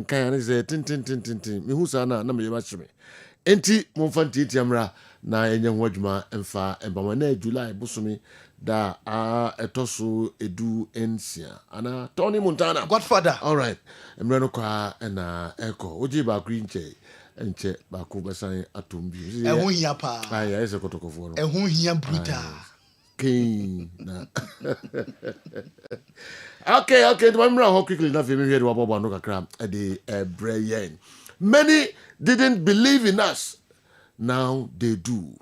Kan say tin. Me hu sana na me yema enti momfanti tiamra na enye ho adwuma emfa embama na July bosome da etoso edu ensia ana Tony Montana Godfather. all right emre no kwa na eko oji ba green che enche ba ko besan atom bi Ehun hia pa. ya ese kotokofo no Ehun hia brutal. na okay the memra how quickly na femi hear wa no kakra the brain. Many didn't believe in us, now they do.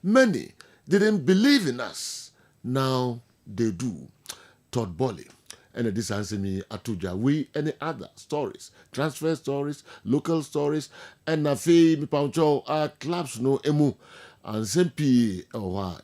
Many didn't believe in us, now they do. Todd Bolly. And this answer me atuja we any other stories, transfer stories, local stories, and na fe mi pancho clubs no emu and sempi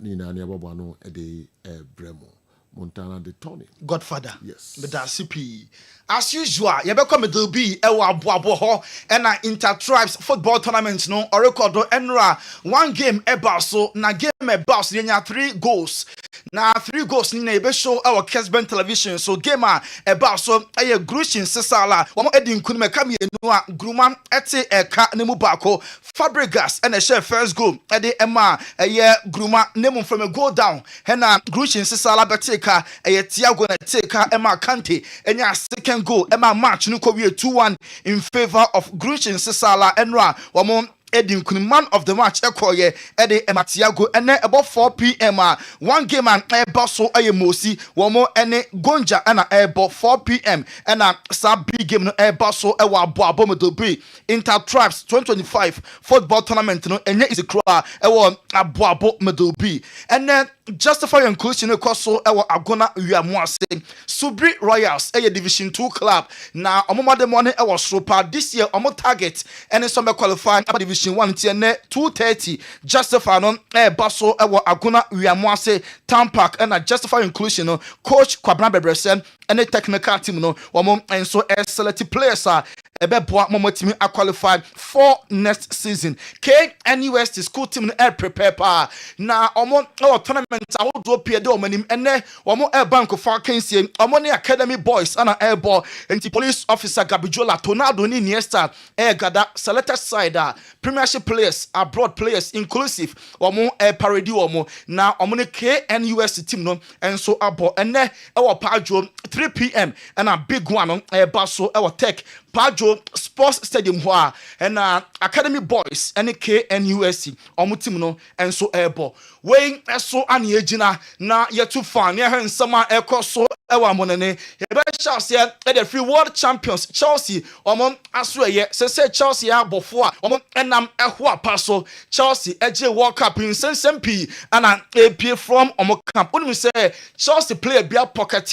nina ni ababa no de bremo. Montana de Tony. Godfather. Yes. But that's CP. As usual, you become a be ho and inter-tribes football tournament no or record enra one game about so na game about 3 goals. Now 3 goals ni na show our Kessben television so game about so a Grushin Sesala one edin kunme kam yenua Gruma ete eka nemu bako Fabregas and a share first goal ede Emma Gruma nemu from a goal down hena Grushin Sesala beteka Thiago na teka Emma Kante enya second goal Emma match no 2-1 in favor of Grushin Sesala enra wamo Edin Kun man of the match ekoye ede Thiago ene about 4 p.m. One game and eba so mosi womo ene Gonja and eba 4 p.m. and sa big game no eba so ewa abo medobi Inter-Tribes 2025 football tournament no enye is kra ewa abo medobi and then justify inclusion so ewa agona wiamuase Subri Royals division 2 club na omomade money ewa super this year omo target and some qualifying division 1 tiene 230 justify no baso ewo aguna wiamuase town park and justify inclusion no coach Kwabena Bebrese and technical team no womo enso select players ebeboa momotimi qualified for next season KNUST school team no prepare pa na omo tournament awodo pie de omanim ene womo bank for kensie omo ne academy boys ana airball anti police officer Gabijola Tonaldo ni Iniesta gada selected side premiership players abroad players inclusive womo parody womo na omo ne KNUST team no enso abo ene pajo 3 p.m. and a big one on baso tech Pajo Sports Stadium hoa and Academy Boys and KNUST team no and so airball weighing so ani ejina na yetu fan ya hen sama ekoso ewa monene ye Chelsea the free world champions Chelsea aso ye se Chelsea abofo a enam eho apaso Chelsea eje World Cup in sensempi ana apie from camp only say Chelsea player bia pocket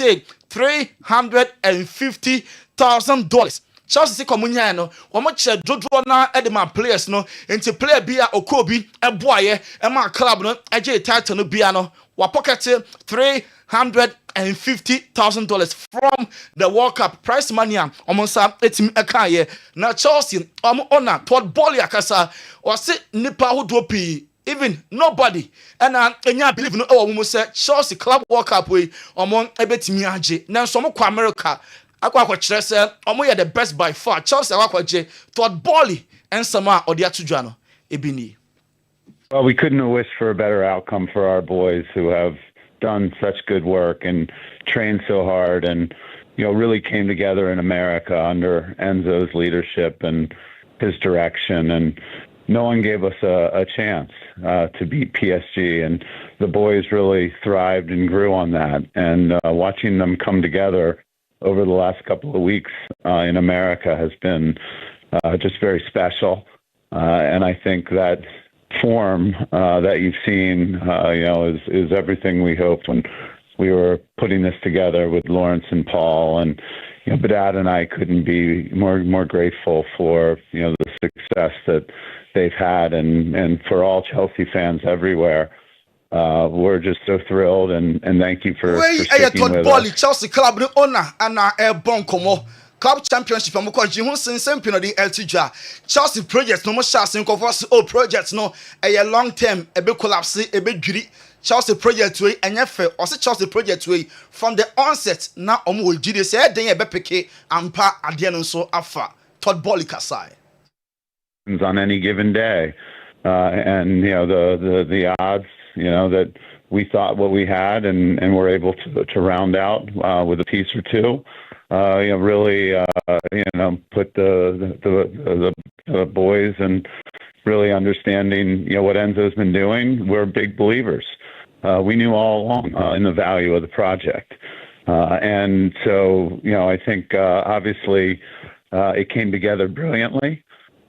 $350,000 Chelsea komunya no womo che dodo na edema players no enti player bia okobi eboaye ema club no eje title no bia no wa pocket $350,000 from the World Cup prize money omonsa etim ekaye na Chelsea owner Todd Bolly akasa o se nipa hodo pi even nobody and enya believe no owo say Chelsea club World Cup we omon ebetimi age na so mo kwa America akwa kire say omo ye the best by far Chelsea akwa je Todd Bolly and sama odi atudwa no ebini. Well, we couldn't have wished for a better outcome for our boys who have done such good work and trained so hard and really came together in America under Enzo's leadership and his direction, and no one gave us a chance to beat PSG, and the boys really thrived and grew on that. And watching them come together over the last couple of weeks in America has been just very special. And I think that form that you've seen, is everything we hoped when we were putting this together with Lawrence and Paul. And Bedad and I couldn't be more grateful for the success that they've had, and for all Chelsea fans everywhere. We're just so thrilled, and thank you for sticking with us. Chelsea club the owner and bon komo club championship am ko jihun sensem pino di LTJ Chelsea project no mo chance nko for project no a long term e be collapse e be dwiri Chelsea project we enye fe o se Chelsea project we from the onset na omo wojide say den e be peke ampa ade no so afa Todd Bolly Kasai. On any given day, and the odds, that we thought what we had, and were able to round out with a piece or two. Really, put the boys and really understanding, what Enzo's been doing. We're big believers. We knew all along in the value of the project, and so I think obviously it came together brilliantly.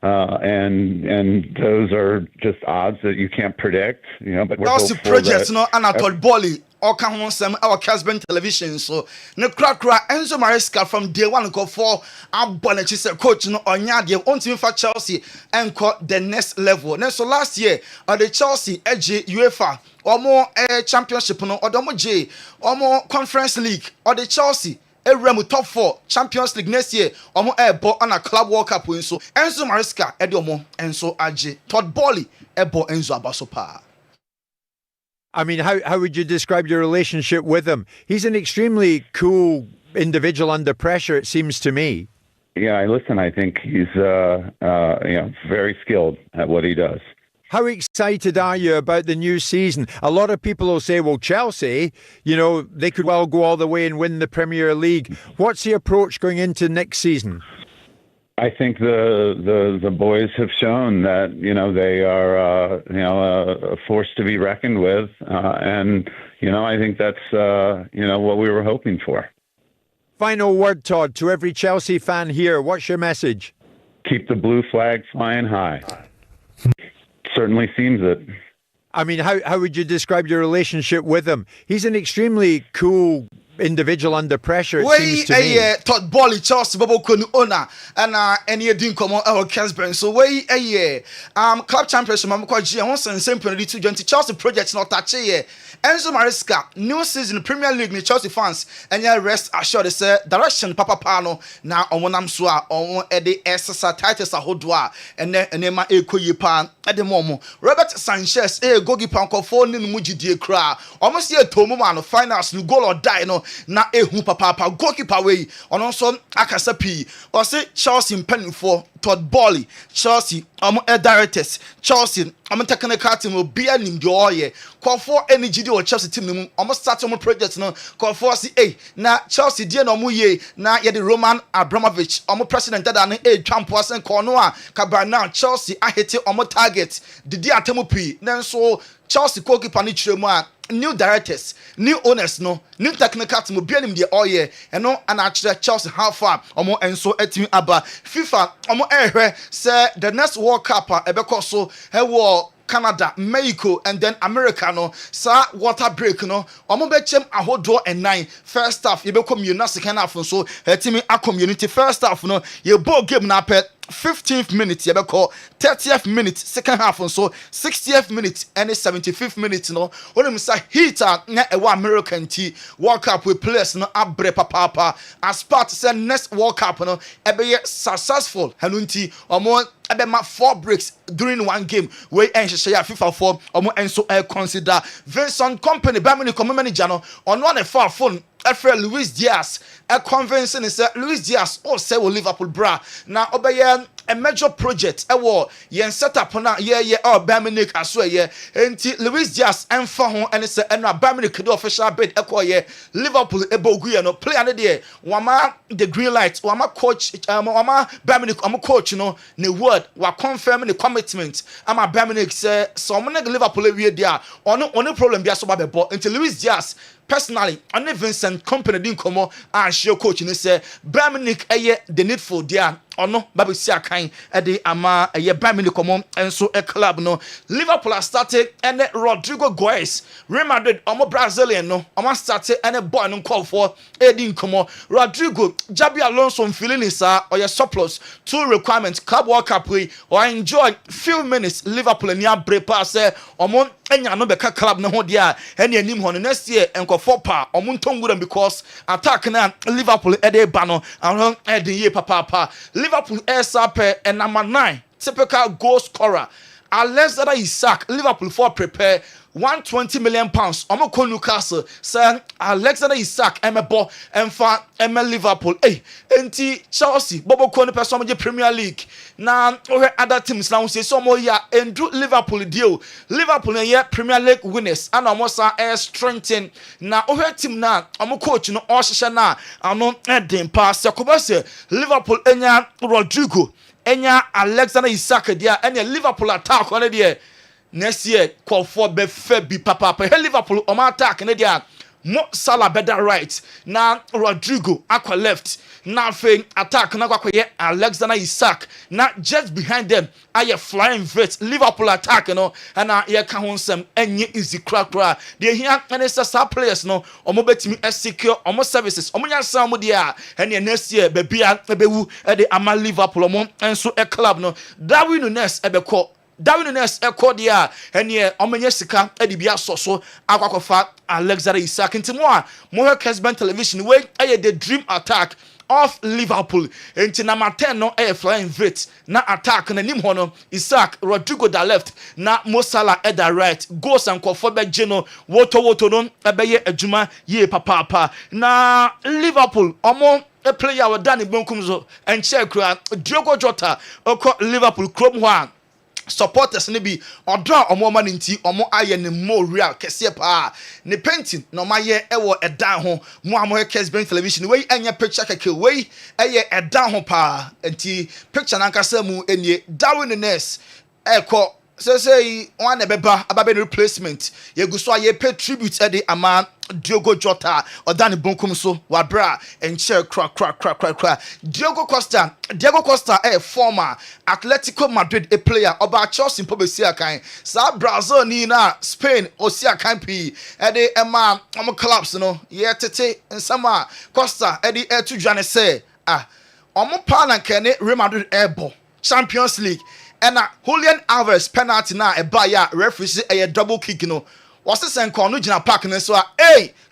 And those are just odds that you can't predict, but we're that's hopeful the project, that Anatol Bolly, or can one some our Kessben television. So, no crack Enzo Maresca from day one go for our Bonnet coach, on Yadia, on team for Chelsea and caught the next level. Then, so last year, the Chelsea edge UEFA or more championship, or Domo J, or more Conference League, or the Chelsea. Every top 4 Champions League next year. Omo ebo on a Club World Cup win. So Enzo Maresca Ediomo Enzo Aje Todd Bolly ebo Enzo Abasopa. I mean, how would you describe your relationship with him? He's an extremely cool individual under pressure, it seems to me. Yeah, I think he's very skilled at what he does. How excited are you about the new season? A lot of people will say, well, Chelsea, they could well go all the way and win the Premier League. What's the approach going into next season? I think the boys have shown that, they are, a force to be reckoned with. And, I think that's, what we were hoping for. Final word, Todd, to every Chelsea fan here. What's your message? Keep the blue flag flying high. Certainly seems it. I mean, how would you describe your relationship with him? He's an extremely cool individual under pressure, it seems to me. Todd Bolly, Chelsea, Bobo Kunu owner, and any didn't come on Kessben. So club championship, I'm quite G. I want to same penalty to Chelsea projects not touch Enzo Maresca, new season Premier League, ni Chelsea fans, and yeah, rest assured say direction Papa Pano now on one amsua on Eddie SSA Titus Ahodwa, and then Nema Eko Yipan at the Momo. Robert Sanchez, Gogi Panko for Nimuji de Cra, almost here Tomo man of finals, no goal or die no, na Humpa Papa, goalkeeper way, on also Akasapi, or say Chelsea in penny for Todd Bolly, Chelsea, directors, Chelsea, technical team will be an enjoy. Call for any GD or Chelsea team, almost start on project no, call for na Chelsea dear no muye, na the Roman Abramovich, president that and Champions and Cornoa, Cabana, Chelsea, I hit it on target, the dear Temupi, then so Chelsea goalkeeper Nichema. New directors, new owners, no, new technical team will be in the all year, and no, and actually Chelsea how far, and so a team about FIFA, say the next World Cup, so war Canada, Mexico, and then America, no, sa water break, no, betchem a whole draw and 9 first half, you become your second half, so a team a community first half, no, your ball game na pet. 15th minute, you call 30th minute, second half, and so 60th minute, and 75th minute, no. When I'm say heater, a American tea, World Cup with players, no, abre papa, as part say next World Cup, no, be successful, Hanunti, or more. About 4 breaks during one game where share FIFA 4 and so consider Vincent Company Bamini Common Manager on one a far phone after Luis Diaz a convincing is Luis Diaz or say Liverpool bra now obey a major project war yen set up on Bamini as well and Luis Diaz and Fahon and it's a Bamini official bid Liverpool Ebogu no play under there Wama the green light Wama coach Wama Bamini coach ne word we confirming the commitment. I'm a Birmingham say some Liverpool we there. On problem be so bad but until Luis Diaz personally on Vincent Company didn't come and show coach and say Birmingham the needful there. No, Baby Siakai at the Ama a Birmingham come on and so a club no Liverpool has started and Rodrigo Goes Real Madrid Brazilian no started and a boy no call for Edin come on Rodrigo Jabi Alonso feeling is or your surplus 2 requirements Club World Cup or enjoy few minutes Liverpool and ya break pass on enya no beka club no ho dia ene anim ho no next year enko 4 pa omuntongu because attack na Liverpool e dey ba no ahon e dey ye papa Liverpool SRP and number 9 typical goal scorer Alexander Isak Liverpool for prepare 120 million pounds. Omo ko Newcastle. Sir Alexander Isak emebo emfa Liverpool. Enti Chelsea bobo ko no person je Premier League. Na other teams now say some ya endru Liverpool deal. Liverpool ye Premier League winners and almost strengthen. Na team na omo coach no ohye na ano eden pass yakoba say Liverpool enya Rodrigo enya Alexander Isak dia enya Liverpool attack on there. Next year, call for be papa. Hey, Liverpool, on attack, and they Mo Salah better right. Now Rodrigo aqua left. Now fame attack. Now Alexander Isak. Now just behind them, I flying vets. Liverpool attack, you know, and now here can some any easy crack. They here and it's a players, no, or mobile team as secure, almost services. Omonya Samu dia, and next year, baby, bebu at the Ama Liverpool, and so a club, no. Darwin Nunes, ebeko. Darwin Nunes dia and ye omenye sika edibia soso akwakofa Alexander Isak ntimwa mo Kessben television way the dream attack of Liverpool enti number 10 no flying vet na attack na nim hono Isak Rodrigo da left na Mo Salah at the right goals and kofo be geno woto no ebeye adwuma ye papa na Liverpool omo a player wa Danny Bonkumzo and check Diogo Jota oko Liverpool krom ho supporters ne bi odra omo man nti omo aye ne mo real kese pa ne painting no maye ewo edan ho mo amo Kessben television we anya picture keke we eye edan ho pa nti picture na nkasa mu enie Darwin Nunes eko say one ebeba ababe replacement ye guso aye pay tribute e de ama Diogo Jota or Danny Bonkum so wabra and share crack. Diego Costa former Atletico Madrid a player about Chelsea Pobesia kind sa Brazil ni na Spain Osia Campi e Emma collapse no ye tete and sama Costa e to Jane say omo pa na kene Real Madrid airball Champions League and Julian Alvarez penalty na e ba ya referee a double kick no wase senko no gina park ne so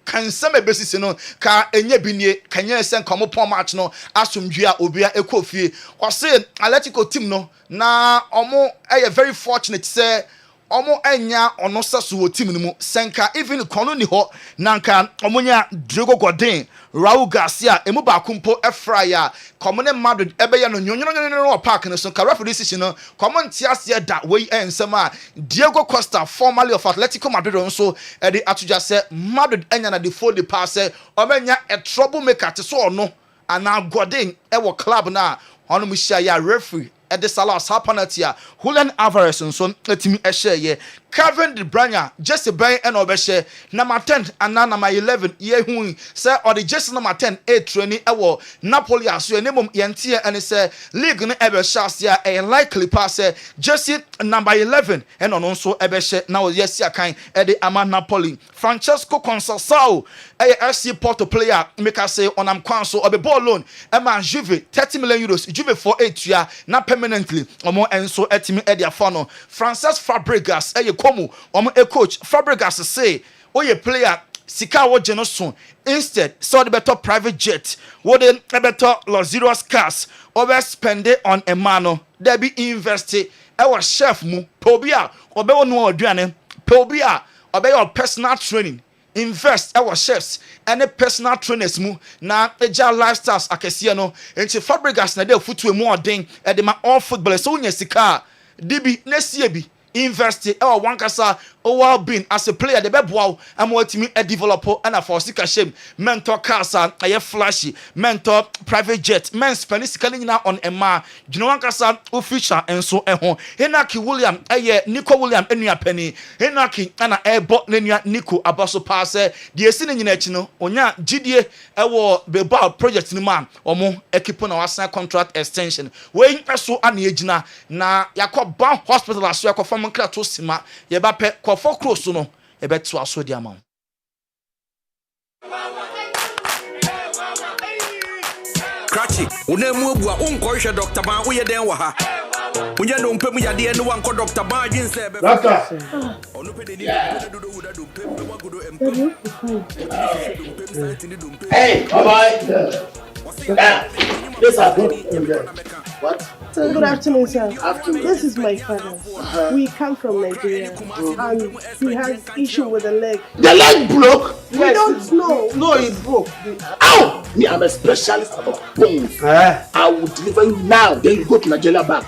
kan seme besisi no ka enye binie kanye senko mo pon match no asomdua obia ekofie wase Atletico team no na omo very fortunate say omo enya ono saso team no mu senka even kono ni ho nanka omonya Diego Godin Raul Garcia emu ba kumpo efraya komone Madrid ebeye no nyonyo park no so ka referee decision no common tiasia da we ensema Diego Costa formerly of Atletico Madrid so e de atuja se Madrid enya na default the pass omenya a troublemaker te so no ana Godin e wo club na ono mu share ya referee at the Salah penalty Julian Alvarez so etimi ehye ye Kevin De Bruyne just a bay and obeshe number 10 and number 11 ye hu say or the just number 10 training ewo Napoli aso enimum yentie and say league no ebe shasia a likely pass just number 11 and on so ebeshe now yes akan e de ama Napoli Francesco Conceição FC Porto player make us say on am kwan so obe ball loan e man Juve 30 million euros Juve for 8 year na permanently omo enso etimi e dia fono Francis Fabregas komu a coach Fabregas say oye player sika wo geno so instead so the better private jet wo the better luxurious cars over spend it on a mano there be invest our chef mu pobia obe wonu aduane pobia obe your personal training invest our chefs and personal trainers mu na eja lifestyles akese no enti Fabregas na dey futu emu odin e de ma all footballers so nya sika dibi na sie bi invest one kasa well being as a player the beboa am watimi a developer and for sika shame mentor kasa aye flashy mentor private jet men spend sika nyina on ema gino one kasa official enso eho Henaki William Nico William enua pani Henaki ana ebo nenua Nico abaso pass de esi nyina echi no onya gidie ewo beba project ni man omo equipo na wasan contract extension we nso ana ejina na yakoba hospital aso yakofa nkra to sima ye ba pe kofo cross no e beto aso di amount Krachi unemu ebua unkohwe Dr. Ban wo ye den wa ha unye no mpemu yade no wanko Dr. Ban adwin se be Laka onu pe de ni do wuda do mpem no wagodo mpem Hey, bye bye. This is good. What? So good afternoon, sir. This is my father. We come from Nigeria, and he has issue with the leg. The leg broke. We don't know. No, it broke. Ow! Me, I'm a specialist about bones. I will deliver you now. Then you go to Nigeria back.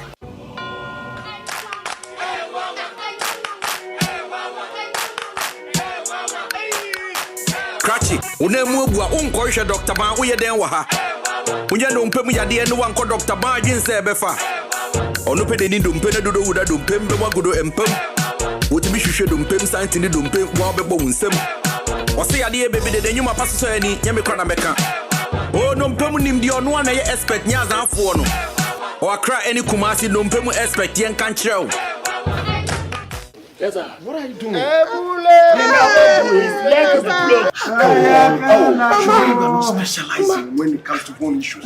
Krachi, unemu bua unkoisha Dr. Ban uye den waha. Unye dompe mu yade no wanko Dr. Ban dwin se befa. Onu pe deni dompe na dodo wuda dompe mbe wagodo empem. Wotibi hwehwe dompe santi ni dompe wa bebo wunsem. Wose yade e bebe de nyuma paso so ani nyame kwa na meka. O dompe mu nim di onu ana ye expect nya zanfo no. O akra any kumasi dompe mu expect yen kan kirew. Yes, sir. What are you doing? His leg is broke. You're not specializing when it comes to bone issues.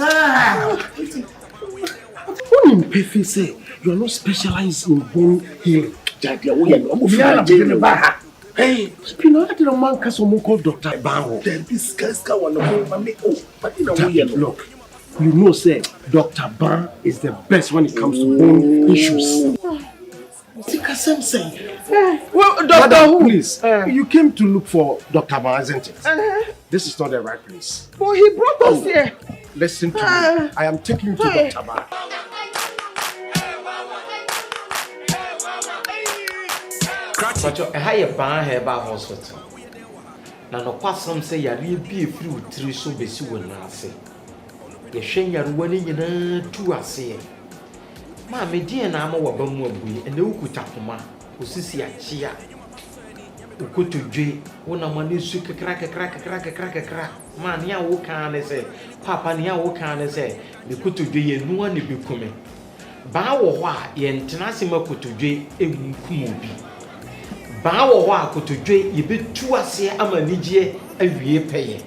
What in Pefe say? You are not specialized in bone healing. Hey, Spino, I didn't man cast someone called Dr. Bango. Then this guy's got one of me. Oh, but look, you know, say Dr. Ban is the best when it comes to bone issues. Well, Doctor, who? Please, you came to look for Dr. Ban, isn't it? This is not the right place. Well, he brought us here. Listen to me. I am taking you to Dr. Ban. But I hire Ban Herbal Hospital. Now, no question say you will be a few three so busy when I say. You shame your winning in 2 I say. Mammy, dear, I'm a bumway and the Ukutapuma, who sees ya chia. Ukutu J, when a man is crack. Man, ya wo can say, Papa, ya wo can say, the Kutu J and no one be coming. Bow wa, yen tenasima Kutu J, a kumubi. Bow wa Kutu J, you be 2 I say, I'm a Niger, a year pay.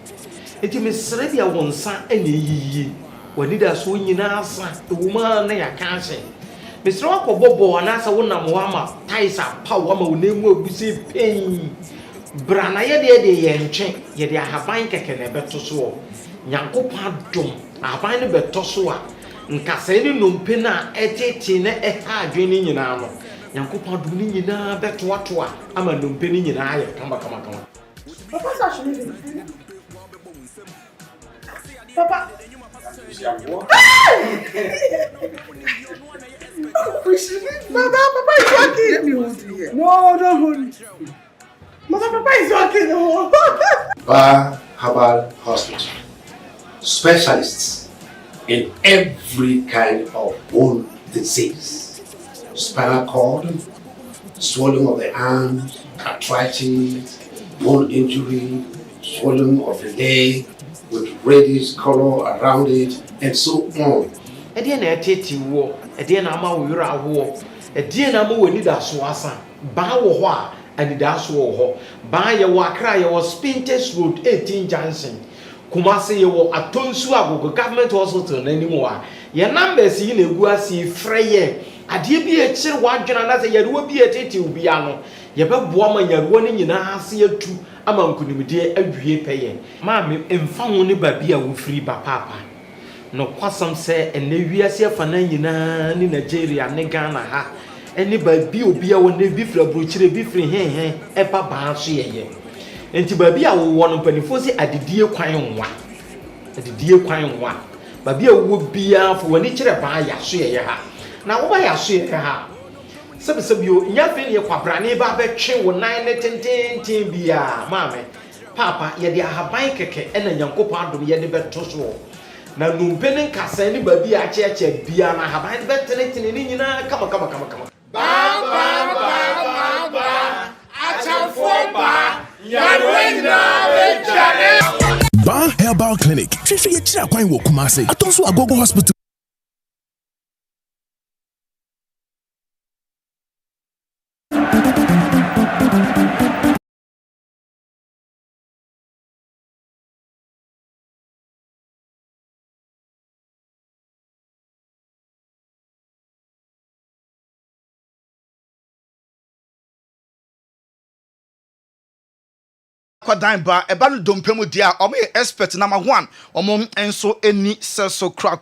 It is Serbia one son any ye. When did I swing in answer, the woman I can't say. Mr. Wako Bobo and answer one Namwama, Taisa, Pawama, name will be say pain. Branaya de Yenchen, yet I have been kicking a better so. Yanko Padum, I find a better so. Nkaseni numpena tina eha dwene nyina no Yankopa dwene nyina beto a ama numpeni nyina aye kama Papa actually Papa Papa is walking. Let me hold you here. No, don't hold it. Papa is walking. Bar Herbal Hospital. Specialists in every kind of bone disease. Spinal cord, swelling of the arms, arthritis, bone injury, swelling of the leg with reddish color around it, and so on. Ediana eteti wo, ediana ama wo yura wo, ediana ama wo ni da so asa, ba wo ho a, ani da so wo ho. Ba ye wo Accra ye wo Spintex Road 18 Junction. Kumasi ye wo Atonsu Agogo Government Hospital na nimu a. Ye numbers yi na egu asi freye. Ade bi e kire wadwena na se ye ruwa bi eteti obi ano. Ye beboa ma nyaruwa ni nyina ase atu ama nkunimde awie peye. Ma me emfa ho ne ba bi a wo free ba papa. No kwasam se ene wiase afana nyina ni Nigeria ne Ghana ha ene ba bi obi a wona bi fra brochire bi fri hen e pa ba so yeye enti ba bi a wo no panifo se adedie kwan nwa ba bi a wo bia fo woni kire ba ya so yeye ha na wo ba ya so yeye ha sebio nya fe ne kwabrane ba betwe wo nan ne tenten bia maame papa ye de ahaban keke ena nyankopon adom ye de beto so na numpene nkasa ni ba bi a cheche bia na haban betene ni nyina kama ba achafo ba yarwena bejare Ban Herbal Clinic. Fifi ye chira kwan wo Kumasi. Atonso Agogo Hospital. kwadan ba eba no dompemu dia omo expert number 1 omo enso eni seso kra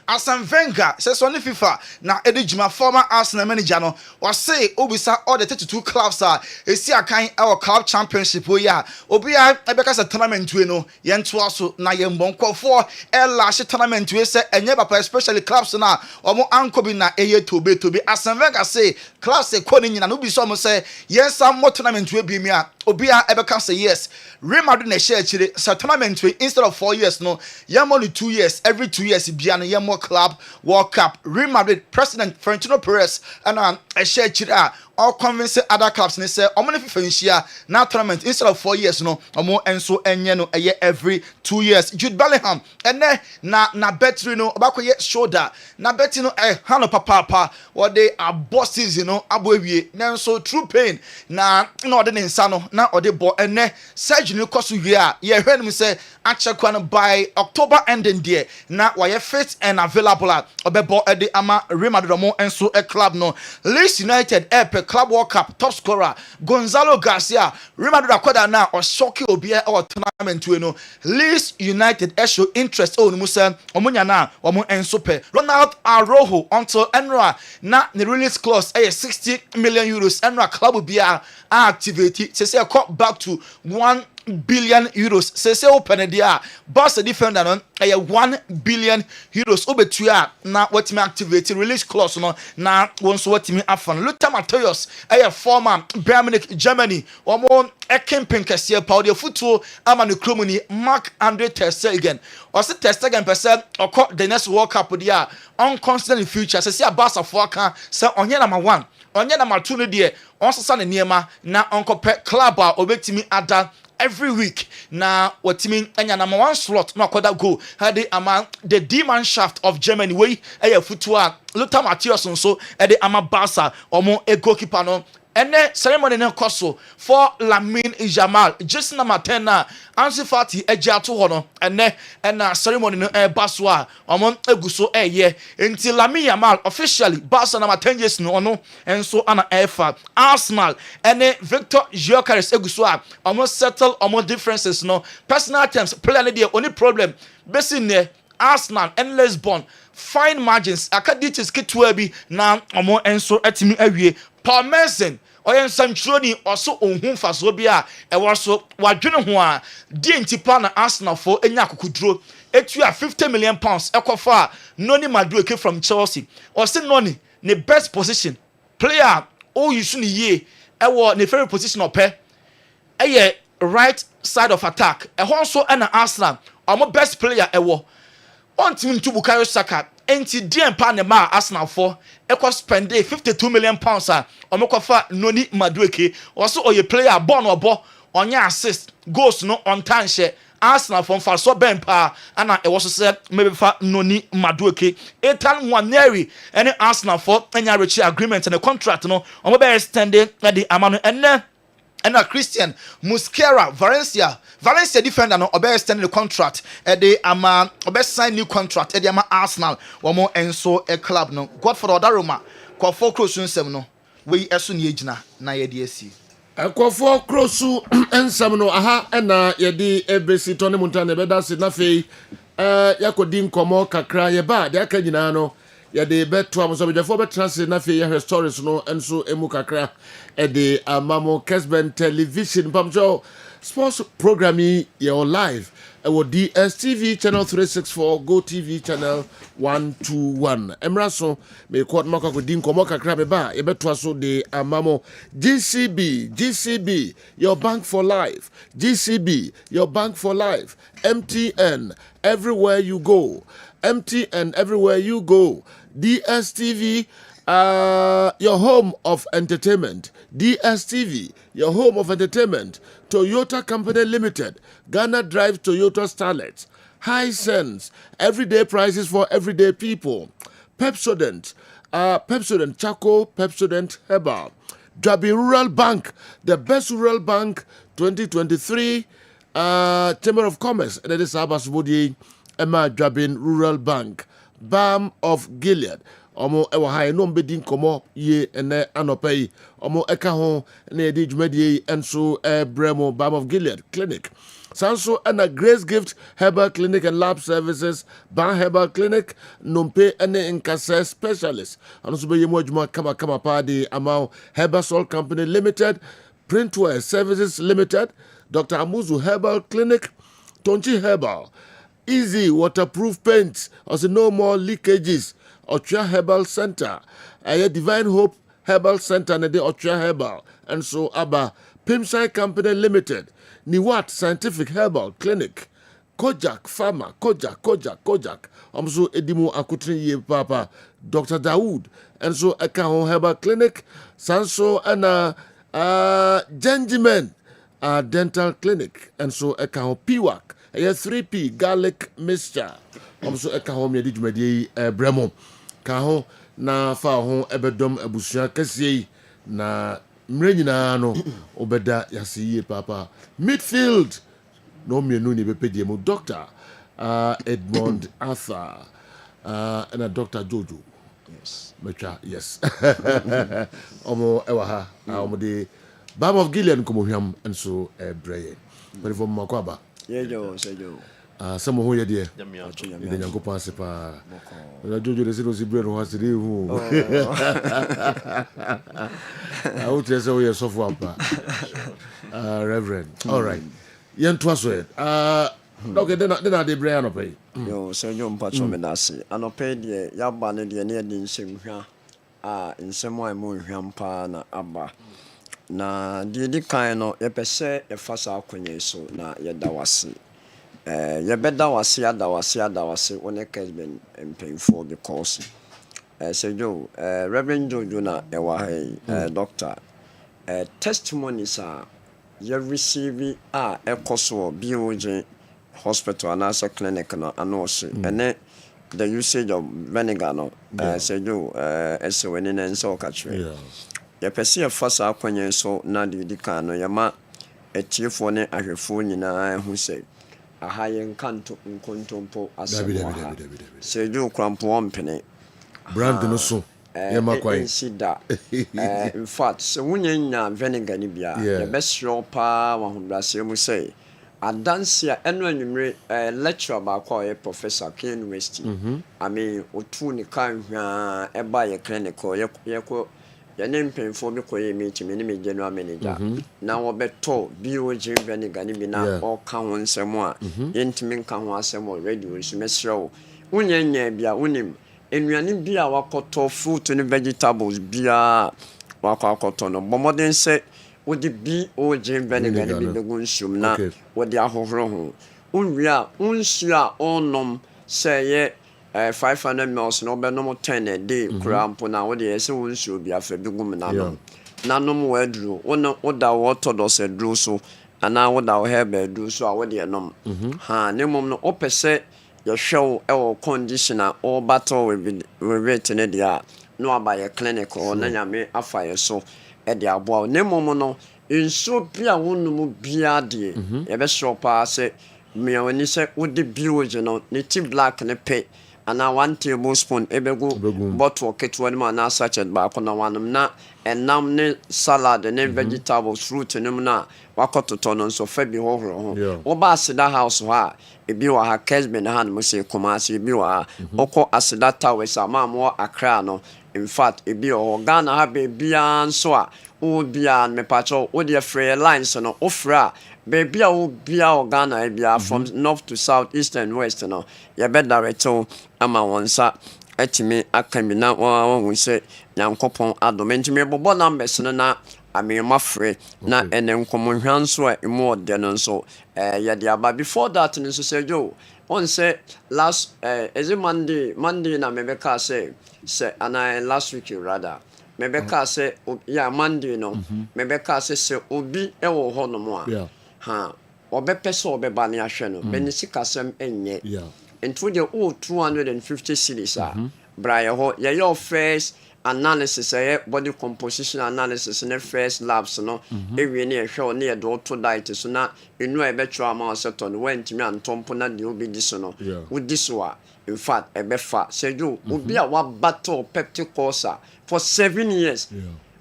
Arsene Wenger seso ni FIFA na edijima former Arsenal manager no was say obisa all the 32 clubs are esi akan our club championship o ya obi a ebeka se tournament we no ye nto aso na ye mbonkofo elash tournament we se enye papa especially clubs na omo ankobi na eye tobe Arsene Wenger say clubs e koni nyina no bi so omo say yes some more tournament we bi mi a obi a ebeka say yes Real Madrid na share chire sa tournament we instead of 4 years no yam only 2 years every 2 years bia no yam more club World Cup Real Madrid president Florentino Perez and a share chire all convince other clubs and say omo FIFA nhia na tournament instead of 4 years no omo enso enye no every 2 years Jude Bellingham ene na betri no obakoye shoulder na beti no hano papa what they are bosses you know abowie nanso true pain na ode ne nsa no na ode bo ene surgery no koso wie a ye hwenu say achekwa no by October ending there na why fit and available obebo ede ama Real Madrid omo enso club no Leeds United Club World Cup top scorer Gonzalo Garcia Real Madrid akwada na o shocky obi our tournament we no Leeds United show interest on musa omunya na omo enso pe Ronald Araujo until Enra na the release clause 60 million euros Enra club bia activity say back to 1 billion euros say open dia Barca defender no 1 billion euros obetua na what me activate release clause no na wonso what me afan Lothar Matthäus former Bayern Munich Germany omo ekempin kese pa de futuo ama no kromuni Marc-Andre ter Stegen or say ter Stegen person or the next World Cup dia on constant in future say Barca for aka say onye number 1 onye number 2 no de on sasa ne niema na onkope club a obetimi ada every week na watimi anya number 1 slot no akoda go had ama the D-man shaft of Germany we futua Lothar Matthäus nso the ama Barca omo goalkeeper no ene ceremony ne koso for Lamine Yamal just number 10 na Ansu Fati ejiato ho no ene ceremony no baso a omo eguso enti Lamine Yamal officially Barca number 10 years no ono enso ana efa Arsenal ene Victor Gyökeres eguso a omo settle omo differences no personal terms player dey only problem besin ne Arsenal and Lisbon fine margins akaditis ketwa bi na omo enso atimi awie Paul Merson oyen samtroni oso ohun faso bi a ewo so wadwene ho a di ntipa na Arsenal for enya kokuduro etua 50 million pounds ekofa Noni Madueke from Chelsea or say Noni ne best position player o yusu ni ye ewo ne favorite position ope right side of attack ehon so na Arsenal omo best player ewo on team to Bukayo Saka enti dien pa ne ma Arsenal for spend 52 million pounds a omokofa Noni Madueke also oye player born obo onya assist goals no on time share Arsenal from far so ben pa ana e was say maybe fa Noni Madueke Ethan Nwaneri any Arsenal for enya reach agreement and a contract no omo be extended the amount and Christian Mosquera Valencia defender no obe extend the contract the ama obe sign new contract the ama Arsenal womo enso a club no Godford Odaroma kwafo krosu nsem no we eso ne agina na ye de asi kwafo krosu ensem no aha na ye de ebesi tone montana be da se na fei yakodi nkomo kakra ye ba de aka nyina no ya de beto am so before be translate na fe ya stories no enso emu kakra e de amamo Kessben television pamjo sports programming your live our DSTV channel 364 Go TV channel 121 emraso me kwot maka ko din komo kakra be ba e beto so de amamo GCB your bank for life GCB your bank for life MTN everywhere you go MTN everywhere you go DSTV your home of entertainment DSTV your home of entertainment Toyota Company Limited Ghana Drive Toyota Starlet Hisense everyday prices for everyday people Pepsodent Charcoal Pepsodent Herbal Jabi Rural Bank the best rural bank 2023 Chamber of Commerce and that is Abbas Bodi Emma Jabin Rural Bank Balm of Gilead Omo ewa ha no mbedi nkomo ye ene anopai omo eka ho na edi dwumadie enso bremo Balm of Gilead Clinic Sanso and Grace Gift Herbal Clinic and Lab Services Ban Herbal Clinic Nompe ene Nkase Specialist anoso be yemu adwuma kama party amount Herbal Sol Company Limited Printwear Services Limited Dr. Amuzu Herbal Clinic Tonchi Herbal Easy Waterproof Paints also no more leakages Ochia Herbal Center, Divine Hope Herbal Center, and the Ochia Herbal, and so Abba Pimsai Company Limited, Niwat Scientific Herbal Clinic, Kojak Pharma, Kojak, so Edimu Akutri Ye Papa, Dr. Dawood, and so Ekahon Herbal Clinic, Sanso and Gentlemen Dental Clinic, and so Ekahon Piwak, 3P Garlic Mixture, so Ekahon Medjumedi Bremo. Kaho na fa ho ebedom abusua kese na mre nyina no obeda yasiye papa midfield no mienu ni bepedie mu Dr. Edmond Arthur and a Dr. Jojo yes mecha yes omo ewa ha omo de Balm of Gilead komo hwam enso breye but from makwaba sejo some who you dear, the Yanko Passipa. I do the zero bread was the room. I would say so, yes, of one, Reverend. All right. Yen Twasway. Okay, then I did Brian pay. Yo, Sir John Patchomenasi. And I paid the Yabani the near in Simha. In some way, Mujampa na Abba. Na the kind of epese a fasa queen so na Yadawasi. You better was when a Kessben and painful because say Joe, Reverend Jojuna, doctor, testimonies are you receive a coso BOJ hospital and as a clinic and also and then the usage of vinegar say Joe, as when in so catch me. You perceive first up when you saw Nadi Dicano, Yama, a chief one, a phone in a who said. A high encanto in contompo as a say you cramp one penny. Brand no so. In fact, so when you're vinegar, the best your power, one who say. A dance here, and when you lecture about a Professor Ken Westy. I mean, Otuni can buy a clinic or your name paying for me, meeting general manager. Now, I bet told BOJ Venigani or Cowan Samoa, Intimin Cowan Samoa radio is Messro. Unyan be a unim, and we are be our cotton fruit and vegetables, beer, Wakakoton, or modern set, would it be OJ Venigani the Gunsum now, what they are hovering. Unria, unsia, onum, say 500 miles no be no 10 a day cramp na wo de ese won show bia fa bi gum na no na no mo adru wona oda water do se dru so ana woda wo hebe dru so a wo de nom ha ne mom no opese ye hwew e wo conditioner or battle with rate ne dia no aba ye clinic or na nyame afa ye so e de aboa ne mom no nso bia wonum bia de ye be sure pa se me woni se wo de bioje no ne ti black ne pe and now 1 tablespoon ebegu bottle ketwa ni na sachet ba ko na wanum na enam ne salad ne vegetables fruit ne na wakototo no so fa bi hohoro ho ba asida house ho a ebi wa ha Kessben ha no se komasi ebi wa oko asida towers amamo Accra no in fact ebi o Ghana ha be bia nso a o bia me pacho o de free lines no ofra baby o bia o Ghana bia from north to south east and west no ya be direct ama wonsa etimi akami na won se nyankopon adomenti bobo numbers no na amema free na ene nkomonhwan so a emo de no so ya de aba before that no so say Joe on say last is it Monday na mebeka say and I last week rather mebeka say yeah Monday no mebeka say obi e wo ho no mo a ha obepese obeba ne ahwe no benisi kasem enye into the 250 cities bra ye ho ye your first analysis body composition analysis ne first labs no ewie ne ehwe ne do to diet so na enu e betwa ma seto no wantimi antompo na de obi di so no wodi so a in fact ebefa seju obi a wa battle peptic ulcer for 7 years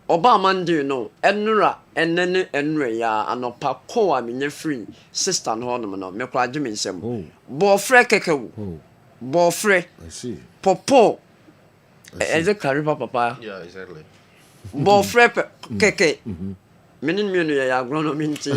Oba Mandi no enura enene enure ya anopa ko a menye free sister no hono no me kwa adwumi nsem bo frɛ kekewu bo frɛ I see popo is it kariba papa Yeah, exactly. bo frɛ keke menin me no ya agronomy nti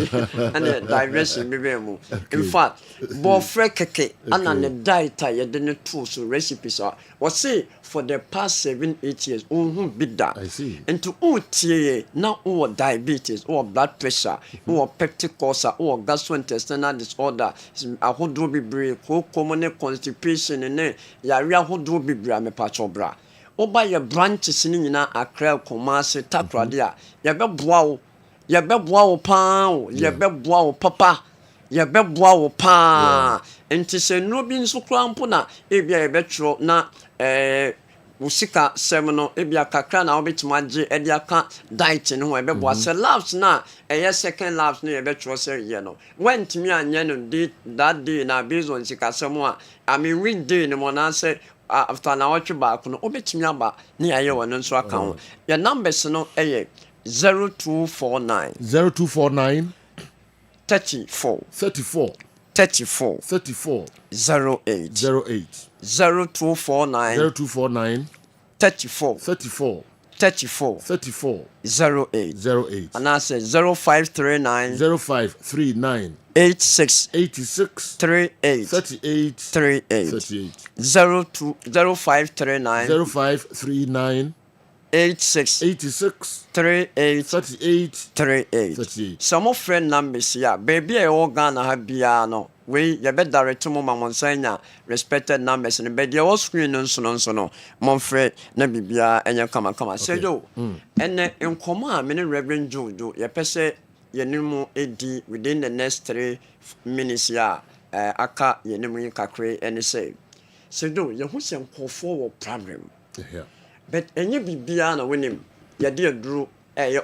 and direction me be mu in fact bo frɛ keke ana ne diet ye de ne tools recipes or say for the past 7-8 years bida I see into tie na diabetes or blood pressure or peptic ulcer or gastrointestinal disorder ahodo bebre ko common constipation ne yare ahodo bebre me pacho bra oba ye branches ni nyina akra Kumasi takrade a ye beboa wo pa ye beboa wo papa ye beboa wo pa enti se no bi nso kra mpo na ebia ye betro na usika semno ebia kakra na obetima age edi aka diet no ho ebeboa se labs na second labs no ye betro se ye no wentimi anye no that day na based on sika semo a I mean we day no na say after na watch back no obetimi aba ni aye wono nso aka ho your numbers no 0249 0249 34 34 34 34 08 08 0249 0249 34 34 34 34 08 08 and I said 0539 0539 86 86 38 38 38 38 0539 0539 86 86 38 38 38 38 some of friend numbers here baby e o Ghana ha bia no we ye be direct mo mamonsanya respected numbers ne be dia o screen no nso no mon friend na bibia enya kama say yo ene enkomo a me ne Reverend Jojo ye pese ye nimu edi within the next 3 minutes ya aka ye nimu kakre ene say do ye hu se nkofo wo problem but enye bibia na wenim ye de aduru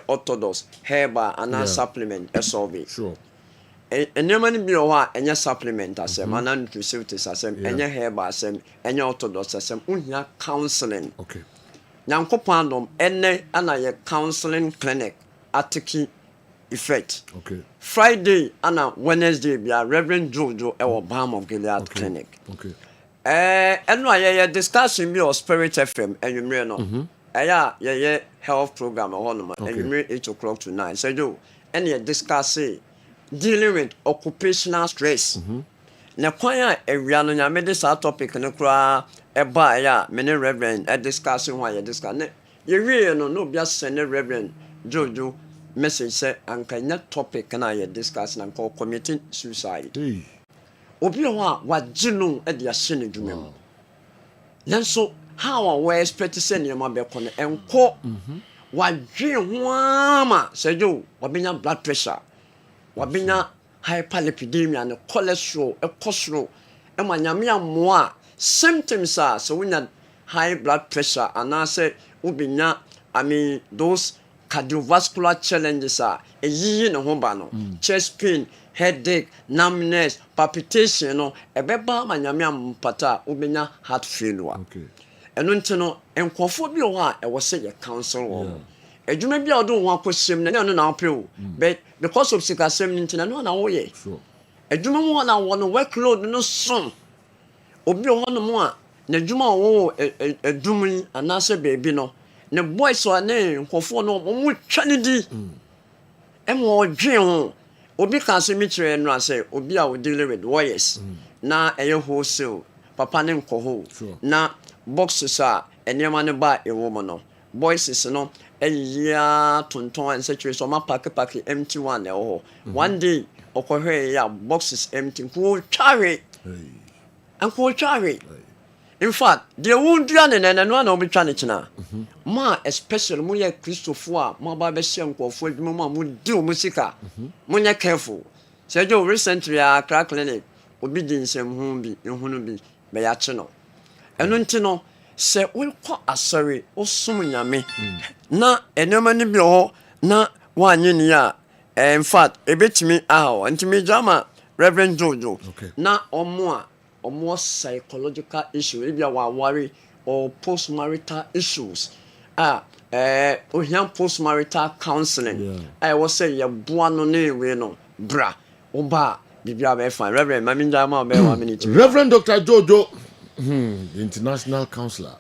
orthodox herbal and supplement solve sure enema ni bi o ha enye supplement asem and nutraceuticals asem enye herbal asem enye orthodox asem uhia counseling okay nyankopon andom ene ana ye counseling clinic atiki effect okay Friday ana Wednesday bia Reverend Jojo e wo Balm of Gilead clinic okay eno aye discussion bi o Spirit FM enwumre no ye health program honoma enwumre 8 o'clock to 9 so do ene discuss dealing with occupational stress na kwan ewia no nyame de sa topic no kura eba ya me ne Reverend discuss ho ye discuss ne ye wie no bia send Reverend Jojo message say ankanya topic na ye discuss na ko committing suicide obi ho a waginu e de ahye ne dwumem nanso how we expect say ne ma be kono enko wadwe ho ama sejo wabenya blood pressure wabenya hyperlipidemia and cholesterol ekosro e manyame amoa symptoms are so when high blood pressure and I say ubenya those cardiovascular challenges are eyi ne ho ba no chest pain headache numbness palpitation no ebeba manyame ampata ubenya heart failure okay eno ntino enkofo bi o ha e wo se ye counsel wo edwuma bi a odo ho akosem na no na apel but because of sikasem ntina no na wo ye sure edwuma mo na wo no workload no so obi o no mo a na edwuma wo edwumi anase baby no ne boys o na enkofo no mo twa ne di emo odwen ho obi kan se mi kire no ase obi a wo deal with warriors na eye wholesale papa ne nkoho na boxes a enema ne ba ewo mo no boys no eya tonton and situation ma pack empty one one day okohwe ya boxes empty ko tware anko tware in fact the wound dua ne no na obetwa ne kina ma especially mo ye Christopher a mo ba be hye nkofo adwuma mo di o musika mo nya careful say jo recently a clinic obi di nsem hu bi ehunu bi be ya che no eno nti no se wo ko asori wo sum nyame na enema ni bi ho na wanye ni a in fact ebetimi aho ntimi jama Reverend Jojo na omo psychological issue e bia wa worry or post-marital issues post-marital counseling I was say ya buano ne we no bra oba bibia be fine Reverend mami jama be 1 minute Reverend Dr. Jojo the international counselor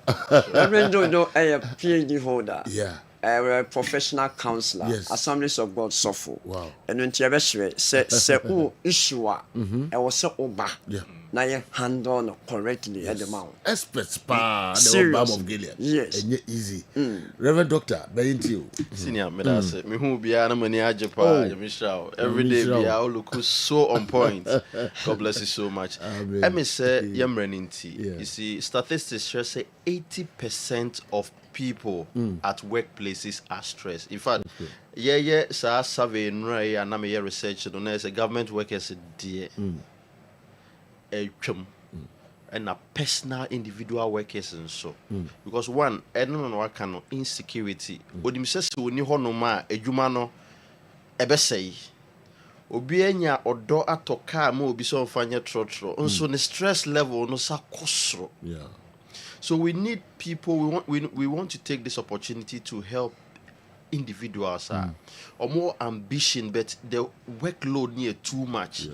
Reverend Jojo a PhD holder a professional counselor, Assemblies of God suffer. Wow. And when you say issue, I was so oba. Now you handle correctly at the mount. Experts, the Bob of Gilead. Yes. And easy. Reverend Doctor, very into you. Senior, me who be an Maniaja, Michelle. Every day, we are look so on point. God bless you so much. Let me say, you see, statistics say 80% of people at workplaces are stressed. In fact, survey and I'm here research on as a government workers dear and a personal individual workers and so because one I don't know what kind of insecurity but him says we need honoma a jumano ebesei obi enya odo atoka ma obi so fanya trotro nso the stress level no sa kosro. So we need people. We want to take this opportunity to help individuals or more ambition, but the workload near too much.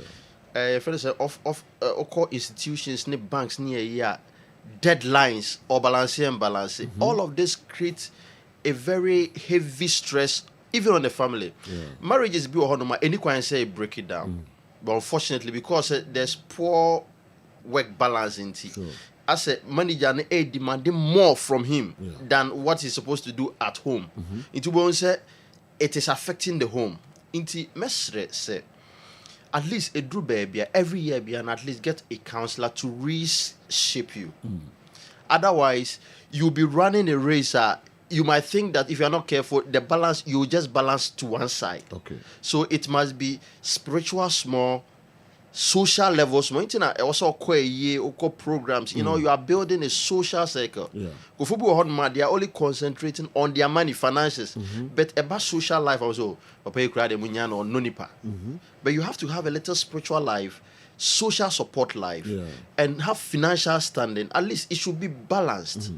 First, of institutions, banks near deadlines or balancing. All of this creates a very heavy stress, even on the family. Marriages be any can say break it down, but unfortunately, because there's poor work balance in it. As a manager, demanding more from him than what he's supposed to do at home. Into one say it is affecting the home. Into mesre say at least a drew baby every year be and at least get a counselor to reshape you. Otherwise, you'll be running a race. You might think that if you're not careful, the balance you just balance to one side. So it must be spiritual small. Social levels, also programs. You know, you are building a social circle. They are only concentrating on their money, finances, but about social life also. But you have to have a little spiritual life, social support life, and have financial standing. At least it should be balanced.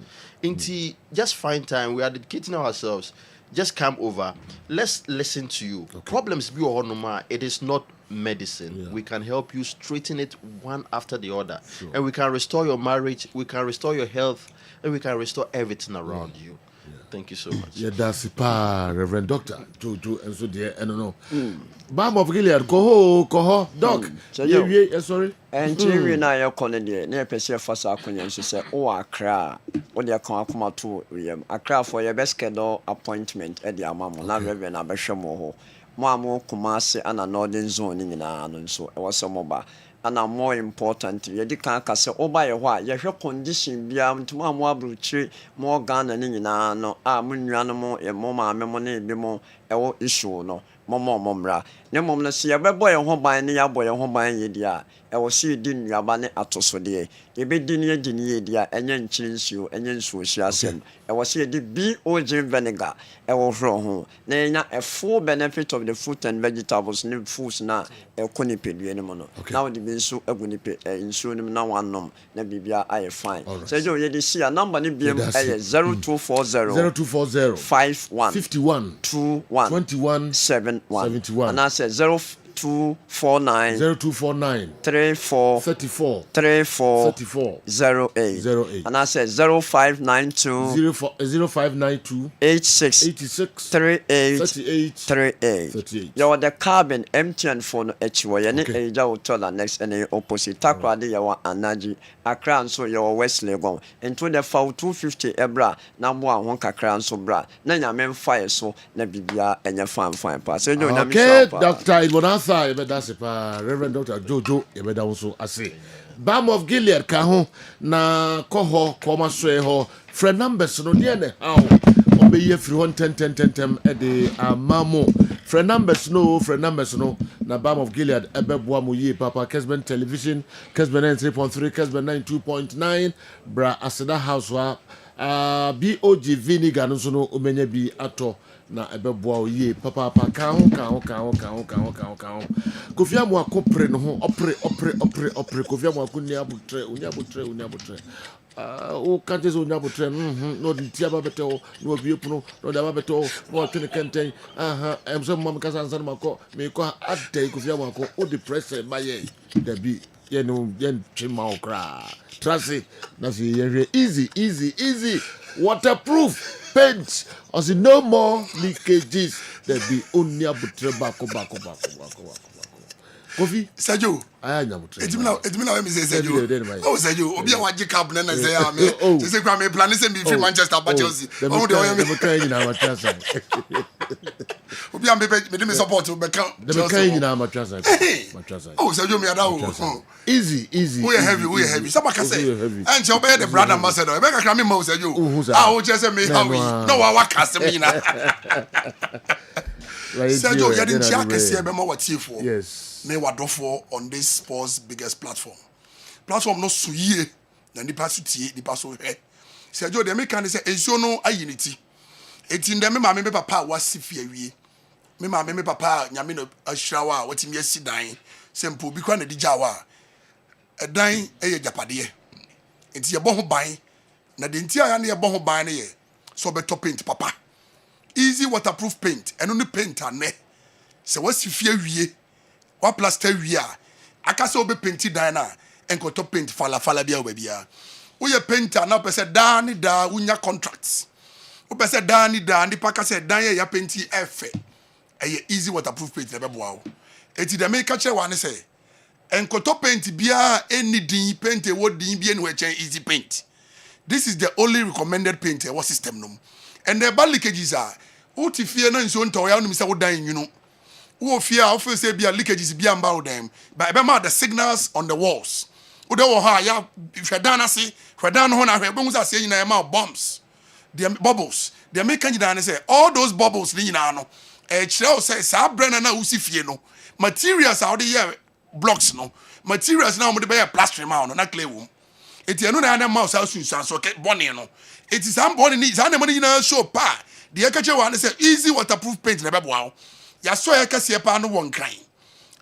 Just find time. We are dedicating ourselves. Just come over. Let's listen to you. Problems be or it is not medicine. We can help you straighten it one after the other. And we can restore your marriage, we can restore your health, and we can restore everything around you. Thank you so much. That's Reverend Doctor Jojo and so dear and no. Bam of Gilead, Koho, Doc. Sorry. And you na your colleague, near Pessia Fassa Queen, she said, oh, Accra, or their Conakuma to William. Accra for your best schedule appointment at the Amamo, not Reverend Abeshamoho. Mamo Kumasi and a northern zone in an so I was some mobile. And more important, you can't say, oh, by a while, your condition beyond to more blue tree, more Ghanaian in no, Munyanamo, a moma, memory, be more issue, no, Momra. No moment, see a boy home by near boy home by Yedia. I will see din Yabane atosode. You be dinner dinia and yen change you and yen social. I was see the B.O.J. vinegar. I will from home. Nay, a full benefit of the fruit and vegetables, new foods now, a conipid anymore. Now the bean so a guinipid, insuring now one nom, Nabibia, I fine. So you see a number in BM 0240 51 21 71. And I said 0249 34 08. And I said 0592 86 38. You are the carbon empty and phone HY and Aja will tell the next and opposite Takradi Yawa Anaji Accra so your West Legon into the foul 250 Ebra number one Kakran so bra. Nanya men fire so Nabibia and your fine pass. Okay, Doctor Ibonasa, that's Reverend Dr. Jojo, Ebeda also I say. Bam of Gilead Kaho na Koho, Koma Sweho, friend numbers no near how. Obey free 110 at the Mamo Friend numbers no. Na Balm of Gilead ebeboa mo ye papa Kessben television, Kessben 93.3, Kessben 92.9, bra Aseda house wa BOG vinegar no so no omenya bi ato na ebeboa ye papa ka ho. Kofi Amu akopre no ho opre Kofi Amu akuni abutre o kantes o nyabotre no di tia ba beto no obi epuno no da ba beto no twene kenten em so mam kasa ansa mako me ko adai Kofi Amu akọ o depressed ba ye da bi ye no yen twema okra trust na fi ye easy waterproof paint as no more leakages there be only abutre bako Kofi Sergio aya nyabotre edimina we me say Sergio Sergio obi a waje cab na say am say kwa me plan say me free Manchester but Chelsea o de o me kan nyina matrasa obi a me dey support be kan nyina matrasa Sergio me ada o easy we heavy sabaka say and you be the brand ambassador e be ka me ma Sergio o just say me how we no wa cast me na Sergio you didn't check see be ma what for yes me wadofo on this sports biggest platform no suye na nipa su tie nipa so he Sergio de me kan say enso no ayiniti eti ndem me ma me papa wasifi awie me ma me papa nyame no ahirawa watimi asidan sempo bi kwa na dijawa edan eye japade enti ye bo ho ban na de enti aya na ye bo ho ban ne ye so be top paint papa easy waterproof paint eno ne paint ane se wasifi awie wa plaster wia akase obe painti dan na enkoto paint fala bia obabia wo ye painter na pese da ni da unya contracts wo pese da ni da ndi paka se dan ye ya painti efe eye easy waterproof paint na beboa wo eti de make che wa ne se enkoto paint bia any din paint e wo din bia no echen easy paint. This is the only recommended paint e wo system no and the bad leakages are wo ti fie na nso nto ya no mi se wo dan nwunu who fear of say be a leakages be about them but remember the signals on the walls ude wo ha ya hwedan ase hwedan ho na hwebon say nyina ma bombs the bubbles the make nyina say all those bubbles ni nyina no kire say sa brand na usifie no materials out there blocks no materials na mo de be plaster ma no na clay wom eti eno na mouse asunsan so ke bone no eti sam bone ni sa na mo nyina show pa the ekache wa say easy waterproof paint na be boa ya so ya kase pa no won kan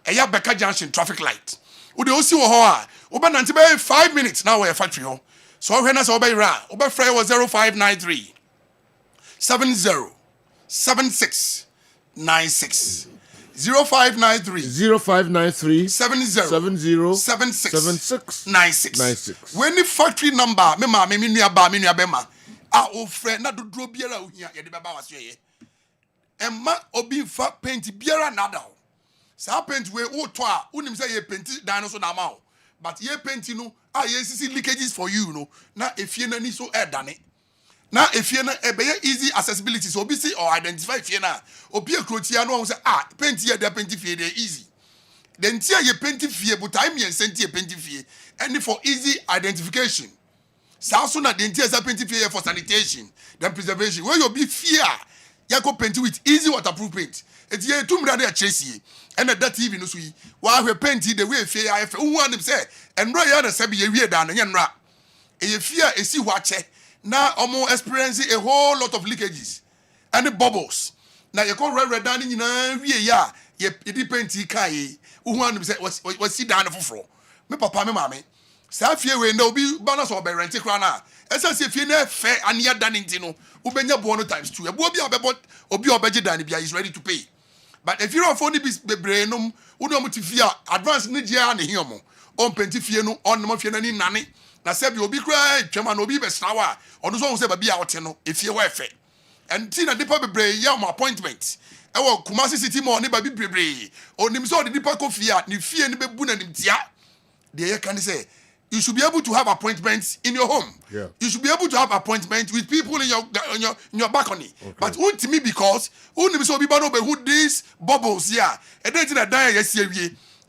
eya beka junction traffic light wo de osi wo ho a wo be nante be 5 minutes na wo ya factory ho so hwe na so be ra wo be fry wo 0593 70 76 96 0593 70 76 96 when the factory number me ma me nua ba ma a o fre na dodro biara o hia ye de be ba waso ye emma obi fa paint biara nada ho sa paint we wo to a unim say ye paint dan so na ma ho but ye paint no a ye sisi leakages for you no na efie na ni so edane na efie na ebeye easy accessibility so obi see or identify efie na obi ekrotia no say paint ye de paint fie dey easy then tia ye paint fie but time ye senti ye paint fie and for easy identification sa so na den tia sa paint fie for sanitation then preservation where you be fear ya go paint with easy waterproof paint eti ye tumra na chesie and that TV no so yi wa hwe paint the way fie ya fe hu anim say enro ya na sabi ye wie da na nra e fear esi ho ache na omo experience a whole lot of leakages and the bubbles na ye ko red down nyina wie ya ye di paint kai hu anim say wasi da na foforo me papa me mama sa fie we na obi ba na so be rent kra na esa se fie na fe ania dan nti no ubenya bo no times 2 ebo obi obebo obi obeje dan bia is ready to pay but if you don't phone be bebrainum uno mo ti fie advance ni dia na hiomo on penti fie no on mo fie na ni nane na se bi obi kra twema na obi be strawa ono so se ba bia wote no efie wa efe and ti na depa bebre ya mo appointment e wo Kumasi City mo ne ba bi bebre onim so de depa ko fie ni fie ni be bu na nim tia de ye kan say you should be able to have appointments in your home. Yeah. You should be able to have appointments with people in your balcony. Okay. But to me because only so people know who these bubbles here. And then that die yes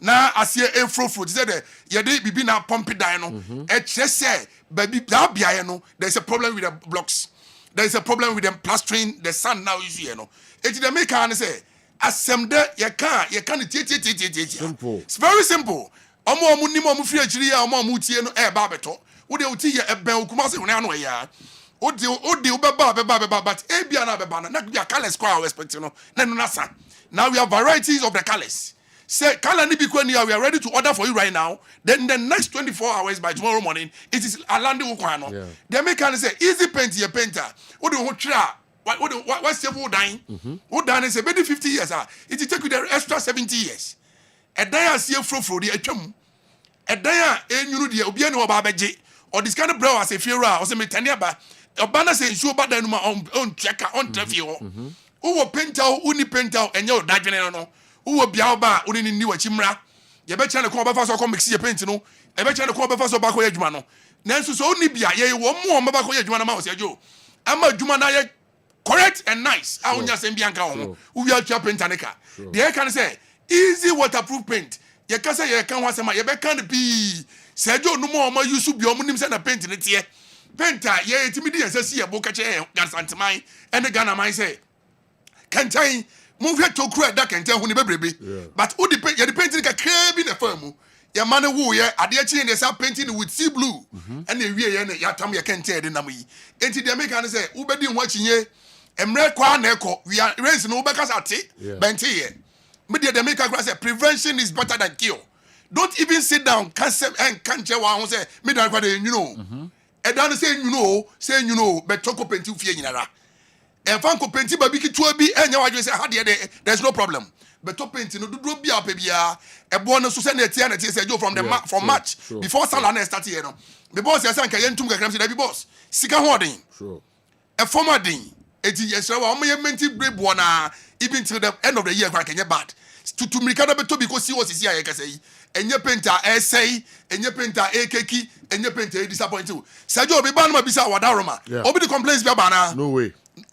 na asie efro say the ye dey bibi na pump down no. E say baby that bia no there's a problem with the blocks. There is a problem with them plastering the sand now is here no. It dey make an say Assemble you can simple. It's very simple. Omo nim omo free akiri ya omo tie no e ba beto. Wo de uti ye eben Kumasi hune no ya. Odi beba but e bia na beba na bia colors kwa we expect no. Na no nasa. Now we have varieties of the colors. Say color ni bi kwani we are ready to order for you right now. Then the next 24 hours by tomorrow morning it is landing kwa no. They make can say easy paint ye painter. Wo de ho tira what's your wood dying? Wood dying say 50 years it take you the extra 70 years. A day see you fro the atwam. A day you the obi ani oba beje or this kind of brow as a fear or say me tania ba. Obana say show ba dan on checker on traffic. Who will paint out, uni paint out, and your dagger no. Who will be out ba uni ni wachimra. You bet you come back so come mix your paint no. I bet you come back so back with Jumano. Nancy so only be ye one more back with Jumana mouse, Joe. I'm a Jumana correct and nice. I want you Bianca on. We are your paint aneka. The air can say easy waterproof paint. You can say you can't want some, you can't be. Sergio no more use to be on him send a paint in it here. Painter, ye timidity and see a book chair, Gansantamai, and the Ghana might say. Can't I move your to create that can tell when baby. But who the painting a crab in a firm. Your man woo ya, a dear chin is up painting with sea blue. And the rear and your tummy can tell the name. And the American say, Ubedi watching ye, and red quan echo, we are raising over Casati, Benty. Media the American say prevention is better than cure. Don't even sit down, can't tell one say, midnight, you know. And then saying you know, but choco painting fear. And Fanko Penti Babiki to be and you say, there's no problem. But top painting, do be up a bonus to send a tiana from the from March before Salana started. The boss has sank a young Tunga Grams in every boss. Sika hoarding. A former ding. 80 years ago, I mentioned brave one even till the end of the year. I can get bad. To me, because he was here, I can say. And your painter essay, and your painter AKK, and your painter disappoint you. Sergio Bibanma Bisa Wadaroma. Obi the complaints Babana.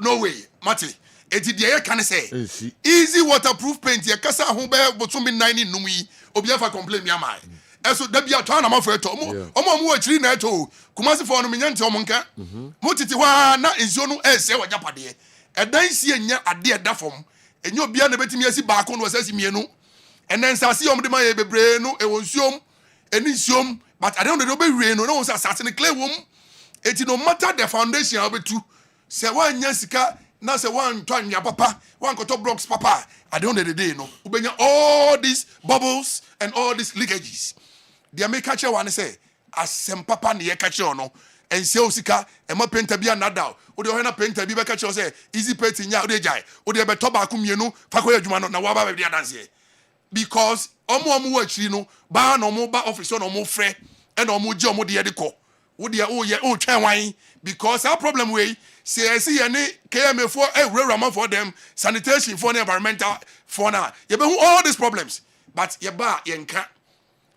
No way, Mati. Eti the can say easy waterproof paint. Ya kasa hube botumi 9 numi. Obiafa complain mi amai. Eso debi atwa na mafo eto. Omo mu achiri na eto. Kumasi fo no menyante omonka. Mo titi hwa na enzo no ese wa japade. Edan si enya ade eda fom. Enye obia na betimi asi baako no asasi mienu. Enen sasi om de ma ye bebre no e wonsuom. Eni nsuom. But I don't know be we no say asase ne clay wom. Eti no matter the foundation obetu. Say one sika na say one twan ya papa one koto blocks papa at the end of the day no ubenya all these bubbles and all these leakages the make catch one say asem papa ne ye catch no and say sika e ma painter bia nada o de na painter bi be catch say easy paint nya o de jai o de be to ba ku mienu fa ko adwuma no na wa ba be dia dance because omo wa chiri no ba na omo ba office no omo frɛ e na omo je omo de ye de kɔ wo de o ye o twen wan because our problem way say I see any KMA for a for them, sanitation for the environmental for now. You be all these problems. But your bar yenka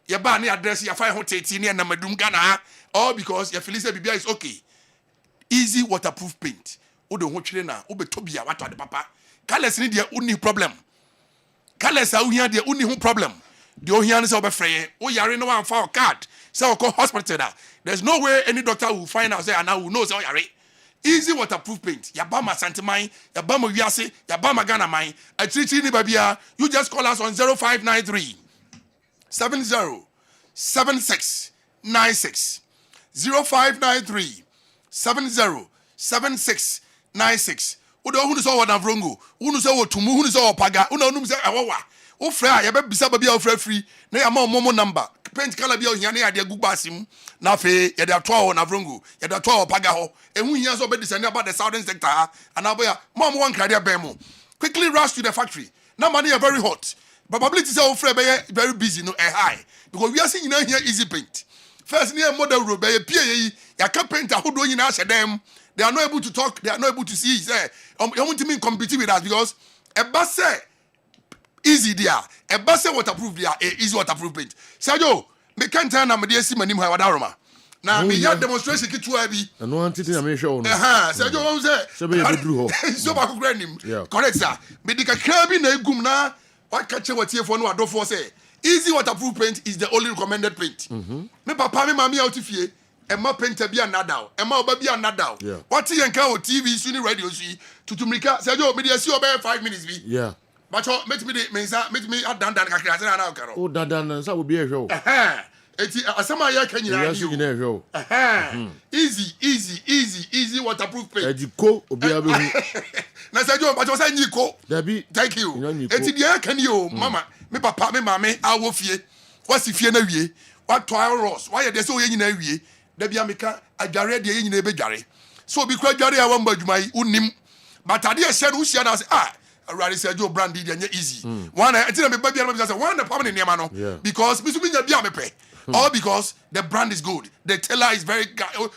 your bar near address your 518 near Namadum Ghana, all because your Felicia Bibia is okay. Easy waterproof paint. Udo Hochina, Ube Tobia, what the papa. Colors need their only problem. Colors are here their only problem. The Ohians over free, oh, you're in one for a card. So call hospital. There's no way any doctor will find out, say, and now who knows how you're. Easy waterproof paint. Yabama Santamai, Yabama Viasi, Yabama Ghana Mai. A treaty Babia. You just call us on 0593 70 76 96. 0593 70 76 96. Udo who is all Navrongo, who is all Tumu, who is all Paga, who say Awa. O fra, ya be bisa babia o fra free. Na ya momo number. Paint color bi o hia na ya de gubasim. Na fe ya de atwa na vrongo. Ya de atwa paga ho. Ehu hia so be descend about the southern sector. And aboya, mom one crowd be mo. Quickly rush to the factory. Now money are very hot. Probability say o fra be very busy no high. Because we are seeing here easy paint. First near model road be pie ya ka paint ahodo nyina hye dem. They are not able to talk, they are not able to see say you want to mean compete with us because e ba say easy there. A basse waterproof there. Easy waterproof paint. Sergio, me can't tell na me dey see manim ha wadaroma. Na me ya demonstration kitu abi. And one thing I make sure no. Sergio won say. So be bedru ho. So ba ko granim. Correct sir. Me di kakra bi na egum na what catch what here for no adofo say. Easy waterproof paint is the only recommended paint. Me papa me mami out fie. Emma painter bi anada. Emma oba bi anada. What you can o TV suni radio see to Mika. Sergio me dey see oba 5 minutes bi. Yeah. But you make me a dandan kakra say na okaro. Oh dandan say obi ehwe o. Eti asema ya kan nyina ni o. Easy waterproof paint. Ejiko obi abehu. Na say jo but you say nyiko. Dabi. Thank you. Eti dia kan yo mama, me papa, me mama awo fie. Wasi fie na wie. What trial ross. Why you dey say oye nyina wie? Dabi ameka adware de ye nyina be dware. So bi kwa dware a wa mbadwumai unim. But ade e se no hia na say Rally said Joe Brandy and easy. One I tell me baby one the permanent name because we be pay. All because the brand is good. The tailor is very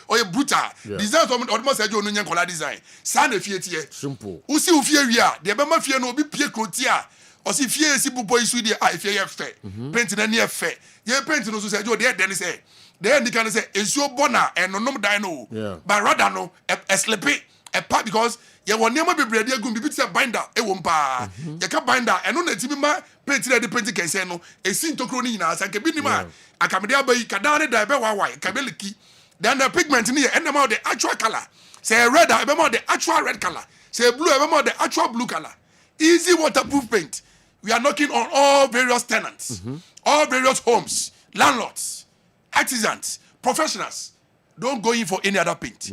or a brutal. Design almost said Joe Nunyan color design. San if here simple. Who see who fear we are, the Bama fear no be Pierre Clotia. Or see fear si boy sweet if you have fair. Painting a near fair. Yeah, painting also said Joe there then say. Then they can say it's your bona and no dino. But rather no a sleepy a part because ye won never be bread go be say binder e won pa ye ka binder e no na ti ma paint na de paint kense no e sin to kroni nyina san ke bi ni ma akamede abayi kada ne da be wa ka be liki then the pigment ni e na ma the actual color say red e be ma the actual red color say blue e be ma the actual blue color easy waterproof paint. We are knocking on all various tenants, all various homes, landlords, artisans, professionals. Don't go in for any other paint.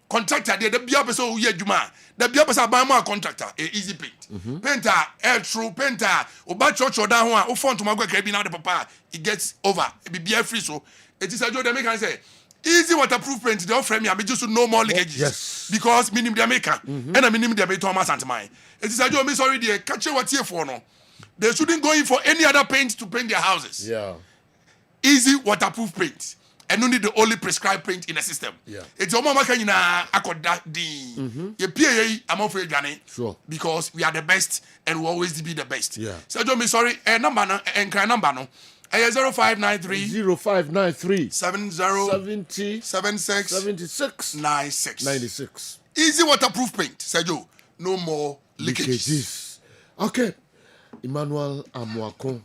Contractor there, the bia person who juma, the bia person buy more contractor, easy paint. Painter, air true painter, oba church or down one, who font to my work now the papa, it gets over. It be beer free so. It is a joke they make and say easy waterproof paint. They offer me, I just no more leakages. Yes. Because minimum they make and a minimum they make Thomas and mine. It is a joke. Me sorry, they catch you what here for no. They shouldn't go in for any other paint to paint their houses. Yeah. Easy waterproof paint. And only the only prescribed paint in the system. Yeah. It's almost like akoda di. You pay I'm afraid Ghanaian. Sure. Because we are the best and we always be the best. Yeah. So don't be sorry. Number no and cry number no. 0593 70 76 96. Easy waterproof paint. Sergio, no more leakages. Okay. Emmanuel Amuakon,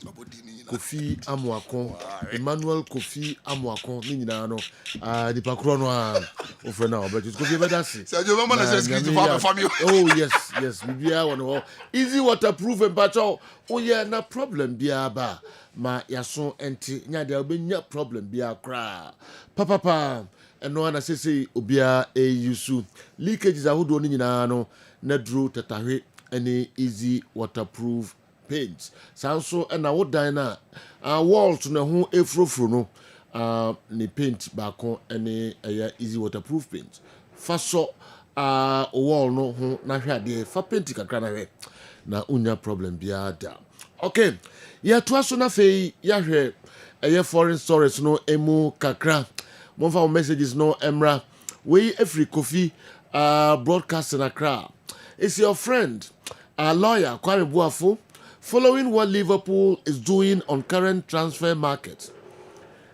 Kofi Amuakon, Emmanuel Kofi Amuakon, ni nyina no di pakro no a ofre na obet Kofi bedasi. Sergio mama na say script for family. Oh yes, bibia won ho. Easy waterproof and patcho. Oh yeah, na problem bia ba. Ma yaso enti nya de obenya problem bia kra. Papa eno na sese obia yusu. Leakages ahodo ni nyina no na dru tetahwe any easy waterproof paints. So and our diner wall to no efrofro no ni paint back on any easy waterproof paint. Faso wall no ho na hwa de fa paint kakra na hwe na unya problem bia da. Okay. Ya to so na fei ya hwe foreign stories no emu kakra. Monfa messages no emra we every coffee broadcast na kra. It's your friend lawyer Kwame Buafo. Following what Liverpool is doing on current transfer market,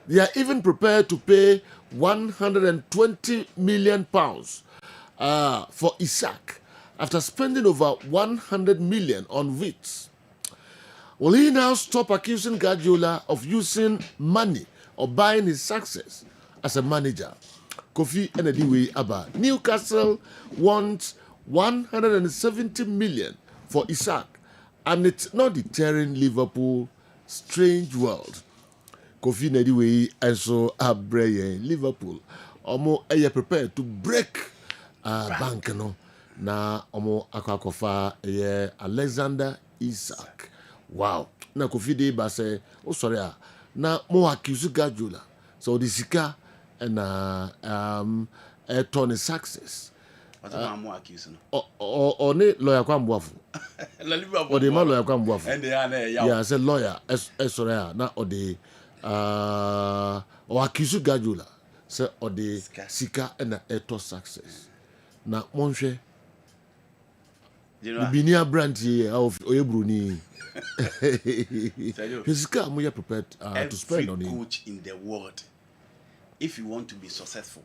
they are even prepared to pay £120 million for Isak after spending over 100 million on Wits. Will he now stop accusing Guardiola of using money or buying his success as a manager? Kofi Enediwe Abba. Newcastle wants 170 million for Isak, and it's not deterring Liverpool. Strange world. Kofi Nediwe also Abreye Liverpool. Omo eye prepared to break bank no na omo akwakofa eye Alexander Isak. Wow. Na Kofi de ba say oh sorry na mo accuse Guardiola. So the sika and Tony success. What am I accusing? Or lawyer Kwambuafu. Or the man lawyer Kwambuafu. And they are there. Yeah, I said lawyer. Sorry, not or the or accuse Guardiola. Say or the sika and Eto success. Na monche. Binia brand here of Oyebruni. Sika mo prepared to spend on it. Every coach in the world, if you want to be successful,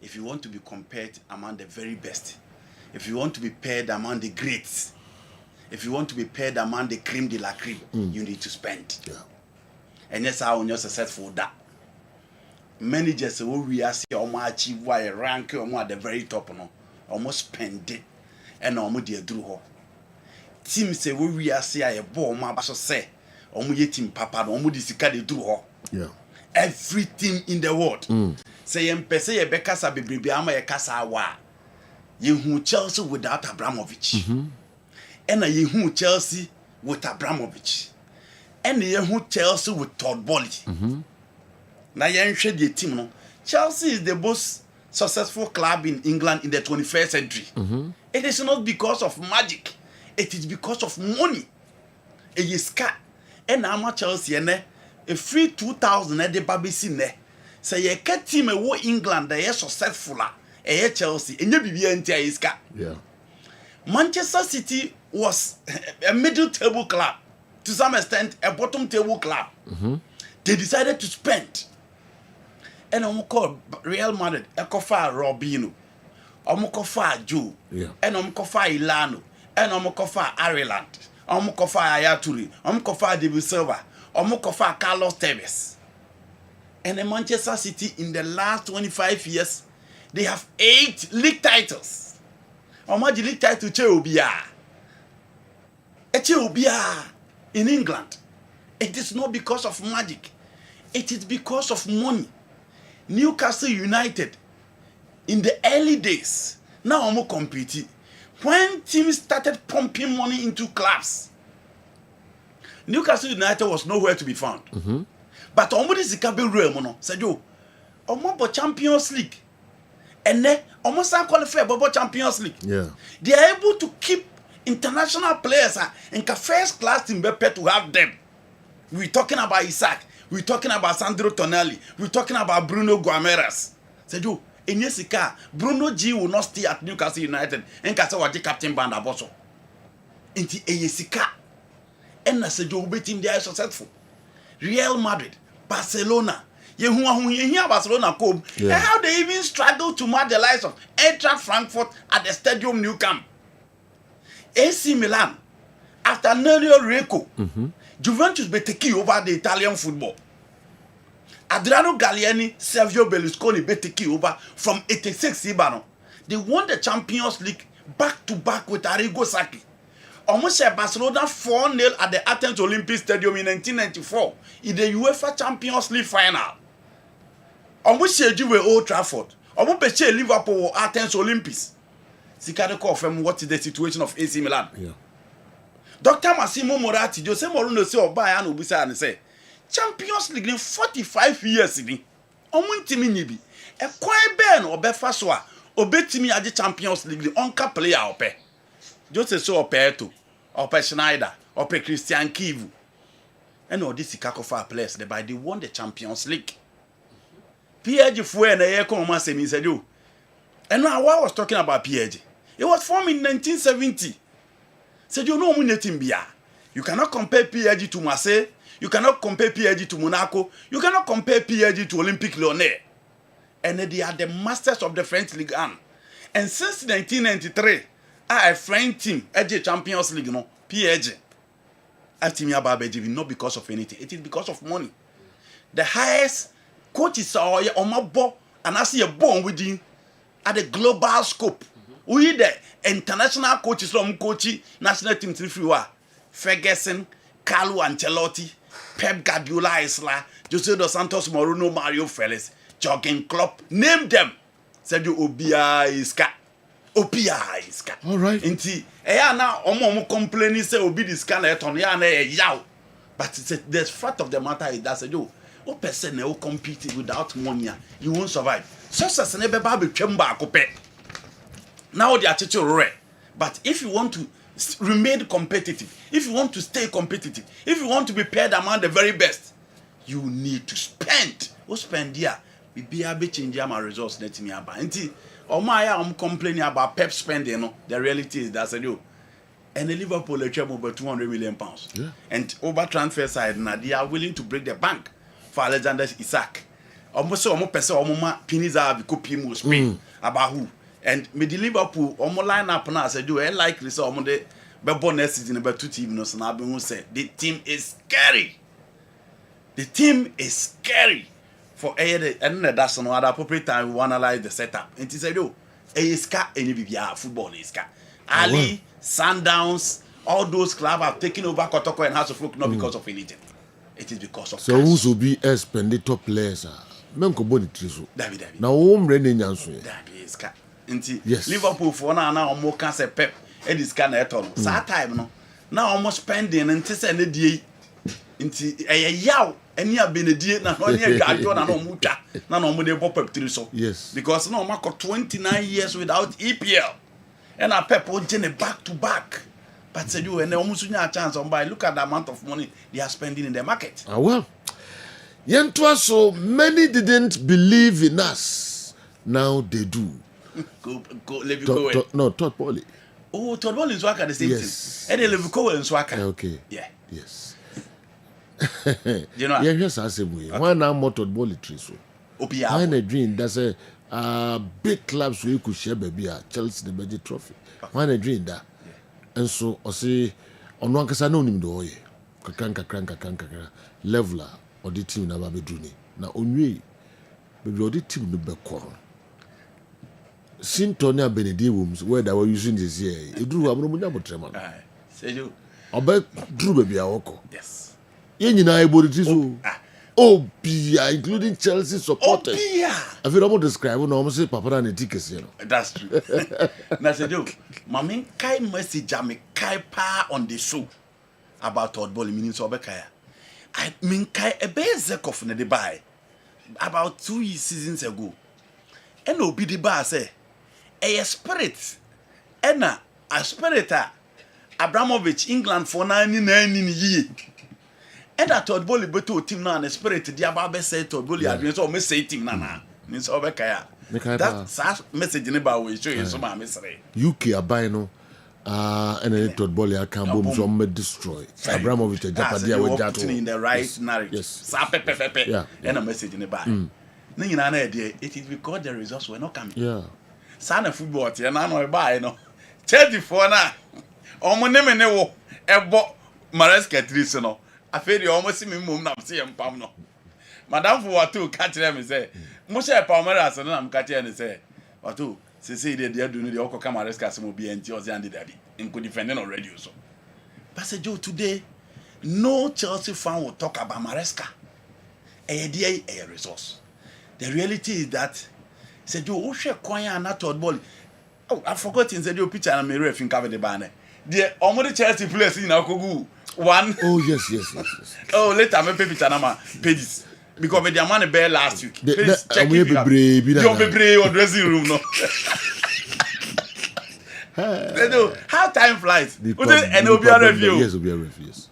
if you want to be compared among the very best, if you want to be paired among the greats, if you want to be paired among the creme de la creme, you need to spend. Yeah. And that's how you're successful. That managers who we are see almost achieve why rank almost at the very top, no, almost spend it, and almost dear through her. team say we are say a ball ma ba so say omo ye team papa no omo di sika de duru ho. Yeah. Every team in the world. Say ye mpese ye bekasa bebrebe ama ye kasa wa. Ye hu Chelsea without Abramovich. And ye hu Chelsea with Abramovich. And ye hu Chelsea with Todd Bowley. Na ye nhwe the team no. Chelsea is the most successful club in England in the 21st century. It is not because of magic. It is because of money. It is ska. And how much Chelsea ne a free 2000 e de babisi ne. Say ye ka team e wo England they are successful e Chelsea. Enye bibia ntia iska. Yeah. Manchester City was a middle table club, to some extent a bottom table club. They decided to spend. And I'm called Real Madrid, Ekofa Robinho, Omukofa Joe, and Omukofa Ilano, and Omukofa Ireland, Omukofa Ayaturi, Omukofa De Silva, Omukofa Carlos Tevez. And in Manchester City in the last 25 years, they have 8 league titles. Omaji league title Cheobia. Cheobia in England. It is not because of magic. It is because of money. Newcastle United in the early days, now I'm competing. When teams started pumping money into clubs, Newcastle United was nowhere to be found. But Omodi Zikabe Ruemono said, yo, Omobo Champions League. And then almost qualify for Champions League. Yeah. They are able to keep international players and first class team better to have them. We're talking about Isaac. We're talking about Sandro Tonali. We're talking about Bruno Guimaras. Said you, in Yesika, Bruno G will not stay at Newcastle United. And Kasawaji captain band aboso. Inti Yesika. And I said you team they are successful. Real Madrid, Barcelona. You hear Barcelona come. And how they even struggle to match the likes of Eintracht Frankfurt at the Stadium Nou Camp. AC Milan, after Nereo Reco, Juventus be taking over the Italian football. Adriano Galliani, Sergio Berlusconi be taking over from 86 Ibano. They won the Champions League back to back with Arrigo Sacchi. Almost Barcelona 4-0 at the Athens Olympic Stadium in 1994 in the UEFA Champions League final. Almost Juve Old Trafford. Almost Liverpool Athens Olympics. Sikade confirm what is the situation of AC Milan. Yeah. Dr. Massimo Moratti, Jose Mourinho say Obaya and Obisa and say Champions League in 45 years ni. Omuntimi nibi. E kwai ben obefa so a obetimi age Champions League onka player ope. Jose so ope Schneider, ope Christian Kivu. And all this Ikakofa players they won the Champions League. PSG Fue na ye come say me said you. And now I was talking about PSG. It was formed in 1970. Said you know Munetimbia. You cannot compare PSG to Marseille. You cannot compare PSG to Monaco. You cannot compare PSG to Olympique Lyonnais. And they are the masters of the French Ligue 1. And since 1993, a French team, EJ Champions League, no, PSG. Altimia Babeji, not because of anything. It is because of money. The highest coaches are on my ball, and I see a ball within at the global scope. We the international coaches from coaching national team free Ferguson, Carlo Ancelotti, Pep Guardiola Isla, Jose dos Santos Mourinho, Mario Felix, Jürgen Klopp, name them. Said you Obia Iska. Obia Iska. All right. Inti now omo complaining say Obi this kind of ton ya na yaw. But the fact of the matter is that said you o person who compete without money you won't survive. Success never be twemba akope. Now they are teaching rare. But if you want to remain competitive, if you want to stay competitive, if you want to be paired among the very best, you need to spend. Who spend here? Be able to change my results. Let me about. I'm complaining about Pep spending. No, the reality is that's a deal. And the Liverpool they charge over 200 million pounds. Yeah. And over transfer side, now they are willing to break the bank for Alexander Isak. Almost person Piniza Vicopimu Spain about who. And me the Liverpool line up now said you likely so the bonus season about 2 teams now be say the team is scary. The team is scary for and that's no other appropriate time we analyze the setup. And he said, "Oh, iska any bibia football iska." Ali, Sundowns, all those clubs have taken over Kotoko and House of Folk not because of anything. It is because of so cash. who will be spend the top players men ko boni triso David na wo mre ne nyanso David ska nti yes. Liverpool for na omo ka se Pep e dis ka na eto no sa time no na omo spending nti se na die nti yaw eni abenedie na no ne adwo na no omo twa na no omo de Pep triso yes because na omo 29 years without EPL and a Pep on back to back. But said you and almost a chance on buy. Look at the amount of money they are spending in the market. Ah well. So many didn't believe in us. Now they do. Let me go. No, Todd Bowley. Oh, Todd Bowley is working the same thing. And then let me go and swaka. Okay. Yeah. Yes. You know. Yeah, yes, I say we. Why now more Todd Bowley tree so? Opia. Why in a dream that's a big clubs we could share baby Chelsea the budget trophy. Why in a dream that? And so I say on one case I know him do oye kakran leveler or the team na babe duni na onwe baby or the team no be koro Sintonia Benedict Woms where they were using this year e duru amro munya botrema say you oba duru baby awoko yes ye nyina ebo the so Obia, including Chelsea supporters. I feel almost describe no almost say papa na tickets, you know. That's true. Now say do, mami kai message me kai pa on the show about Todd Bowley meaning so obekaya. I mean kai a basic of na the buy about 2 seasons ago. And obi the bar say a spirit ena a spirit Abramovich England for 99 years. And that Todd Bowley beto team na and spirit the ababe say Todd Bowley adwin so me say team na na means obekaya. That message in about we show you so ma mesre. UK abai no and then Todd Bowley can boom so me destroy. Abramovich Japadia we jato in the right narrative. Yes. Sa pepe. Yeah. And a message in about. Na nyina na dey it is because the results were not coming. Yeah. Sana football tie na no buy no. Chelsea for na omo ne me ne wo ebo Maresca tris no. Aferi almost see me mum na say empam no. Madam for watu catch them say, "Mo share Palmeiras no am catch them say, watu say they do no dey okoka Maresca some obi enti o say and daddy. Inko defending already so." Pastor Joe today no Chelsea fan will talk about Maresca. A resource. The reality is that said you o share kwan na Todd Bowley. Oh, I forgot in the picture na me ref in cover the banner. The almost Chelsea players in Akogu. One. Oh yes. Oh, later me picture na ma pages because me the man bear last week. Please check it. You be or dressing room no. They do how time flies. And will be a review. Yes, will be a review. Yes.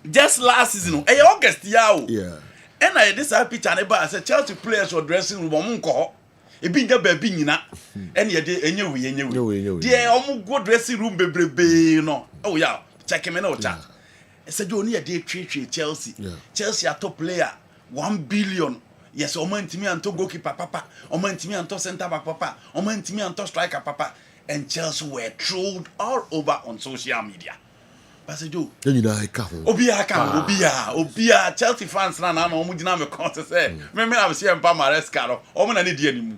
Just last season, August yawo. Yeah. And I this picture na ba say Chelsea players or dressing room omo nko. E bi nga ba bi nyina. And ye dey enye we. Dey omo go dressing room bebrebe no. Oh yeah, check him na ocha. Said you only a day trade Chelsea. Yeah. Chelsea a top player, 1 billion. Yes, Omantimi and to goalkeeper papa, Omantimi and to centre back papa, Omantimi and to striker papa, and Chelsea were trolled all over on social media. But said you, Obia, Chelsea fans na no mudina me kon say, me na see empa Maresca no, o na need animu.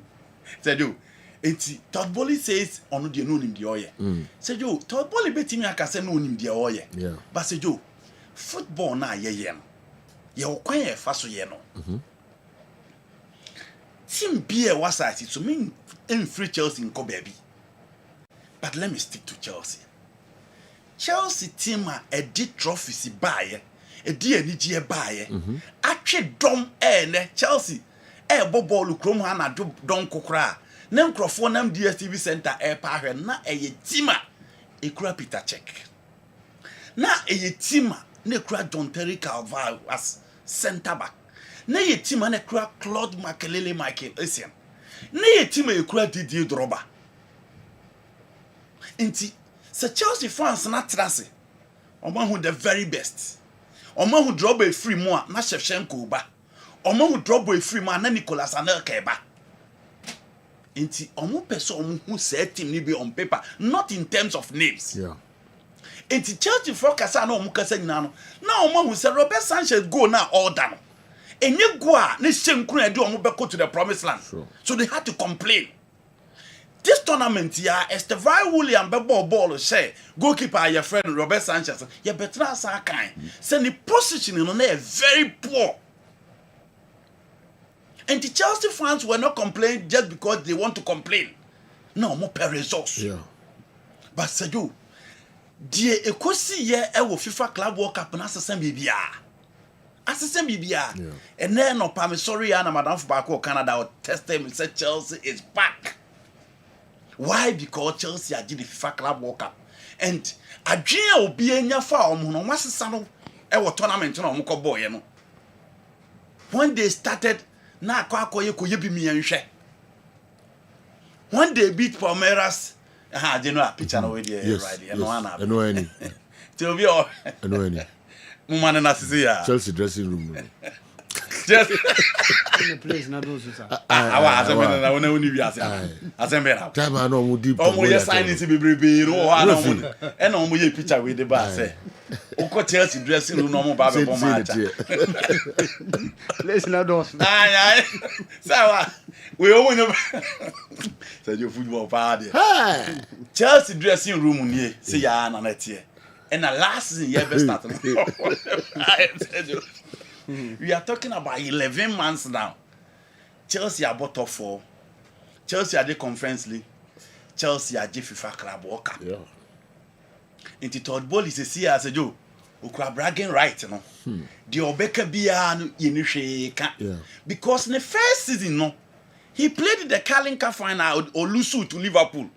Said you, enti Todd Bowley says onu de no nim de oye. Said you, Todd Bowley betimi akase no nim de oye. Yeah. But said you, football na ye no. Ye okwan ye fa so ye no. Team be a was at it to mean in free Chelsea in baby. But let me stick to Chelsea. Chelsea team a di trophy buy e di anije buy atwe dom ne Chelsea bobo lu krom ha na don kokra na nkrofo nam DStv center pa hwe na eye team e kura Peter Check na eye team na kura John Terry Calvert as center back na eye team na kura Claude Makelele Michael Essien na eye team e kura Didier Drogba inti se Chelsea fans na trase omo hu the very best omo hu Drogba free mo na Shevchenko ba omo hu Drogba free mo na Nicolas Anelka ba inti omo person omo hu say team ni be on paper not in terms of names. Yeah. Inti Chelsea focus na omo kasa nyina no na omo hu say Robert Sanchez go na order no enye go a na Shenkuru e de omo be go to the promised land. Sure. So they had to complain. This tournament here, Estevao William ball say goalkeeper your friend Robert Sanchez. You better not say kind. Say the positioning on there very poor. And the Chelsea fans were not complaining just because they want to complain. No more per resource. Yeah. But say you, the ekosi ye ewo FIFA Club World Cup na asesen bibia. Asesen bibia. And then no pa me sorry na madam for back Canada or test them and say Chelsea is back. Why? Because Chelsea are the FIFA Club World Cup. And adwene obi anya fa omo no masesa no ewo tournament no omo ko boy no. When they started na akoye bi mi enhwe. When they beat Palmeiras, you know, picture no way there, right? I know any. Tell me all. I know any. Mumana na sisi ya. Chelsea dressing room. Just in the place na do so sir. Asembe na wona woni wi ase. Asembe na. Time na no mu deep. Omo ye sign it bebrebe no ha na omo. E na omo ye picture we dey ba say. Uko Chelsea dressing room no omo ba be bomb match. Place na do so. Ai. Sawa. We omo no. Say you football party. Chelsea dressing room nie say ya na tie. And the last season you ever started. We are talking about 11 months now. Chelsea are bottom 4. Chelsea are the Conference League. Chelsea are the FIFA Club World Cup. Yeah. In the third ball is a see as a Joe. Ukra bragging right, you know. The Obeka Bian in because in the first season, no, he played in the Kalinka final or Lusu to Liverpool.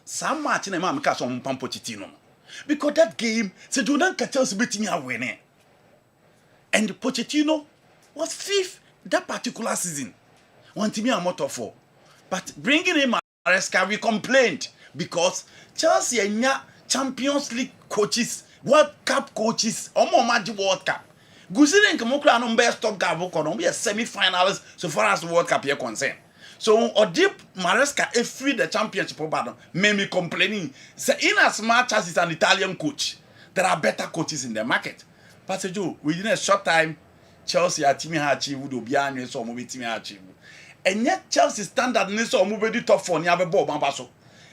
Some match in a man cast on Pochettino. Because that game, said you don't Chelsea beating a winning. And Pochettino was 5th that particular season. One team a motor for. But bringing in Maresca, we complained because Chelsea and Champions League coaches, World Cup coaches, Omo Magic World Cup. Gusiren Kamokra no best top Gabo, we are semi-finalists so far as the World Cup here concerned. So, or deep Maresca free the championship about made me complaining. Say, in as much as it's an Italian coach, there are better coaches in the market. But Joe, within a short time, Chelsea are team achieve would be an so movie team achieve. And yet Chelsea standard in so move the top 4 near ball Mabaso.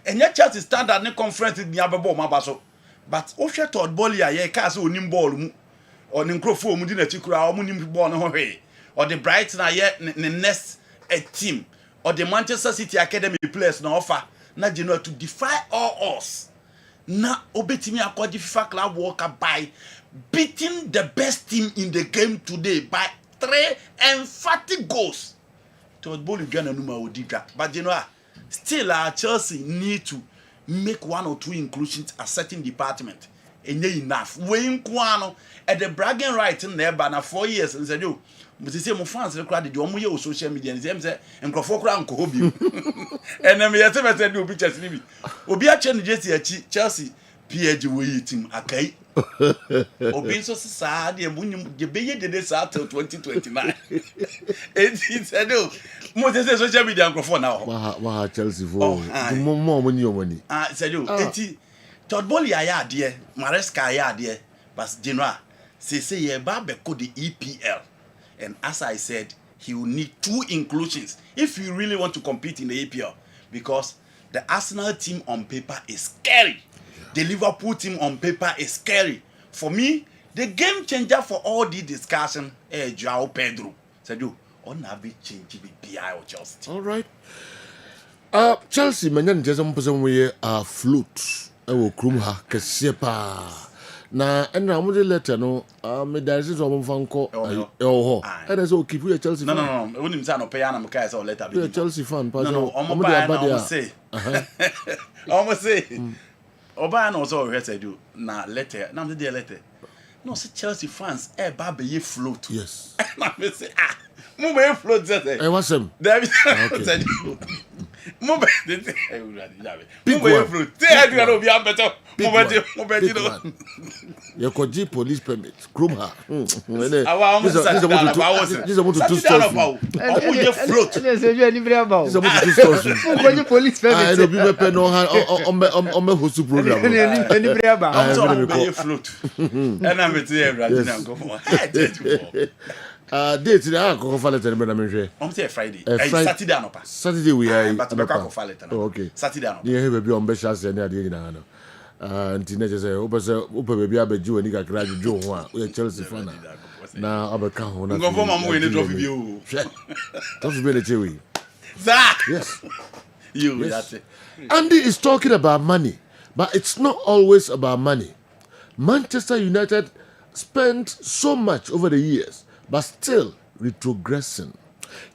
And yet Chelsea standard in conference near ball Mabaso. But Osha told Bolia, ye cast on him ball or Nincrofo Mudina Chikura or Munim ball no way. Or the Brighton are yet the next a team. Or the Manchester City Academy players no offer na general to defy all odds. Na obetimi akodi FIFA Club World Cup by beating the best team in the game today by 3 emphatic goals. To ball Ghana numa odika. But you know, still Chelsea need to make 1 or 2 inclusions at certain department. And enough. Weighing Kwano at the bragging right in there by 4 years and said you. But say mo fans the crowd the omo ye social media and say enkrofo kra nko hobi and me yete me do pictures ni bi obi a che no jesi achi Chelsea PSG we team akai obi so sa de munyum de beye de sa till 2029 it said no mo say social media enkrofo na ho wa Chelsea for mo ni omani said you eti Todd Bowley ya de Maresca ya de but general say ye ba be ko the EPL. And as I said, he will need 2 inclusions if you really want to compete in the APL. Because the Arsenal team on paper is scary. The Liverpool team on paper is scary. For me, the game changer for all the discussion is João Pedro. Said you, on average change BI or Chelsea. All right. Chelsea, manyan jesa mpesa mwe float. Ewo krumha kesiepa. Na enra mo de letter no me direct so mo fanko ho and so keep you Chelsea fan no when him say no pay na me kai say letter be Chelsea fan pass no mo de abade say almost say oba na so we say do na letter na me de letter no say Chelsea fans ba be ye float yes na me say mo be float say what's him David said mo be de mo be float say do na obi am better mo be no you could G police permit krumha this is what to do stuff you float this is you libre about this is what to do stuff you could police permit I no be me pe no on me host program libre about you float and I'm tell you na go for Date I go for letter na menhwe. Say Friday. Saturday anopa. Saturday we are. But we go for letter. Okay. Saturday anopa. Yeah, baby on be chance na ade nyina no. Nti na say ope baby abeji wani kakra dwo ho a we Chelsea fan na abeka ho na. Ngo for mamu we ne trophy bi o. Trophy be le chewi. Yes. That's it. Andy is talking about money, but it's not always about money. Manchester United spent so much over the years, but still retrogressing.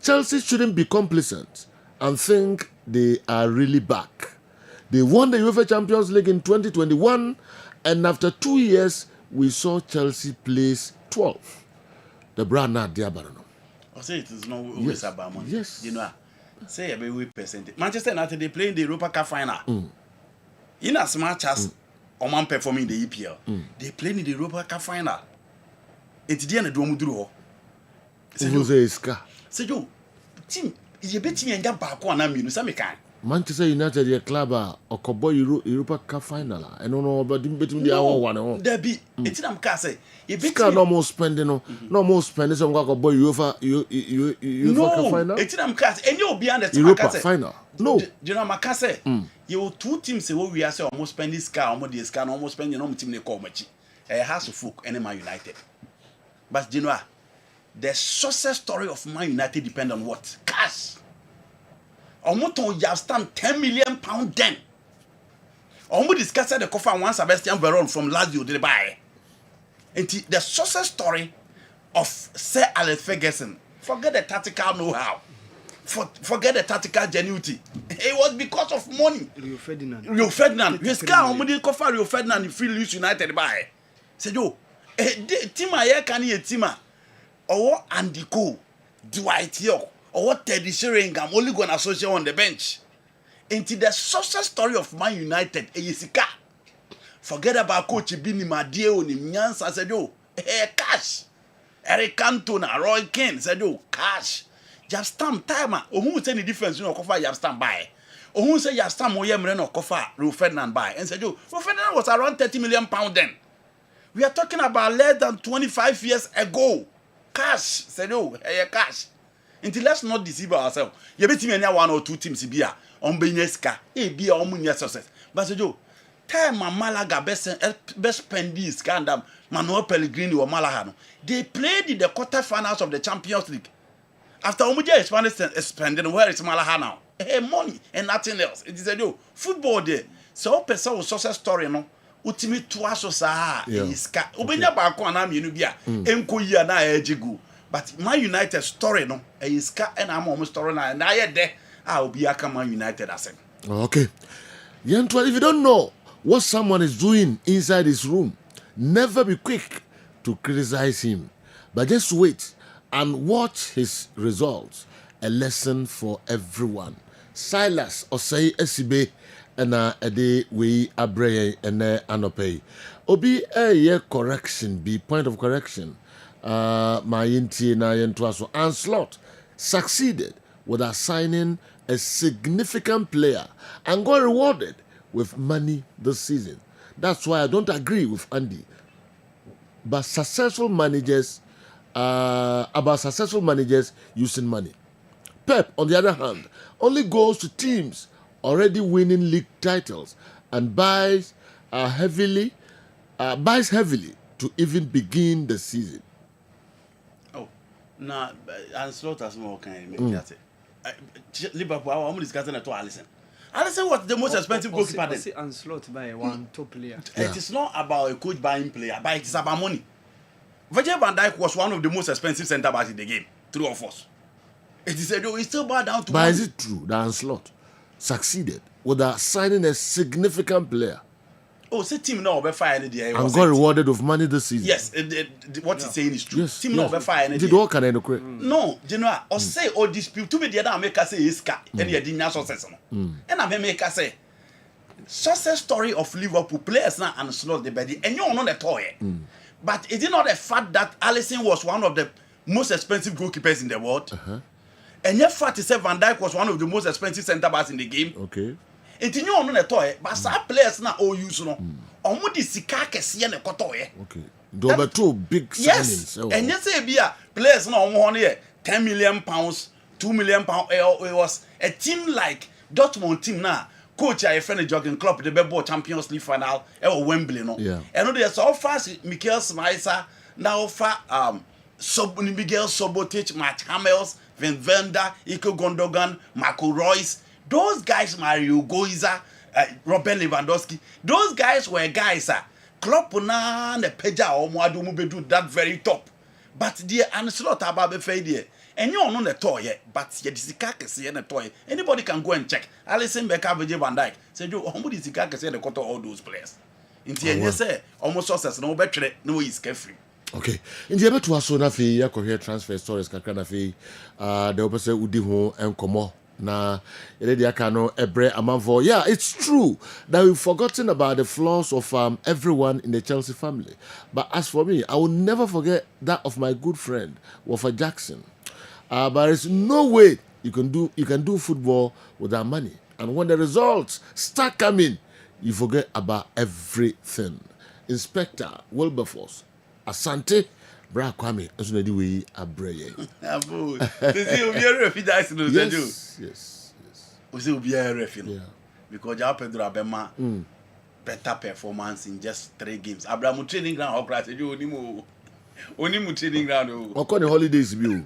Chelsea shouldn't be complacent and think they are really back. They won the UEFA Champions League in 2021, and after 2 years, we saw Chelsea place 12th. The brand not there, but no. I say it is not always about money. Yes. You know, say a very percentage. Manchester United, they play in the Europa Cup final. In as much as Oman performing in the EPL, they play in the Europa Cup final. It's the end of the Domuduro. Say you, team, is a bit in Gamba, and I'm in some kind. Manchester United, your club, or Cobo Europa Cup final. I don't know about between the hour one. There be, it's them case. You can't almost spend, no more spending some Cobo UEFA Cup final. It's them case, and you'll be under Europa final. No, you know, Macase, you two teams say, we are say almost spend this car, almost this car, almost spend your own team. They call Machi. A house of folk, and Man United. But you know, the success story of Man United depend on what? Cash. Omoto you have stamped £10 million then. Omo discussed the coffee one Sebastian Veron from Lazio did buy. And the success story of Sir Alex Ferguson. Forget the tactical know-how. Forget the tactical genuity. It was because of money. Rio Ferdinand. Yes, Omo did coffee Rio Ferdinand if Free Leeds United buy. Say yo, team here can you team or Andy Cole, Dwight York. Or what Teddy Sheringham only going to associate on the bench. Into the success story of Man United, Eyesika. Forget about Coach Bini Madio ni Nyansa said, yo, hey, cash. Eric Cantona, Roy Keane said, yo, cash. Just stamp timer. Or who say the difference, you know, coffee, you have stamp by. Or who say you have stamp Oyemren or coffee, Rio Ferdinand buy. And said, yo, Rio Ferdinand was around £30 million then. We are talking about less than 25 years ago. Cash. Said, yo, hey, cash. Until let's not deceive ourselves. You bet me one or two teams here on Beneska, be a success. But so, time Malaga best spend this kind of Manuel Pellegrini or Malahano. They played in the quarterfinals of the Champions League. After Omuja spending, where is Malaha now? Hey, money and nothing else. It is a football there. So, person success story, no. Ultimate twice sa iska. Ubenya ba ko na mienu bia. Enko yi na ejigu. But Man United story no, iska and I'm almost story na ye de. Obi aka Man United asen. Okay. Yentwa, if you don't know what someone is doing inside his room, never be quick to criticize him. But just wait and watch his results. A lesson for everyone. Silas Osei Esibe and a day we abre and anope. Obi a correction, be point of correction. My inti na yentwaso Anslot succeeded with assigning a significant player and got rewarded with money this season. That's why I don't agree with Andy. But successful managers using money. Pep, on the other hand, only goes to teams already winning league titles and buys heavily to even begin the season. Oh, now Anslot has more kind of make Liverpool, I'm discussing at Alisson. Alisson was the most expensive goalkeeper. Anslot by one top player. It is not about a coach buying player, but it is about money. Virgil van Dijk was one of the most expensive centre backs in the game. True or false? It is it's still bad down to. But is it true that Anslot succeeded with signing a significant player? Oh, say team now be fire any day. And got rewarded with money this season. Yes, what he's saying is true. Yes, team now be fire any day. Did what can I do? No, general, or say or dispute to me the other make us say is car and you didn't success. And I make us say success story of Liverpool players now and Slot the body and you're not the toy. But is it not the fact that Alisson was one of the most expensive goalkeepers in the world? And yet fact is that Van Dijk was one of the most expensive centre backs in the game. Okay. It's not the toy, but some players now all use no. Omo di sika kese na kotoye. Okay. There were two big signings. Yes. And you say be a players na omo hono here 10 million pounds, 2 million pounds. It was a team like Dortmund team now. Coach a friend jogging club the ball Champions League final Wembley no. Yeah. And they so fast Mikel Schmeiser now offer Miguel Sobotic, Matt Hummels, Van Vender, Iko Gundogan, Marco Reus. Those guys, Mario Goiza, Robert Lewandowski. Those guys were guys Klopp na the peja or Mwadu Mubedu that very top. But the Anslot Ababe Fade. And you don't know the toy yet, but you see the toy. Anybody can go and check. Alison Becker, Vijay Van Dijk. Said you almost see the quarter all those players. In the end, you say almost success, no better, no is carefree. Okay. In the other two, so na fi ya hear transfer stories kakra na fi the opposite udi ho enkomo na ele dia ka no ebre amanfo. Yeah, it's true that we've forgotten about the flaws of everyone in the Chelsea family. But as for me, I will never forget that of my good friend Walter Jackson. But there's no way you can do football without money. And when the results start coming, you forget about everything. Inspector Wilberforce, Asante, Bra Kwame, as we we abreye. Yes. We say we are referee. Yeah. Because Jao Pedro Abema better performance in just 3 games. Abraham training ground or class you only training ground. On the holidays view.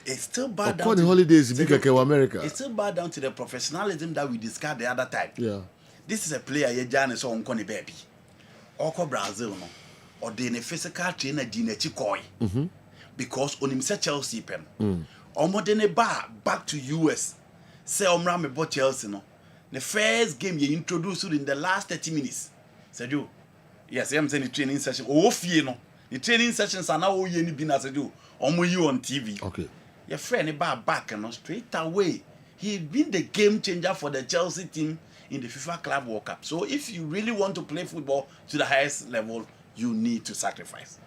It's still bad down to the holidays America. It's still bad down to the professionalism that we discussed the other time. Yeah. This is a player you Jan so on baby. Oko Brazil no. Or the physical trainer Dina Chikoi. Because on himself Chelsea pen. Omo de back to US. Say Omra me bought Chelsea no. The first game you introduced in the last 30 minutes. Said you. Yes, I'm saying the training session. Oh fear no. The training sessions are now you been as you. Omo you on TV. Okay. Your friend back and straight away. He been the game changer for the Chelsea team in the FIFA Club World Cup. So if you really want to play football to the highest level, you need to sacrifice.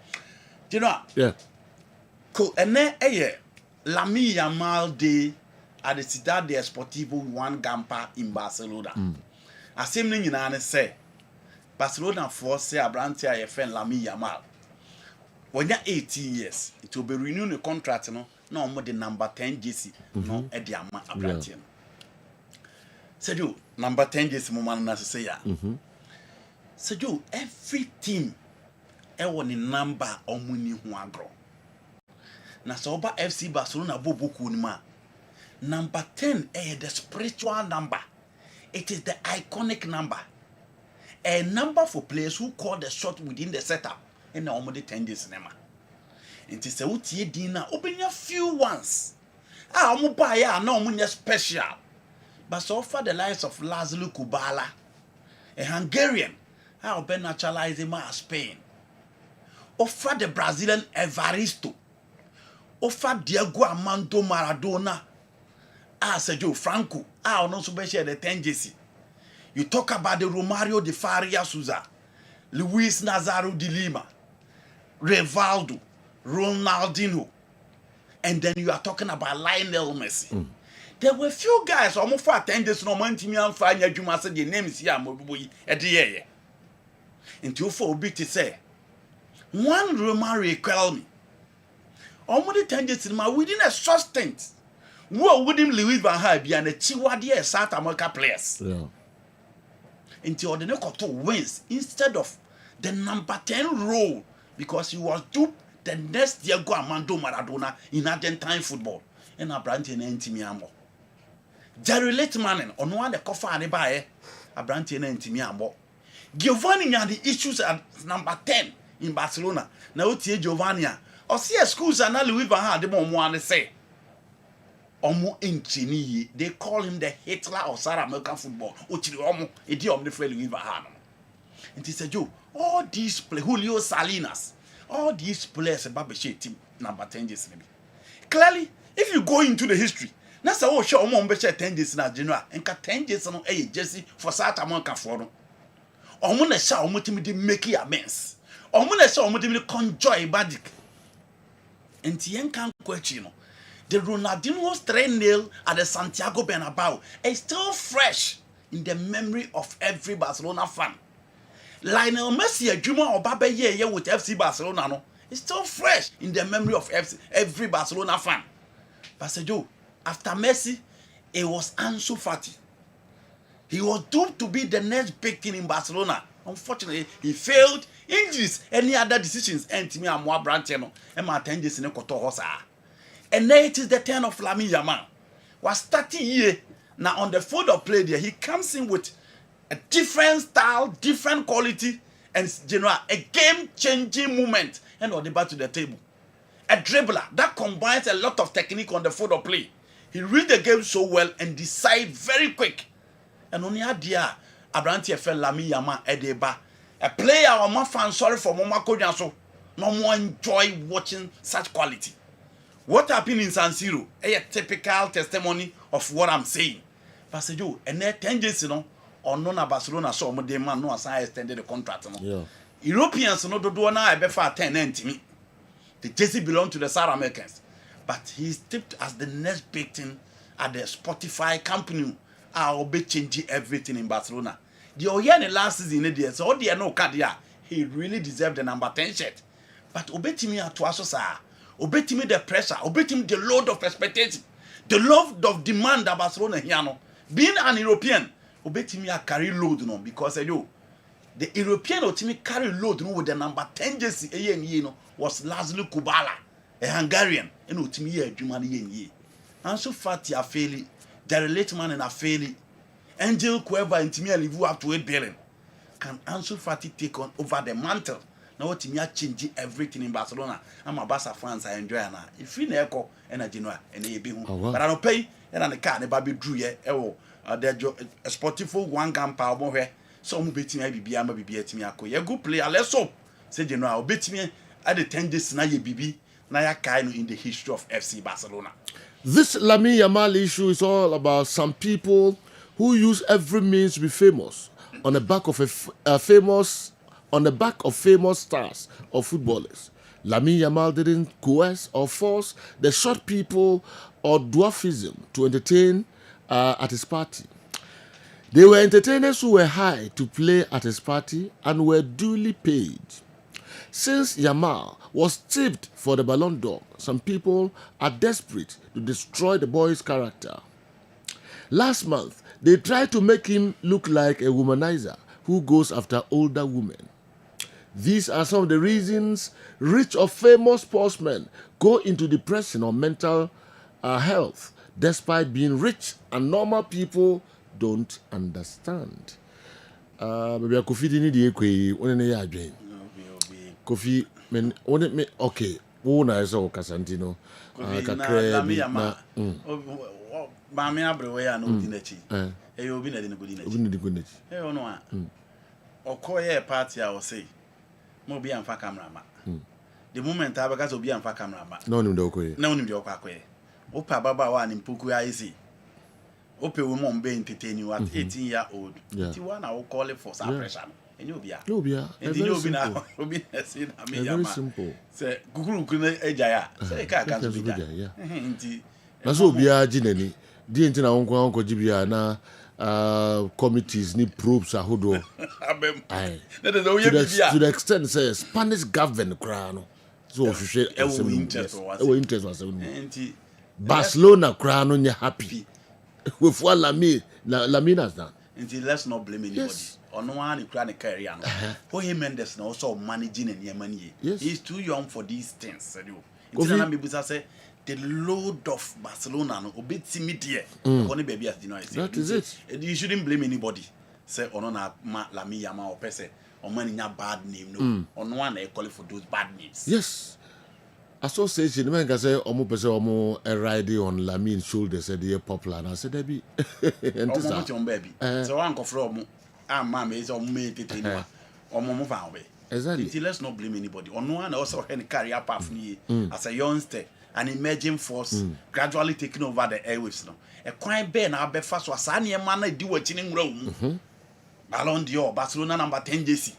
Do you know? Yeah. Cool. And then Lamine Yamal Day at the Ciudad de Esportivo one Gampa in Barcelona. As same thing in say Barcelona force say Abrantia your friend Lamine Yamal. When you're 18 years, it will be renewing the contract, no more the number 10 JC, no Ediama Abrantian. Said you number 10 JC Momana say ya. Said you every team in number omuni huagro. Na soba FC Barcelona bobo kunima. Number 10 the spiritual number. It is the iconic number. A number for players who call the shot within the setup. And almost 10 days cinema. It is a utie dinner, open your few ones. Omo buy no munya special. But so far the likes of Laszlo Kubala, a Hungarian, how been naturalized him as Spain. Offer the Brazilian Evaristo. Offer Diego Armando Maradona. Sergio Franco. No so be share the 10 JC. You talk about the Romario de Faria Souza, Luis Nazario de Lima, Rivaldo, Ronaldinho, and then you are talking about Lionel Messi. There were few guys almost for 10 days no man to me and find your Juma said the name is here at the year. Until for bit to say one Romario call me. Almost 10 days in my within a short stint. What would him Louis Van Gaal be and the Chihuahua South America players? Yeah. Until the Nekoto wins instead of the number 10 role because he was duped the next Diego Armando Maradona in Argentine football. And a branch in Entimiamo. Jerry Lettman on one the coffee and buy a branch in Entimiamo. Giovanni had the issues at number 10 in Barcelona. Now, Giovanni or see a schools and Louis Van Gaal, the more one say. Omo Inchini, they call him the Hitler of South American football. Uchiri Omo, idiom the friend Louis Van Gaal. And he said, Joe, all these players, Julio Salinas, all these players about the team number 10 days. Clearly, if you go into the history, that's how show Omo 10 days in general, and 10 days on a jersey for South American forum. Omo na sha Omo team make amends. Omo na sha Omo team conjoy Badik. And Tien can question. The Ronaldinho's 3-0 at the Santiago Bernabeu is still fresh in the memory of every Barcelona fan. Lionel Messi adwuma oba ye with FC Barcelona no. It's still fresh in the memory of every Barcelona fan. Pastor Joe, after Messi, it was Ansu Fati. He was doomed to be the next big thing in Barcelona. Unfortunately, he failed. Injuries, any other decisions, and to me, I'm more branching. And my 10 days in a Kotohosa. And then it is the turn of Lamine Yamal. Was starting here. Now, on the field of play there, he comes in with a different style, different quality, and a game-changing moment. And on the back to the table. A dribbler that combines a lot of technique on the field of play. He read the game so well and decide very quick. And only idea Abranti fell Lamine Yamal Edeba. A player or my fan sorry for Mama Kojanso. No more enjoy watching such quality. What happened in San Siro? A typical testimony of what I'm saying. Pastor Joe, and there 10 years, or none Barcelona saw the man no as I extended the contract. Yeah. Europeans no do now I befer 10 and to me. The Jesse belong to the South Americans. But he's tipped as the next big thing at the Spotify company. I'll be changing everything in Barcelona. The Oyane last season, so all the no cardia, he really deserved the number 10 shirt. But obetimi at Twasosa, obetimi the pressure, obetimi the load of expectation, the load of demand that Barcelona here. Being an European, obetimi a carry load no because the European otimi carry load no with the number 10 jersey was Laszlo Kubala, a Hungarian, and otimi ye Jumani ye. And so fat ya fairly, the late man and a fairly. Angel Cueva and Timia live up to 8 billion. Can Ansu Fati take on over the mantle? Now what Timia change everything in Barcelona. I'm a Barca fans I enjoy now. If you never and a Genoa and a be but I don't pay and on the car the baby drew ye a sportiful 1 gun power more. Some betting I be ama be at me a good player. Let's hope. Say Genoa bet me at the 10 days na ye bibi na ya kind in the history of FC Barcelona. This Lamine Yamal issue is all about some people who use every means to be famous on the back of famous stars or footballers. Lamine Yamal didn't coerce or force the short people or dwarfism to entertain at his party. They were entertainers who were hired to play at his party and were duly paid. Since Yamal was tipped for the Ballon d'Or, some people are desperate to destroy the boy's character. Last month, they tried to make him look like a womanizer who goes after older women. These are some of the reasons rich or famous sportsmen go into depression or mental health despite being rich and normal people don't understand. Maybe Kofi didn't need the Kofi, okay, wona eso Kasantino. Mami abrewe ya no di nachi. Obi na de no di nachi. Obi na de go nachi. Ono a. Okoye party a o say. Mo bi amfa camera ma. The moment I because obi amfa camera ma. No nim de okoye. Na onim de okoye. Opa baba wa ni mpoku ya isi. Ope we mo mbe entertain you at 18-year-old. 21 I will call it for some pressure. And you be a. No be a. Obi na say na me ya ma. Very simple. Say kukuru kuna ejaya. Say ka kan be ja. Nti na so bia ginani di nti na wonko gibia na committees ni probes ahodo abem to the extent says Spanish government kra no so hwehwe interest was nti Barcelona kra no nya happy with what Lamine has done. Nti let's not blame anybody. Ono one ni kra ne career no for him Mendes na also managing and money. He's too young for these things. Nti na me busa say the load of Barcelona no obetimi there only baby as deny. That is it. You shouldn't blame anybody. Say ono na Lamine Yamal or person or man in bad name no. On one they call it for those bad names. Yes. Association men can say omo person omo riding on Lamine's shoulder said they popular and I said that be omo on baby. So one go from mama is omo me tete no. Omo mo fa we. Exactly. Let's not blame anybody. On one also any career path ni as a youngster. An emerging force gradually taking over the airwaves now. A crime bear now be fast was any man do what in room. Ballon d'Or, Barcelona number 10 JC.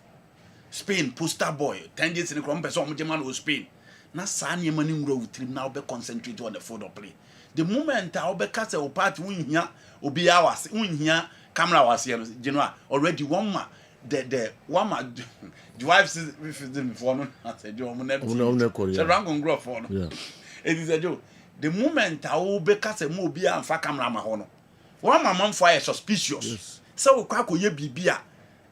Spain, poster boy, 10 JC in the crump person man was Spain. Now Sanya Manning Road team now be concentrated on the photo play. The moment I'll be cast a part win here, will be ours, win here, camera was here, Genoa, already 1 man. the one my wife if them for no I said you am never so rank grow for no yeah it is a joke the moment I will be cast a mo bia and fa camera ma ho no one my man fire suspicious so kwa koye bibia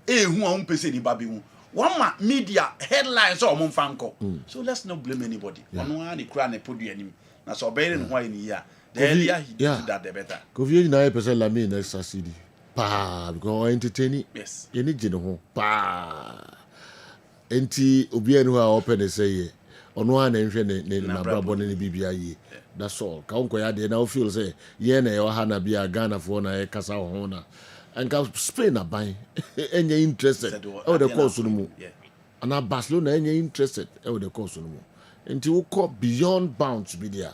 hu a pese di ba bi hu one ma media headlines or mo fanko so let's not blame anybody one one the cry na podu anim na so obey no ho ani ya the earlier he did that the better Kofi 9% la me na succeed pa because entertaining yes ye ni gine ho pa enti obi anu a open say ono a na nhwe ne na brabo ne bibia yi that's all ka onko ya de na feel say ye na ye ha na bia Ghana for na e kasa ho na anka Spain aban enye interested e the course no mu ana Barcelona enye interested e the course no mu enti wo go beyond bounds be there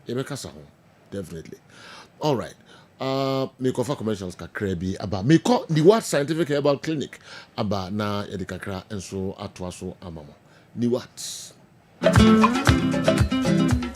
e be kasa ho definitely all right me ko fa commercials kakra bi aba me ko the what scientific herbal clinic aba na e de kakra enso atoa so amamo ni what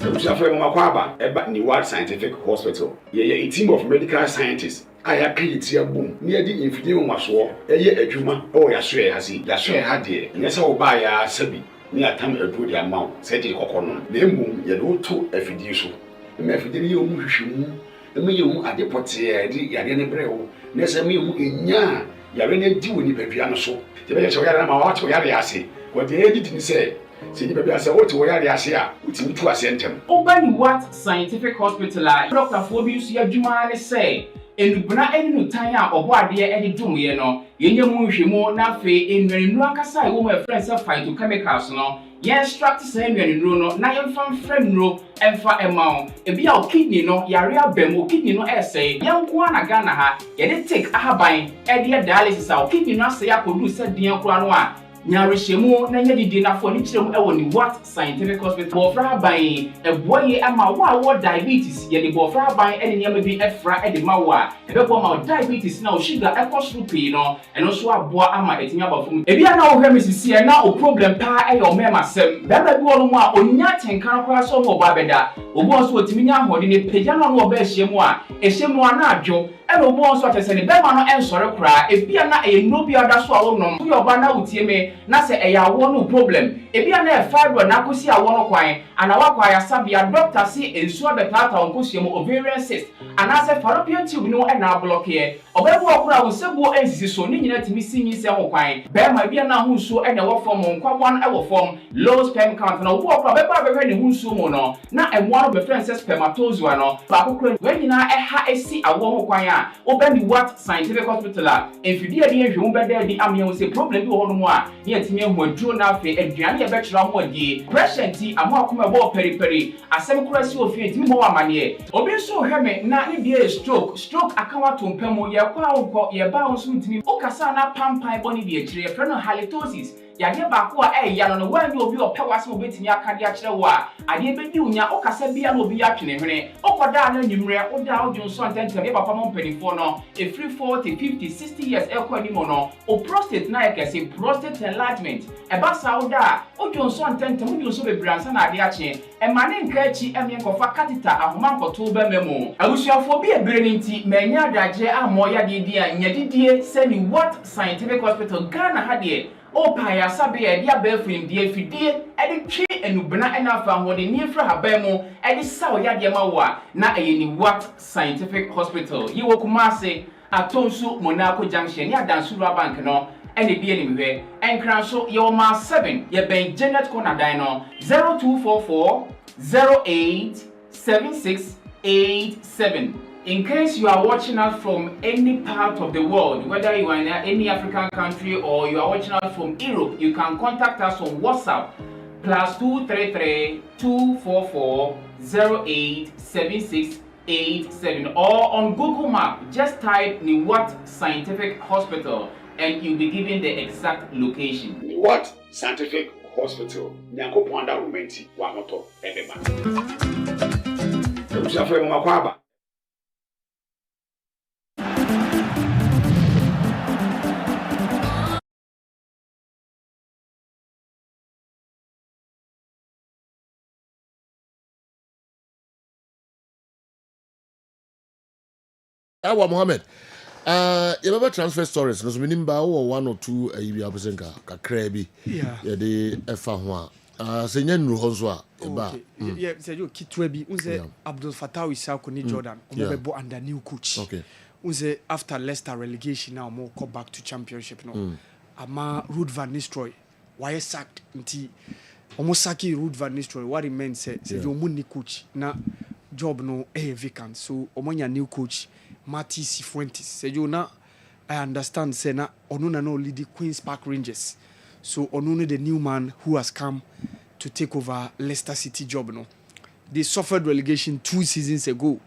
the World Scientific Hospital. A team of medical scientists. I have created boom near the infinite maso. A juma or ya swear has it. Ya swear had it. Yes, I'll buy a sabi near time a good amount. Said it coconon. Name boom, ya do two effidiuso. The mephidio mushimu. The medium at the potier, the Yadian Breo. Nesamium in ya. Yarene do any pepiano so. The Venezuela Mawato Yariasi. What the editing said. See the baby I say what we are here with me to ascentem. Open what scientific hospital Dr. Phobius ya juma ne say enubna eni no tan a obo ade e de dwumye no yenye mu hwemu na fe enwenu akasa e wo ma friends phytochemicals no ye extract say enwenu no na yemfa fremno emfa emao ebi a kidney no yare abem kidney no say yenko na Ghana ha ye de take ahaban e de dialysis a kidney no say akodu se den kura no a nyareshemu na nya didi na fo ni kirem e woni what scientific hospital bofra ban e boye ama wo diabetes ye ni bofra ban e nyama bi efra e de ma wo a e be bo ma diabetes na o sugar e cost rupi no e no so aboa ama etinya bafum e bia na wo hwe misisi e na o problem pa e yo mema sem be ba bi wo no a onya tenkan kwa so mo ba beda obo so otimi nya hode ne pagya no no ba hyiemu a e hyemu ana adwo e no obo so atese ne be ma no ensore kra e bia na e no bia da so a wo nom yo ba na utie me na se e ya wo no problem e bia na e fibroid na kosi a wo no kwan ana wa kwa ya sabia doctor si ensu abetata onkosuemu ovarian cyst ana se fallopian tube no e na block ye obebu okura wo sebu ensisi so ni nyina timi sinyi se ho kwan be ma bia na hu so e na wo form nkwabon e wo form low sperm count na obu okura be ba be ne hu so mu no na e mo no be friend say spermatozoa no ba kokura we nyina e ha esi awo ho kwan a obendi what scientific hospital a enfidi e de ehwe be da di amia wo se problem bi wo no mu a ne atimi hu aduro na afi aduane e be kyerɛ ho adie pressure ti amo akoma bo periperi asem kura si ofi ntimi mo amane obi so hwe me na ne bia stroke akawa to mpam ye kwa wo ye ba wo so ntimi okasa na pampan boni bi akire ye no halitosis yade ba ko a ya no wan bi obi opewase obetimi akade akire wo a ade be di unya okasa bia na obi atwene hwene okoda na nyimre oda odwo so antentem ye papa mo mpanifo no e free 40 50 60 years e kwa ni mo no o prostate na yakase prostate enlargement e ba sa oda odwo so antentem odwo so bebransa na ade ache e mane nka achi emye kofa catheter ahoma nkoto ba memo abusuafo bi ebere ni nti manya adagye amo ya de dia nyadidie se ni what scientific hospital Ghana ha de o pa ya sabe ya dia ba frim die fidie e de twi enubna e na fa ho de ni fra haban mu e de saw ya de ma wo a na e ni what scientific hospital yi wo Kumase atonsu Monaco junction ya Dansura bank no ene bi ene mehwe enkran so ye o ma 7 ye ben Janet Konadan no 0244 087687. In case you are watching us from any part of the world, whether you are in any African country or you are watching us from Europe, you can contact us on WhatsApp +233 244 087687 or on Google Map. Just type Niwat Scientific Hospital and you'll be given the exact location. Niwat Scientific Hospital. Nyanko Pwanda Rumenti Wamoto Edema. Usafe mwakwaba. Awa Mohammed, You remember transfer stories? No, so minimba one or two a year percent kakrebi. Yeah. The F1. Senya nru honso okay. Yeah, say you kitwebi. Unse Abdul Fattah Issaoku ni Jordan. Omobebo under new coach. Okay. Unse after Leicester relegation now more come back to championship no. Ama Ruud van Nistelrooy why sacked nti almost saki Ruud van Nistelrooy what it meant say you mun ni coach na job no vacant so omonya new coach Marty Cifuentes say you na I understand say na onu na no lead the Queen's Park Rangers so onu the new man who has come to take over Leicester City job no they suffered relegation 2 seasons ago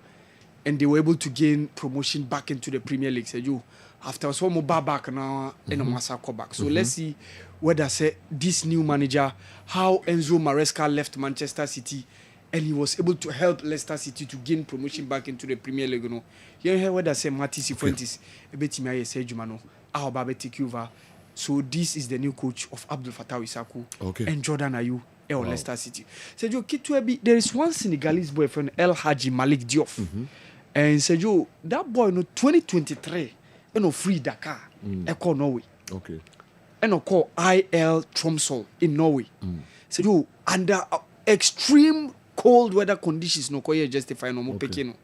and they were able to gain promotion back into the Premier League say you after some more back now in a massacre back so let's see whether say this new manager how Enzo Maresca left Manchester City and he was able to help Leicester City to gain promotion back into the Premier League no you hear whether say Marty Cifuentes ebetimi aye say jumano how babe take over so this is the new coach of Abdul Fattah Issaoku and Jordan Ayew Leicester City Sergio Kitwebi there is one Senegalese boy from El Hadji Malik Diop and Sergio that boy no 2023 free Dakar call Norway okay call IL Tromsø in Norway so you under extreme cold weather conditions no koye justify no mo peke no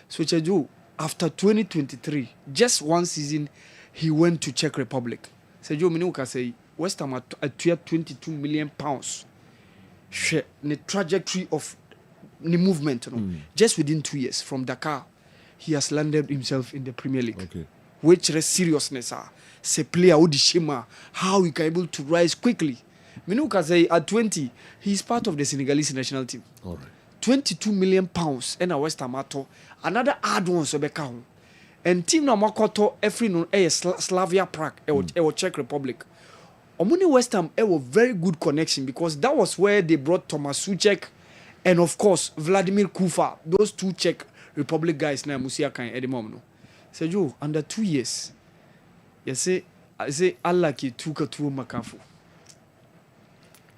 so you after 2023 just one season he went to Czech Republic so you mini ka say West Ham at 22 million pounds the trajectory of the movement just within 2 years from Dakar he has landed himself in the Premier League which is seriousness say player Odishima how he can able to rise quickly Minuka say at 20 he's part of the Senegalese national team all right 22 million pounds and a West Ham another add-on so beka and team na makoto every no Slavia Prague e Czech Republic omuni West Ham a very good connection because that was where they brought Thomas Souček and of course Vladimir Kufa those two Czech Republic guys na musia kan at the moment no Sergio, under 2 years, you say, I say Allah ki tuka tu makafu.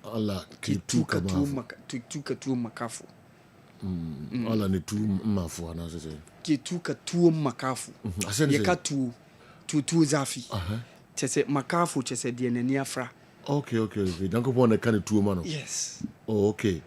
Allah ki tuka tu makafu. Allah ni tu mafu anase. Ki tuka tu makafu. Yeka tu zafi. Chese makafu chese dieneni afra. Okay. Don't go on the kind of two man. Yes. Oh, okay.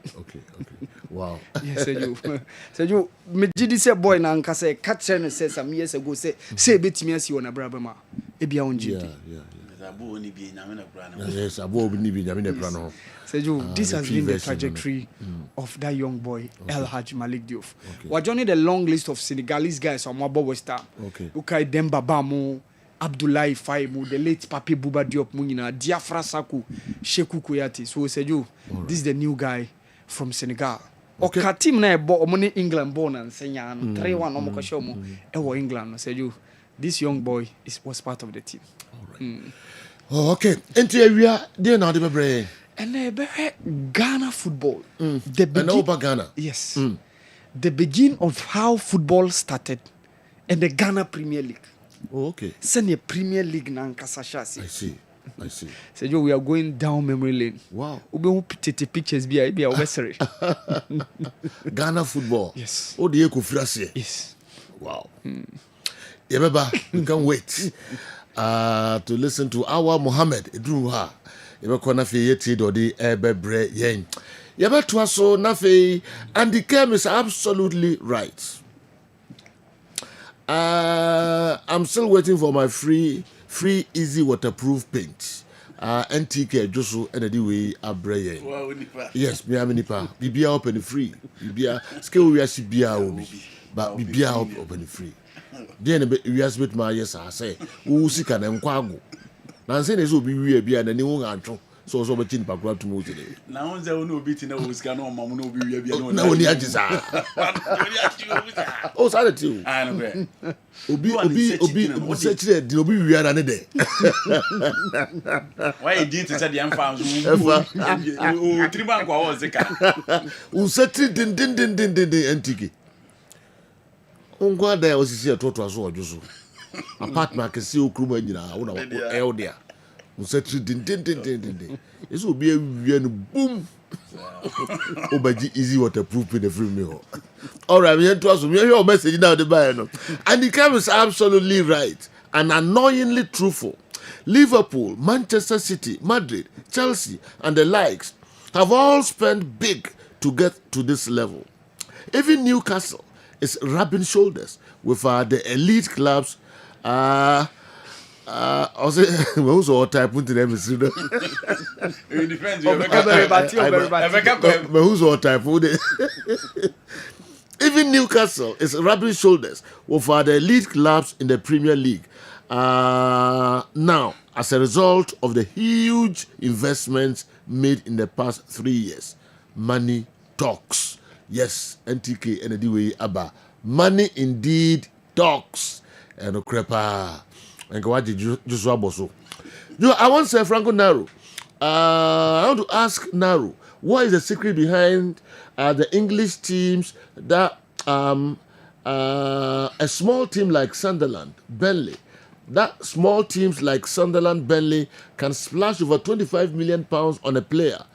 Wow. Yes, Sergio. Me jidi say boy na nka say catch no say some years ago say betimi asi wona braba ma. E bia onji. Yeah. Abo oni bi nyame na bra no. Yes, abo oni bi nyame na bra no. Sergio, this has been the trajectory of that young boy, El Hadji Malik Diop. We're joining the long list of Senegalese guys on Mabo West Ham. Okay. Ukai Demba Bamo, Abdoulaye Faimu, the late Papi Bouba Diop Munina, Diafra Saku, Sheku Kouyaté. So Sergio, this is the new guy from Senegal. Okay. Team na bo omoni England born and senya 3-1 omoko show mo e England. Sergio, this young boy was part of the team. All right. Oh, okay. Enti area dey na dey bebre. And Ghana football. Ghana. Yes. The beginning of how football started and the Ghana Premier League. Oh, okay. Send a Premier League na Nkasashasi. I see. So we are going down memory lane. Wow. Ube who pictures be a wessery. Ghana football. Yes. Oh, the Eko Frase. Yes. Wow. Yababa, we can't wait to listen to our Mohammed Idruha. Yabakona fe yeti do the ebebre yen. Yabatwa so nafe, and the Kem is absolutely right. I'm still waiting for my free easy waterproof paint. NTK Josu and the way abre. Yes, me am nipa. Bibia open free. Bibia skill we are bia obi. But bibia open free. Then we are with my yes I say. Who see can nkwago. Na say nezo bi wi bia na ni hu antwo. So betting pakura to move today. Now on the no beat in a scan on Mamma no be no only ajisa. Oh, sorry too. I know. Obi search there the obi wi ara ne de. Why you didn't say the farms? Oh, 3 bank was the car. U search din NTK. Ongwa da osisi atoto aso ojoso. Apartment ke si okruma nyina wo na e there. Usetri din. Eso be a boom. Obaji easy waterproof in the free meal. All right, we had to ask me your message now the buyer. And the guy is absolutely right and annoyingly truthful. Liverpool, Manchester City, Madrid, Chelsea, and the likes have all spent big to get to this level. Even Newcastle is rubbing shoulders with the elite clubs. Also, who's all type of them is it depends. Who's all type of even Newcastle is rubbing shoulders with the elite clubs in the Premier League. Now, as a result of the huge investments made in the past 3 years, money talks. Yes, NTK and the way Abba. Money indeed talks. And Okrepa. And go just Boso. I want to say Franco Naru. I want to ask Naru, what is the secret behind the English teams that a small team like Sunderland, Burnley, that small teams like Sunderland, Burnley can splash over 25 million pounds on a player,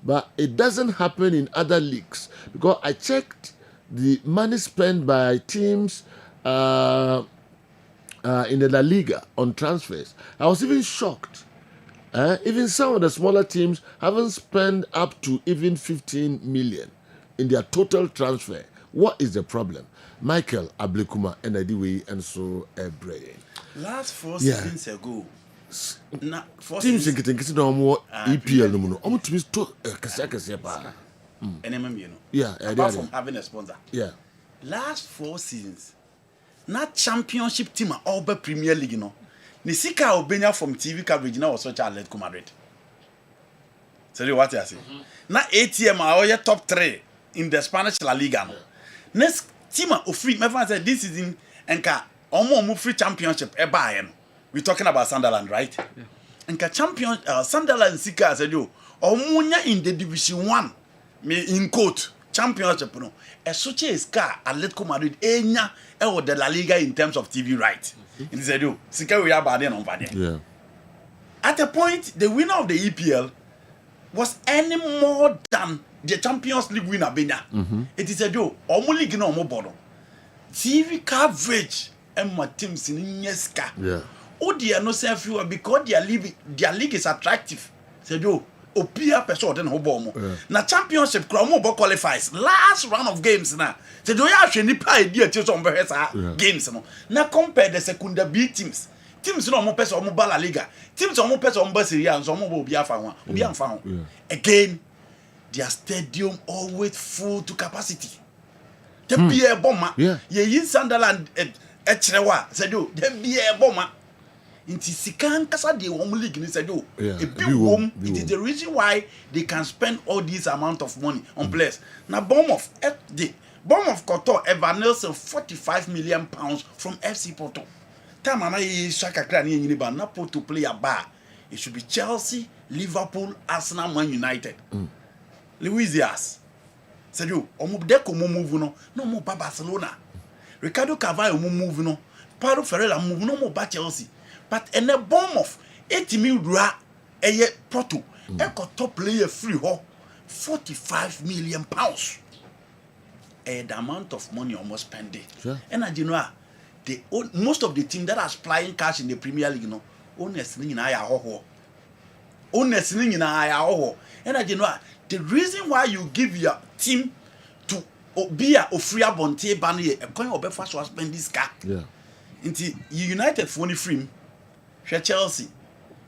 but it doesn't happen in other leagues? Because I checked the money spent by teams in the La Liga on transfers. I was even shocked. Even some of the smaller teams haven't spent up to even 15 million in their total transfer. What is the problem? Michael Ablekuma and Adiwe and so Brian. Last 4 seasons ago, teams in more EPL no more. Almost to be to kase pa. Yeah, apart from having a sponsor. Yeah. Last 4 seasons, not championship team or Premier League no. Nisika Obenya from TV coverage now was such Atletico Madrid. So what I say? Na ATM are your top 3 in the Spanish La Liga no. Next team of free, my friend said this is in Enka Omo free championship Bayern. We're talking about Sunderland, right? Yeah. Enka champion Sunderland Sika said you Omunya in the Division 1 me in quote championship no. Such is car Atletico Madrid enya or the La Liga in terms of TV right. In said you Sika we are bad on bad. Yeah. At a point, the winner of the EPL was any more than the Champions League winner Benya. It is a do only league no more bodo. TV coverage and my teams in Yeska. Yeah. Oh dear no self you because their league is attractive. Said you Opia person then hobo. Na championship Kromo qualifies last round of games na. Said you actually nipa idea to some games no. Na compare the second B teams. Teams no more person on La Liga. Teams on more person on Serie A and some more be found. Again, their stadium always full to capacity. The be a bomber. Yeah. Ye Sunderland Echrewa said you. The be a bomber. Inti sikan kasa de wom league ni said you. It is the reason why they can spend all this amount of money on players. Now Bournemouth Koto Evan Nelson 45 million pounds from FC Porto. Time ana yi shaka kra ni nyini ba na to play a bar. It should be Chelsea, Liverpool, Arsenal, Man United. Luis Diaz said you omo de ko move no mo ba Barcelona. Ricardo Carvalho move no. Paulo Ferreira move no mo ba Chelsea. But in the Bournemouth 80 million Porto e ko top player free ho 45 million pounds. The amount of money almost spent there. And I know most of the team that are supplying cash in the Premier League, no, honestly, in Ayaho. Honestly, in Ayaho. And I know the reason why you give your team to be a free bonte banner, a coin of first was spend this car. Yeah. Into United for free, she Chelsea,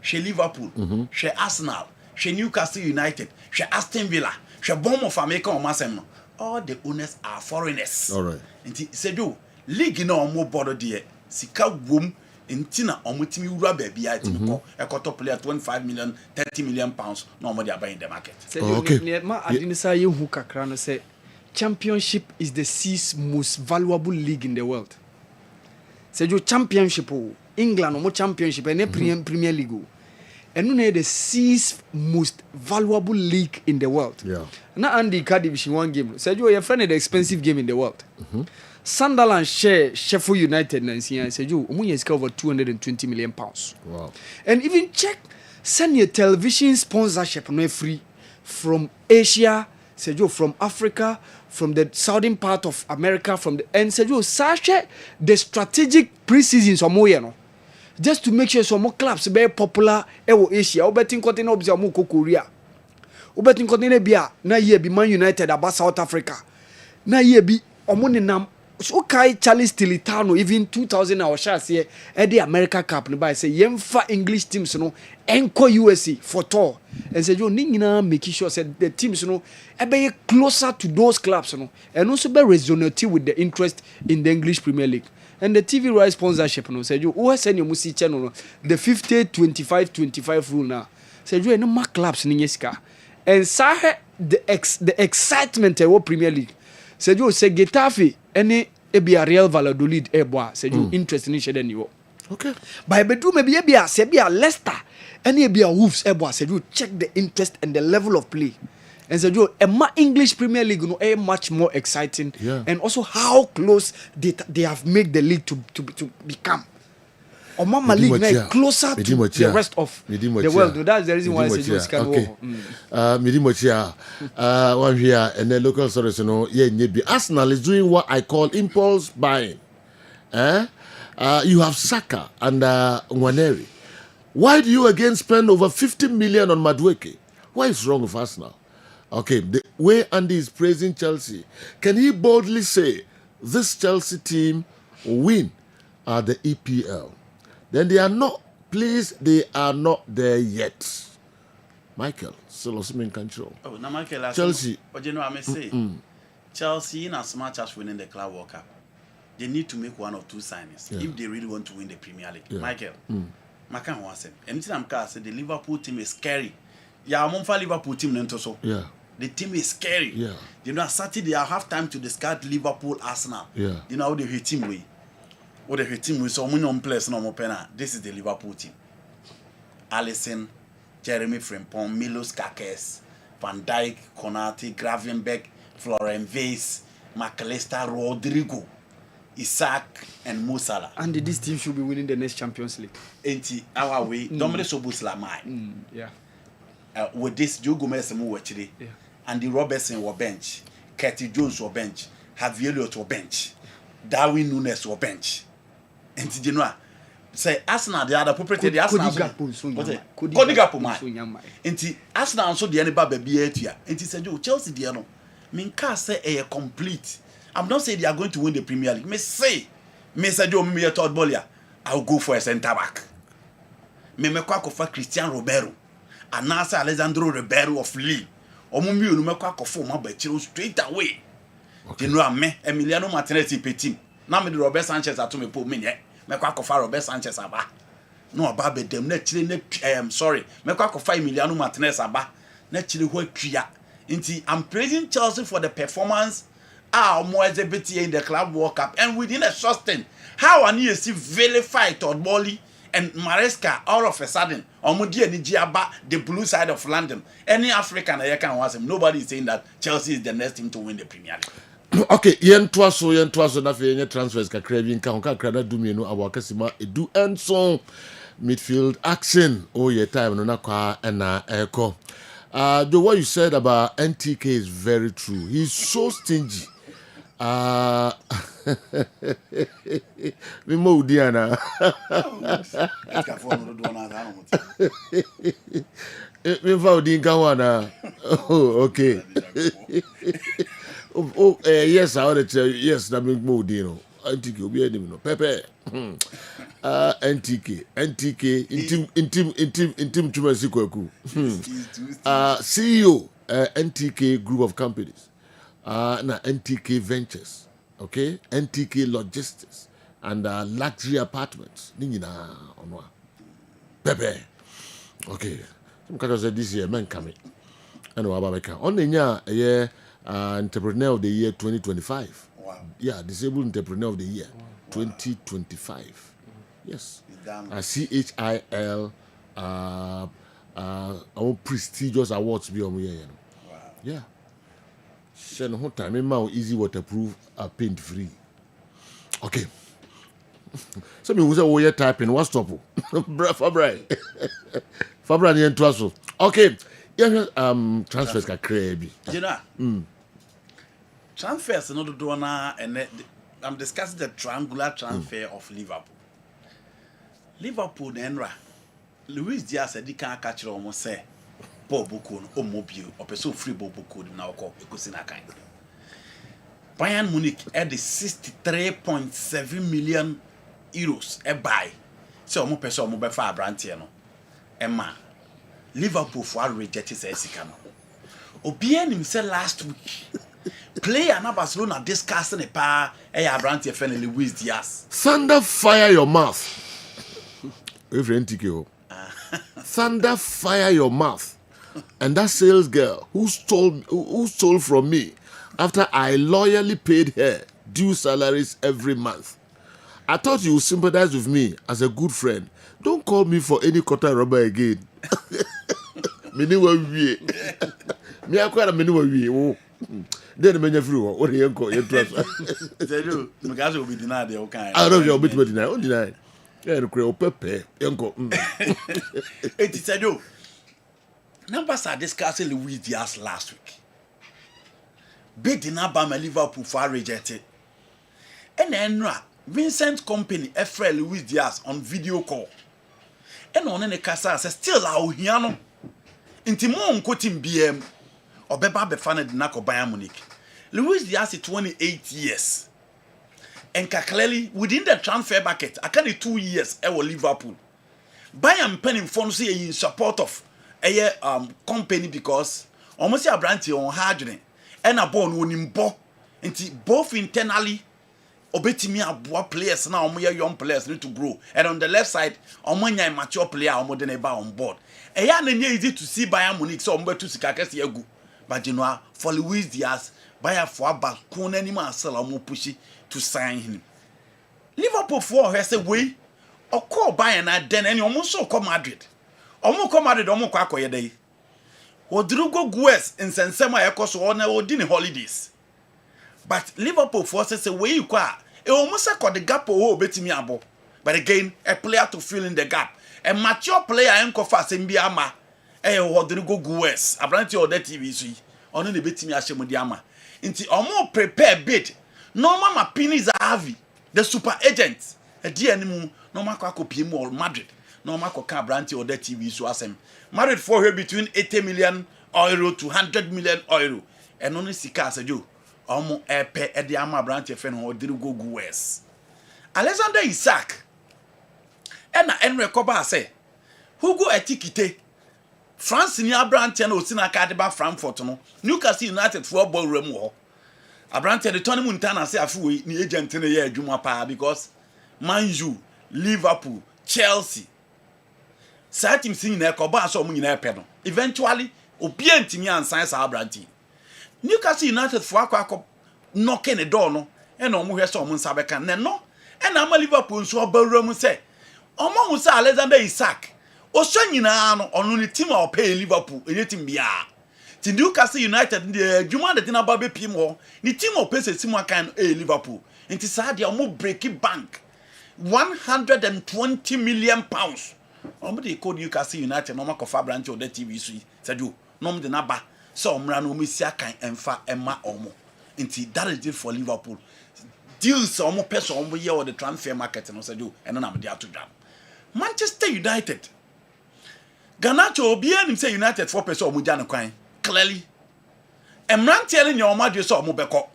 she Liverpool, she Arsenal, she Newcastle United, she Aston Villa, she Bournemouth America or Massimo. All the owners are foreigners. All right. Into said league no more border there. Sika wom intina omutimi wura baby atimi a top player 25 million 30 million pounds no more they are buying the market. Okay. Ma adinisa ye hu kakra no say championship is the 6th most valuable league in the world. Say your championship England no more championship and Premier League. And no the 6th most valuable league in the world. Yeah. Na Andy Card Division 1 game. Say your friend the expensive game in the world. Sunderland share Sheffield United and said you over 220 million pounds. Wow. And even check send your television sponsorship no free from Asia, Sergio from Africa, from the southern part of America, and Sergio Sasha the strategic pre-seasons or more, just to make sure some more clubs be popular Asia. O betting continent obviously mo Korea. O betting continent bia na year be Man United about South Africa. Na year be omo so kai Charles Tilitano even 2000 our share say the America Cup no by say yemfa English teams no enko USA for tour and say you nyina make sure say the teams no be closer to those clubs no and also be resonate with the interest in the English Premier League and the TV rights sponsorship no say you who send your music channel no the 50-25-25 rule now say you no more clubs ni yeska and sahe the excitement of Premier League say you say Getafe any ebia Real Valladolid eboa say you interest in shede ni wo okay by bedroom ebia bia say bia Leicester any ebia Wolves eboa say you check the interest and the level of play and say you English Premier League no much more exciting and also how close they have made the league to become Mama League now closer to the rest of the world. That's the reason why I say you can okay. Midimochia, one here and the local source, Arsenal is doing what I call impulse buying. You have Saka and Nwaneri. Why do you again spend over 50 million on Madueke? What is wrong with Arsenal? Okay, the way Andy is praising Chelsea, can he boldly say this Chelsea team win the EPL? Then they are not, please, they are not there yet. Michael, still in control. Oh, now Michael, Chelsea. But you know what I may say? Chelsea, in as much as winning the Club World Cup, they need to make one or two signings if they really want to win the Premier League. Michael, Makan wants it. Anything I'm going to say, the Liverpool team is scary. Yeah, I'm on for Liverpool team. Yeah. The team is scary. Yeah. You know, Saturday I have time to discard Liverpool, Arsenal. Yeah. You know how they hit team way. Or the team with so many players no more penna. This is the Liverpool team. Alisson, Jeremy Frimpong, Milos Kakes, Van Dijk, Konate, Gravenberch, Florian Weiss, McAllister, Rodrigo, Isaac, and Mo Salah. And this team should be winning the next Champions League. Ain't our way? Dominic Szoboszlai mine. Yeah. With this, Joe Gomez and Muwachiri, and the Robertson were bench, Katie Jones were bench, Javier Elliott were bench, Darwin Nunes were bench. And you know, say Arsenal the other property the Arsenal Cody Gakpo man. And Arsenal so the anybody baby here. And said you Chelsea the no. Mean can say a complete. I'm not saying they are going to win the Premier League. Me say you me a third baller. I'll go for a centre back. Me kwa for Christian Romero. And now say Alessandro Ribeiro of Lille. Omo mi onu me kwa for my Bechiro straight away. You know me Emiliano Martinez petit. Now me the Robert Sanchez at me put me me kwa kofa Robert Sanchez aba no aba be dem na chire na sorry me kwa kofa Emiliano Martinez aba na chire ho atwia nti I'm praising Chelsea for the performance more exhibit in the Club World Cup and within a short how an you see vilify Todd Bowley and Maresca all of a sudden omudi ani giaba the blue side of London any African I can was him nobody is saying that Chelsea is the next team to win the Premier League. Okay, yen twaso na fe yen transfers kakra bi nka honka kra na dumie no awakasima edu enso midfield action your time no na kwa na eko. The what you said about NTK is very true. He's so stingy. Me mo diana. Me fa odi nka wana. Oh, okay. Yes, I want to tell you. Yes, that means more dino. NTK, obi edim no. Pepe. NTK, intim chumasi kweku. CEO, NTK Group of Companies. Na NTK Ventures, okay? NTK Logistics and luxury apartments. Nini na onwa. Pepe. Okay. Some kind of this year, man coming. Ano ababeka. On the Entrepreneur of the Year 2025. Wow. Yeah, Disabled Entrepreneur of the Year 2025. Yes. CHIL our prestigious awards be on here. Wow. Yeah. Send whole time in easy waterproof paint free. Okay. So me who say typing what's stop. Fabra. Fabra ni entwaso. Okay. Yeah, transfers are crazy. You know, transfers no do na, and I'm discussing the triangular transfer of Liverpool. Liverpool Nenra, Luis Diaz said he can't catch it almost say Bob Bukun or Mobile or pursue free Bob Bukun now called Ecosina kind. Bayern Munich had the 63.7 million euros a buy. So mo person mo be fa Brantiano. Emma Liverpool for rejected Sikano. Obien himself last week. Player na Barcelona discussing a pa Brantia friend Luis Diaz. Thunder fire your mouth. Thunder fire your mouth. And that sales girl who stole from me after I loyally paid her due salaries every month. I thought you would sympathize with me as a good friend. Don't call me for any quarter robber again. Me acquire a then the menu through what you call your trust. They do. Because will be denied the kind. I don't know bit deny. Don't deny. Yeah, the Pepe. It is a do. Numbers are discussing Luis Diaz last week. Big dinner by my Liverpool for rejected. And then Vincent Company Efra Luis Diaz on video call. And on any casa says still our hiano. Intimon quoting BM or Beba Befana Nako Bayern Munich. Luis Diaz is 28 years. And clearly within the transfer bucket, I can't 2 years I will Liverpool. Bayern penning funds in support of a company because almost a branch on hardware and a bone winning bo into both internally obetimi aboa players now young players need to grow, and on the left side omanya mature player omodene ba on board. Eya na easy to see Bayern Munich so ombe to sika kese egu, but you know for Luis Diaz Bayern for aba kun anima asala omo pushi to sign him. Liverpool for her say we or call Bayern na den any omo so come Madrid. Omo come Madrid omo kwa akoye dey. Rodrigo Gues in Sensema ekoso na odini holidays. But Liverpool forces a way you qua. It almost got the gap or betimi abo. But again, a player to fill in the gap. A mature player and fast in Biama. Rodrigo Gues. A branch or that TV see. Only the betimi Ashemudiama. Into a more prepared bid. Normal Mapini Zahavi, the super agent. A dear animal, no Marco Pimo or Madrid. No Marco Car branch or that TV so as him. Madrid for her between 80 million euro to 100 million euro. And only Sika as a Jew. Omo epe edi ama branch efe no Rodrigo Gues. Alexander Isak. Ena enrekoba say Hugo Etikite. France ni abranche na osina kadeba Frankfurt no. Newcastle United football room ho. Abranche the Tony Montana say afuwe ni agent na ye adwuma pa because Man U, Liverpool, Chelsea. Sa team sin na ekoba so omo nyina epe no. Eventually obi antimi ansan sa abranche. Newcastle United for akwa knocking the door no and omo hwe so omo nsa beka ne no and na Liverpool nso obawura say omo say Alexander Isak o so nyina no ono ne team a pay Liverpool any team bia ti Newcastle United the adwuma de na ba be pim ho ni team o pay team akan Liverpool nti sa de omo break bank 120 million pounds omo de call Newcastle United no makofa branch o the TV so sadio no mo de na ba so omra no mesia kan emfa emma omo nti that is it for Liverpool deals omo person omo ye or the transfer market no said you eno na me dey atodwa Manchester United Ganacho obi anim say United for person omo gya kwan clearly emrantie ne omo ade so omo beko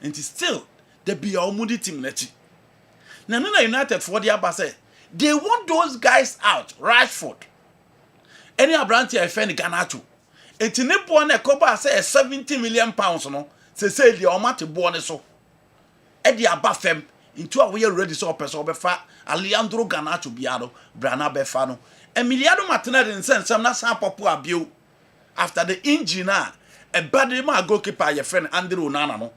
nti still there be omo di team nachi na United for the aba say they want those guys out Rashford any abrantie efeni Ganacho enti ne bo na ekoba say 70 million pounds no say the omate bo ne so e di aba fem into a we ready so person obefa Alejandro Garnacho biado brana befa no Emiliano Martinez in sense na san popo abio after the injury na e bad ma goalkeeper your friend Andrew Onana no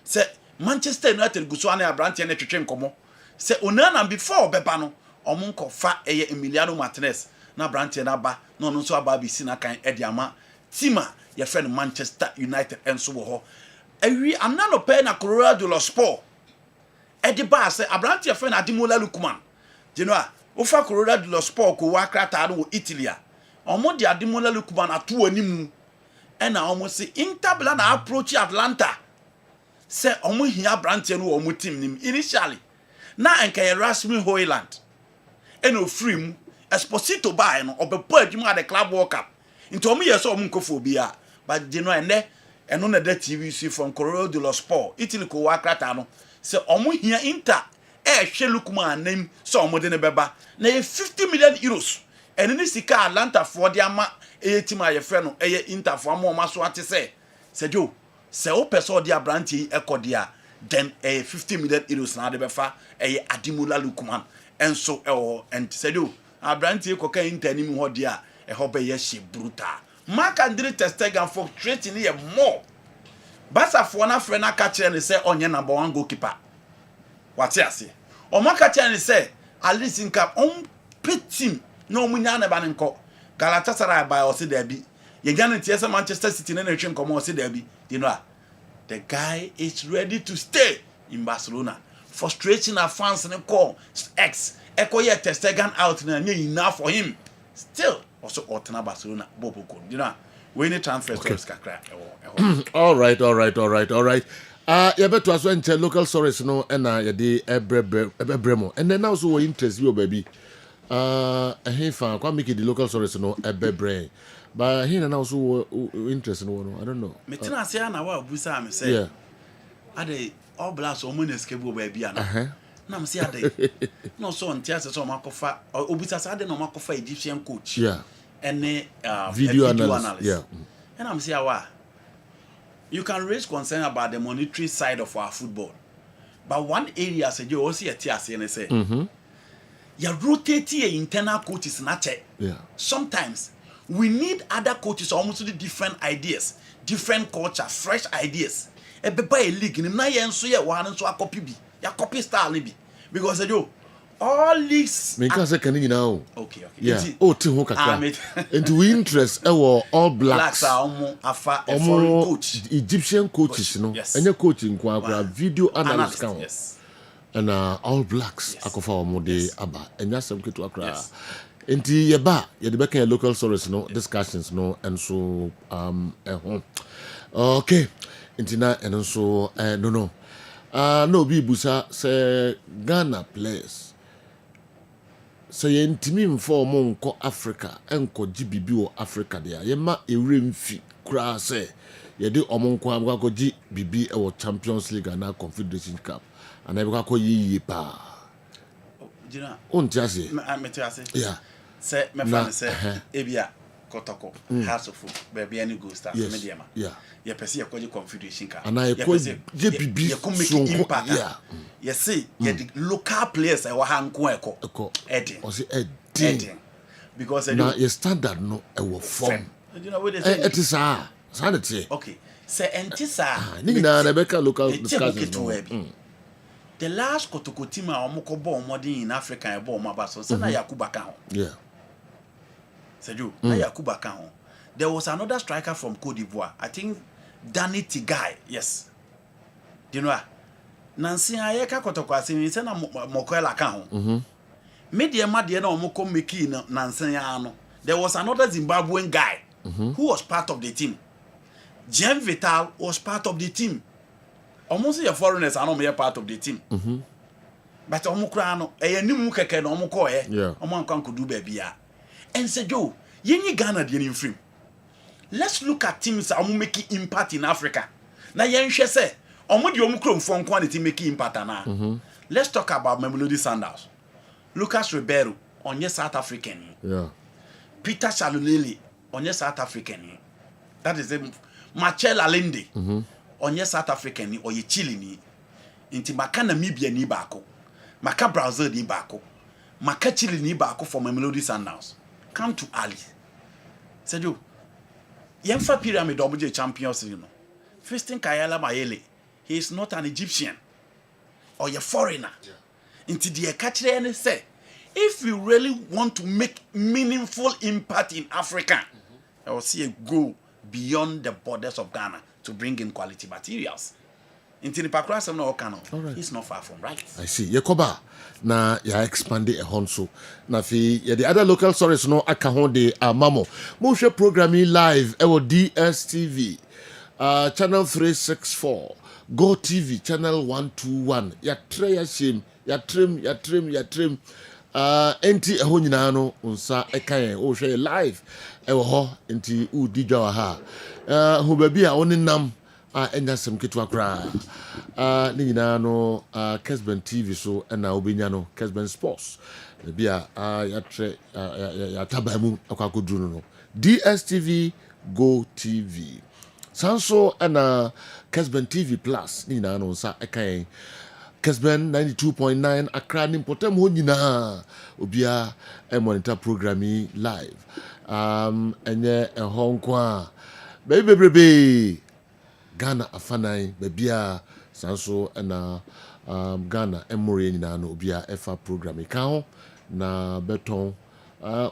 say Manchester United guso na Abrante na twetwe nkomo say Onana before beba no omo nkofa eye Emiliano Martinez na Abrante na ba no no so aba bi si na kan e di ama tima your friend Manchester United enso wo ho ewi anano pe na Colorado lo sport e di ba say Abrante your friend Ademola Lookman you know ofa Colorado lo sport ko wa krata no Italy a Omo di Ademola Lookman atu animu. Ena omo se Inter bla na approach Atlanta. Se omo hia branche no omo team nim initially. Na enka Erasmus Hoyland. Eno free mu Esposito buy no obepo adwuma the club World Cup. Into omo yeso omo nkofo bia. But you know eno na that TV see from Correo dello Sport. Italy ko wakrata no. Se omo hia Inter hwe Lookman name so omo de ne beba. Na 50 million euros. Eno ni sika Atlanta for the ama team aye frɛ no Inter for ama so ate se jo se o person de abranti ekodia then 50 million euros na de befa Ademola Lookman enso and se jo abranti koka Inter ni mu ho de a be ye she brutal Marc-André ter Stegen for trading here more Barca for na frɛ na ka kire ne se onye number 1 goalkeeper what you say o ma ka kire ne se at least in cap on pit team no munya na ba nko Galatasaray by or say there be. You guarantee Manchester City na nation come on say there be. You know, the guy is ready to stay in Barcelona. Frustrating our fans and call X. Echo yet Ter Stegen out na enough for him. Still also Otana Barcelona Bobo. You know, we need transfer to Kakra. All right. You better as well local stories no and ya de ebremo. And then also we interest you baby. Hey fan, quite make the local stories no brain. But here and also interest no, I don't know. Metina say na wa busa me say. Yeah. Ade all blast o money skebo baby ana. Na me say ade. No so ntia say so makofa obusa say ade no makofa Egyptian coach. Yeah. And video analyst. Yeah. And I'm say wa. You can raise concern about the monetary side of our football. But one area say you also tia say and say. You rotate your internal coaches not check. Yeah. Sometimes we need other coaches almost with different ideas, different culture, fresh ideas. E be buy a league ni na yen so ye one so copy bi. Ya copy style bi. Because all leagues me can say can you now. Okay. Yeah. Oh, ti ho kakra. Into we interest All Blacks. Blacks are afa a foreign coach. Egyptian coaches no. Any coaching kwa video analyst count. Yes. And All Blacks akofa omode aba enya sem ketu akra enti yeba ye de beka local stories no discussions no and so okay enti na and so no no bi busa say Ghana players say ntimi mfo mo nko Africa enko gibibi o Africa dia ye ma ewremfi kura say ye de omonko abako gi bibi e wo Champions League and Confederation Cup and I will call ye pa. Jina. On Jazzy. Yeah. Say, my friend say, Ebia, Kotoko, House of Food, baby, any go start medium. Yeah. You perceive a Confederation Cup. And I call JPB. You come make impact. Yeah. You see, the local players I will hang Kweko. Edding. Or say Edding. Because now your standard no, I will form. You know what they say? It is sanity. Okay. Say, Antissa. Nina, Rebecca, local discussion. The last Kotoko team omoko ball modern in Africa and ball mabaso say na Yakuba kan. Yeah. Seju, na Yakuba kan. There was another striker from Cote d'Ivoire. I think Danny Tigai. Yes. You know. Nansi ayeka Kotoko asemi say na Mokoela kan. Media na omoko meki Nansi ano. There was another Zimbabwean guy who was part of the team. Jean Vital was part of the team. Almost your foreigners are not part of the team. But Omukrano, a new keke no Omukoe, Oman could do baby. And said, Joe, ye Ghana in free. Let's look at teams that are making impact in Africa. Now, yen she say, Omudi Omukron from quantity making impact now. Let's talk about Mamelodi Sundowns. Lucas Ribeiro, on your South African. Yeah. Peter Shalulili, on your South African. That is him. Machel Alende. Onye South African ni or ye Chile ni inti maka Namibia ni bako maka Brazil ni bako maka Chile ni bako for Mamelodi Sundowns. Come to Ali said you Yemfa Pyramid WJ champions you know Fiston Kayala Mayele he is not an Egyptian or a foreigner inti the catcher and say if you really want to make meaningful impact in Africa I will see a go beyond the borders of Ghana to bring in quality materials. Into the Pakra some no can. He's not far from right. I see. Yekoba na ya expand a honso. Na fi the other local stories no aka ho de amamo. Mo hwe programming live e wo DSTV. Channel 364. Go TV channel 121. Ya tre ya shim, ya trim. Enti eho nyina no unsa ekan o hwe live e wo ho enti u digwa ha. Ho ba bi a oninam enya sem ketwa kra ni nyina no Kessben TV so na obenya no Kessben Sports bia ya tre ya tabamu akwakoduru no DSTV Go TV sanso na Kessben TV Plus ni nyina no nsa ekan Kessben 92.9 Accra ni potem ho nyina obia monitor programming live enye ehonko baby Ghana afanai bebia sanso na Ghana emore nyina no obia efa program ka ho na beton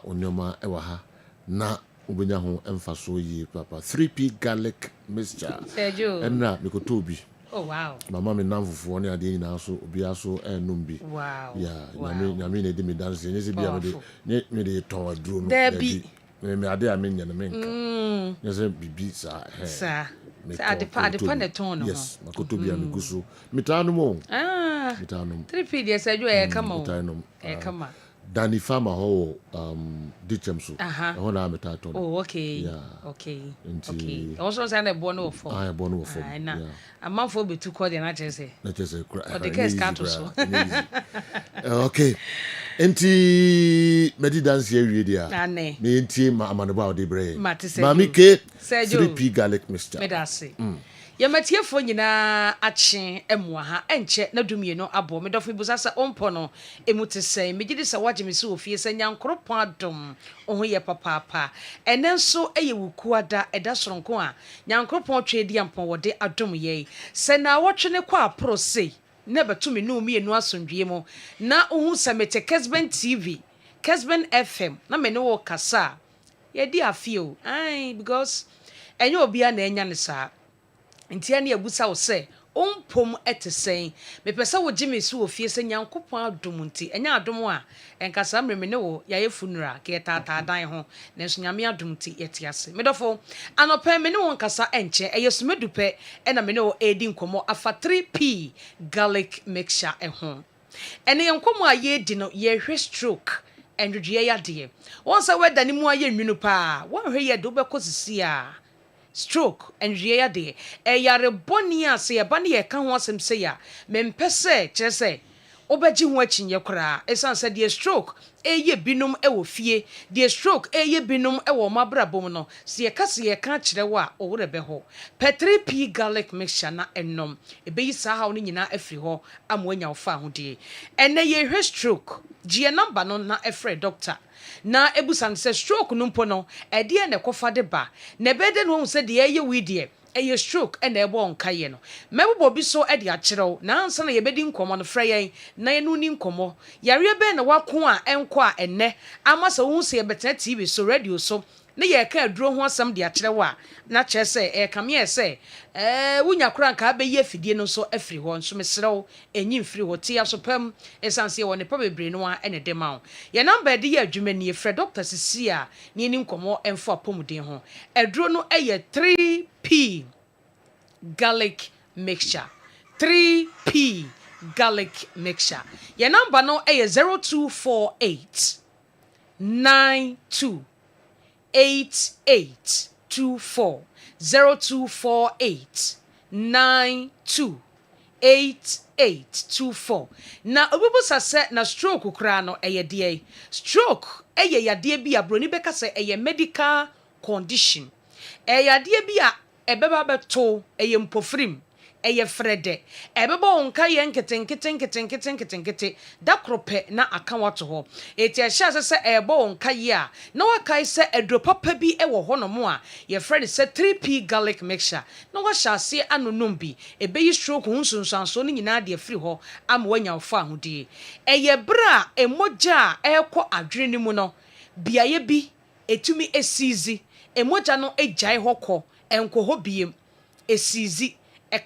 onyoma ewa ha na obenya ho emfa so yi papa 3P garlic mixture enna mikoto obi. Oh wow. Mama me namfufo ne ade nyina so obia so enum bi. Wow. Yeah, nyame ne de me dance ne se bia me de ton aduro no. Me ade a me nyane menka. Nyese bibi sa he. Sa adepa ne ton no. Yes, makoto bia me guso. Mitano mo. Mitano. 3P de sajo e kama o. E kama. Danny Farmer ho dichemso. Ho na metaton. Oh, okay. Yeah. Okay. Also say na bono for. Bono for. Yeah. Amanfo betu call the na chese. Na chese kra. O de case can't so. Okay. Enti medi dance here we dia. Ane. Me enti ma amaneba o de bre. Mami ke 3P garlic mixture. Medase. Yamatiefo nyina ache emwa ha enche na dumie no abo medofo busasa ompo no emute sei megide sa wageme se ofie se nyankropon adom oho ye papa enenso eye wukuada eda soronko a nyankropon twedi ampon wode adom ye se na wotwe kwa apro sei na betumi no mi enu asondwie mo na ohu samete Kessben TV Kessben FM na me ne wo kasa ye di afio because enye obia na enya ne saa ntia ne abusa wo se ompom etesen mepesa wo gime su ofie se nyankopon adom nti enya adom a enkasa mreme ne wo yaye funeral ke tata dan ho na nso nyame adom nti yetiase medofo anopa me ne wo nkasa enche eyesumedupe ena me ne wo edi nkomo afa 3P garlic mixture ho ene yenkomo a ye di no ye hwe stroke endwedwe ya de wonsa weda ni mu aye nwinu pa won hwe ye do be kosisi a stroke and ria de yare boni ase ye ba ne ye ka ho asem se ya mempese kire se obeji ho achinye kora esan se de stroke eye binum ewo fie de stroke eye binum ewo mabrabom no se ye ka kire wa owure be ho 3P garlic mixture na ennom ebeyi sa ha no nyina afiri ho amwanya ofa ho de ene ye hwe stroke gie number no na efre doctor na ebusan se stroke no mpo no ede na kofa de ba na bede no se de eye widie eye stroke e na ebo nkaye no mebbo bi so e de akyerew na ansa na yebedi nkomo no freyen na yenu ni nkomo yare be na wako a enko a enne amasa wo se yebetena TV so radio so ne ye ka aduro ho asam de akyerew a na kye se e kam ye se wunya kura nka be ye fidie no so afiri ho nso mesrew enyi mfiri ho tia so pam esanse wo ne pa bebre no a ene de ma ye number de ye adwuma ni efre Dr. Sisia ni ni nkomo enfo apomuden ho aduro no eye 3P garlic mixture 3P garlic mixture ye number no eye 0248 92 8824 0248 92 8824 na obubu sase na stroke kura no eye de stroke eye yade bi abroni beka se eye medical condition yade bi a ebeba beto eye mpofrim eye frede ebeba onka ye nkete da krope na akawato ho eti ahia se eba onka ye a na wakai se edropapa bi ewo ho no mo a ye frede se 3P garlic mixture na wa hyase anonom bi ebeyi stroke hunsunsanso ni nyina de afiri ho ama wanya ofa ahudi eye bra emoja ekọ adwene ni mu no biaye bi etumi esizi emoja no ejai hokọ enko ho biem esizi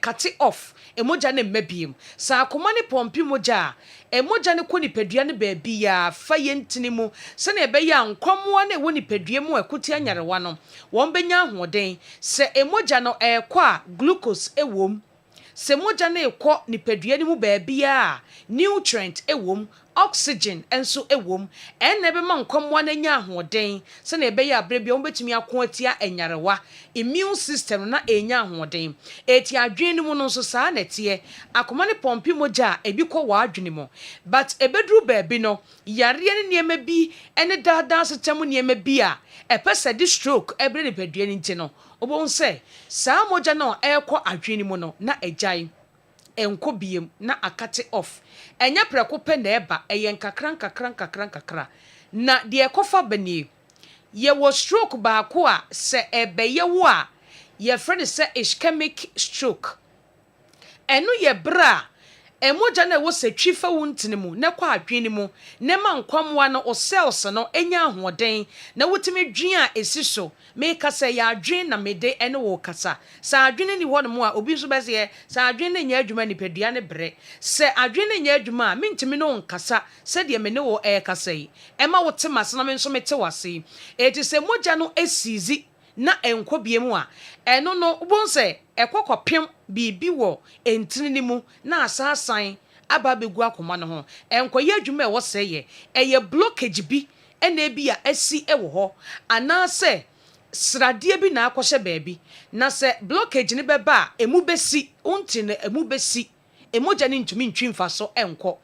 cut it off emoja ne mmabiem sa akoma ne pompi moja emoja ne ko nipadua ne baabi ya fa yentini mu se na ebe ya nkwammoa ne wo nipadua mu akuti anyarewa no won benya ahoden se emoja no ekɔ a glucose ewom se moja na ekɔ nipadua ne mu baabi a nutrient ewom oxygen enso ewom enne be ma nkwammoa na nya ahoden se na ebe ya abrebia won betumi ako atia anyarewa immune system na enya ahoden eti adwen ni mu no so saa na tie akoma ne pompi moja ebi kɔ wa adwene mo but ebedru baabi no yare ne niema bi ene dada setem niema bi a epese di stroke ebre ne padua ni nti no obon se saa moja no ekɔ adwen ni mu no na agyae enko biem na akate off enya preko pe na eba eyen kakran na de ekofa bani ye wo stroke ba ko a se ebeye wo a ye friend se ischemic stroke enu ye bra emoja na wo se twifa wuntene mu ne kwa adwen mu ne ma nkwamwa no o cells no enya ahoden na wotimi dwen a esiso me kasa ya adwen na mede ene wo kasa sa adwen ni ho no mu a obi nso bese sa adwen na nya adwuma ni padua ne bre se adwen na nya adwuma a mentimi no nkasa se de me ne wo kasa yi ema wo temas na me nso mete wase eti se moja no esizi na enko biemu a eno no ubonse ekokopem bibi wo entini ni mu na asasan aba begu akoma no ho enkoye adwuma e wo seye eye blockage bi ena bi a asi e wo ho ana se sradie bi na akohye baabi na se blockage ni beba emu besi untine emu besi emoja ni ntumi ntwi mfa so enko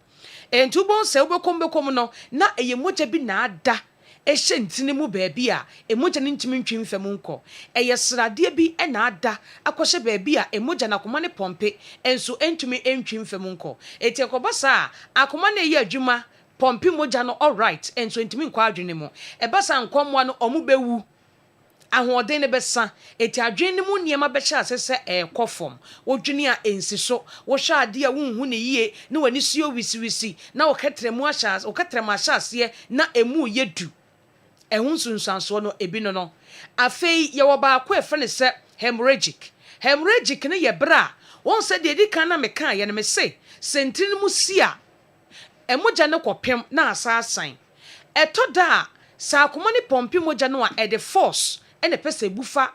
entu bonse obekom no na eye moja bi na ada ehye ntini mu baabi a emoja ne ntimi ntwi mfam nko eye srade bi na ada akohye baabi a emoja na koma ne pompe enso entumi entwi mfam nko eti ekobasa akoma na eye adwuma pompe moja no all right enso entumi nkwa adwene mu ebasa nkomwa no omu bewu ahoden ne besa eti adwene mu niema becha asese ekofom odwene a ensi so wo hwa ade a wunhu ne yie ne wani sio wisi na wo ketremu ahas wo ketremu ahase na emu yedu ehun sunsanso no ebi no afei ye wo ba ko efe ne se hemorrhagic ne ye bra won se de di kan na me kan ye ne me se sentini mu sia emoja ne kopem na asasan etoda sa akoma ne pompi moja no a e de force ene pese bufa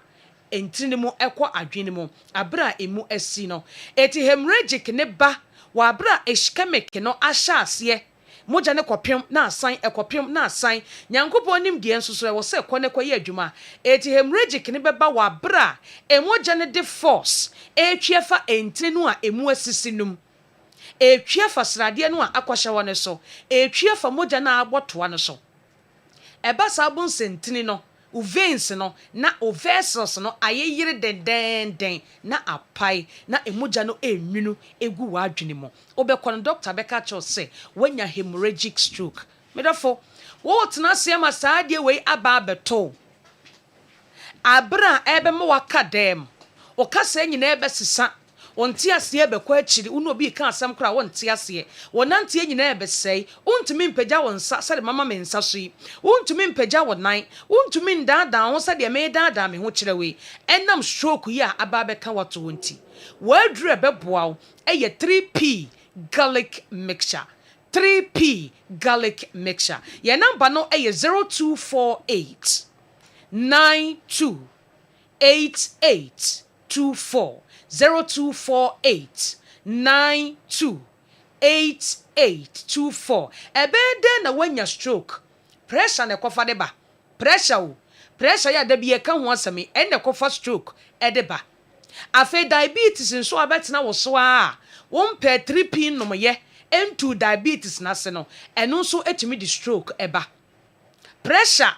entini mu ekọ adwene mu abra emu asi no eti hemorrhagic ne ba wa abra ischemic no ahya ase moja ne kopem na asan ekopem na asan nyankopon nim de enso so e wo se kọ ne kọ adwuma eti hemorrhagic ne beba wa bra emoja ne de force etwiefa entini no a emu asisi num etwiefa srade no a akwahya wone so etwiefa moja na abotoa no so eba sabon sentini no veins no na vessels no ayeyire den na apai na emoja no enwunu egu wa adwene mo obekọ no doctor beka cho say wanya hemorrhagic stroke medafo wo tena se ma saade we aba beto abra ebe mo waka dem o kasa nyina ebe sesa onti ase ebekọ akiri unu obi ka asam kra wonti ase wonante nyina ebesei untumi mpagya wonsa sade mama me nsa so yi untumi mpagya wonan untumi ndada ho sade me dada me ho kirewe enam stroke yi a aba beka wato wonti wadru ebeboa eye 3p garlic mixture 3p garlic mixture ye number no eye 0248 928824 0248 928824 ebede na wanya stroke pressure na kofa de ba pressure ya da bi e ka ho asemi ene kofa stroke ede ba afa diabetes nso abetena wo so a won pe 3p nom ye into diabetes na se no eno nso etimi di stroke eba pressure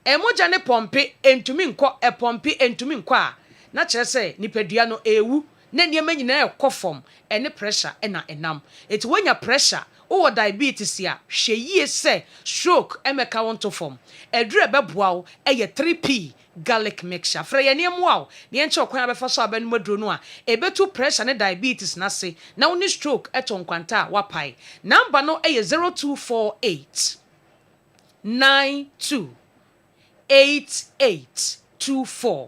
emoja ne pompe entumi nko e pompe entumi nko a na kire se nipadua no ewu na niema nyina ekofom ene pressure ena enam eti wanya pressure o diabetes ya hweyie se stroke emeka wonto form edure beboa wo eye 3p garlic mixture fra ye niemu aw ne enche okwan abefa so abanu maduro no a ebetu pressure ne diabetes na se na woni stroke eto nkwanta wapai number no eye 0248 928824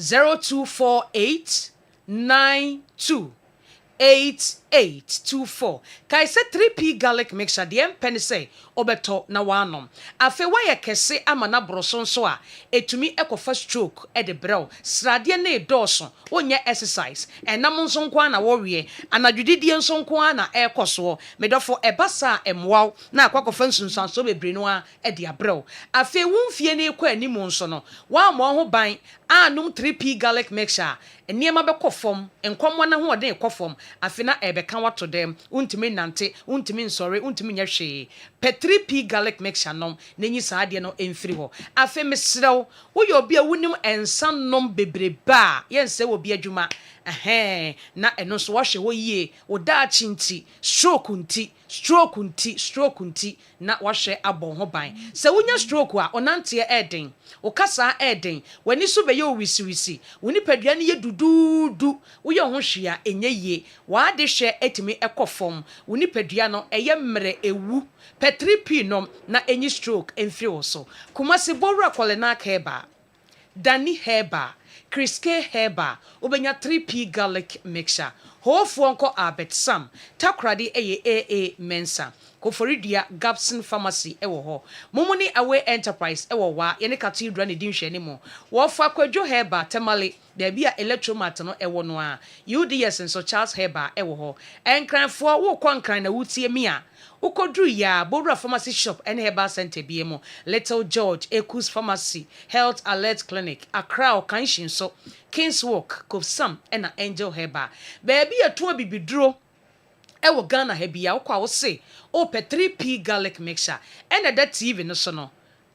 0248 928824 Kaizer 3P garlic mixture de empene say obeto na wanom afe waya kese ama na broso nso a etumi ekofa stroke e de brew srade na edoso onye exercise enam nso nko na wowie anadwudidie nso nko na ekoso medofo ebasa emwaw na akwakofa nsunsanso bebre no a e de abrew afe wumfie na ekwa animu nso no wa mo ho ban anum 3P garlic mixture eniema be kofom enkomwa na ho de kofom afina ebeka wato dem untimi nante untimi nsore untimi nyahwe pe 3P garlic mixture nom nenyi saade no emfiri ho afi mesrew wo ye obi a wunim ensan nom bebreba yense wo bi adwuma na eno so wo hwe wo yie wo da chinti stroke nti na wo hwe abon ho ban se wunya stroke a onante eden wo kasa eden wani so be ye wisiwisi woni padua ne ye dududu wo ye ho hwea enye yie wa de hwe etimi ekofom woni padua no eye mmre ewu pe 3P nom na enyi stroke emfiri wo so kumasi borura kolena keba Dani Heba, Kriske Heba, ubenya 3P garlic mixture. Hofu onko Abet Sam, takradi AA Mensa. Koforidia Gabson Pharmacy ewo ho. Mumuni Away Enterprise ewo wa yene cathedral ni dinhwe ni mo. Wo fa kwadwo Heba temale there be a electromat no ewo no a. UDS and so Charles Heba ewo ho. Enkranfo wo kwankran na wutie mi a. Ukodru ya Borua Pharmacy Shop and Herbal Center BMO, Little George, Ekus Pharmacy, Health Alert Clinic, Accra, Kanshin so, Kings Walk, Kofsam, and Angel Herbal. Baby a two bibidro. Ewo Ghana hebia ukwa wo se o pe 3P garlic mixture and that TV no so no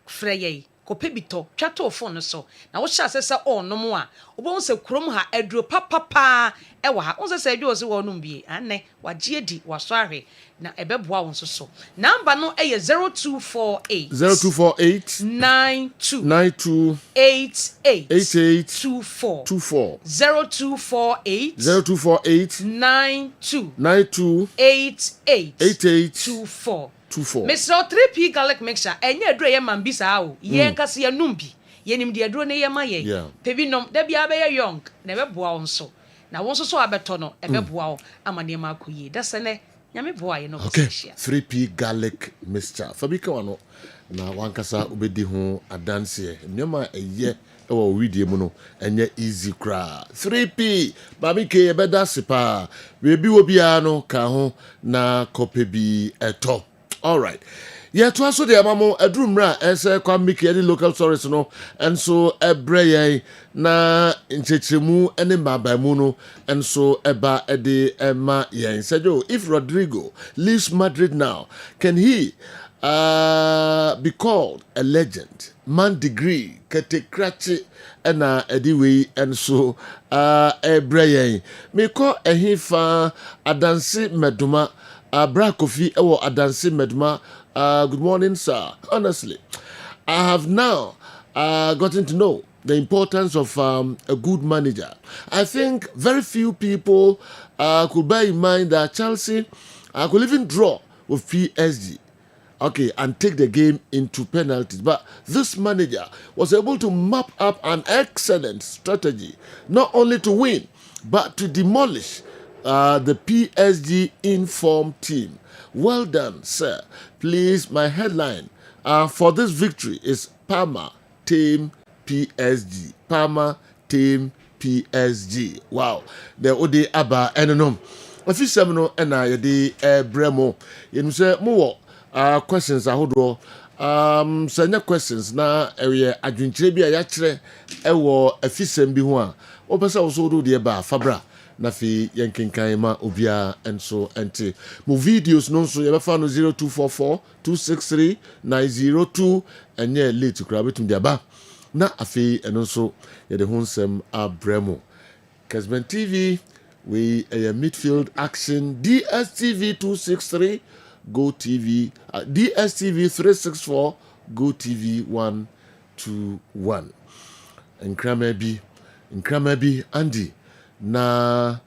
freye kopebito twato phone no so na wo sha sesa o no mo a obo se krom ha aduro papa ewo ha wo se adwo se wo no mbie ane wagie di waso ahwe na ebeboa wo so so number no eye 0248 92 8824 0248 92 8824 Mr. 3P garlic mixture enye aduro ye mambisa o ye nkase ye numbi ye nim de aduro ne ye maye pebi nom da bia be ye young na ebeboa wo so na wo so abeto no ebeboa wo amane ma akoyi da sene nyame boa ye no okay 3P garlic mixture fabika wano na wankasa ubedi ho adanse nyoma eye ewo widie mu no enye easy cra 3P babike ebeda sipa we bi obi ano ka ho na kopebi eto. All right. Yeah, to also the amamo edrumra ese kwa miki any local stories no and so ebreye na nchechemu ene mabamu no and so eba ede ema yen said if Rodrigo leaves Madrid now, can he be called a legend? Man degree kete krachi ena ediwe and so ebreye me call ehifa adansi meduma Bra Kofi ewo adansi meduma. Good morning, sir. Honestly, I have now gotten to know the importance of a good manager. I think very few people could bear in mind that Chelsea could even draw with PSG, okay, and take the game into penalties. But this manager was able to map up an excellent strategy, not only to win, but to demolish the PSG informed team. Well done, sir. Please, my headline for this victory is Parma Team PSG. Parma Team PSG. Wow. The Ode Abba Enom. If you say no, and I de Bremo. You say more questions. I hold send questions na area adwinkyere bi a yachre ewo afisem bi ho a opesa wo so do de ba fabra na fi yenkenkan ma obia enso ente mo videos no so ye be fa no 0244 263 902 enye late kura betum de ba na afi eno so ye de honsem abremo Kessben TV we a midfield action DSTV 263 Go TV, DSTV 364, Go TV 121. Nkramebi, Andy. Na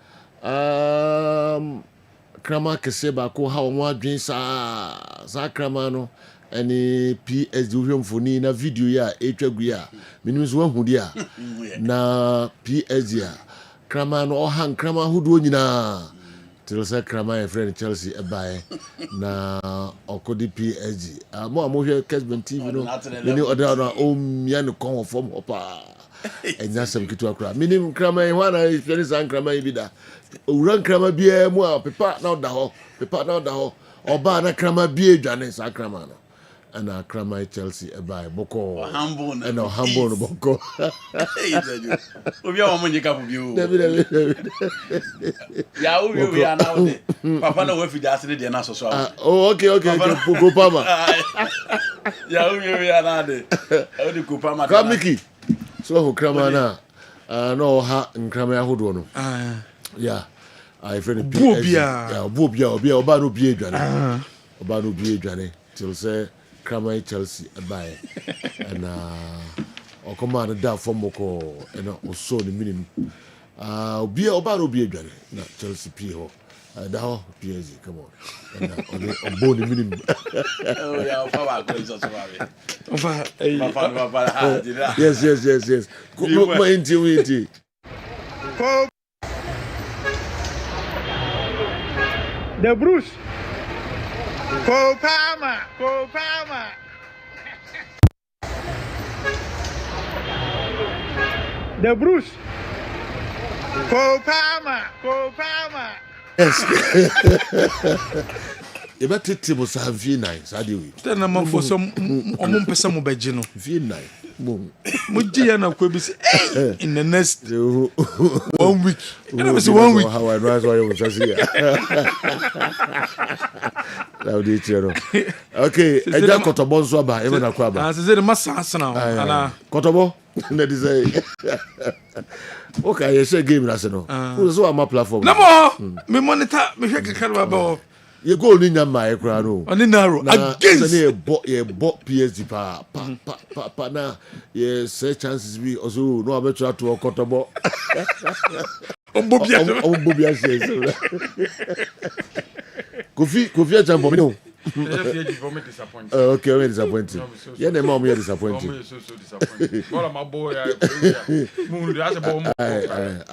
krama Kessben ko ha omo adwen sa krama no any PSG uhwemfoni na video ya etwagu ya menim so wahu dia na PSG Kraman or hang Kraman who do nyina. Till say Kraman a friend Chelsea buy na okodi PSG. Mo here Kessben TV no. Any other me no come from opa. Enya sem kitu akra. Minim Kraman wan na friend san Kraman bi da. Owran Kraman bia mu a pepa na da ho. Pepa na da ho. Oba na Kraman bia dwane sa Kraman no. And a Kraman Chelsea by Boko and a humble Boko. We are on the cup of you. Yeah, we are now. Papa, no, if you just did the answer. Oh, okay. Kupama. Yeah, we are now. How do Kupama? Kramiki. So, Kramana. No, ha, and Kramia Hodono. Yeah. I friend Bobia. Bobia, Obano Biedjane. Obano Biedjane. Till say. Kraman Chelsea buy and or command that from Boko and also the minimum. Be about to be a na Chelsea P.O. That PSG, come on. And on board the minimum. Oh, yeah, Yes. Look my intuition. The Bruce. Kopama. The Bruce. Kopama. Yes. You better tell us have V9. So do we? Then I'm for some person mo begino. V9. Boom. Muji na ko bi say in the next 1 week. And I say 1 week. How I rise why you was here. Now do it, you know. Okay, e ja Kotobo nso aba, even na kwa aba. Say the massa na. Ana Kotobo, na dey say. Okay, you say game na say no. Who so am platform? No more. Me monitor, me hwe kekere ba. You go ni nyama e kra no. Oni narrow against ye bot PSG pa na ye say chances be also no abetra to Kotobo. Ombobia say. Kofi Champo no. Okay, I'm disappointed. Yeah, the mom here disappointed. So disappointed. All my boy, I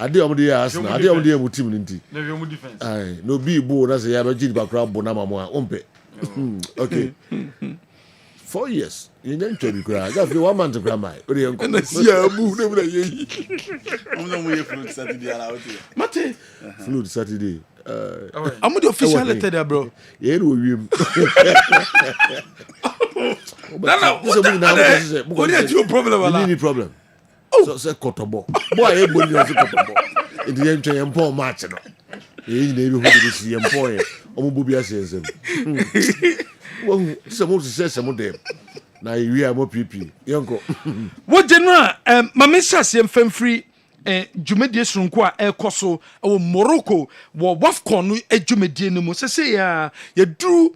did on the Arsenal. I did on the team ninety. Never defense. No be bo na say ya be background bonama mo ompe. Okay. 4 years. You didn't tell me cry. That's the 1 month to cry my. And I see a move never ye. I'm not way fluid Saturday out here. Mate. Fluid Saturday. I'm the official letter there, bro. Yeah, we. What is your problem? Any problem? So say Kotobo. Boy, everybody knows Kotobo. In the end, you poor match. You need to hold this young boy. Omubia says him. Well, someone says some of them. Now you are more PP. Yonko. What general? Mamma says him free. Jumedie sonko a ekoso wo Morocco wo WAFCON no jumedie no mo say ya dru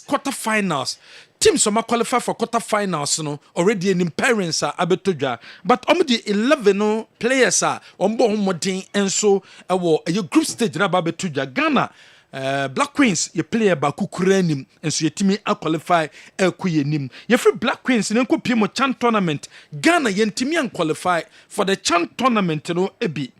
quarter finals teams so ma qualify for quarter finals no already in parents are abetodwa but the 11 players are ombo homodin enso wo group stage na ba betodwa Ghana Black Queens ye player ba kukuranim enso yetimi qualify kuyenim ye free Black Queens ne nkopie mo CHAN tournament Ghana yentimi an qualify for the CHAN tournament no ebi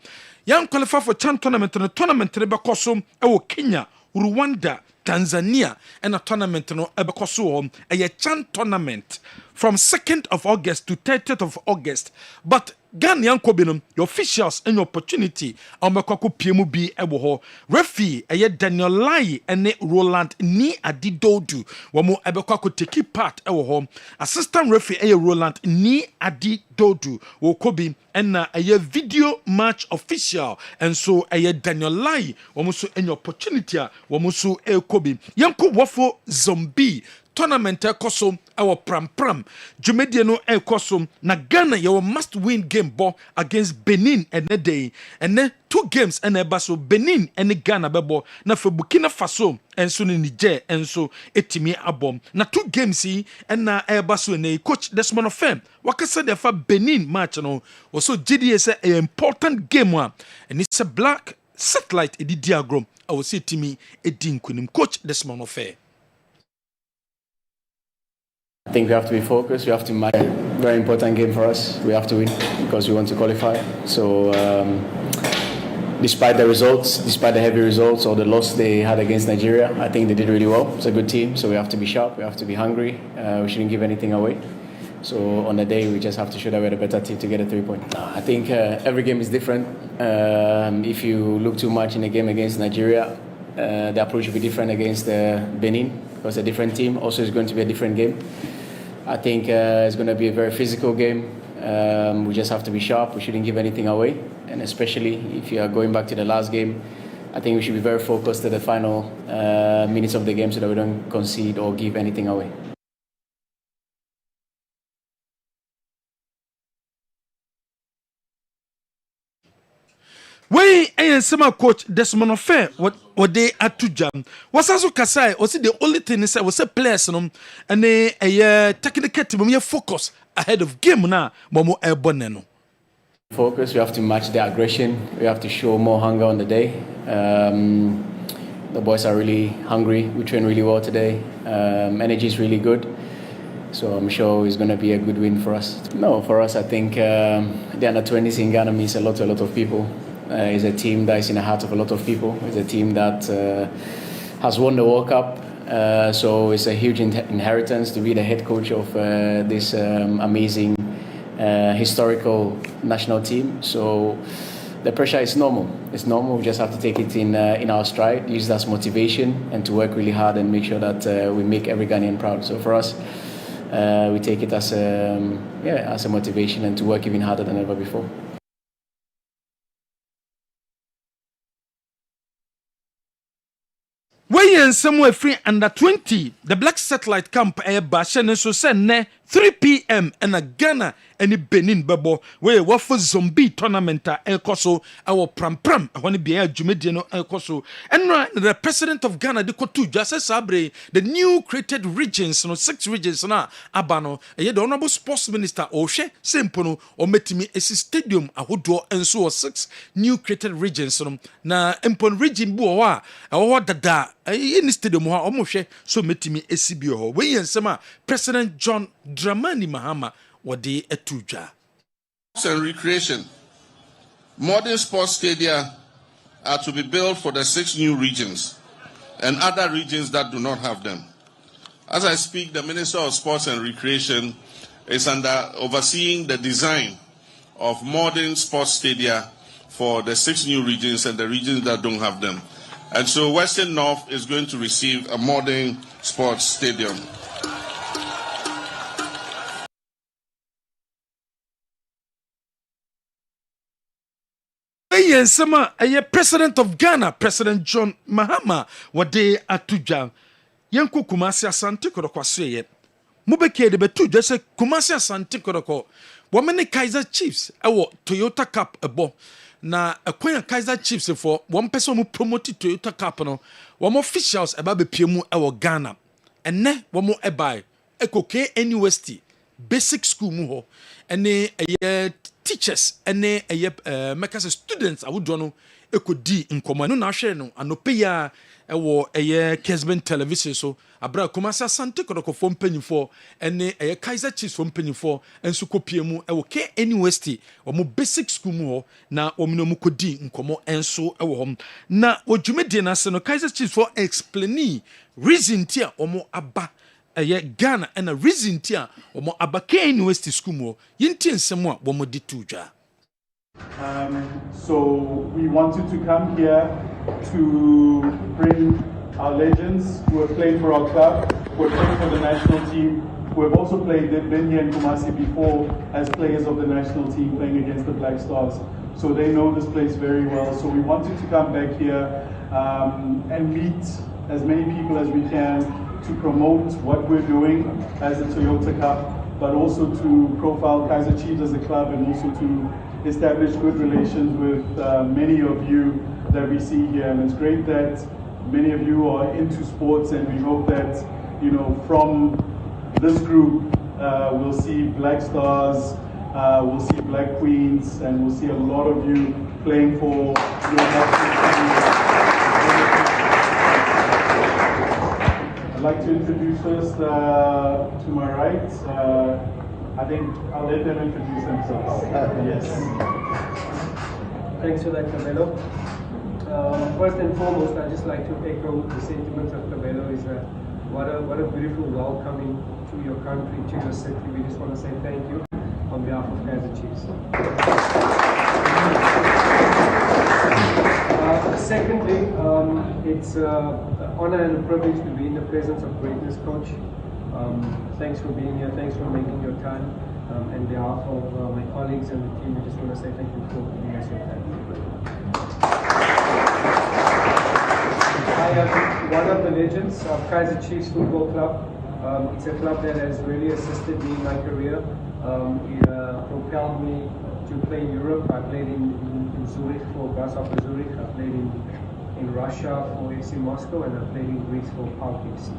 yan qualify for CHAN tournament no tournament ne bekoso Kenya Rwanda Tanzania and a tournament no ebekoso CHAN tournament from 2nd of August to 30th of August but Ghanaian Kobinum, your officials and your opportunity. Amakoko PMU be ebo referee Daniel Lai and Roland ni Adidodu. Wamo ebekako take part ewo assistant referee Roland ni Adidodu. Wokobi and a video match official and so Daniel Lai wamo so any opportunity wamo so Kobi. Yanko wafo zombie. Tournament ekoso our pram Jumedie no ekoso na Ghana your must win game ball against Benin and day and then 2 games and ebaso Benin and Ghana bebo na for Burkina Faso and so Niger and so etimi abom na 2 games yi and na ebaso na coach Desmond Ofem wakasa de fa Benin match no also GDA say an important game one and it's a black satellite edi diagram I will say timi edin kunim coach Desmond Ofem. I think we have to be focused. We have to make a very important game for us. We have to win because we want to qualify. So despite the results, despite the heavy results or the loss they had against Nigeria, I think they did really well. It's a good team, so we have to be sharp, we have to be hungry. We shouldn't give anything away. So on the day, we just have to show that we're the better team to get a 3 point. I think every game is different. If you look too much in a game against Nigeria, the approach will be different against Benin, because a different team. Also, it's going to be a different game. I think it's going to be a very physical game. We just have to be sharp. We shouldn't give anything away. And especially if you are going back to the last game, I think we should be very focused at the final minutes of the game so that we don't concede or give anything away. Wey sema coach Desmond Fair what they at to jam. Was also Kasai or see the only thing is was a players no and a technical team focus ahead of game now momo no. Focus, we have to match the aggression. We have to show more hunger on the day. The boys are really hungry. We train really well today. Energy is really good. So I'm sure it's going to be a good win for us. No, for us, I think the under-20s in Ghana means a lot to a lot of people. It's a team that is in the heart of a lot of people. It's a team that has won the World Cup. So it's a huge inheritance to be the head coach of this amazing historical national team. So the pressure is normal. It's normal. We just have to take it in our stride, use that as motivation, and to work really hard and make sure that we make every Ghanaian proud. So for us, we take it as a motivation and to work even harder than ever before. Wey somewhere free under 20, the Black Satellite Camp Bashan so send 3 p.m. and a Ghana and Benin bebo where what for zombie tournament koso our pram when be a Jumediano koso and the president of Ghana the Kotu just sabre the new created regions 6 regions na abano the honorable sports minister Oshe Sempono or metimi esi stadium ahodo enso 6 new created regions na empon region bu wa dada in stadium ha omhwe so metimi esi bi ho we yensema President John Dramani Mahama wadi etuja. Sports and recreation. Modern sports stadia are to be built for the 6 new regions and other regions that do not have them. As I speak, the Minister of Sports and Recreation is overseeing the design of modern sports stadia for the 6 new regions and the regions that don't have them. And so Western North is going to receive a modern sports stadium. Sema a president of Ghana, President John Mahama, wade atuja. Yanko Kumasi Asante Koroko say Mubeke de Betu just Kumasi Asante Koroko. Wamene Kaizer Chiefs, Toyota Cup ebo. Na akwanya Kaizer Chiefs for one person who promoted Toyota Cup no. Wamo officials ababe piemu Ghana. Ene wamo ebai. Eko KN University basic school mu ho. Ene teachers ene make students awudo no ekodi nkomo no na hwe no anope ya ewo Kessben television so abra komasa sante kodoko fo mpanyifo ene Kaizer Chiefs fo mpanyifo enso kopie mu ewo KN University omo basic school mu ho na omino mu kodi nkomo enso ewo hom na odwumedi na se no Kaizer Chiefs for explain reason tia omo aba Ghana and a reason tia omo abaka University school mo yinti nsemo a bomo dituja. So we wanted to come here to bring our legends who have played for our club, who have played for the national team, who have also played been here in Kumasi before as players of the national team playing against the Black Stars. So they know this place very well. So we wanted to come back here and meet as many people as we can to promote what we're doing as the Toyota Cup, but also to profile Kaizer Chiefs as a club and also to establish good relations with many of you that we see here. And it's great that many of you are into sports, and we hope that, from this group, we'll see Black Stars, we'll see Black Queens, and we'll see a lot of you playing for your national team. I'd like to introduce first to my right. I think I'll let them introduce themselves. Yes. Thanks for that, Camilo. First and foremost, I'd just like to echo the sentiments of Cabello. Is that what a beautiful welcoming to your country, to your city. We just want to say thank you on behalf of Kaizer Chiefs. Secondly, it's an honor and a privilege to be in the presence of greatness, Coach. Thanks for being here. Thanks for making your time. On behalf of my colleagues and the team, I just want to say thank you for giving us your time. I am one of the legends of Kaizer Chiefs Football Club. It's a club that has really assisted me in my career. It propelled me to play in Europe. I played in Zurich for Grasshopper Zurich. I played in Russia for FC Moscow, and I played in Greece for PAOK FC.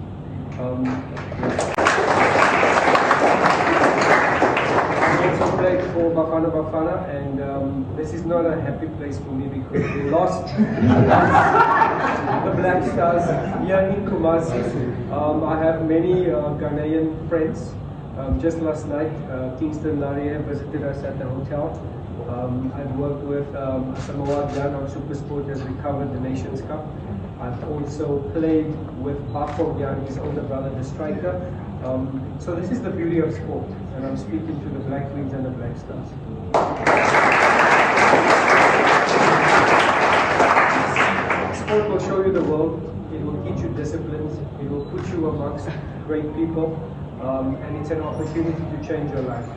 I also played for Bafana Bafana, and this is not a happy place for me because we lost the Black Stars here in Kumasi. I have many Ghanaian friends. Just last night, Kingston Larie visited us at the hotel. I've worked with Samoa Gyan on Supersport as we covered the Nations Cup. I've also played with Bafo Gyan, his older brother, the striker. So this is the beauty of sport, and I'm speaking to the Black Queens and the Black Stars. Sport will show you the world. It will teach you disciplines. It will put you amongst great people. And it's an opportunity to change your life.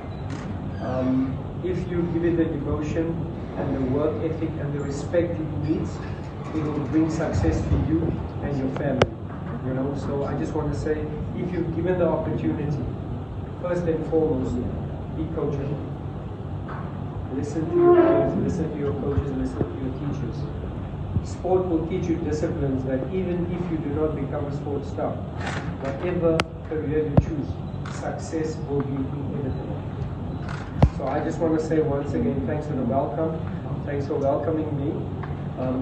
If you give it the devotion and the work ethic and the respect it needs, it will bring success to you and your family. You know, so I just want to say, if you're given the opportunity, first and foremost, be coachable. Listen to your players, listen to your coaches, listen to your teachers. Sport will teach you disciplines that even if you do not become a sports star, whatever career you choose, success will be inevitable. So I just want to say once again, thanks for the welcome. Thanks for welcoming me.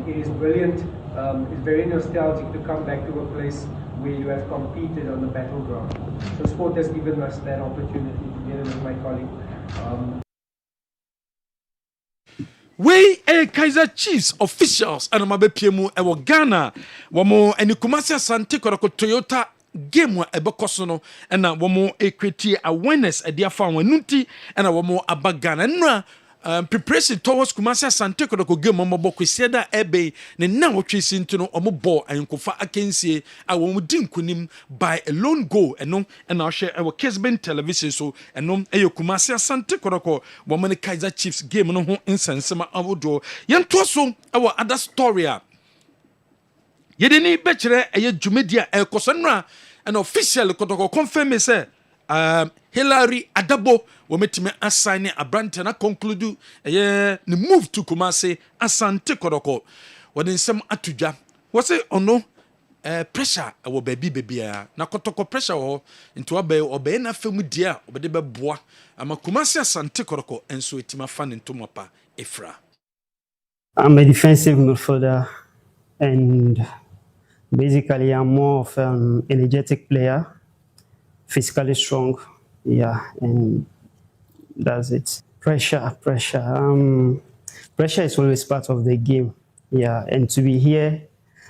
It is brilliant. It's very nostalgic to come back to a place where you have competed on the battleground. So sport has given us that opportunity together with my colleague. We Kaizer Chiefs officials and mabepie ewo Ghana womo eni Kumasi Asante Kotoko Toyota game wa ebekoso no na womo equity awareness ade afa wanunti na womo aba Ghana nra preparation towards Kumasi Asante Kotoko game mo bokwesieda ebe ne na wotwesi nti no omo ball ankofa akensie a womo dinkunim by a lone goal eno na hwe ewo Kessben television so eno eye Kumasi Asante Kotoko womo ne Kaizer Chiefs game no ho insensema awodo yento so ewo other story a yedeni bechere eye dwumedia ekosonra an official Kotoko confirm say Hilary Adabo wometime assign abrante na conclude ne move to Kumasi Asante Kotoko wodin sem atudwa wose ono pressure wo baby na Kotoko pressure wo into obey na fam dia obede beboa ama Kumasi Asante Kotoko enso etima fa ne ntomopa efra. I'm a defensive midfielder, and basically I'm more of an energetic player, physically strong, yeah, and that's it. Pressure. Pressure is always part of the game, yeah, and to be here,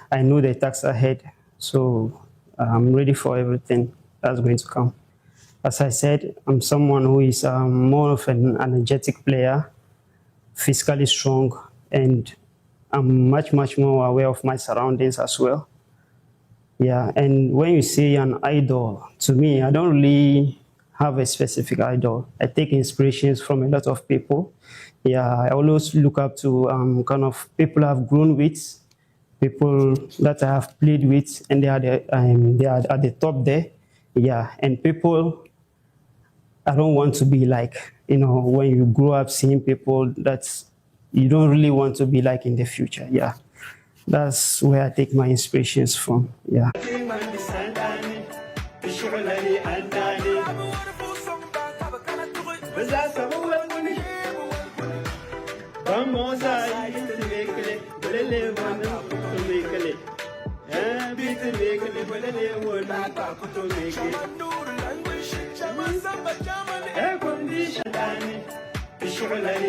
I know the tasks ahead, so I'm ready for everything that's going to come. As I said, I'm someone who is more of an energetic player, physically strong, and I'm much more aware of my surroundings as well. Yeah, and when you say an idol, to me, I don't really have a specific idol. I take inspirations from a lot of people. Yeah, I always look up to kind of people I've grown with, people that I have played with, and they are at the top there. Yeah, and people I don't want to be like, you know, when you grow up seeing people that you don't really want to be like in the future. Yeah, that's where I take my inspirations from. Yeah. Shughlani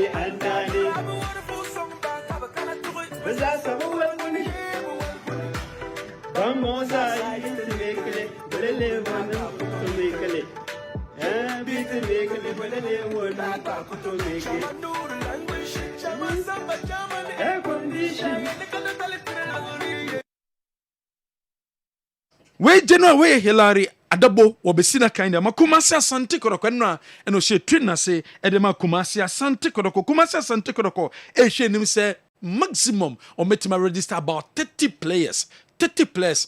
andani. Baza sabu We general we Hillary adabo wobesina kind ma Kumasi Asante Kodoko na eno she twin say edema Kumasi Asante Kodoko e she nim say maximum on metima register about 30 players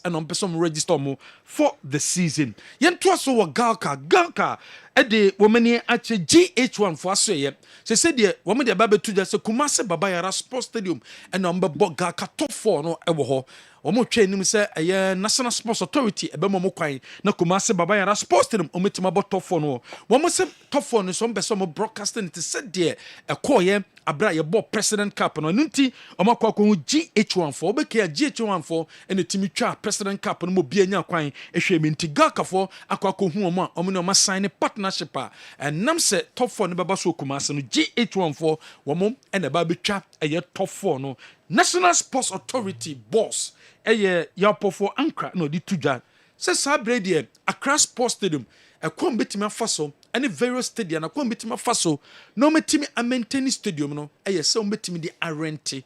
and on person register mo for the season. Yen to so Galka ede womani ache GH1 for aso ye. Se said ye woman de babe to just Kumasi Babayara Sports Stadium and on be Galka top 4 no ewo ho. Omo twa nim se National Sports Authority ebe mo kwan na Kumasi Babayara Sports Stadium ometima bo top 4 no. Womo se top 4 no so be so mo broadcasting it said there ekoye abra ye bo President Cup no nti omakwa ko GH14 obeke GH14 ene timi twa President Cup no mo bia nya kwan ehwe mi nti Galkafo akwa ko hu omo no ma sign partnership and nam se top 4 no beba so Kumasi no GH14 womo ene ba betwa eye top 4 no National Sports Authority boss eye yapofo ankra no di tuja se sabre de Accra Sports Stadium ekom betimi afaso any various stadium ekom betimi afaso no metimi a maintain stadium no eye se betimi di arrente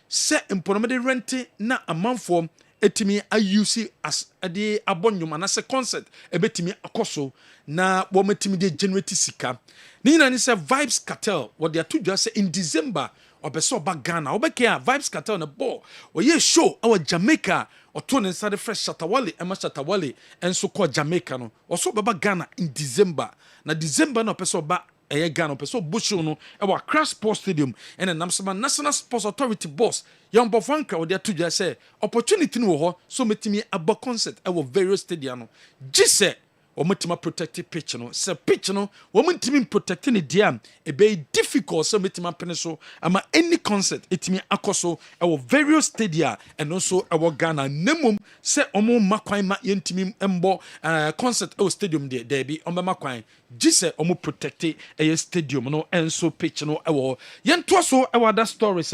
se empono de rente na amanfo etimi use as ade abonnwum anase concert ebetimi akoso na wo metimi de generate sika ni na ni se Vibes Cartel what they to just say in December obeso ba Ghana obeke a Vibes Cartel na ball oye show our Jamaica oto ne sade fresh Shatawale enso ko Jamaica no oso baba Ghana in December na December na opeso ba eye Ghana opeso bushu no e wa Accra Sports Stadium and namsama National Sports Authority boss young bofanka wo dey to just say opportunity no ho so metimi abo concert e wo various stadium no gise omutima protective pitch no se pitch no omuntimi protect ni dia e be difficult so metima peneso ama any concert etimi akoso e wo various stadia and also e wo Ghana nemum se omo makwan ma yentimi embo concert e stadium there be omba makwan gise omo protect e stadium no enso pitch no e wo yento so e wa that stories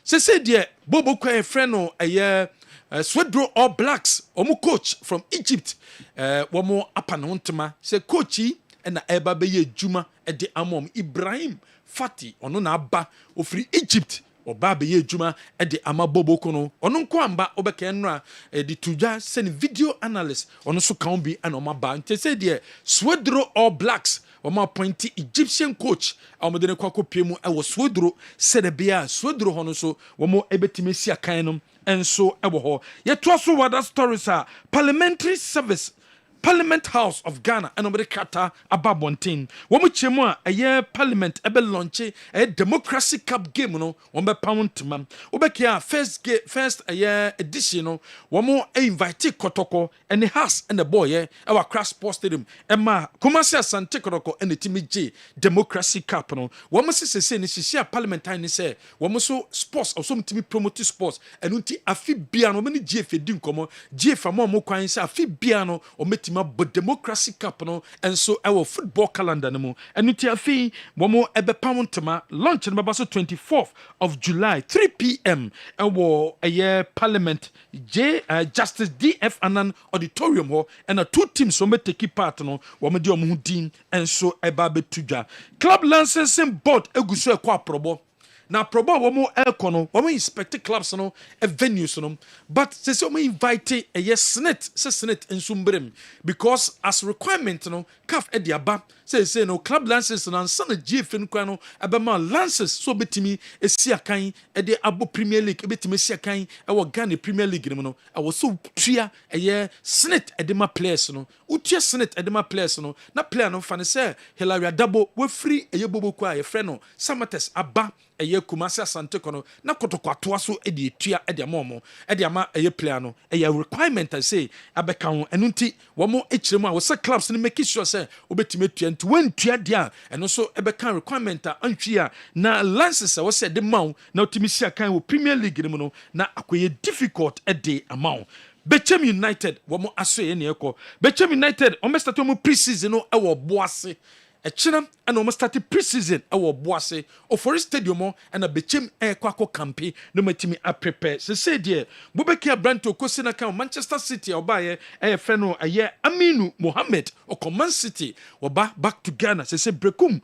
se there bobo kwa e friend no eye Swedro All Blacks, omu coach from Egypt, wamo apanuntema, se coachi ena eba beye juma ede amom Ibrahim Fati, ono na aba ofri Egypt, oba beye juma ede amabobo kono, ono nkwamba obeke enra di tuja send video analyst, ono so kaumbi and omaba, nte se die Swedro All Blacks, wama appointed Egyptian coach amodene kwako piemu ewo Swedro sedebia Swedro hono so wamo ebetimesi akan enso ewo ho ye to so wada stories parliamentary service Parliament House of Ghana and over the Kata Ababontin. Womu chemu a Parliament ebe launche a Democracy Cup game no wombe pound man. Obekia first edition no womu invite Kotoko and the house and the boy our Crash Sports Stadium. Emma Kumasi Asante Kotoko and the Timmy J Democracy Cup no. Womu se ni share parliamentary say womu so sports or some Timmy promote sports and unti afi biano many GF din komo GF mo kwan say afi biano o meti but Democracy Cup no and so our football calendar no and uti afi womo ebe pawntema launch no so 24th of July 3 p.m. Our Parliament Justice DF Anan Auditorium ho and two teams so take part no womo di omudin and so eba betuja club licensing board eguso ekwa probo na proba womo elkono womo inspect clubs no venues no but say womo invite senate ensumbrem because as requirement no CAF e diaba say no club license no ansa na GF nkwa no abema license so betimi esi akan e de abo Premier League betimi esi akan e wo Ghana Premier League no awo so tua senate edema players no utua senate edema players no na player no fa ne say Hilary Adabo we free bobo kwa ye friend no Samates aba Kumasi Asante kono na kotokwato so edi etua edi amomo edi ama player no requirement I say abeka ho enunti womo echiremu a wo say clubs ni make sure say obetime tua nti wentua dia eno so ebeka requirement antwi na license wo say de maw na otimisi akan wo Premier League ni no na akoye difficult edi amaw Bechem United womo aso ye ne ekọ Bechem United o mestatu mo pre-season no ewo boase ɛkyena ɛna ɔmo start pre-season ɛwɔ Boase Ofori Stadium ɛna bechem ɛkɔ kampe no matimi a prepare sɛ deɛ Bobeki Abranto kosi na kan Manchester City ɔbaayɛ ɛyɛ fɛ no ɛyɛ Aminu Mohammed ɔkɔ City wɔba back to Ghana sɛ Brekum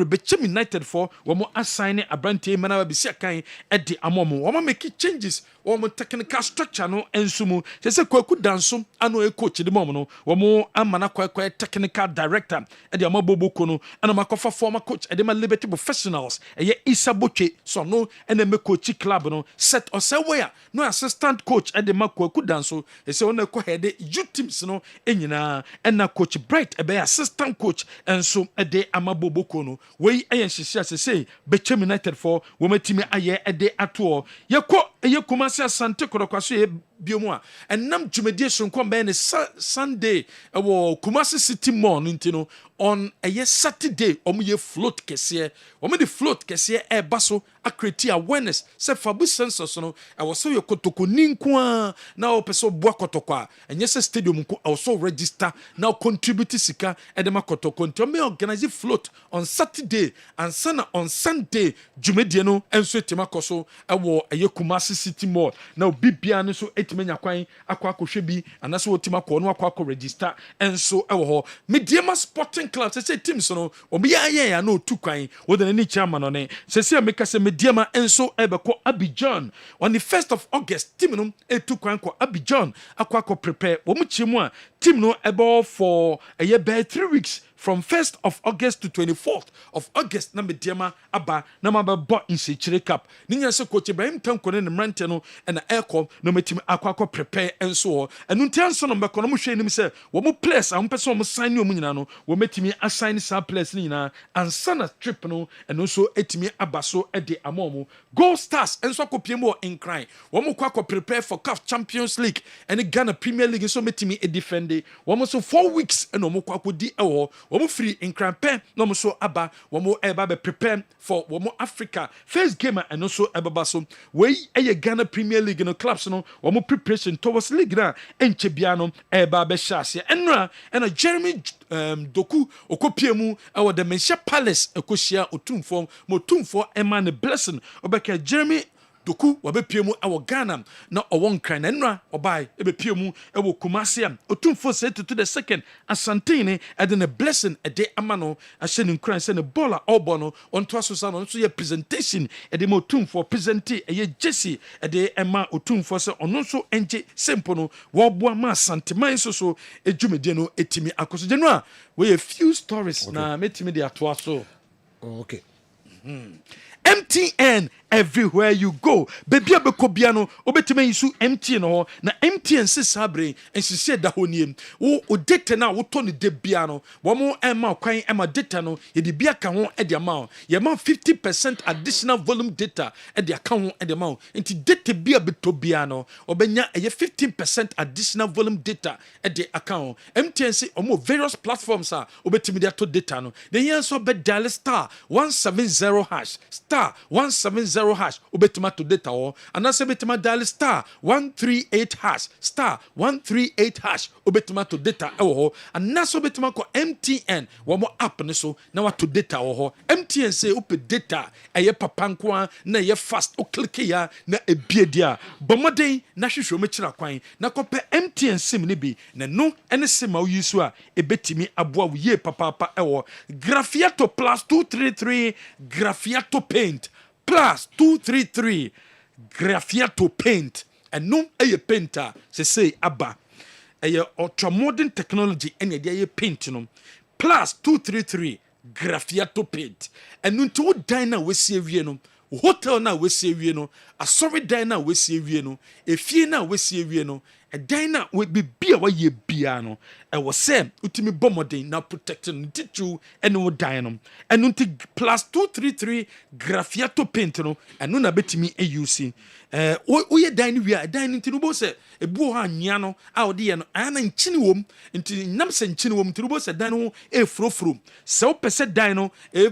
bechem United for wɔn assign Abrante mana bisi akan ɛde amomo wɔn make changes wɔn technical structure no enso mu sɛ Kwaku Danso ano coach de mom no wɔn amana Kwaku technical director ɛde amabobo ko no ana makofa former coach ɛde ma Liberty Professionals ɛyɛ Isa Boche so no ɛna me coach club no set ɔsɛwaya no assistant coach ɛde ma Kwaku Danso ɛsɛ wɔn ɛkɔ head youth teams no enyina ɛna coach Bright ɛbɛ assistant coach enso ɛde amabobo ko no wei ɛyɛ nhyehyɛ sɛ Bechem United for wɔn atimi ayɛ ɛde ato yɛkɔ ɛyɛ Kumasi Asante Kodokwaso yɛ biomu a ɛnam dwumadie sonko bɛn ne Sunday ɛwɔ Kumasi City Mall no ntino on ɛyɛ Saturday ɔmo yɛ float kɛseɛ ɔmo de float kɛseɛ ɛba so akreti awareness sɛ fabu census no ɛwɔ sɛ yɛ kotoko ninko na ɔpɛ sɛ ɔboa kotoko a ɛnyɛ sɛ stadium ko ɛwɔ sɛ register na contribute sika ɛde ma kotoko nti ɔmo organize float on Saturday and sana on Sunday dwumadie no ɛnso etima kɔ so ɛwɔ ɛyɛ Kumasi City Mall na obi bia no so etime nya kwan akɔ akɔhwɛ bi anaso otima kɔ no akɔ register ɛnso ɛwɔ hɔ Mediema Sporting Club sɛ teams no obi ya na otu kwan wo de ni chairman no ne sɛ meka sɛ Mediema ɛnso ɛbɛkɔ Abidjan on the 1st of August team no etu kwan kɔ Abidjan akɔ prepare wo mu chiemu a team no ɛbɔ for a year by 3 weeks from 1st of August to 24th of August na Mediema aba na mabɛbɔ Nsechire Cup ninya sɛ coach Ibrahim Tanko ne mrante no na ɛkɔ no metimi akɔ prepare enso hɔ ɛnu ntianso no mbɛkɔ no mohwɛ nim sɛ wo mo players a mpɛ sɛ wo mo sign ne wo nyina no wo metimi assign sa players ne nyina ansana trip no ɛno so etimi aba so de amomo Gold Stars enso akɔpiem wɔ Nkran wo mo kɔ prepare for CAF Champions League and Ghana Premier League so metimi defend wo mo so 4 weeks and wo mo kɔ ɛwɔ wɔn free Nkranpɛ na wɔn so aba wɔn ɛba bɛ prepare for wɔn Africa first game and also ɛbɛba so wei ɛyɛ Ghana Premier League no clubs no wɔn preparation towards league na ɛnkyɛ bia no ɛba bɛhyɛ aseɛ ɛnura ɛna Jeremy Doku okopie mu ɛwɔ the Menchia Palace ɛkɔhyia otumfoɔ ɛma ne blessing ɔbɛka Jeremy Doku wabepie mu ɛwɔ Ghana na ɔwɔ Nkran na nra ɔbai ebepie mu ɛwɔ Kumasi am otumfo say to the second Asantene ɛde ne blessing ɛde ama no ahyɛ ne Nkran sɛ ne baller ɔbɔ no ɔnto aso sa no nso yɛ presentation ɛde ma otumfo presente ɛyɛ Jesse ɛde ɛma otumfo sɛ ɔno nso ɛngye simple no wɔboa ma Santeman so edwumedie no etimi akoso gye no a we few stories na metimi de atoa so okay MTN everywhere you go baby abeko bia no obetime yisu MTN ho na MTN se sabre ensise da ho niem wo data na wo to ne de bia no wo mo ema kwan ema data no ye de bia ka ho e de ma ye ma 50% additional volume data e de aka ho e de ma enti data bia beto bia no obenya e 15% additional volume data e de aka ho MTN se omo various platforms a obetime de to data no the yen so be dial star 170 hash star 170 hash obetima to data or anase betima dial star 138 hash star 138 hash obetima to data ewo anase obetima ko MTN wo mo app ne so na wa to data wo MTN say ope data eye papa nko na eye fast o click ya na ebie dia bomoden na hwehwe me kira kwan na kope MTN sim ne bi na no ene sim a uyisu a ebetimi aboa wo ye papa ewo Graphiato plus 233 Graphiato paint plus 233 Graphiato paint and no a painter say abba a ultra modern technology and a paint no plus 233 Graphiato paint and no to diner we see no hotel na we see no a sorry diner we see no a fee na we see no a diner would be beer why ye piano. I was saying, Utimi Bomodin now protecting Titu and no dynam. And until plus 233 Graphiato Pentano and Nuna Betimi a UC. We are dining, we are dining to Bose, a boa niano, out the Anna in Chiniwum, into Namsen Chiniwum to Bose, a dino, a frofru. So per se dino, a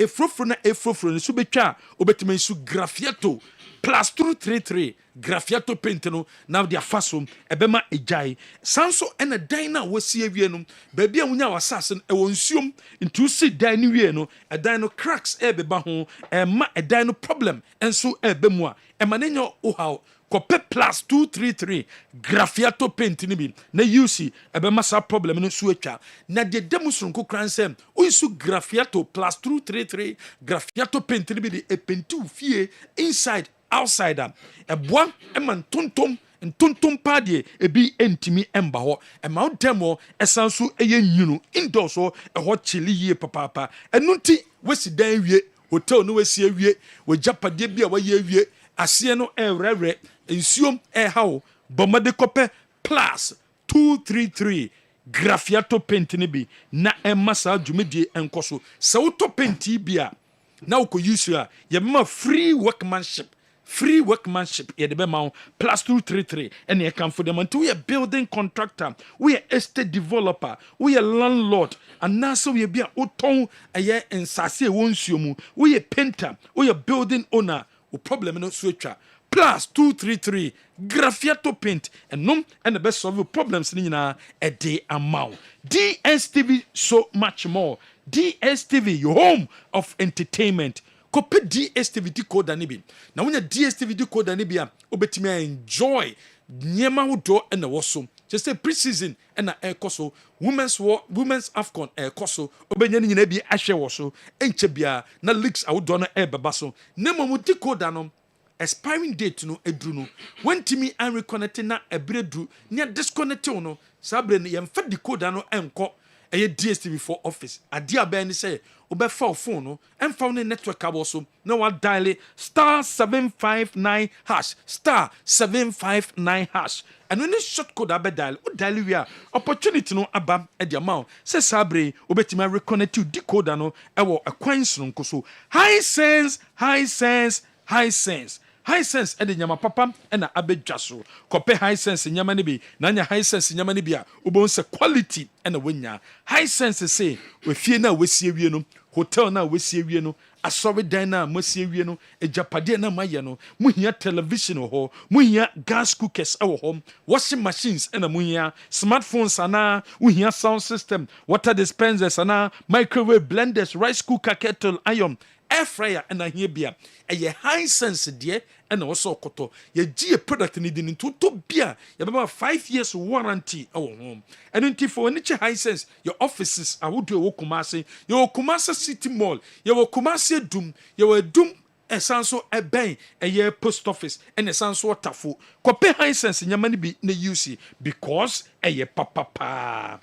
frofruna, a frofrun, subecha, Obetime su Graphiato. Plus 233 graffiato paint no now dia fasom ebema ejai sanso ena dan na wasi awie no baabi a wonya wasase no e wonsuom ntu si dan ni wie no edan no cracks ebeba ho ma edan no problem enso ebemu a emanenyo ohaw kope plus 233 graffiato paint ni bi na UC ebema sa problem no su atwa na de demusronko kransem oisu graffiato plus 233 graffiato paint ni bi de epenti fie inside outsider eboa eman tontom padie ebi entimi emba ho ema odemo esanso eye nyunu indoors ho eho chili yie papa enunti wesi dan wie hotel no wesi awie wajapade bia waye awie ase no ewrewre ensuom hawo bomade kope plus 233 graffiato paint ni bi na emasa dwumedie enkoso se woto paint bia na uko use ya yema free workmanship yede be ma plus 233 and you can for them until we are building contractor, we are estate developer, we are landlord, and now so we be a oton aye ensase wonsuomu, we are painter, we are building owner, o problem no switcher. Plus 233 graffiato paint and num and the best solve problems in a day amount. DSTV so much more. DSTV, your home of entertainment. Kope DSTV decoder nibi. Now when your DSTV decoder nibi obetimi enjoy nyema hudo and the waso. Just say pre-season and air koso women's AFCON air koso obenya nyina bi ahwe woso enche bia na leaks awdo na air babaso. Nemo mu decoder no expiring date no edru no when timi and reconnect na ebredru nya disconnect no sabre no yemfa decoder no enko eye DSTV for office ade aba ni say obefa phone no emfa no network abo so na wa dial *759# *759# and when short code abe dial o dial we opportunity no aba e dia ma say sabre obetima reconnect you decoder no ewo akwan sonko so high sense High sense ede nyama papa na abedwa so kope high sense nyama ne bi na nya high sense nyama ne bi a obon se quality na wanya high sense say we fie na wesie wie no hotel na wesie wie no asori dan na masie wie no ejapade na maye no muhia television ho muhia gas cookers ho washing machines na muhia smartphones ana muhia sound system water dispensers ana microwave blenders rice cooker kettle iron air fryer and a here bia a high sense dear and also koto ye G product needing to bia you have 5 years warranty our home and until for any high sense your offices I would do Kumasi your Kumasi City Mall your Kumasi Doom your Doom esanso eben a year post office and esanso tafu kope high sense nyamani bi na UC because a year papa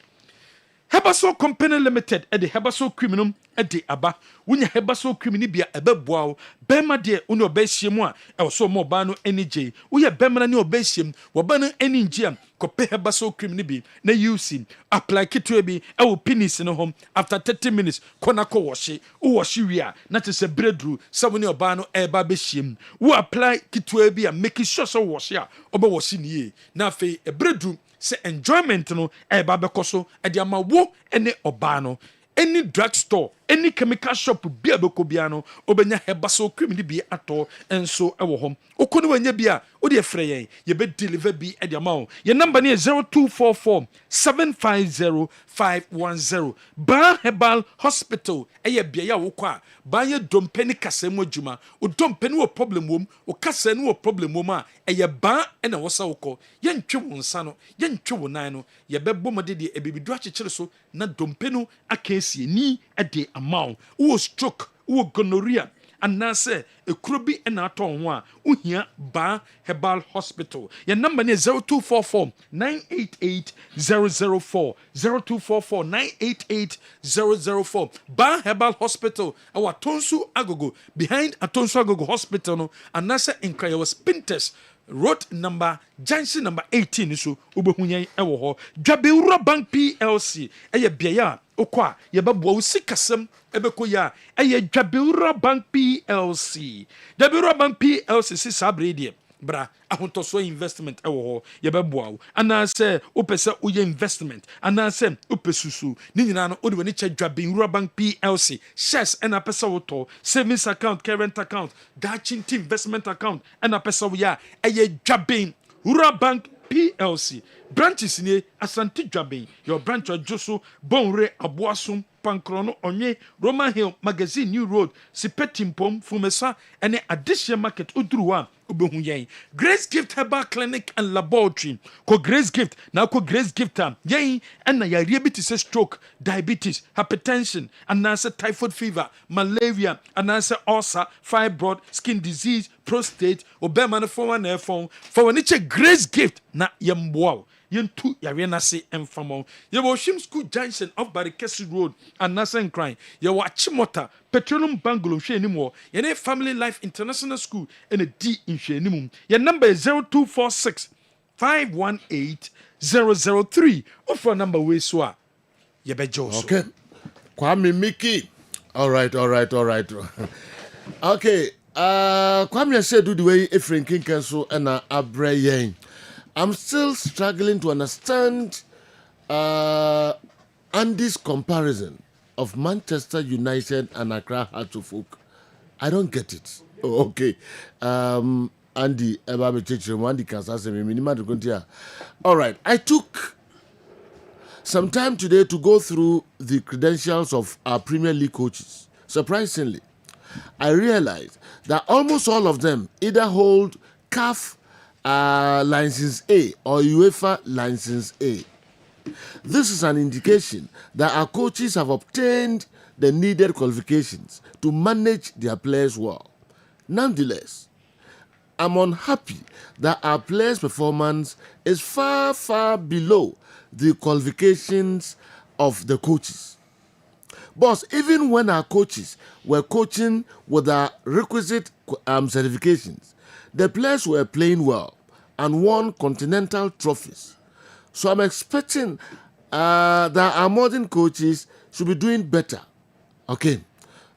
Hebaso Company Limited at the Hebaso Criminum at the Aba. When you Hebaso Criminibia a bebow, Bema de uno besiemwa, also mobano energy. We have Bema no besium, wabana any jam, Cope Hebaso Criminibi, na UC, apply kitwebi, our penis in a home after 30 minutes, Konako washi, Uwashiria, not as a breadru, someone urbano air babeshim, who apply kitwebi and make it sure so wash ya, oba washing ye. Now fe a breadroom. Say enjoyment no eba bekoso e dia ma wo ene oba no any drugstore any chemical shop bia bekobia no obenya Hebaso criminal bi ato enso ewo hom okono wanya bia o de frɛ yen ye be deliver bi e dia ma o ye number ne 0244 750 510 Ba Herbal Hospital eye bia ya wo kwa ba ye dompeni kasem adwuma o dompeni wo problem wom o kasem wo problem wom a eye ba e na wo sa wo kɔ ye ntwe wo nsa no ye ntwe wo nan no ye bɛbɔ mode de ebibidu akyekere so na dompenu akansie ni ade amount wo stroke wo gonorrhea anase ekrobi na aton ho a uhia Ba Herbal Hospital your number is 0244 988 004 0244 988 004 Ba Herbal Hospital our Atonsu Agogo behind Atonsu Agogo Hospital no anase Nkra was Pinterest Road number junction number 18 so ubehunya ewo ho Dwabewura Bank PLC eye biaya okwa ye babua usikasem ebeko ya eye Dwabewura Bank PLC Dwabewura Bank PLC si sabre die bra ahotoso investment ɛwɔ hɔ yɛbɛboa wo anaasɛ wopɛ sɛ woyɛ investment anaasɛ wopɛ susu ne nyinaa no wode w'ani kyɛ dwabin Rural Bank PLC shares ɛna pɛ sɛ wotɔ savings account current account dachinti investment account ɛna pɛ sɛ woyɛ a ɛyɛ dwabin Rural Bank PLC branches nie Asante Dwabin your branch Joso Bonre Aboasum Pankrono Onye Roman Hill Magazine New Road Sipetimpom Fumesa and Addition Market Udruwa Ubehu yen Grace Gift Herbal Clinic and Laboratory ko Grace Gift na ko Grace Gift yen and na diabetes stroke diabetes hypertension and nasa typhoid fever malaria and nasa ulcer fibroid skin disease prostate obema na for one phone for when Grace Gift na yemboa yentu yare na se emfamo ye wo Shim School Junction off by the Kessben Road and Nasen Crime ye wa Chimota Petroleum Bungalow hwe animu ye ne Family Life International School and a D in hwe animu ye number is 0246 518 003 offer number we so a ye bejo so okay Kwame Mickey all right okay Kwame said do the way Efren Kinkan so and Abrayen I'm still struggling to understand Andy's comparison of Manchester United and Accra Hearts of Oak. I don't get it. Oh, okay. Andy, all right. I took some time today to go through the credentials of our Premier League coaches. Surprisingly, I realized that almost all of them either hold CAF license A or UEFA license A. This is an indication that our coaches have obtained the needed qualifications to manage their players well. Nonetheless, I'm unhappy that our players' performance is far, far below the qualifications of the coaches. Boss, even when our coaches were coaching with our requisite certifications, the players were playing well and won continental trophies. So I'm expecting that our modern coaches should be doing better. Okay.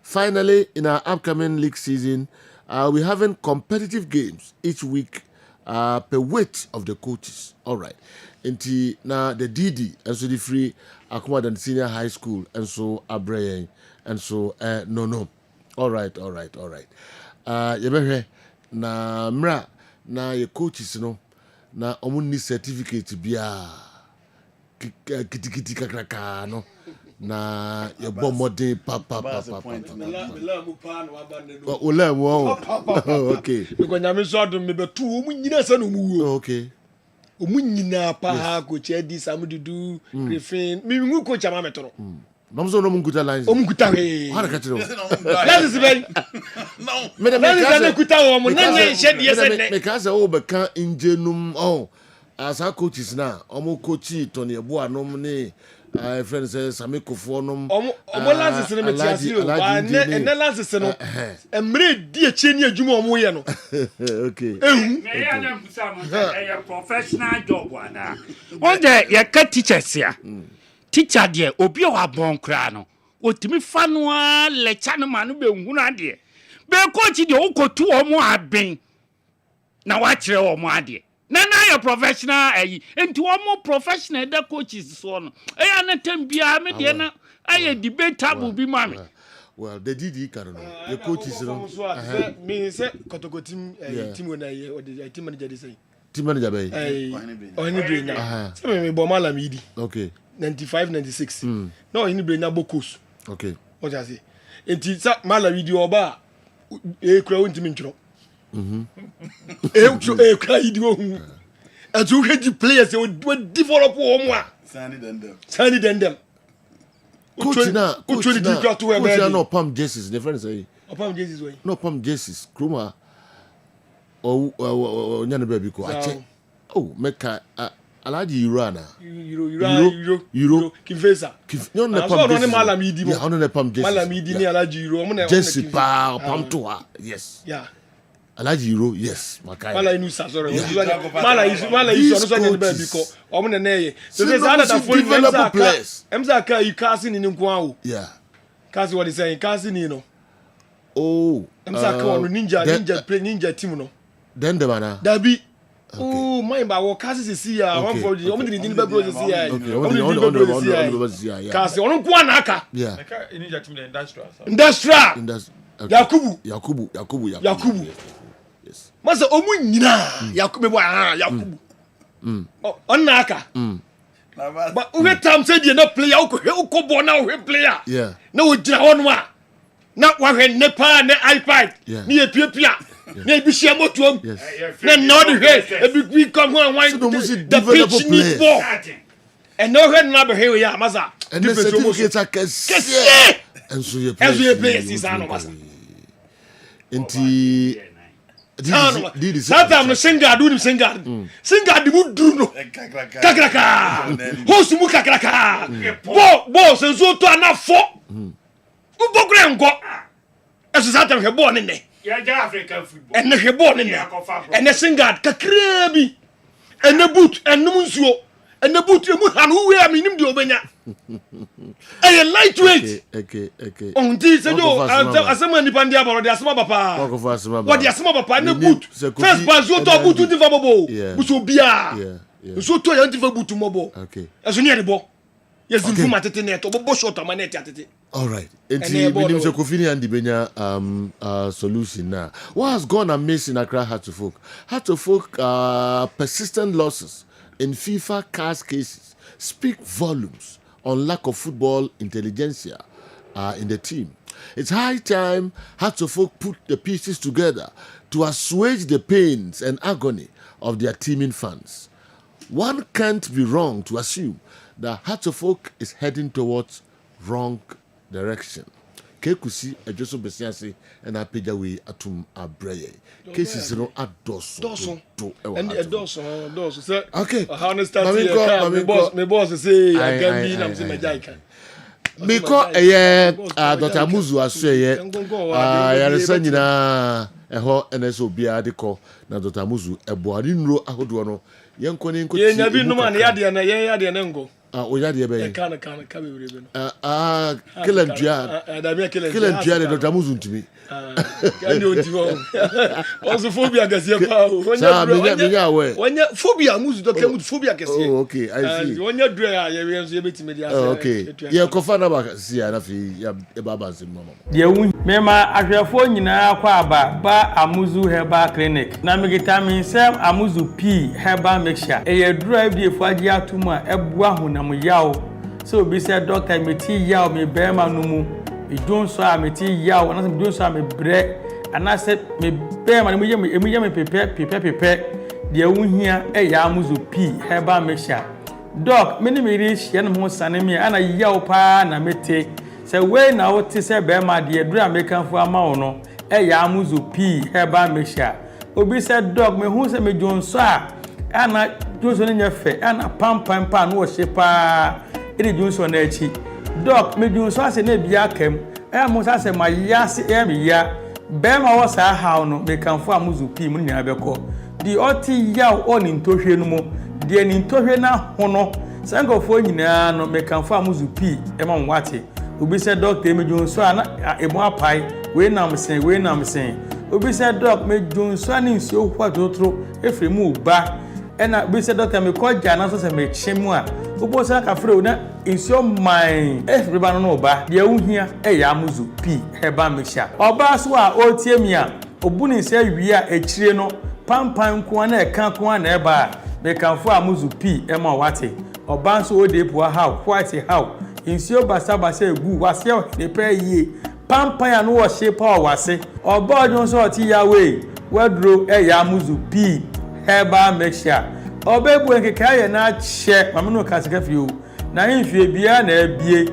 Finally, in our upcoming league season, we're having competitive games each week per weight of the coaches. All right. Until now, the DD, and so the free Akuma than senior high school, and so Abrayan, and so no. All right. Na mra na your coaches na omu ni certificate bia kiti kakraka no na your bomb modern papa okay because nyame so adom me betu omu nyina sa no mu okay omu nyina pa coach Edi Samududu Griffin mi ngu coach ama metoro Namzo no munguta lines. Munguta we. Hana kachiro. That is very. No. Me na kuta wo mo na nye hye de se me ka say o be kan injenum as our coaches na omo coach Tony Ebuanom ne friend say Samikofo nom. Omo lances ne metiasi o ba ne lances no. Emre di eche ni adwuma omo ye no. Okay. Me ya na busa mo say a professional job wana. On the ye ka teachers ya. Teacher de obi o abon kra no otimi fa no a lecha no ma no be nhunu ade be coach de o kotu omo aben na wa kire omo ade na ya professional enti omo professional da coaches so no ya na tambia me de na aye debatable bi ma me well the DD can no the coaches no me say kotokotim team na ye o the team manager dey say team manager be oni brain na say me bo malam idi okay 95 96 no ini brenya bokos okay what you say enti sa mala video oba kura wontimi ntro kura video hu atu heji players we develop wo mo a sani dendem coach na pam jerseys the friend say pam jerseys way no pam jerseys kroma o nyane ba bi ko ache oh meka Alaji Irana. Euro. Kifesa. No, no, no, malam idi mo. Yeah, no, no, pam Jesse. Malam idi ni Alaji Euro. Jesse pa pam toa. Yes. Yeah. Alaji Euro, yes. Makai. Mala inu sa sorry. Mala isu no so nyane ba biko. Omo na neye. So there's another full develop players. Emza ka you kasi ni nko awo. Yeah. Kasi what is saying? Kasi ni no. Oh. Emza ka one ninja play ninja team no. Then the man. Dabi. Oh, my ba wo kasi see ya. One for the. Omo di ni bebro see ya. Omo di see ya. Kasi onu kwa na aka. Yeah. Ini ja team industrial. Yakubu. Yes. Masa omu nyina Yakubu Yakubu. On na aka. But we time say dey na player uko bo na we player. Yeah. Na wo jira ho no a. Na wa hwe ne pa ne iPad. Ni epiapia. Na ebi hia motuom. Na no de hwe ebi we come ho wan the pitch ni ball. And no hwe na be hwe ya masa. And the certificates are kese. And so you play is ano masa. Inti Sometimes Singa do him Singa. Singa the mood duro. Kakraka. Host mu kakraka. Bo senso to ana fo. Ubogre ngo. Eso Sometimes he born in there. Ya ja African football. And he born in there. And the Singa kakra bi. And the boot and no nsuo. And the boot mu han who we am nim de obenya. A lightweight. Okay. On this no asema ni pandia baro de asema papa. What the asema papa na boot. First pass you to boot to bobo. Buso bia. Yeah. So to yan diva boot mobo. Okay. Eso ni ebo. Yes you fuma tete net obo short amanet atete. All right. Enti binim se Kofini and Dibenya solution now. What has gone amiss in Accra Hearts-to-Folk? Hearts-to-Folk persistent losses in FIFA cast cases speak volumes on lack of football intelligentsia in the team. It's high time Hearts-to-Folk put the pieces together to assuage the pains and agony of their teaming fans. One can't be wrong to assume that Hearts-to-Folk is heading towards wrong direction. Kekusi ejoso besiase and apeja we atum abreye. Cases no adoso. And adoso. Sir. Okay. How understand my boss say I can be na my jaika. Because Dr. Muzu asye yaresa nyina eho NSO bia de ko na Dr. Muzu eboari nro ahodo no yenkoni nko ye nya bi no man ya de na ngo. Oyade be. Kana bebrebe no. Kilantua de Dr. Muzu ntimi. Kandi ontiwo. Also phobia gasia pa. Wonya phobia Muzu Dr. Muzu phobia gasia. Oh, okay, I see. Wonya dure ya ye betime dia. Okay. Ye kofa na ba sia na fi ya baba nsem mama. Ye wu mema ahwefo nyina kwa ba Amuzu Herbal Clinic. Na megita mi nsem Amuzu P Herbal Mixture. Eye dura bi efo agi atum a ebua honam yawo. So bi se doctor meti yawo me bema no mu. Idonso a meti yawo na se idonso a me bre ana se me bema no mu ye me pepe de wu hia ya Amuzu P Herbal Mixture. Doc meni me reach ye no ho sane me ana yawo pa na mete. Se we na wo ti se bema de dura mekanfo ama wo no ya Amuzu P Herbal Mixture. Obi se doc me hu se me jonso a ana jonso ne nyefe ana pam no wo shepa edi jonso na echi doc me jonso ase na bia kam mo sa se mayase me ya bema wo sa hawo no me kanfo Amuzu P mu nya beko di oti yaw oni ntohwe no mo de ni ntohwe na ho no sankofo nyina no me kanfo Amuzu P ma nwate obi se doctor me jonso ana emo apai we nam sen obi se doc me jonso ani nsuo kwa totro efremu ba ena bi se doctor me ko jana so se me chemu a obo se ka frɛ na nsuo man efreba no ba de awuhia ya Amuzu P Herbal Mixture oba so a otie mi a obuni se wi a echire no pampan ko na eka ko na eba me kanfo Amuzu P ma wate oba so ode po how white how nsuo basa egu wase ne pa yie pampan ya no wo shepa wase oba ojon so oti ya we wadro ya Amuzu P Herbal Mixture obebu nkeka ye na che mamno kasika fio na himfie bia na abie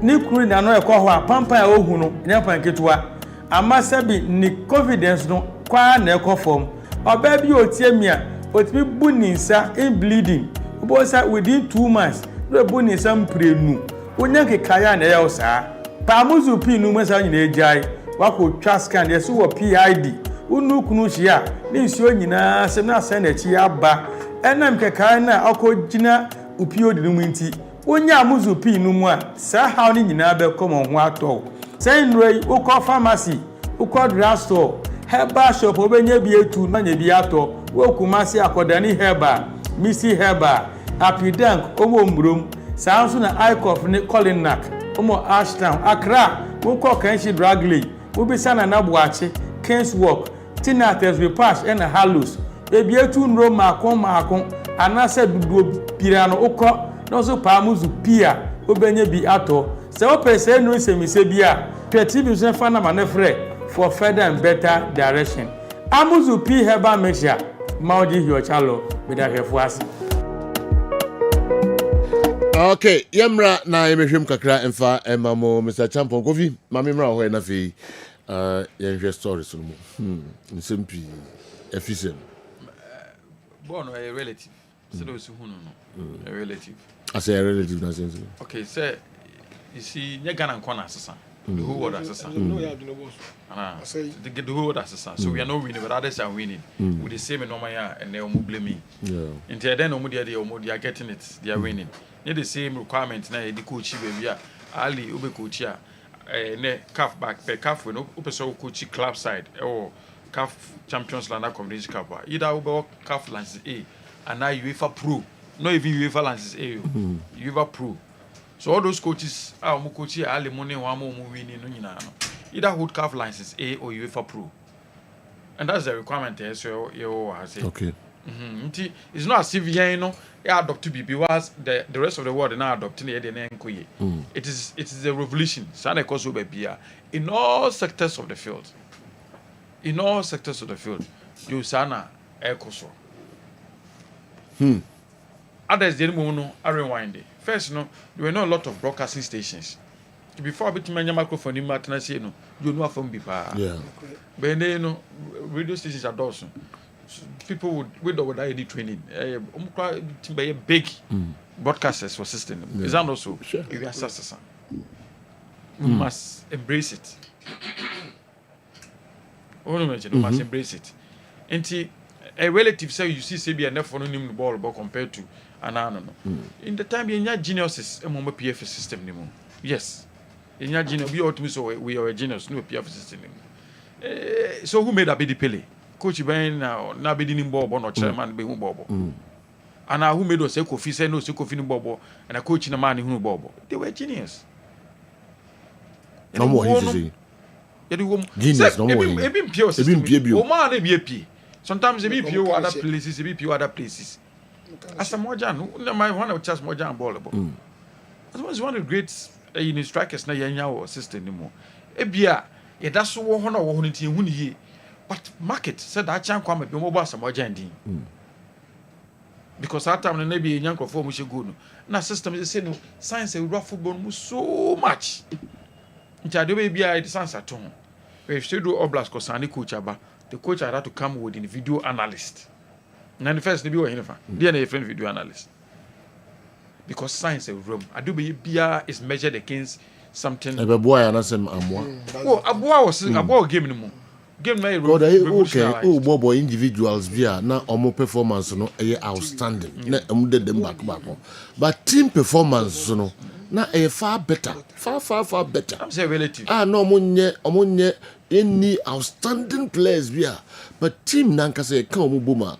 ni kuru na no ekọ ho apampa ya ohu no nya panketwa amasabi ni confidence no kwa na ekọ form obebi otie mia otimi buninsa in bleeding obosa within 2 months no buninsa mprenu onya nkeka ya na ya osa pa Amuzu P nu masa nyina ejai wako twa scan yeso wo PID unu kunu hia ni nsuo nyina sem na sen na chi aba enam keka na akogina upio de mu nti onya Amuzu P nu mu a sa ha ni nyina be komo ho ato sen roi ukọ pharmacy ukọ drugstore herbal shop obenye bi etu na nye bi ato wo Kumasi akodani herbal misi herbal apidank omo mbrom sanso na icof ne Colinac omo Ashtown Accra wo ko kanshi dragley wo bi sana na Boache Kingswalk Tinates Repash and Hallows ebi etu nro makon anase duduo pirano ukọ no so pamuzu pia obenye bi ato se o pese no semise bia creative use fana manefre for further and better direction amuzu p herbal mixture maudi hiochalo bedahwefo ase. Okay, yemra na yemhwem kakra emfa emamo Mr. Champion Kofi mamemra ho na fi yenhwe stories no mu nsempi efficient born a relative so those who know a relative as a relative na sense. Okay, so you see you Ghana corner assassin the whole world assassin the whole world assassin so we are not winning but others are winning with the same normal and they almost blame me until then they are getting it, they are winning. Need the same requirement na the coach baby ali ube coach ya ne calf back per calf we no ube so coach club side or calf champions land community cup either ube calf license A and now UEFA pro not even UEFA license A UEFA pro. So all those coaches are mo coach ali money one more winning no nyina no either hold calf license A or UEFA pro, and that's the requirement there. So you say okay. It's not as if you know adopt to be was the rest of the world now adopting the it is a revolution. Sana koso be in all sectors of the field. In all sectors of the field, you sana ekoso. Others didn't know rewind. First, there were not a lot of broadcasting stations. Before I my microphone in Martinez, you know from Bipa. Yeah. But then radio stations are dozen. People without any training, big broadcasters for system. Is that also? Sure. We are we must embrace it. We must embrace it. And a relative say you see CB and for no ball compared to an in the time in your geniuses a moment PF system anymore. Yes. In your genius, we ought to so we are a genius, no PF system anymore. So who made a bid Pele? Coach Ben now be in Bobo or chairman be Bobo. And who made us say Kofi say no Kofi Bobo and a coach in a man who Bobo. They were genius. No more easy. Genius no more. Ebim pure system. O man e be pie. Sometimes e be pure other places, e be pure other places. As a Mojan, no my one of just Mojan ballable. As was one of the great strikers na yanya system anymore. Ebia, that's what one of one but market said that can't come up mobile some agenda. Because that time maybe a young for much good. Now system is saying science and rough football so much. It may be a sense at home. We still do oblast because coach about the coach had to come with a video analyst. And the first debut in a friend video analyst. Because science and room, I do believe is measured against something. A boy and I oh, a boy was a boy game anymore. Game na okay bobo individuals bia na omo performance no outstanding na de dem back but team performance no na far better far better. I'm say relative no omonye any outstanding players bia but team na nka say ka omo boma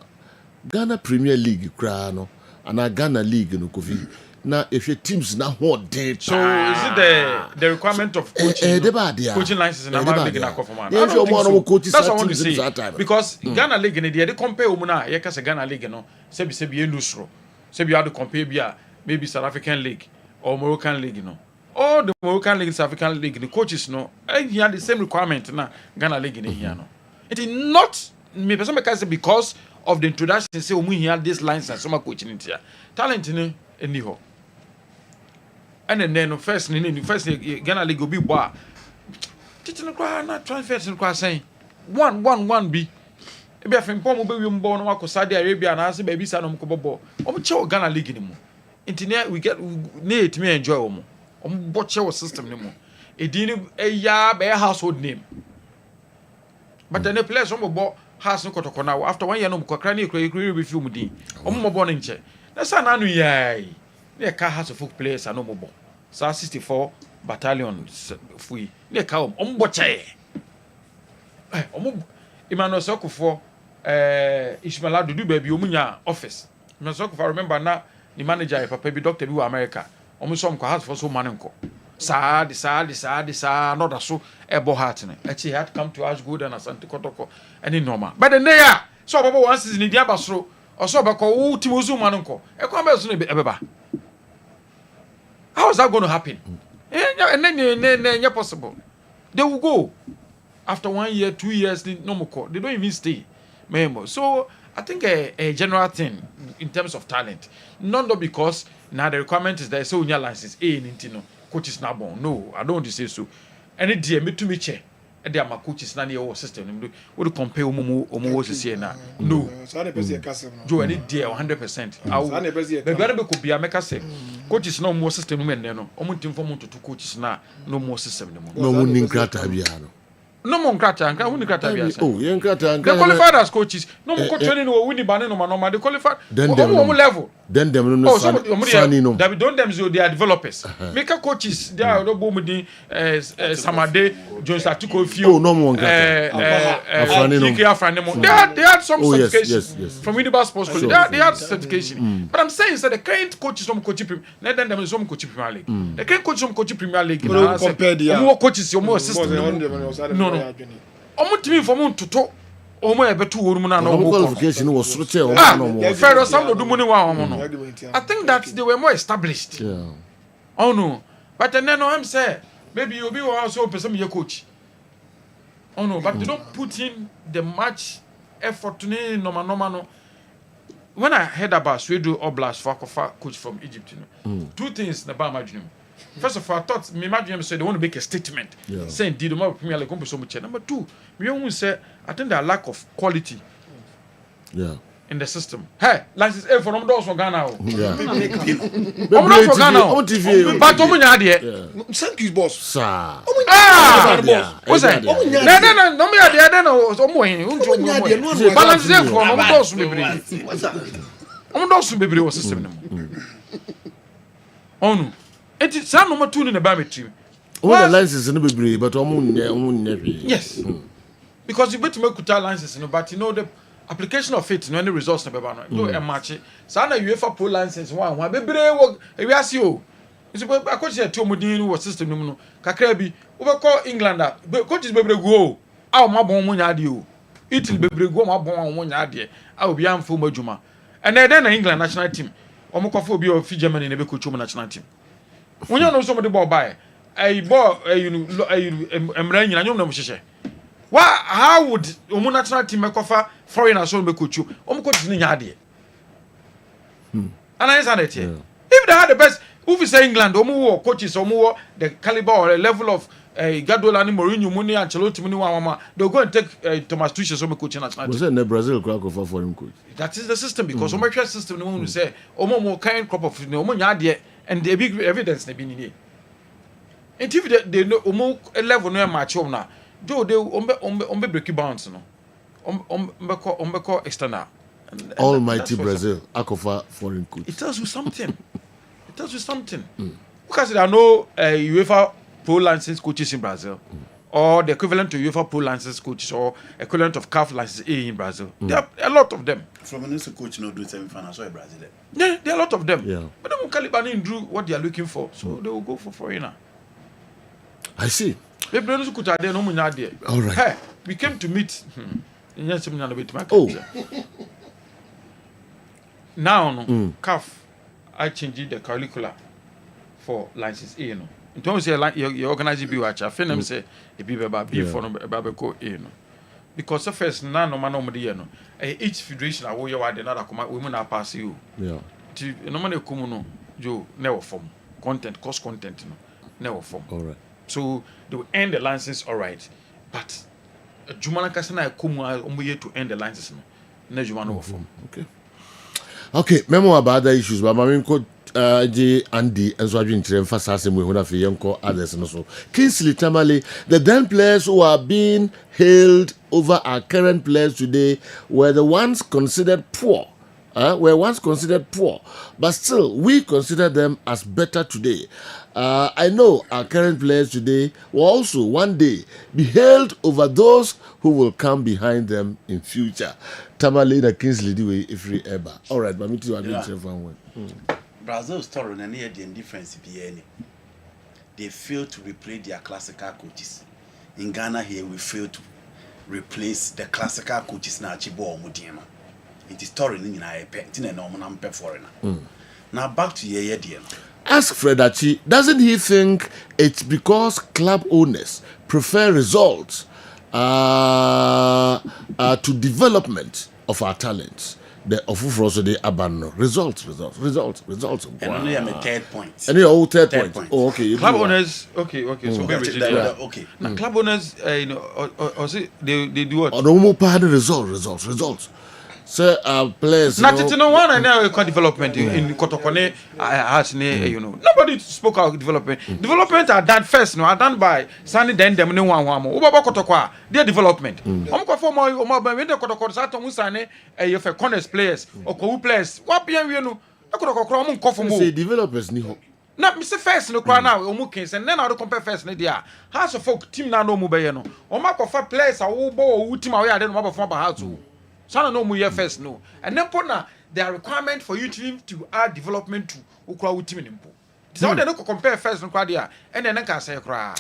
Ghana Premier League kra no ana Ghana League no kofi na if your teams na hold data. So is it the requirement of coaching? Coaching license in Ghana League na performance. That's what I want to say. Because Ghana League they compare umuna ye ka Ghana League no sebi ye lusro. Sebi you have to compare bia maybe South African League or Moroccan League no. All the Moroccan League, South African League, the coaches no he had the same requirement na Ghana League in here no. It is not me person because because of the introduction say we had this license so much coaching in here. Talent no any ho. And then first Ghana League will be boy. Teaching the not transfers in class saying 1 B. If you have form be born or Saudi Arabia and answer baby son of Kobo. Ghana League anymore. Internet we get need to enjoy watch our system anymore. It didn't a household name. But then the players on house no kotokona after 1 year no kwakra we film din. Born in che. That's an anu yai. Near car has a folk players and no more. So 64 battalion free. Near cow, Emmanuel Sokufo Ishmael Dudu baby omunya office. Emmanuel Sokufo remember na the manager papa bi doctor bi wa America. Omo so mko house for so man nko. Saa not that so ebo heart ne. Actually had come to us good and asante kotoko any normal. But the day so baba one season in the abasro or so bako wo timozu man nko. E kwa be so ne ebeba. How is that going to happen? And then possible. They will go after 1 year, 2 years, no more. They don't even stay. So I think a general thing in terms of talent, not because now the requirement is that so your license coach is not born. No, I don't want to say so. Any day me to me chair. They are my coaches na your system. Would compare omo say na no. Joe any day 100%. The better could be a make say coaches no more system men no. Omo team for to coaches na no more system no. No one krata biano. No more krata, and who krata biasa. Oh, yen krata. They qualified as coaches. No more coach training or winning banner no. They qualified. Then them level. Then them no sunny no. They don't them so they are developers. Make coaches they are no bomudi Samade Jones Atuko Fio. Oh no more krata. They had some certification yes. from Universal Sports College. They had certification. But I'm saying that the current coaches from coach let them some coach Premier League. The current coaches from coach Premier League. More coaches, more assistants. No. Omo timi for mo toto omo ebetu worum na no qualification was structure omo Federal Sound do money wa omo no. I think that they were more established. Yeah. Oh no. But then no I'm say maybe you be also person be coach. Oh no, but they don't put in the much effort no. When I heard about Swedo Oblast for coach from Egypt, two things about my dream. First of all, I thought me imagine say they want to make a statement saying did the Premier League so much. Number two, me want say I think there lack of quality in the system. Hey, license A for those for Ghana. Yeah. I'm for Ghana. But nya there. Thank you, boss. Sir. What's that? No me there then omo hin. Balance there for those bebre. Those bebre was system no. Oh no. It's some number 2 in the barometry. All the licenses no be brave, but yes. Because you better make licenses, but you know the application of it, no any results no be no a match. So na UEFA pro license one be brave work. We ask you. You see, I coach here to modin was system no. Kakra bi, we call England coaches be brave go. Ah ma bon mo nya de o. Italy be brave go ma bon mo nya de. Ah obi am fo madwuma. And then na England national team. Omo kofo obi of Germany na be coach mo national team. When you know somebody ball by a ball emra nyina nyom na mo hyehyɛ how would omo national team makofa foreigners so be coach you omo coach ni nya ade and I said it here if they had the best if you say England omo coaches omo the caliber or the level of Guardiola ni Mourinho mu ni Ancelotti mu ni wa they go and take Thomas Tuchel so be coach national team. Was it in Brazil crack of foreign coach? That is the system because omo try system no one say omo mo kind crop of omo nya ade and the big evidence na be ni here. And if they know omo level no match home na do they ombe break bounce no ombe call external. Almighty Brazil akofa foreign coach. It tells you something. Because there are no UEFA pro license coaches in Brazil or the equivalent to UEFA pro license coaches or equivalent of CAF license A in Brazil. There are a lot of them. From an coach no do semi-final so in Brazil. Yeah, there are a lot of them. Yeah. But them Calibani do what they are looking for, so they will go for foreigner. I see. All right. Hey, we came to meet. Oh. Now, CAF, I changed the curricula for license A. No. In terms of you organize B watch, I think them say a B for no A. No. Because the first no man each federation I will you are another women are pass you. Yeah. No man no you never form content, cost content no never form. All right. So they will end the license all right. But Jumana Kasana Kumu to end the license no Jumano form. Okay, memo about other issues, but I mean J Andy and so I've been emphasizing we have young others and also Kingsley Tamale, the then players who are being hailed over our current players today were the ones considered poor were once considered poor, but still we consider them as better today. I know our current players today will also one day be held over those who will come behind them in future. Tamalina Kingsley Dewey Ifri Eba. All right, but me too. I'm going to one. Brazil's story and the difference be they fail to replace their classical coaches. In Ghana here, we fail to replace the classical coaches na Chibo or Mudiema. It is story in a pet in a normal foreigner. Now back to Yeye Diem. Ask Fredachi, doesn't he think it's because club owners prefer results to development of our talents? The offer also the abandon results. And only I'm a third point. And your third point. Oh, okay. Club owners, okay. So okay. Now, club owners, or see, they do what? Or no more part of results. So players. Not no one and now development in Kotokone has nobody spoke about development. Development are done first, no, are done by Sunny then them no one more. Ubaba Kotokwa, their development. Omko for more when the Kotoko Sato Musane you for corners players or co players. What be you know? Kotoko for more. Say developers ni ho. Na Mr. First no kwa now omukins and then I compare first ne dia. House of folk team na no mu be no. Omako for players a wo bo team a we are then mo for house. Sana no mu year first no. And then pona there are requirement for you to add development to ukwa team nimpo. So they no compare first no kwa dia and then can say kra.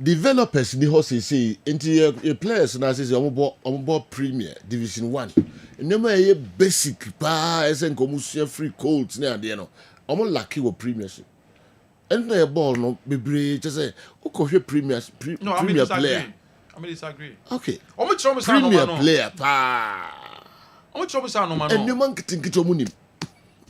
Developers ni ho say into your players na say omo Premier Division 1. Nemo ye basic pa esen komusia free colds na ade no. Omo lucky wo premiership. And the ball no bebre just say ukohwe premier player. I mean disagree. Okay. Premier player pa. Omo trouble say no man. And you man kitinkicho munim.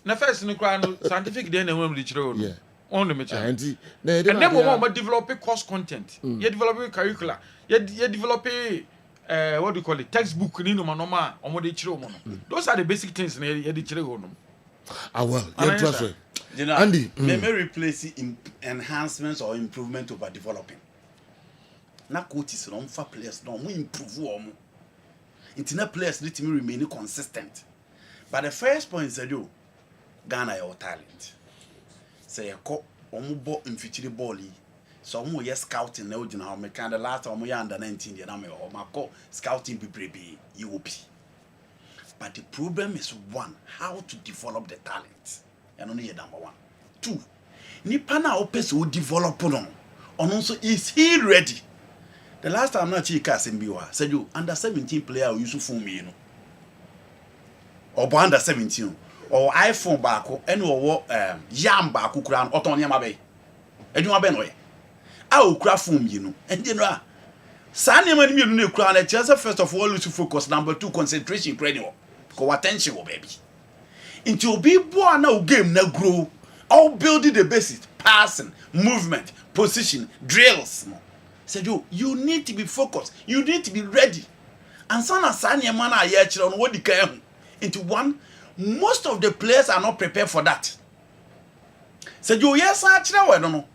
Na first no kwa no scientific dey na we chiro no. Yeah. On the mecha. And then we develop course content. You develop curricula. You develop what do you call it? Textbook ni no manoma omo dey chiro mo no. Those are the basic things na you dey chiro no. Well, you know, Andy, may replace enhancements or improvement over developing. Na coaches no for players no we improve them. Internet players need to remain consistent. But the first point is that Ghana your talent. Say you call omubo infitiri ball. So omu ye scouting na ojina how me kind the last omu ya under 19 dey na me o ma call scouting be UOP. But the problem is one, how to develop the talent. And only number one. Two, nipa na opes who develop on also is he ready? The last time not chika Simbiwa said you under 17 player who used to phone me, or under 17 or iPhone bako and or yam bako crown autonomy mabe. And you are benway. I will craft phone and you know. Sanya man me no crown at just first of all to focus, number two concentration cranial. Go attention, baby. Into be born now game now grow. All building the basis, passing, movement, position, drills. Said you need to be focused. You need to be ready. And son of Sanya man are here on what the can into one. Most of the players are not prepared for that. Said you yes, I don't know.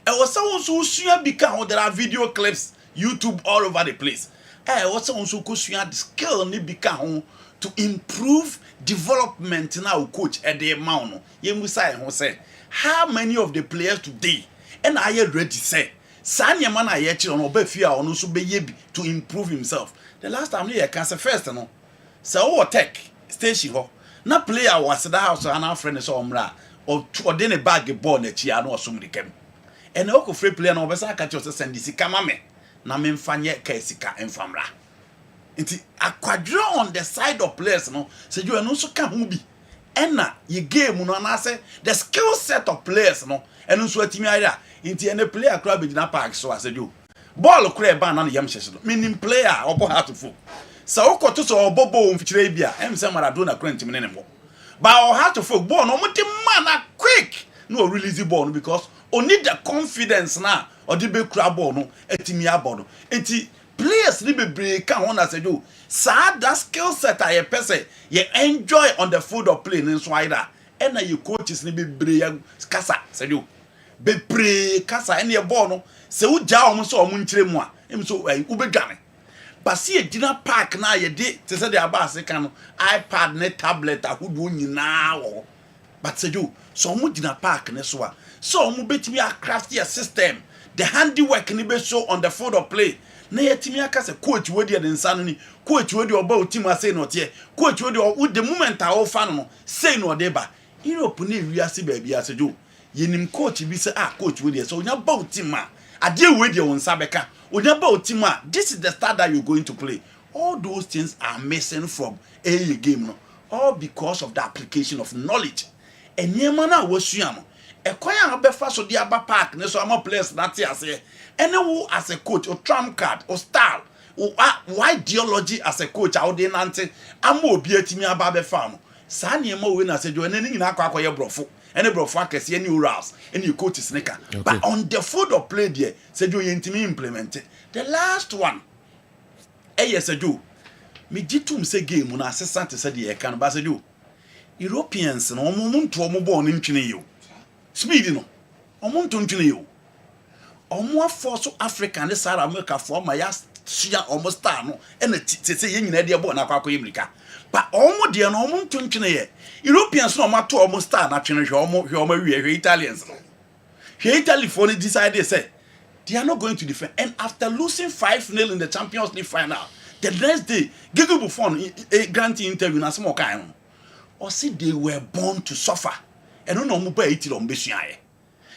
I was someone who soon become there are video clips, YouTube all over the place. I was someone who could the skill ni become to improve development now coach at the amount. You say how many of the players today and I ready say Sanya man I yet on obefia on also be to improve himself. The last time you can say first no. So tech station ho. Na player was the house and our friend is omra or then a bag ball na chia no somebody came. And oko free player no be say catch us send this kama me na me mfanye ka sika enfamra. Inti akwadro on the side of players no say you no so ka ho bi ena ye game no na say the skill set of players no eno so atimi area inti ene player kra be na park so say you ball kra e ba na yam hyehye no meaning player obo hat fo so okoto so obobo mfikire bia em say Maradona kra ntimi ne mo ba o hat fo ball no mo ti man quick no release the ball no because o need the confidence na o di be kra ball no atimi abọ no inti players ni be break on as you sa that skill set I person you enjoy on the field of play in Swida and you coaches ni be break kasa say you be break kasa any ball no say u ja o so o mu nkyere mu a em so u be dwane but see a dinner park na ye de te say the abase kan iPad ne tablet ahodo nyina but say you so mu dinner park ne so a so mu betimi a craft your system the handiwork ni be show on the field of play na yetimi aka say coach we de nsa no ni coach we de oba team ase no tie coach we de the moment a wo fa no say no de ba Europe na wiase ba bia say you yenim coach bi say coach we de so onya ba team a ade we de won sa beka onya ba team a this is the start that you're going to play. All those things are missing from a game no all because of the application of knowledge enyema na wasua no ekwan a befa so de aba park ne so ama players na tie ase ene wo as a coach or trump card or style or ideology as a coach how dey nante ama obi atimi aba befa no sa niema we na se jo ene nyina akwa ye brofo ene brofo akese ene orals ene coach sneaker but on the field of play there se jo yentimi implement the last one yes jo me gitum se game na assistant se de e kan ba se jo Europeans no omuntu omubo ne ntwene yo speed no omuntu ntwene yo omo afo Africa ne South America for ma ya sia omo star no ena tete ye nyina de bo na akwa America but omo de no omuntu ntwene ye Europeans no omo to omo star na twene hwe omo wie Italians no hwe Italy for ne decide say they are not going to defend and after losing 5-0 in the Champions League final the next day Gigi Buffon a granting interview na small kind or see they were born to suffer and no mo ba iti lo mbesua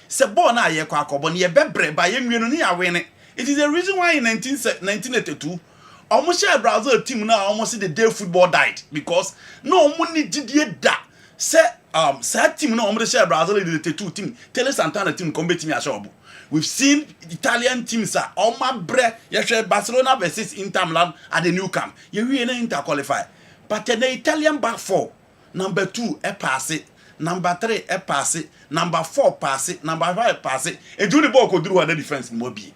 se born na ye kwa akobo ne ye bebre ba ye nwenu ne ya wene it is the reason why in 1982 almost share Brazil team now almost the day football died because no mo ni gidie da se team no almost share Brazil the 82 team Tele Santana team come betimi ashobo. We've seen Italian teams are all my bre ye Barcelona versus Inter Milan at the new camp ye we na Inter qualify but the Italian back four number 2 e pass it number 3 e pass it number 4 pass it number 5 pass it e do the ball go through the defense mo bi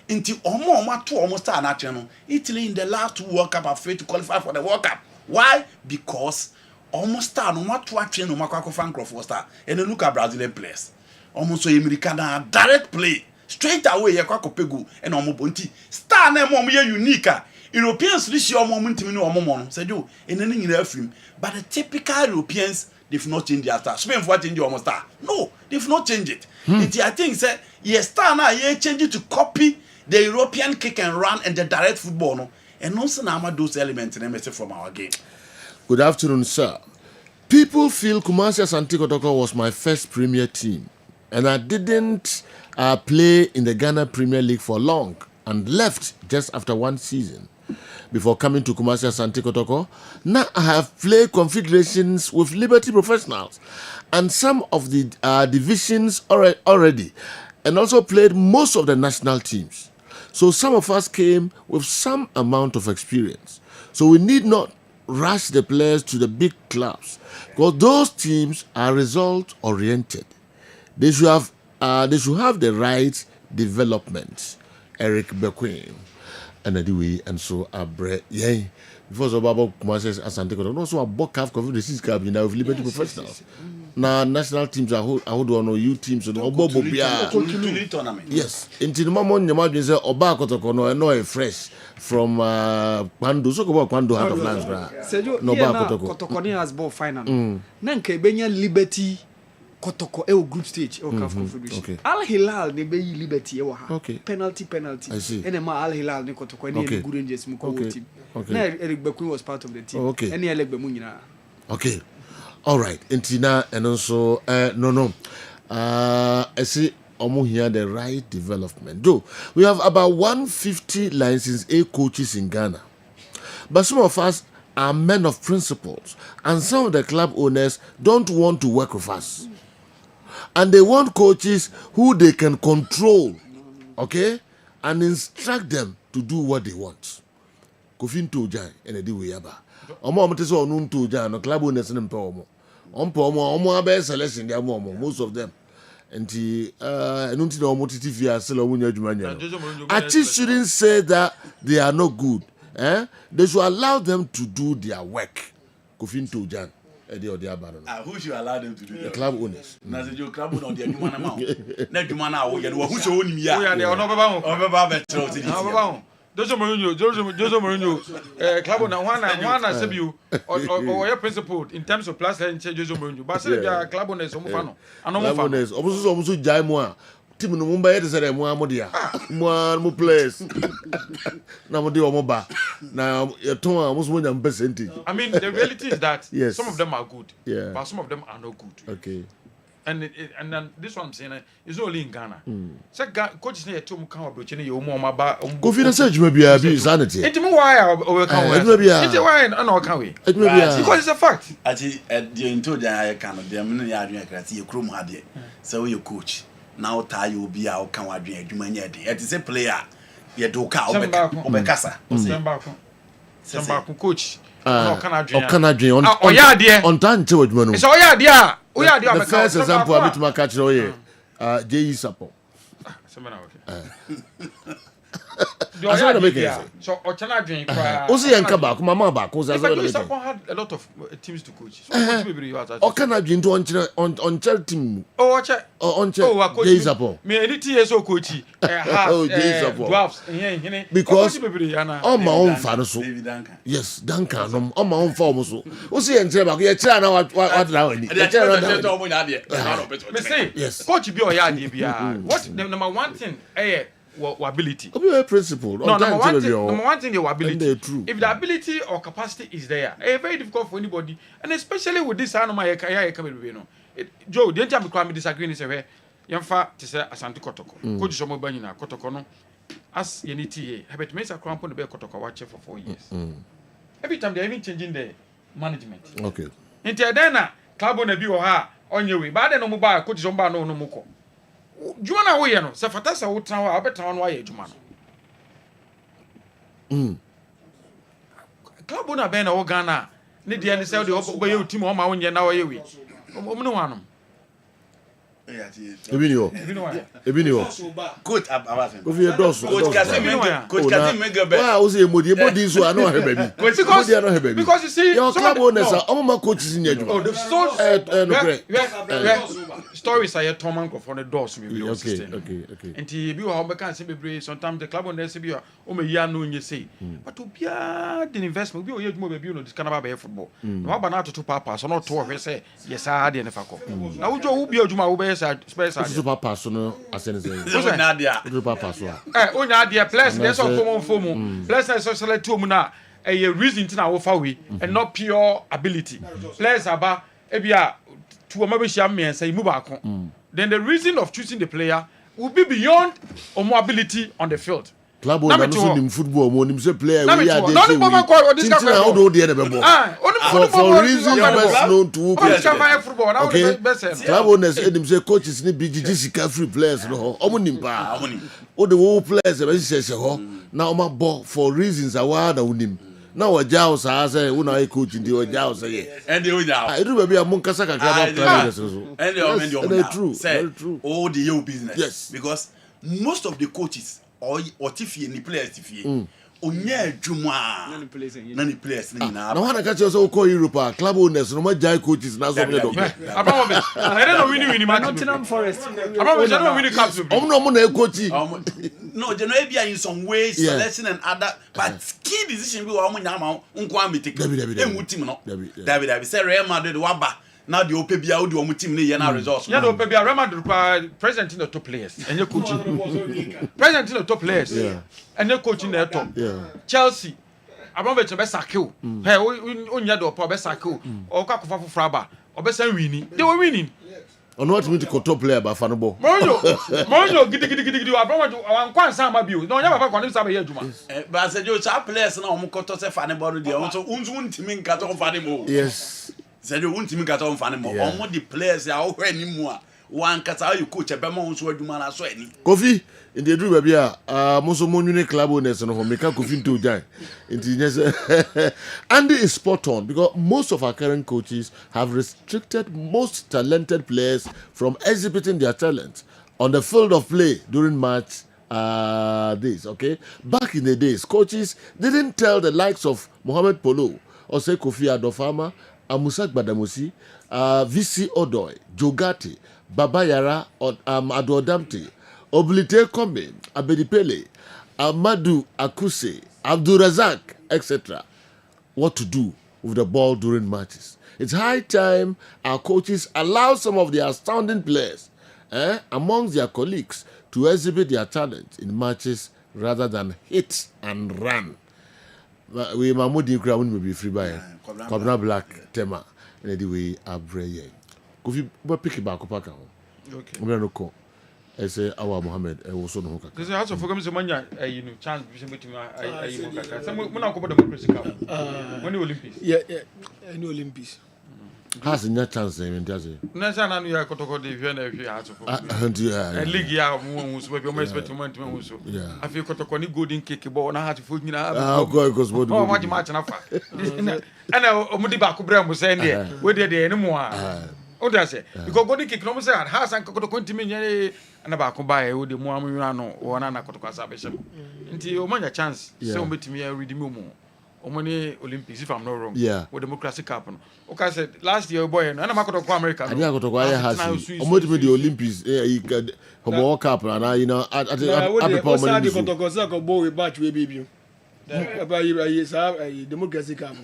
nti omo to omo star na twen no Italy in the last 2 World Cup are failed to qualify for the World Cup why because omo star no to atwen no makwa fan crop star and look at Brazilian players almost so American direct play straight away ye kwa kopegu and omo bonti star na mo ye unique Europeans this year omo ntimi no omo no say do enani nyina afim but the typical Europeans they've not changed their star Spain for change your star no they've not changed it I think say yes star na ye change it to copy the European kick and run and the direct football no and also na those elements in message from our game. Good afternoon, sir. People feel Kumasi Asante Kotoko was my first Premier team, and I didn't play in the Ghana Premier League for long and left just after 1 season before coming to Kumasi Asante Kotoko. Now I have played confederations with Liberty Professionals and some of the divisions already, and also played most of the national teams. So some of us came with some amount of experience. So we need not rush the players to the big clubs because those teams are result-oriented. They should have the right development. Eric Bequin. And anyway, and so Abre, yeah. Before so Baba Kumasi Asante Kotoko, also a book have confederations club now with Liberty Professionals. Now national teams are hold on youth teams so tournament. Yes. Until the moment you imagine say Oba Kotoko no fresh from Kwando. So go Kwando Heart of Lands. No Oba Kotoko has ball final. Na nke benya Liberty Kotoko group stage CAF confederation. Al Hilal ne be Liberty e ha. Penalty. I see. And Al Hilal ne Kotoko ne good Rangers mu ko team. Na Eric Bekwin was part of the team. And Eric Bemu nyina. Okay. All right. Intina and also no. I see almost here the right development. Though we have about 150 licensed A coaches in Ghana, but some of us are men of principles, and some of the club owners don't want to work with us, and they want coaches who they can control, okay, and instruct them to do what they want. Kofin Tojan and a way aba. Omo te so onu Tojan no club owners ne mpe omo. Omo abe selection dia most of them. Enti enunti na omo titi aselo omo nya adwuma nya. Achi shouldn't say that they are not good. They should allow them to do their work. Kofin Tojan. Who should allow them to do that? The club owners. Na se jo club owner dey adwuma na ma. Na adwuma na wo ye no who so onim ya. Wo ya dey ono beba ho. Obeba betre o ti di. Jose Mourinho, club on one said you or your principle in terms of plus and Jose Mourinho. But say club on is Omufano. And Omufano. Almost Jaimwa. Team no Mumbai is a Modia. One players. Now, Moba. Now, your tone almost 1%. I mean, the reality is that some of them are good, but some of them are not good. Okay. And then this one I'm saying is only in Ghana. So coaches need to come up with you more about. Confidence maybe a bit sanity. It's why I it's why I know can we. Because it's a fact. Actually, the into the kind of the many are doing a chrome had it. So you coach. Now tie you be out can we do many day. It is a player. You do cow Obekasa. Some coach. On time to it, Manu. It's all yeah, dear. The first example of it, my catch away. J. Sapo. I saw the making. So, Ochana drink. Osi and Kabak, Mamma Back, was had a lot of teams to coach. Or can I be into on charity? Oh, on J. Sapo. Me, any TSO coachy. Oh, J. Sapo. Because on my own fan, yes, Duncan, on my own form. Osi and Jabak, you're trying what now? Yes, coach be or yard. What the number one thing, ability. Principle. No, number one thing, your ability. If the ability or capacity is there, it's very difficult for anybody, and especially with this animal, Joe, the entire crime disagreeing is a Yamfa to say Asante Kotoko. Coach Somo Banina, Kotokono, as Yeniti, have it makes a cramp on the Bear Kotoko watcher for 4 years. Every time they're even changing the management. Okay. Into then, club on a view or her on your way, but then no mobile, Coach Zomba no moko. Jumana we no se fatasa wo tran wa abeta won wa ye juma no club na ben na wo Ghana ne de ne se de oboye team o ma won na wo ye we o mu ne wanom Ebi ni o. Coach Abafen. Go fi dos. Coach Kazim Megebe. Wow, o say body so I no have baby. Because you see your club owners are my coaches in your oh, the stories are Tom Uncle for the doors we will sustain. Okay. And he be how can say be sometimes the club owners be o me ya no you say. But to be the investment be o ye baby no this kind of football. No ba na to papa so not to say yes I dey nefa ko. Na wo jo wo be adwuma wo be Super papa so no asene say. Super papa so. Onya dia plus there's some form. Plus na social to mu na a reason to na wo fa we and not pure ability. Players aba e bia to ma be sham me say mu ba ko. Then the reason of choosing the player will be beyond omo ability on the field. Club on the football mo nim say player we are dey for reasons best known to okay club owners nim say coaches ni BGG sika free players no omo nim pa o the whole players be say ho na omo ball for reasons awada unim na o jaw sa say una e coach ndi o jaw say and the oja I do baby amon kasa kakra ba players so and the true very true all the your business yes because most of the coaches or tifie ni players tifie onye adwuma na ni players ni na na wana ka che so ko Europe club owners no ma jai coaches na so me do abawo me I don't know winning match Nottingham Forest abawo me no winning cup no na coach no they no e bia in some ways selection and other but key decision bi wa nya ma nko ametik emu team no David say Real Madrid waba now the Opebia would do team near na results. Yeah, the Opebia Real present in the top players and your coaching. Present in the top players. Yeah. And your coaching their top. Yeah. Chelsea. Abramovich best kill. Hey, on your door best kill. Or Kakofa Fraba. Or best winning. They were winning. On what mean to top player by Fanabo. Monjo gidi Abramovich wan kwan sam abio. No nya papa kwani sam here juma. But I said you top players na omo koto se Fanabo dey. So unzu ntimi nka to Fanabo. Yes. Said you won't even get on fan more. All the players are anymore. One cat how you coach a Bemon so do man as any. Kofi in the dream baby most of money club owners no make Kofi to join. Andy is spot on because most of our current coaches have restricted most talented players from exhibiting their talent on the field of play during match days. Okay, back in the days, coaches didn't tell the likes of Mohamed Polo or say Kofi Adofama, Amusak Badamusi, VC Odoy, Jogati, Baba Yara, Adodamti, Oblite Kombe, Abedipele, Amadou Akuse, Abdul Razak, etc. what to do with the ball during matches. It's high time our coaches allow some of the astounding players amongst their colleagues to exhibit their talent in matches rather than hit and run. We Mahmoud Ikra will be free by Kobna Black Tema. And anyway, Abreye. Kofi, but pick it back up. Okay. We are no call. I say our Mohammed. I also know. Because I also forgot some money. You know, chance between my. Some when I come to democracy cup. When the Olympics. Yeah, any Olympics. Has no chance even does it? No, sir. Now you are going to go to the and league ya who so be expect money to who so. Yeah. I feel going to go golden cake ball na hat foot na. Ah, because what? Oh, what match na fa. And omudi ba ko bra mo say there. We there anymore. O da say because golden cake no mo say has an ko to continue na ba ko ba e o de mo amu no wona na ko to kwasa be shem. Nti o manya chance say o betimi redeem mo. Omoni Olympics if I'm not wrong. Yeah. With democracy cup no. Okay, said last year boy no na makoto ko America. I didn't go to has. Omodi the Olympics he got World Cup and you know at the Paul Money. Ko to ko sa ko bo we batch we baby. About you say democracy cup.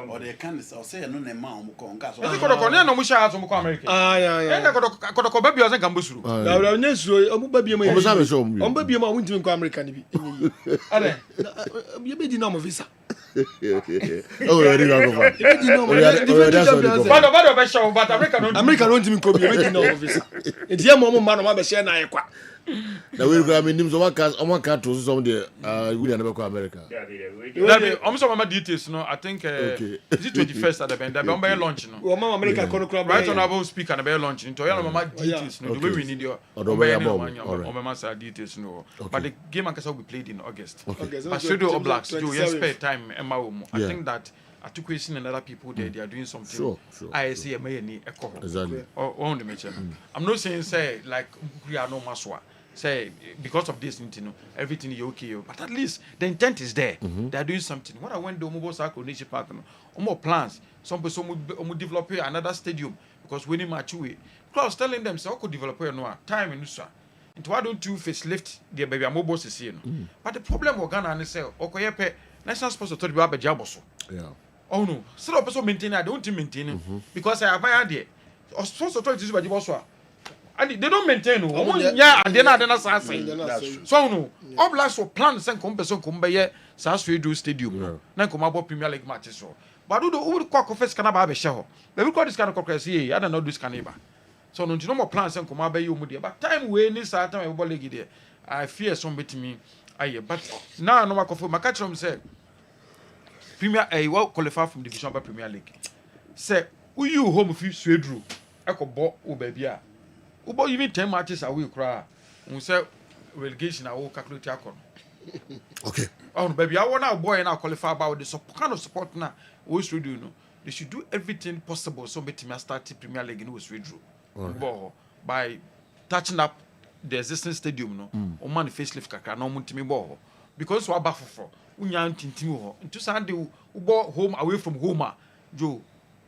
Or they can say no na ma o ko nka so. Ese ko to no mu sha so mu ko America. Ah yeah. Ene ko to baby o se kan bosuru. Da bra nya suro o mu baby ma. O sa be so mu. O baby ma o ntimi ko America ni bi. Ade. You be di na mo visa. Oh, ready go go. Bado be show but America don't ntimi ko bi be di na mo visa. Enti mo ma no ma be share na ye kwa. Na we go mean so one can to some there we never go America. I'm so mama details no I think is it 21st at the bend be on be launch no. O mama America ko club right on about speak and be launch into ya mama details no the way we need your o mama say details no but the game can be played in August. But Studio Blacks do you spare time emma wo I think that Atukwesi and other people there, they are doing something. Sure. I see a mayor need echo. Exactly. On the mention. I'm not saying say like we are no maswa. Say because of this, you know, everything is okay, but at least the intent is there. They are doing something. When I went to Mobile Circle Nature Park, more plans. Some people develop another stadium because when you match away, I was telling them, so I could develop time in Nusa. And why don't you facelift the baby mobile system? But the problem we're gonna say, okay, national sports authority will be jaboso. Yeah. Oh no, still person maintain I don't maintain it because I have my idea. Sports authority is by jaboso. And they don't maintain no. Yeah, and then I say. So no, all blacks will plan send come person come by here. South do stadium. Now come about Premier League matches so. But do the old cock of first can have a show. They will call this kind of cockers here. I don't know this can so no more plans and come by you mudia. But time we need time everybody get there. I fear somebody to me. Aye, but now no more for my catch say Premier well qualify from division by Premier League. Say who you home if you swear drew. I could bought baby. Ubo even 10 matches away cry. We say relegation I will calculate yakon. Okay. Oh baby, I want our boy and I qualify about the kind of support now. We should do no. They should do everything possible so make me start the Premier League in which we drew. By touching up the existing stadium no. O man facelift kakra no muntimi ball. Because we are back for unya ntintimi ho. Ntu Sunday ubo home away from home Joe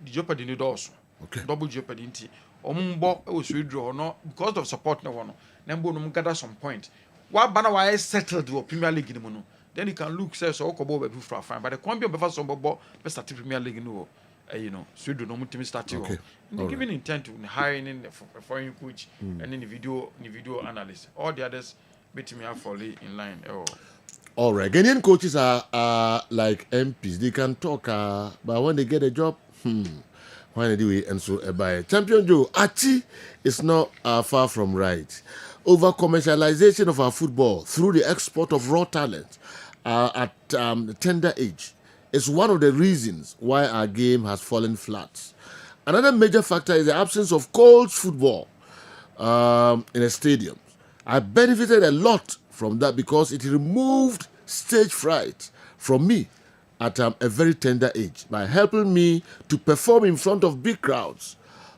the jeopardy need also. Okay. Double jeopardy nti. Omumbo e was withdraw no because of support no one. Nembo no gather some point. What banner why settled the Premier League in the then you can look say so okobo be for fine but the Colombia be for some bobo be start Premier League no you know so do no mutimi start you. Giving intent to hiring in the foreign coach and then the video analyst all the others bet me fall in line. All right, Ghanaian coaches are like MPs. They can talk, but when they get a job, why they do it? And so by Champion Joe, Achi is not far from right. Over commercialization of our football through the export of raw talent at tender age is one of the reasons why our game has fallen flat. Another major factor is the absence of cold football in the stadiums. I benefited a lot from that because it removed stage fright from me at a very tender age by helping me to perform in front of big crowds.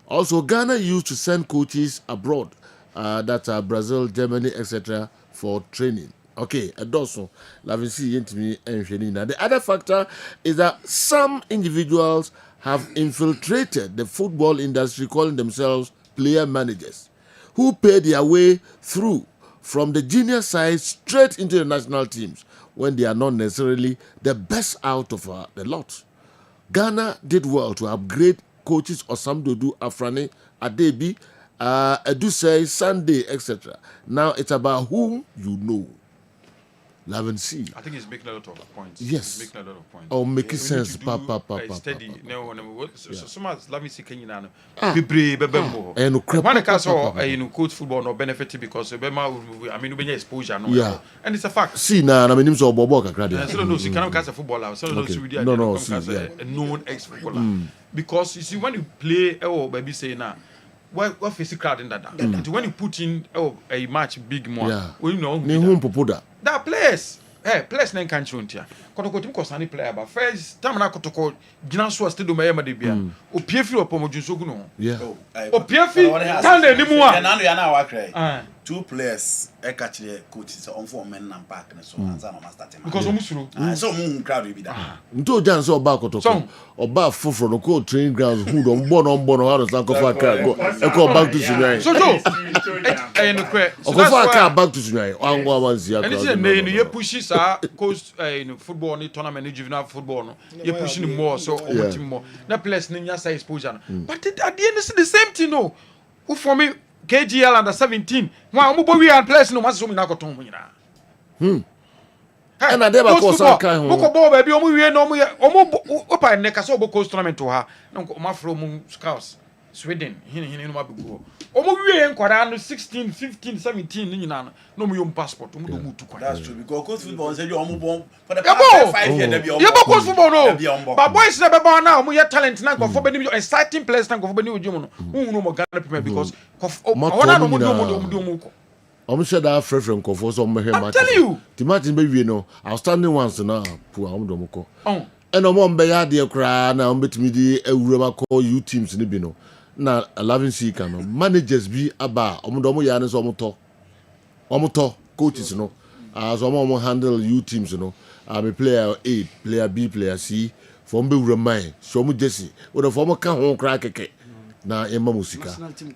Also, Ghana used to send coaches abroad, that's Brazil, Germany, etc., for training. Okay, also, the other factor is that some individuals have infiltrated the football industry, calling themselves player managers, who pay their way through from the junior side straight into the national teams when they are not necessarily the best out of the lot. Ghana did well to upgrade coaches Osamdodu, Afrani, Adebi, Edusei, Sunday, etc. Now it's about whom you know. Love and see. I think he's making a lot of points. Yes. He's making a lot of points. Oh, making sense. Steady. So much. Let me see. Can you know? And coach football no benefit because I mean we exposure no. Yeah. And it's a fact. See now, I mean so Bobo kakra. So no, she cannot cast a footballer. So no, a known ex-footballer. Because you see when you play, baby say now. What face crowd in that? When you put in a match big more, you know that players, players na can't show here. Kotoko tim kosani player but first time na kotoko gina so stadium e ma de bia. O piefi opomodunso gu no. Yeah. O piefi tan na nimu a. Na no ya na wa krai. 2 players e ka kire coach so on for men na park na so anza no master team. Because omusuru. So mu crowd be that. Nto jan so oba kotoko. Oba foforo no ko training grounds who don born no how to stand for car go. E ko back to Sunway. So no kwe. O ko fa car back to Sunway. Wan zia. And this na you push sa coach football ni tournament juvenile football no. You pushing more so team more. Na players ni nya say exposure. But at the end it's the same thing no. Who for me KGL under 17. Wa omo bo we and players no maso mi na koton ho nyina. And Adeba ko sa kan ho. Boko bo ba bi omo we no omo opa ne ka so obo coast tournament to ha. Na omo afro mu scouts Sweden hini no mabugo. Omo we enkwara no 16, 15, 17 ni nyina no mo yom passport omo do mu tu kwara. That's true because coast football say you omo bon for the past 5 years there be omo. You go coast football no. But boys na be born now omo your talent na go for be exciting players na go for be ni ojumo no. Who no mo Ghana Premier because ona no mo do ko. I'm sure that friend for some match. I'm telling you. The match be no. Outstanding ones now. Poor I'm do moko. And no more be ya de kra na betimi di ewura call you teams ni bi no. Na 11 see kan managers bi aba omo ya ne so omo to coaches no. As omo handle you teams no. I'm a player A, player B, player C. For be wura man. So omo Jesse. We the former kan ho kra keke. Na ema musika.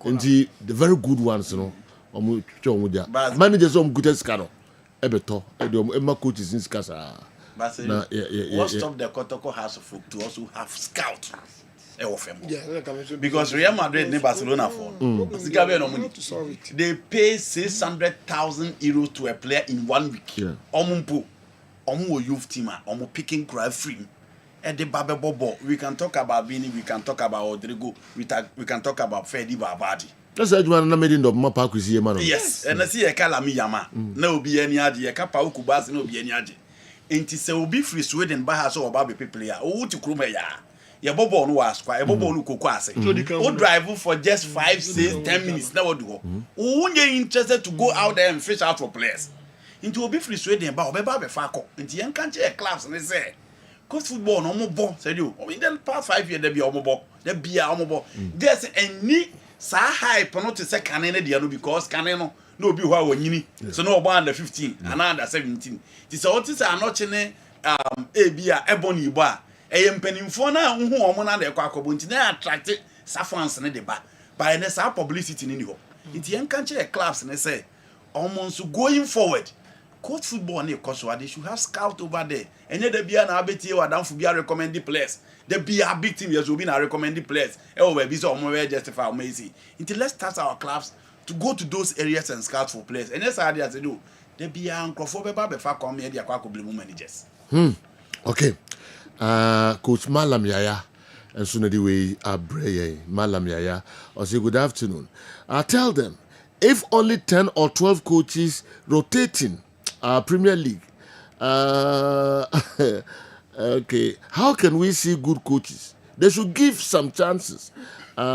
Nti the very good ones no. Managers good scano ebeto ema coaches in scasa. But what stop the Kotoko House of Folk to also have scout because Real Madrid need Barcelona for they pay 600,000 euros to a player in 1 week. Omo youth team omo picking cry free. And the Babe Bobo, we can talk about Bini, we can talk about Rodrigo, we can talk about Fedi Babadi. That's why you na made in the mapa kwisi man. Yes, and I see a kala mi yama. Na obi eni ade, e kapa ukubasi na obi eni ade. Enti se obi free Sweden ba ha so oba be people ya. O wuti kroma ya. Ye bobo no was kwa, e bobo no koko ase. O drive for just 5, 6, 10 minutes na what do. O wunye interested to go out there and fish out for players. Enti obi free Sweden ba obeba be fa ko. Enti yen kan che clubs na say coach football no mo bo say you. In the past 5 years there be omo bo. There be omo bo. There's any sa hype no to say Ghanaian dey no because Ghanaian no be who wanyini so no obo under 15 and under 17 ti say what is anoche ne ebia ebony igbo a empanimfo na hu omo na dey kwa akobo nti na attract sa fans ne dey ba by the sa publicity ni ho nti en kan che clubs ne say omo so going forward coach football na ekoso they should have scout over there enye da bia na abetie wadanfo bia recommend the players. The be a big team yes will be na recommended players. We so we justify amazing. Until let's start our clubs to go to those areas and scout for players. And that's how they do. The be a uncrophobia be fa come here they akwa blame managers. Okay. Coach Malam Yaya and soon the way Abreye Malam Yaya or say good afternoon. I tell them if only 10 or 12 coaches rotating Premier League okay, how can we see good coaches? They should give some chances. Okay,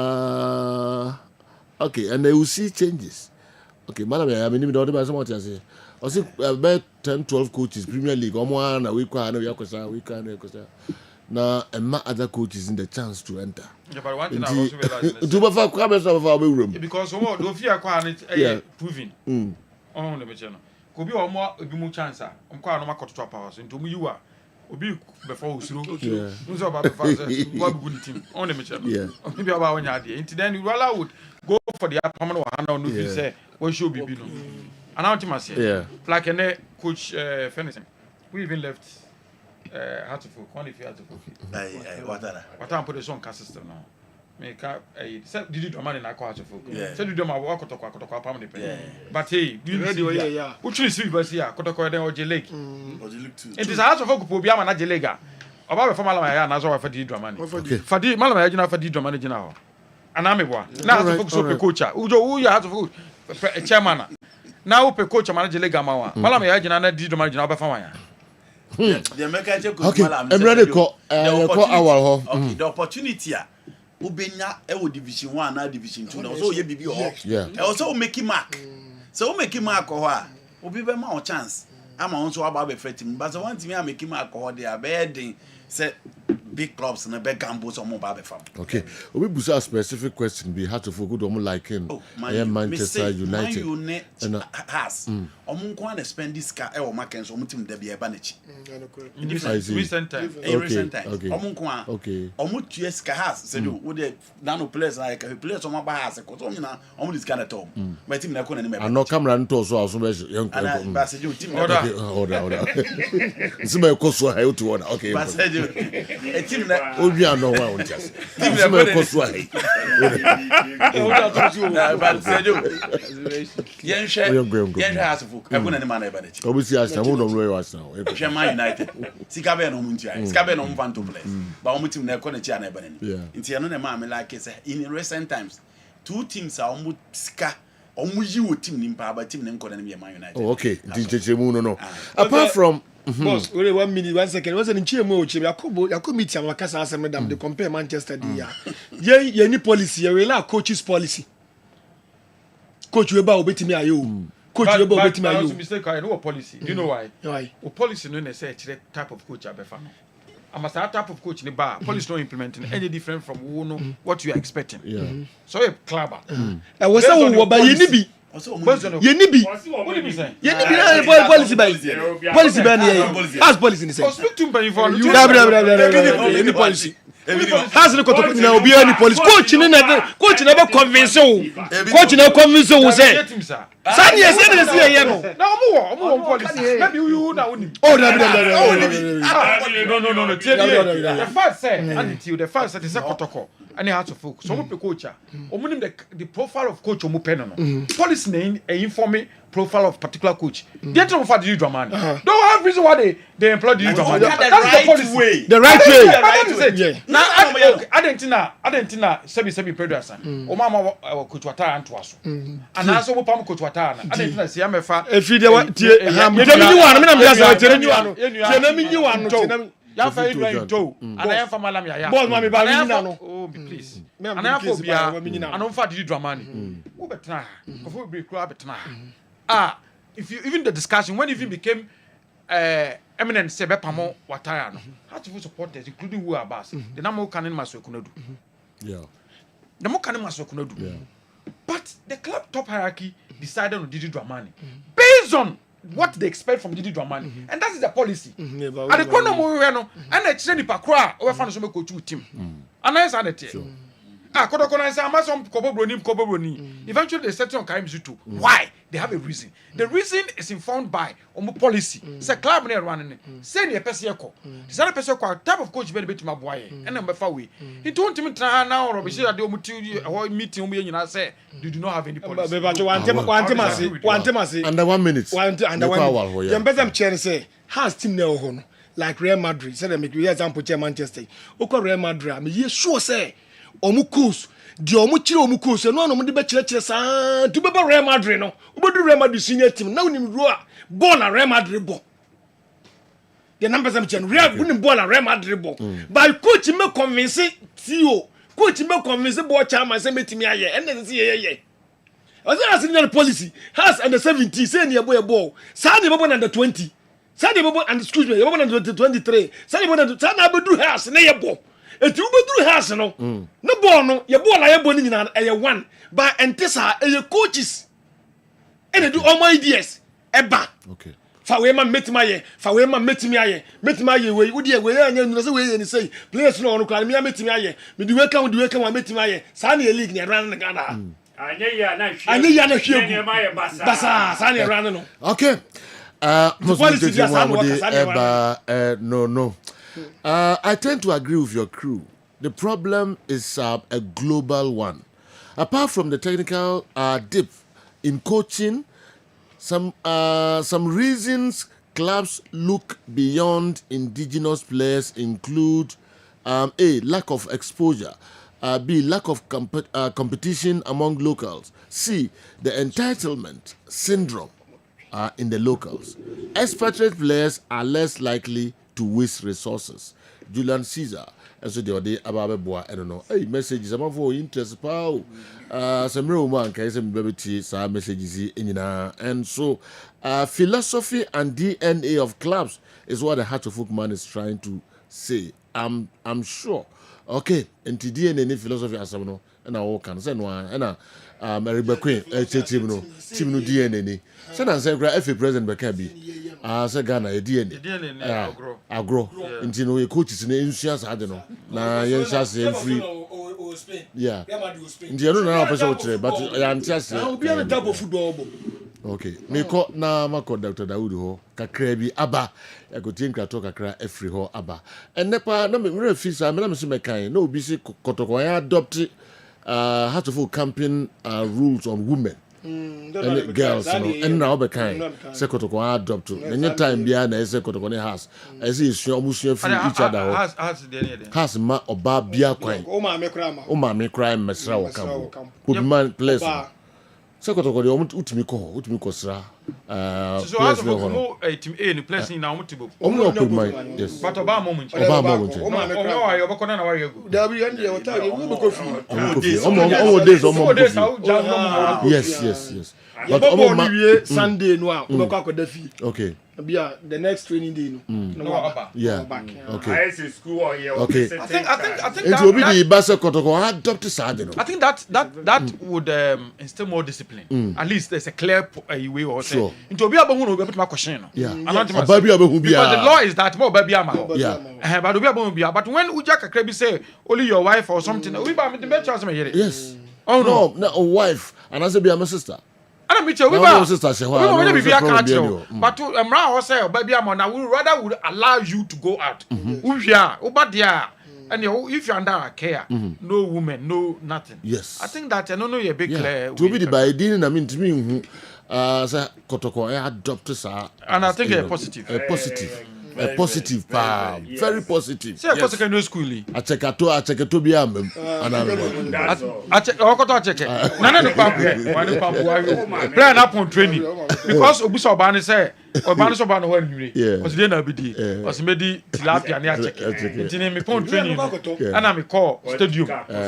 and they will see changes. Okay, madam, I mean, don't know what I say. I see about 10, 12 coaches, Premier League. We can. Now, and my other coaches in the chance to enter. Yeah, but one thing I also realize is because don't fear proving. Oh, the channel. Could be more a chance. I'm quite no to powers into you are. Obi before usuro nso about before what good team on the match maybe about when you are there then you would go for the permanent one no feel say what should be no Announcement. Yeah. Like a coach Fenison. We even left Hartford. Only if you Hartford. What I put the song system now. Make up a did you do money in a quarter folk? Said you do my walk to permanent. But hey, you ready? Yeah. Which is sweet, but here, Kotoko or Jelake. It is a house of folk who be a manager. About for Malaya, and as well for the drama. For the Malaya, for the drama now. And I'm a one. Now the folks of coach. Who you have to a chairman. Now, per coach, manager Legamawa. Malaya, and I did the manager of Famaya. Okay, I'm ready to call our home. The opportunity. Ubenya ewo division 1 na division 2 na so ye bibi ho e also make mark so make mark ho a obi be ma o chance ama won so aba be fetim but so one team a make mark ho dey abedin say big clubs na be gamble so mo ba be fam. Okay, we busa a specific question be how to for good like him. Manchester United and has omun na spend this car e o market so omun team dey be e ba na chi in recent time. Omun kwa omun tues ka has say do we dey nano players like players o ma ba has ko so nyina omun dis kind of top my team na ko na ni me I know camera nto so aso be young ba say do team order nsi ko so ha to order okay ba say do a team na obi ano wa on just team na ko so ha order to so ba say do yen share has folk e ko na ni man e ba na chi obisi asamu no no was now Man United sika be no muntia sika be no mvan to place but omu team na ko na chi ana e ba na ni nti eno na ma me like say in recent times two teams are omu sika omu yi wo team ni mpa ba team ni ko na ni Man United. Oh, okay mu no apart from boss only 1 minute 1 second was in chiemo ochi yakobo meet am kasa asem madam they compare Manchester dia ye ni policy ye la coach's policy coach we ba obetimi ayo coach we ba obetimi ayo that's a mistake. I know a policy. Do you know why? O policy no na say type of coach abefa no. I'm a type of coach in the bar. Police not implementing any different from what you are expecting. So a club. I was saying what by Yenibi. Yenibi. Yenibi policy by policy by as policy in say. Speak to me for any policy. Has no koto na obi any police coach na convince you say Sani say ye no na omo policy maybe you na oni no the first say attitude the first say say kotoko any how to focus so mo coach omo nim the profile of coach omo pen no policy na inform profile of particular coach they don't for the drama don't have reason why they employ the drama that's the policy the right way na adentina sebi producer o mama coach watara anto aso ana so mo pam coach watara na adentina se amefa efi de tie ham ye mi wan me na me say tie ni wan tie na mi ni wan tie na ya fa Edwin Joe ana ya fa malam ya boss mami ba mi na no oh please ana ya fa bia ana mfa di drama ni wo betena ko fo be kura betena if you even the discussion when even became eminent say bepamo watara no how to supporters including who are boss the name can maso ekunadu the mo can maso ekunadu but the club top hierarchy decided on Didi Dramani based on what they expect from Didi Dramani and that is the policy and the kono mo we no and the train nipa kra we fa no so make coach team and I say that Kodokona say amasom kobobroni eventually they settle on Kaizer too. Why? They have a reason. The reason is informed by policy. It's a club near running. Say near Pesiako. The other Pesiako type of coach be to my boy and number far away. He told him now or say that they will meeting me and say they do not have any policy. Under 1 minute. Under 1 minute. You better chair say has team now hono like Real Madrid. Say them make example chair Manchester. Oko Real Madrid. I mean sure say omukus di omuchire omukus no no de be chire saa tu be Real Madrid no obodu Real Madrid senior team na unim ro a ball na Real Madrid ball the numbers am chen Real unim ball na Real Madrid ball by coach me convince CEO coach me convince ball chairman say metimi aye and say ye as in the policy has under 17 say near boy ball say the boy under 20 say the boy and excuse me the boy under 23 say the boy under say na bedu house na ye ball etu bedru house no no ball no ye ball na ye ball ni nyina e ye one but entesa e ye coaches e do all my ideas e ba okay fa we ma metima ye fa we ma metimi aye we wo de we anya nu say we ye ni say players no no kra me metimi aye me di we kan wa metimi aye sa na league ni ran na Ghana anye ya na hwe basa sa na run no okay no I tend to agree with your crew. The problem is a global one. Apart from the technical dip in coaching, some reasons clubs look beyond indigenous players include A, lack of exposure, B, lack of competition among locals, C, the entitlement syndrome in the locals. Expatriate players are less likely to waste resources. Julian Caesar, and so the other Ababeboa, I don't know. Hey, messages about for interest, pal. Some real man can say baby some messages in and so philosophy and DNA of clubs is what the Heart of Folk man is trying to say. I'm sure. Okay, and the DNA philosophy as I know, and I walk and say no, and Mary Queen, team no DNA. Send and say, if a president Bakabi, say Ghana, a DNA, agro, until no coaches in the insurance, I don't know. Now, yes, I say free. Yeah, you don't know how to but I am just be on the top of football. Okay, me call na mako Dr. Dawood ho kakra bi aba I go think talk kakra every ho aba and nepa na me refuse am na me so me kan na obi si kotoko ya adopt how to full campaign rules on women and girls and now be kind say kotoko adopt any time bia na say kotoko ne house I see isu omusu free each other house ma oba bia kwan o ma me cry mesra wo kambo good man place so kotoko de utimi ko sra so as no team A ni place na omutibo yes but oba moment o ma wa obako na wa yego da bi and you tell you we go free yes but omo Sunday no a we go akoda fi okay bia the next training day no yeah okay I see school or here okay I think it will be the base kotoko adopt sade no I think that would instill more discipline at least there's a clear way or say into obi abahu no obi put my question no baby abahu bia because the law is that more baby ama yeah but obi abahu bia but when uja kakra bi say only your wife or something obi ba me the best chance me here yes oh no a wife and as be my sister ana me tell we ba we be bia can tell but emra ho say baby ama na we rather would allow you to go out we hia oba there and if you under care no woman no nothing yes I think that no you big clear to be the by din na me ntimi hu say kotoko adopt sa and I think a positive very positive say yes. Secondary school I check to be am I check okoto check na no pampo plan upon training because obuso oba ne say oba ne so ba no ho anwure o se na bidi o se medi tilapia ne a check intini me pon training ana me call stadium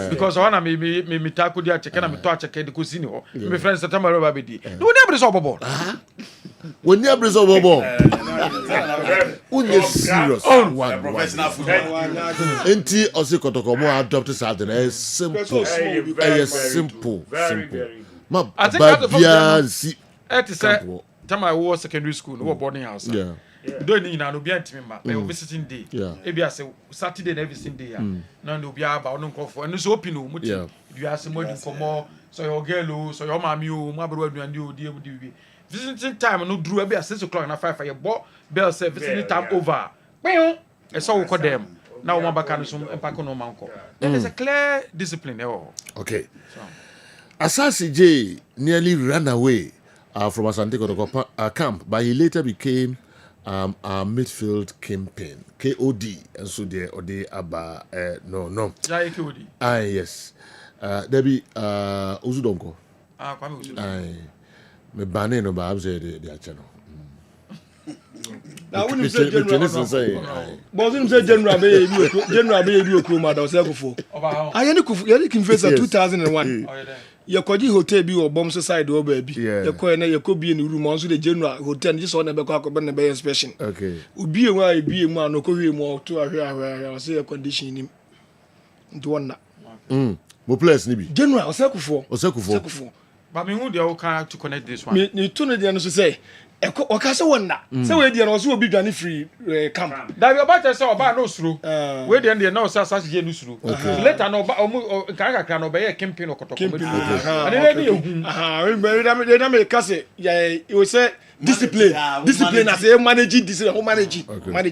because ona me tako dia check na me to a check de ko sini ho me friends September ba bidi no ne bre so bobo when you bring over ball serious one professional football enti osi kotoko mo adopt something simple simple ma babia si it is time I was secondary school no boarding house yeah don't need na no be antimi ma we visiting day e bia say Saturday na visiting day na no bia ba no nkofo no so open no muti you ask mo di komo so your girl so your mami o mo abro aduane o di bi visiting time no drew be at 6 o'clock na 5 you bought bell say visiting time over pew e so we call them now one back and some empack no manko there is a clear discipline there okay Asasi J nearly ran away from Asante Kotoko camp but he later became our midfield kingpin KOD and so there or they aba no KOD yes Debbie Uzudonko Kwame Uzudonko me bane no ba abze de achano na wonu say general be bi okru ma da say kufo aye ni kufu ye kin face 2001 ye koji hotel bi obom side o ba bi ye ko na ye ko bi ni room on so the general hotel ni so na be ko akọ na be inspection okay obi enwa abi emu an ko wi mu to ahwe say your condition ni ndo na mo place ni bi general osakufo But me who the okay to connect this one. Me to no dey no so say okase wonna say we dey no so obi dwane free camp. That you about to say oba no suru. We dey no say asase no suru. Later no oba kakra no be campaign okotoko. And then they me kase you say discipline as a manage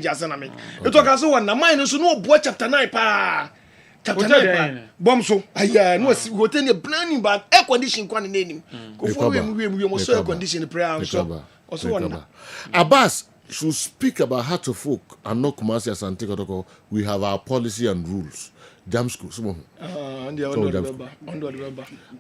as na me. It okase wonna mine so no boy chapter 9 pa. Chapter 9 bomb so aya no go ten the planning but air condition kwa ne nim go for we so air condition prayer so also one Abbas should speak about how to folk and not Kumasi Asante Kotoko. We have our policy and rules. Jam school, some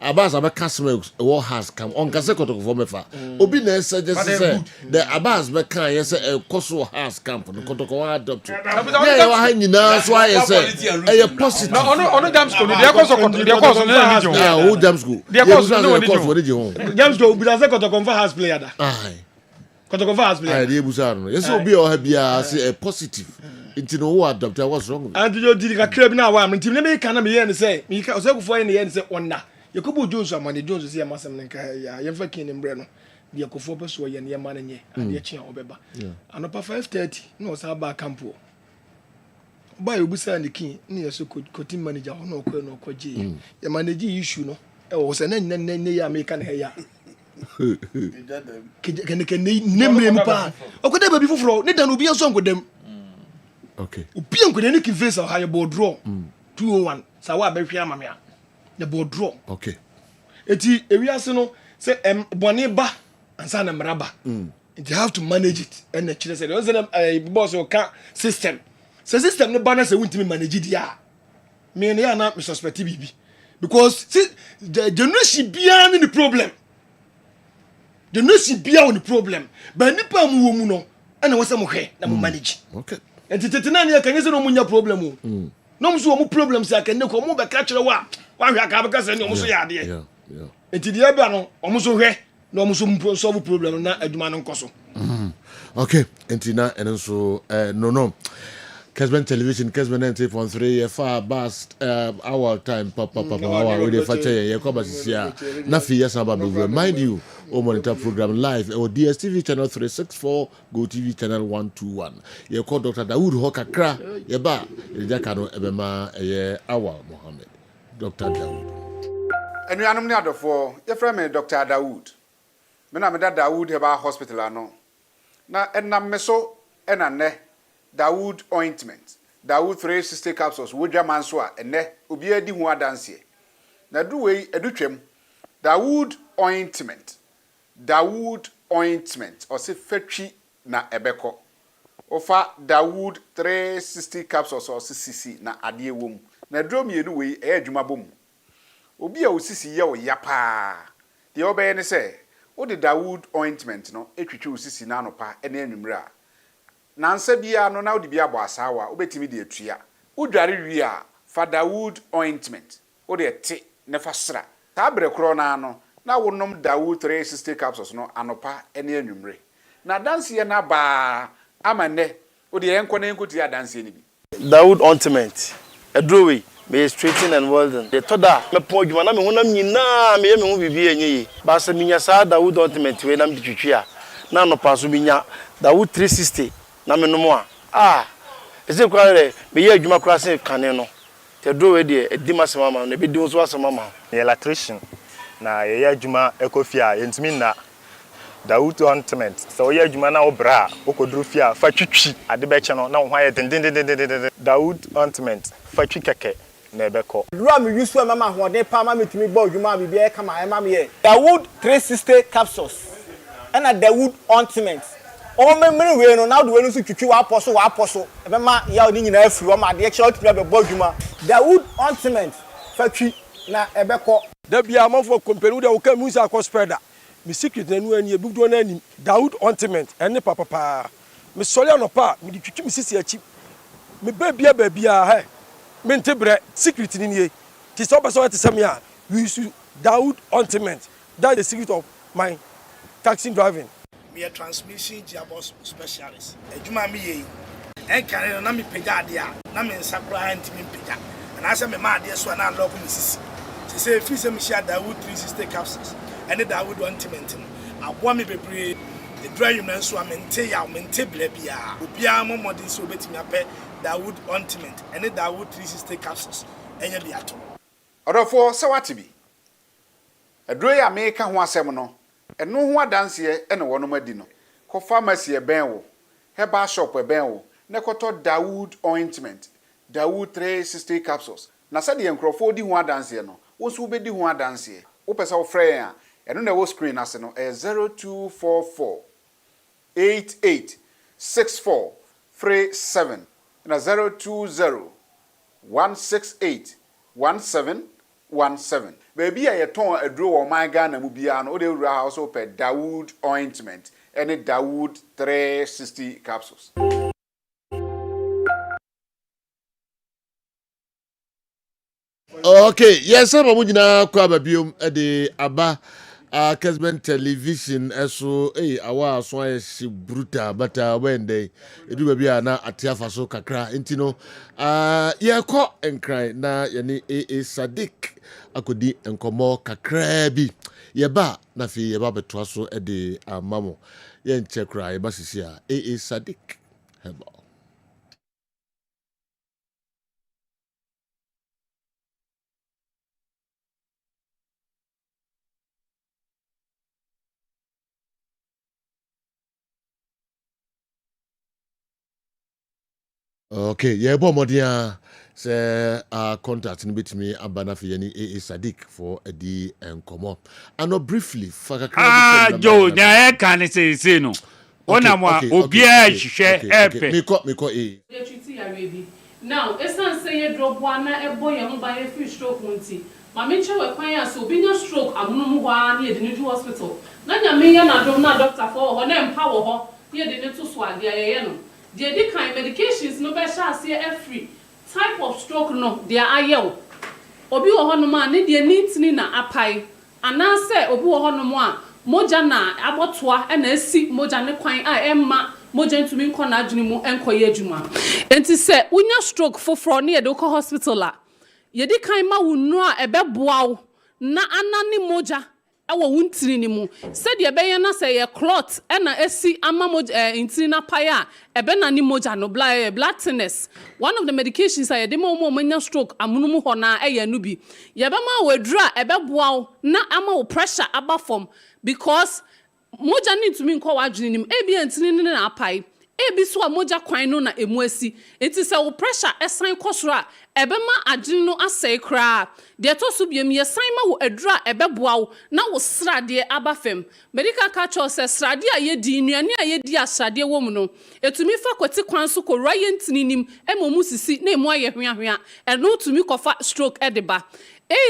Abbas about customer war has come on Kaseko for Mefa. Obi ne suggest say the Abbas be kan yes a Koso has camp no Kotoko adopt. Yeah, you are hanging now so I say a positive. No, on jam school, they course no. Yeah, who jam school? They course no for the jam school be say Kotoko for house player da. Aye. Kotoko for house player. Aye, dey busa no. Yes obi o ha bia say a positive. Into no who adopted what's wrong with and you did a crab now. I'm team me can me and say me can say for any and say onna Yakubu Jones or Manny Jones see a massam ya you fucking in Breno the Yakufo so ye near man and ye and ye chin obeba and up 5:30 no sa ba campo by obusa and the king near so could team manager no ko je ye manage issue no e was an ya me can hear can name pa okoda baby foforo ne dan obi anso ngodam. Okay. Upian could any face of higher board draw 201. Sawa Berkia Mamia. The board draw. Okay. Eti Ewiasino say Boneba and Sana Maraba. You have to manage it. And the children said, "Was a boss or car system." So system no banner say won't me manage it. Yeah. Me and ya not suspect BB. Because see the no be the problem. The no be on the problem. But nipa mu no and was some okay na manage. Okay. And tetina ne kan yese no munya problem o no mso mo problem say kan ne ko mo be ka kire wa hwe aka be ka say ne mo so ya de enti de ba no o mo so hwe no mo so solve problem na aduma no nkoso okay enti na eno so no Kessben television Kessben 90.3 far past our time papa our we dey feature ye ko basisia na fi yes about we remind you o monitor program live or DSTV channel 364 Go TV channel 121 ye ko Dr. Dawood Hokakra ye ba ye jaka no ebema ye Awal Mohammed Dr. Dawood enuanum ne adofo ye frɛ me Dr. Dawood me na me da Dawood Heba Hospital ano na enam me so enane Dawood ointment Dawood 360 capsules wodwa manso a ene obi adi hu adanse na duwei edutwem Dawood ointment or se fetwi na ebeko ofa Dawood 360 capsules or se sisi na ade wom na drom yenu wei e adwuma bom obi a osisi ye wo yapa de obeye ne se wo de Dawood ointment no etwitwe osisi na anopa ene anwumre a nansa bia no na wo de bia bo asawa obetimi de atua udware wi a fa Dawood ointment wo de te ne fa sra ta bre kro na no na wonom Dawood 360 capsules no anopa ene anwumre na danse ye na ba amane wo de enko na enko ti adanse ni bi Dawood ointment edrowe me straighten and welding the toda me po djuma na me honam nyina me hu bibi enyi ba sa minya sa Dawood ointment we na me twitwia na anopa so minya Dawood 360 na me no a eze kware me ye adwuma kura se kane no te drowe de edi masema ma na be di so asema ma ye electrician na ye adwuma ekofia yentimi na Dawood ointment so ye adwuma na obra okodru fia fa twitwi ade be che no na ho aye den Dawood ointment fa twi keke na ebeko ruwa me use mama hoden pa ma metimi ba adwuma bibi e kama e ma me ye Dawood 360 capsules and a Dawood ointment o memre we no na do we no so twitwi wa aposo e be ma ya oni nyina afiri o ma de che o timi be ba adwuma Dawood ointment fa twi na ebeko da bia amafo company da wo ka musa ko spreader mi secret na nu ani ebudo na ani Dawood ointment ene papa mi sole anopa mi di twitwi mi sisi achi mi ba bia he mi ntebre secret ni nie ti so be so te sem ya we use Dawood ointment that is the secret of my taxi driving me a transmission gearbox specialist ejuma mi ye en kan na mi pega ade a na mi nsakura ntimi pega na ase me ma ade so na lock mi sisi say if you say me share Dawood 360 capsules ɛne Dawood Ointment no aboa me bebree edura yum nso a mente bla bia obia momodi so betimi apɛ Dawood Ointment ɛne Dawood 360 capsules ɛnya bi ato ɔdɔfo sɛ wate bi aduro ya meka ho asɛm no ɛno ho adanseɛ ɛne wɔnom adi no kɔ pharmacy ɛbɛn wo herbal shop ɛbɛn wo ne kɔtɔ Dawood Ointment Dawood 360 capsules na sɛ deɛ nkrɔfo di ho adanseɛ no wo nso wobɛdi ho adanseɛ wo pɛ sɛ wo frɛ yɛn a ɛno na ɛwɔ screen ase no 0244 88 64 37 na 020 168 1717 baby a yɛtɔn aduro wɔ man Ghana mu bia no wode wura ha so pɛ Dawood Ointment ɛne Dawood 360 capsules. Okay, yes, I'm going to go to Aba Kessben television. So, awa so she bruta, but when they do be na atiafa so kakra. Intino, yeah, ko and cry na yani Sadik akodi enkomo kakra bi. Yeba na fi yeba betwa so de mamo. Yen check cry ba sisia Sadik heba. Okay, yeah, modia say contact ni betimi abana fi yani Sadik for edi enkomo. And briefly, Joe, na kan say no. Ona mo obi a hwehwe epe. Me ko Now, esan say ye drop one na ebo ye ho ba ye free stroke munti. Ma me chewe kwan ya so obi nya stroke amuno mu hwa na ye de ne hospital. Na nya me ya na dom na doctor for ho na empa wo ho. Ye de ne to so ade ye no. The kind medications no be sha say free type of stroke no they are ayew obi wo hono ma ne de nitini na apai ana se obi wo hono mo a moja na abotoa na asi moja ne kwan a emma moja ntumi nkɔ na adwene mu enkoye adwuma enti se unya stroke foforo ne ye de ko hospital a ye di kan ma wunu a ebeboa wo na anani moja ewo wuntiri ni mu se de be ye na se ye clot na asi ama moja intiri na paya ebe na ni moja no blood thinness one of the medications I de mo manya stroke amunumu ho na eye no bi ye be ma wadura ebe boa wo na ama wo pressure aba form because moja ni ntumi nkɔ wadwene nim ebi antini ni na apai ebi so a moja kwan no na emu asi enti se wo pressure esan kɔsoro a ebe ma adwene no asɛe kra de to so biem ye san ma wo adura ebe boa wo na wo srade aba fam medical culture se srade a ye di nnuane a ye di asrade wo mu no etumi fa kwati kwan so korwa ye ntini nim emomu sisi na emu aye hwehwea eno tumi kofa stroke edeba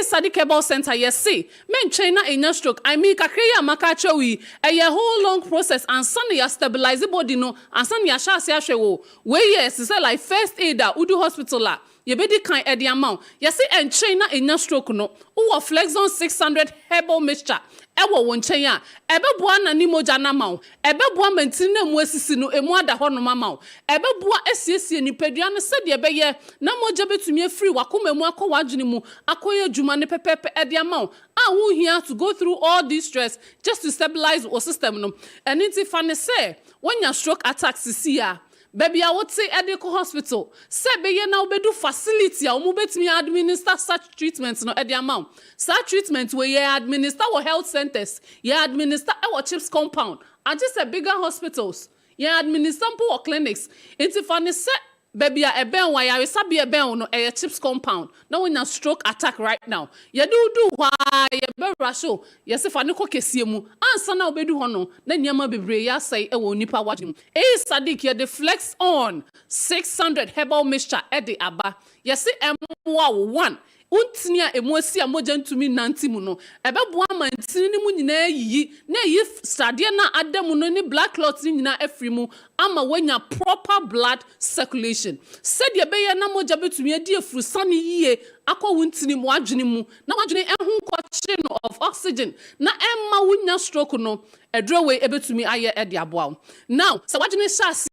Sadik Herbal Center say men train na enya stroke I mean kakre ya maka chewi a whole long process and son ya stabilize body no and son ya sha se ahwe wo we yes say like first aid udu hospital la ye be di kan e di amount ye say en train na enya stroke no wo Flexon 600 herbal mixture ewo won chen ya ebeboa na ni moja na mawo ebeboa mantin na mu asisi no emu ada ho no mawo ebeboa asiesie nipadua no se de beye na moja betumi afiri wakoma mu akọ wadwene mu akoye adwuma ne pepepe e de amawo a wo hia to go through all this stress just to stabilize your system no and it fa ne say when your stroke attacks see ya baby I would say medical hospital say be ye na obedu facility a omo betimi administer such treatments no e de amount such treatment where ye administer or health centers ye administer our chips compound and just a bigger hospitals ye administer or clinics it's funny say baby a ben wa ya sabi e ben no e chips compound na when you stroke attack right now ye do why ye be rasho ye se fa ne ko kesie mu ansa na obedu ho no na nyama bebre ya sai e wo nipa wadwem Sadik ye the flex on 600 herbal mixture e de aba ye se emwa 1 untini a emu asi a moja ntumi nanti mu no ebeboa mantini ni mu nyina yi na yi stade na adamu no ni black clots ni nyina afri mu ama wanya proper blood circulation said ye be ye na moja betumi adi afru sane yie akọ wuntini mu adwene mu na wadwene ehun kɔkye no of oxygen na emma wunya stroke no edrowe ebetumi aye ede aboa now so wadwene hyase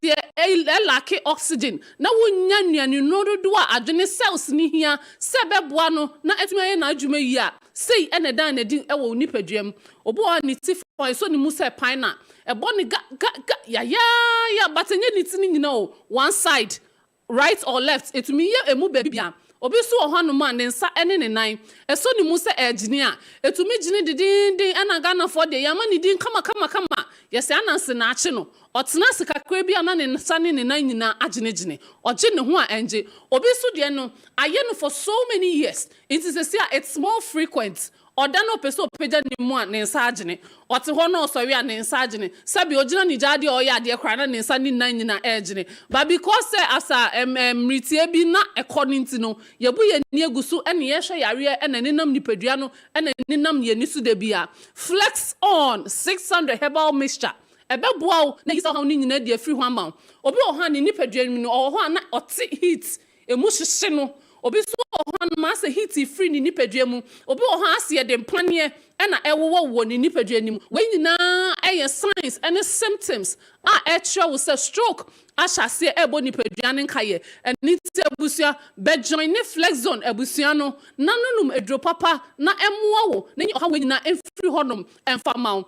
lake oxygen na wunya nnuane no dodo a adwene cells ni hia se beboa no na etumi aye na adwuma yi a sei ene dan na din ewo nipadwam obo a ne ti fo so ne mu se pan na ebo ne ga ya but enye ne ti nyina o one side right or left etumi ye emu bebia obi so ohanu man ne nsa ene ne nan eso ne mu se ejini a etumi gini didindin ana Ghana for de yama ne din kama yesi ananse na achi no otena sikakra bi ana ne nsa ne nan nyina agene oje ne ho a enje obi so de no aye no for so many years it is it's more frequent oda no peso peja ni mu a ne nsa agene ote ho no so we a ne nsa agene sabi ogina ni jade o ya de kra na ne nsa ni nan nyina agene but because asa mritie bi na according no yebu ye ni egusu ene ye hwe yare ene nenam nipadua no ene nenam ye nisu de bia flex on 600 herbal mixture ebe boa na gisa ho ni nyina de afri ho ama obi o ha ni nipadua mi no o ho na ote heat emu hyehye no obi so ohan ma se heat free ni nipadua mu obi ohan ase de mpane na ewo ni nipadua nim we nyina eye signs and symptoms wo se stroke ashase ebo nipadua ne nkaye eni ti abusua be join ne flex zone abusua no nanonum edro papa na emoa wo na ohan we nyina enfri honom enfama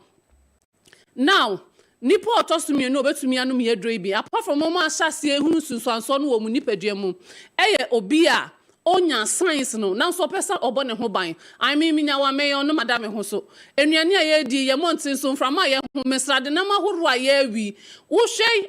now nipa otosumi no obetumi anum ye dro ibi apart from mama ashase ehunu sunsuanso no wo mu nipadua mu eye obi a onya science no na so pesa obo ne ho ban I mean minya wa me no madam ho so enuane a ye di ye montin so mframa ye ho mesrade na mahoro a ye wi wo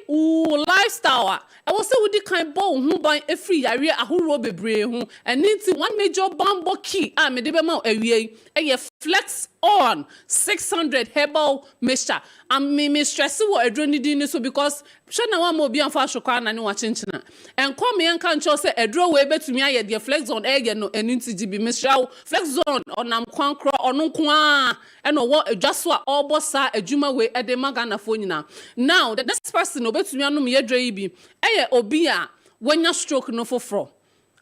hwe lifestyle e wo se wudi kan bo ho ban efri yare ahoro bebre ho enti one major bambo key me de be ma awie e flex on 600 herbal mixture me stress wo adroni din so because hwe na wa ma obi anfa hwekwa na ne wa chenchena enko me enka ncho se adro we betumi aye de flex on ege no enti gibi mixture flex zone onam kwankro ono ko a e no wo adwaso a obosa adwuma we ede magana fo nyina now the next person obetumi anum ye dra yi bi eye obi a wanya stroke no foforo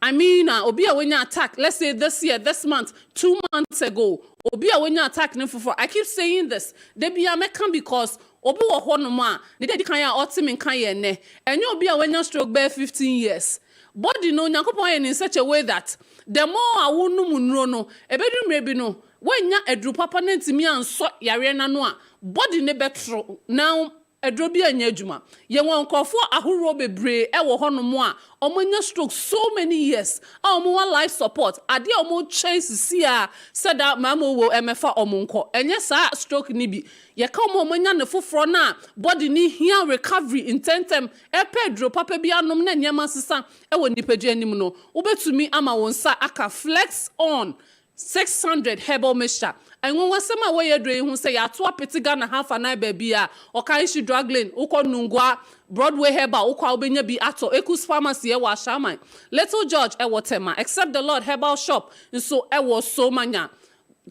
I mean, obi a wenya attack, let's say this year, this month, 2 months ago, obi a wenya attack for. I keep saying this. They be a mekan because obi wo ho no ma, ne dey kan ya otimin kan ye ne. Enyo obi a wenya stroke be 15 years. Body no Nyankopon in such a way that the more awonu munro no, ebedu mrebi no, wenya edru papa na ntimi anso yare na no a, body ne betro. Now edrobi anya adwuma ye won nkofo ahoro bebre e wo hono a omonya stroke so many years omo one life support ade omo chance si a said that mama wo emefa omonko enye sa stroke ni bi ye ka omonya ne foforo na body ni hia recovery in tentem e pedro papa bi anom na nyama sesa e wo nipadua anim no ubetumi ama won sa aka flex on 600 herbal mixture and when wasema we yedre hu say ya to apeti Ghana half an baby a okaishi drugline uko nungwa Broadway herbal ukwa obenya bi ato Ekus pharmacy e wa shaman Little George e wotema except the Lord herbal shop so e was so manya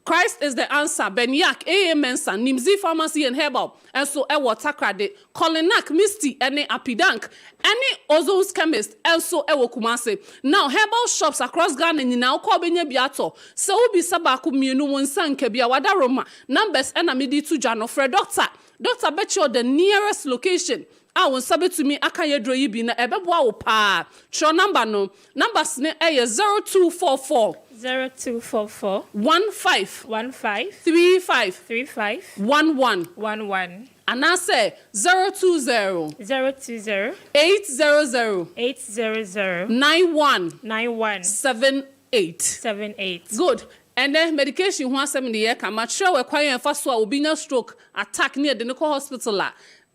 Christ is the answer. Benyak, Mensa, Nimzi Pharmacy and Herbal, and so Ewa Takrade, Kolinak, Misty, any Apidank, any Ozone's Chemist, and so Ewa Kumase. Now, herbal shops across Ghana in now Kobenya Biato, so be Sabaku Mienu one san Kebia Wadaroma, numbers and Amidi to Jano Fred Doctor. Doctor bet you the nearest location. I won't submit to me Akayedro Ibi na Ebeboa pa. Show number no. Numbers ne 0244 0244 15 35 11 and I say 020 800 91 78. Good. And then medication who has 70 years come out sure we're quite first will be no stroke attack near the local hospital.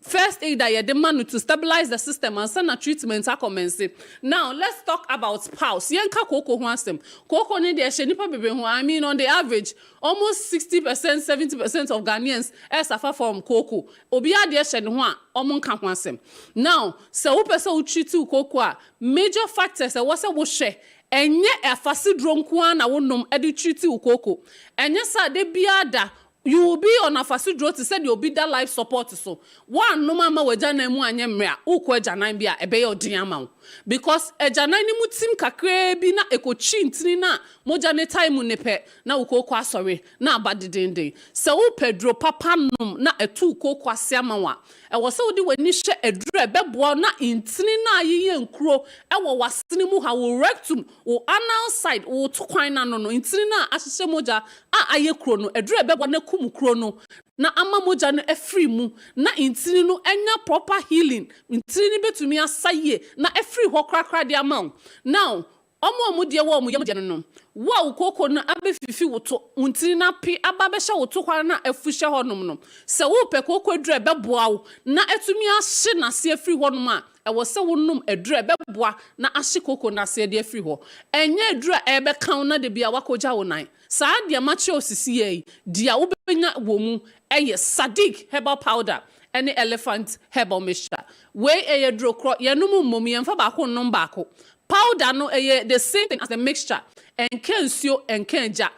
First aid that the man to stabilize the system and send a treatment to commence. Now let's talk about spouse. Yanka koko wants them. Koko need the shenipa baby who I mean on the average almost 60% 70% of Ghanaians suffer from koko. Obia de shen hwa omon kan wants. Now so person who treat koko major factors was a woshe enye efasi dronko na wonom edi treat koko. Enye sa de biada you will be on a facility to send your be that life support so one no mama we jana mu anyemre ukọ jana bia ebe ye odin ama because jana ni mu tim kakra bi na ekochi ntini na moja ne time ne pe na ukọ kwa sorry na abadedende se wo pedro papa nom na etu ukọ kwa se ama wa e wo se wo di wani hye eduru ebebo na ntini na ayiye nkuro e wo wasene mu ha wo rectum wo anal side wo to kwan na no ntini na ahye moja a aye kuro no eduru ebebo na kumukro no na ama moja no efri mu na intini no enya proper healing intini betumi asaye na efri ho krakra de ama now omo de wo yam no wa ukoko no abefifi woto intini na pi aba be hye woto kwa na afuhye honom no se wo pe kokko dure beboa wo na etumi ahye na se efri honom a ewo se wonum edure beboa na ahye kokko na se de efri ho enye edure ebe kan na de bia wakoja wo nan saa de mache osisi yi dia wo benya wo mu eye Sadiq herbal powder any elephant herbal mixture we eye duro kro yenum mom yemfa ba ko nom ba ko powder no eye the same thing as the mixture enkensuo enkenja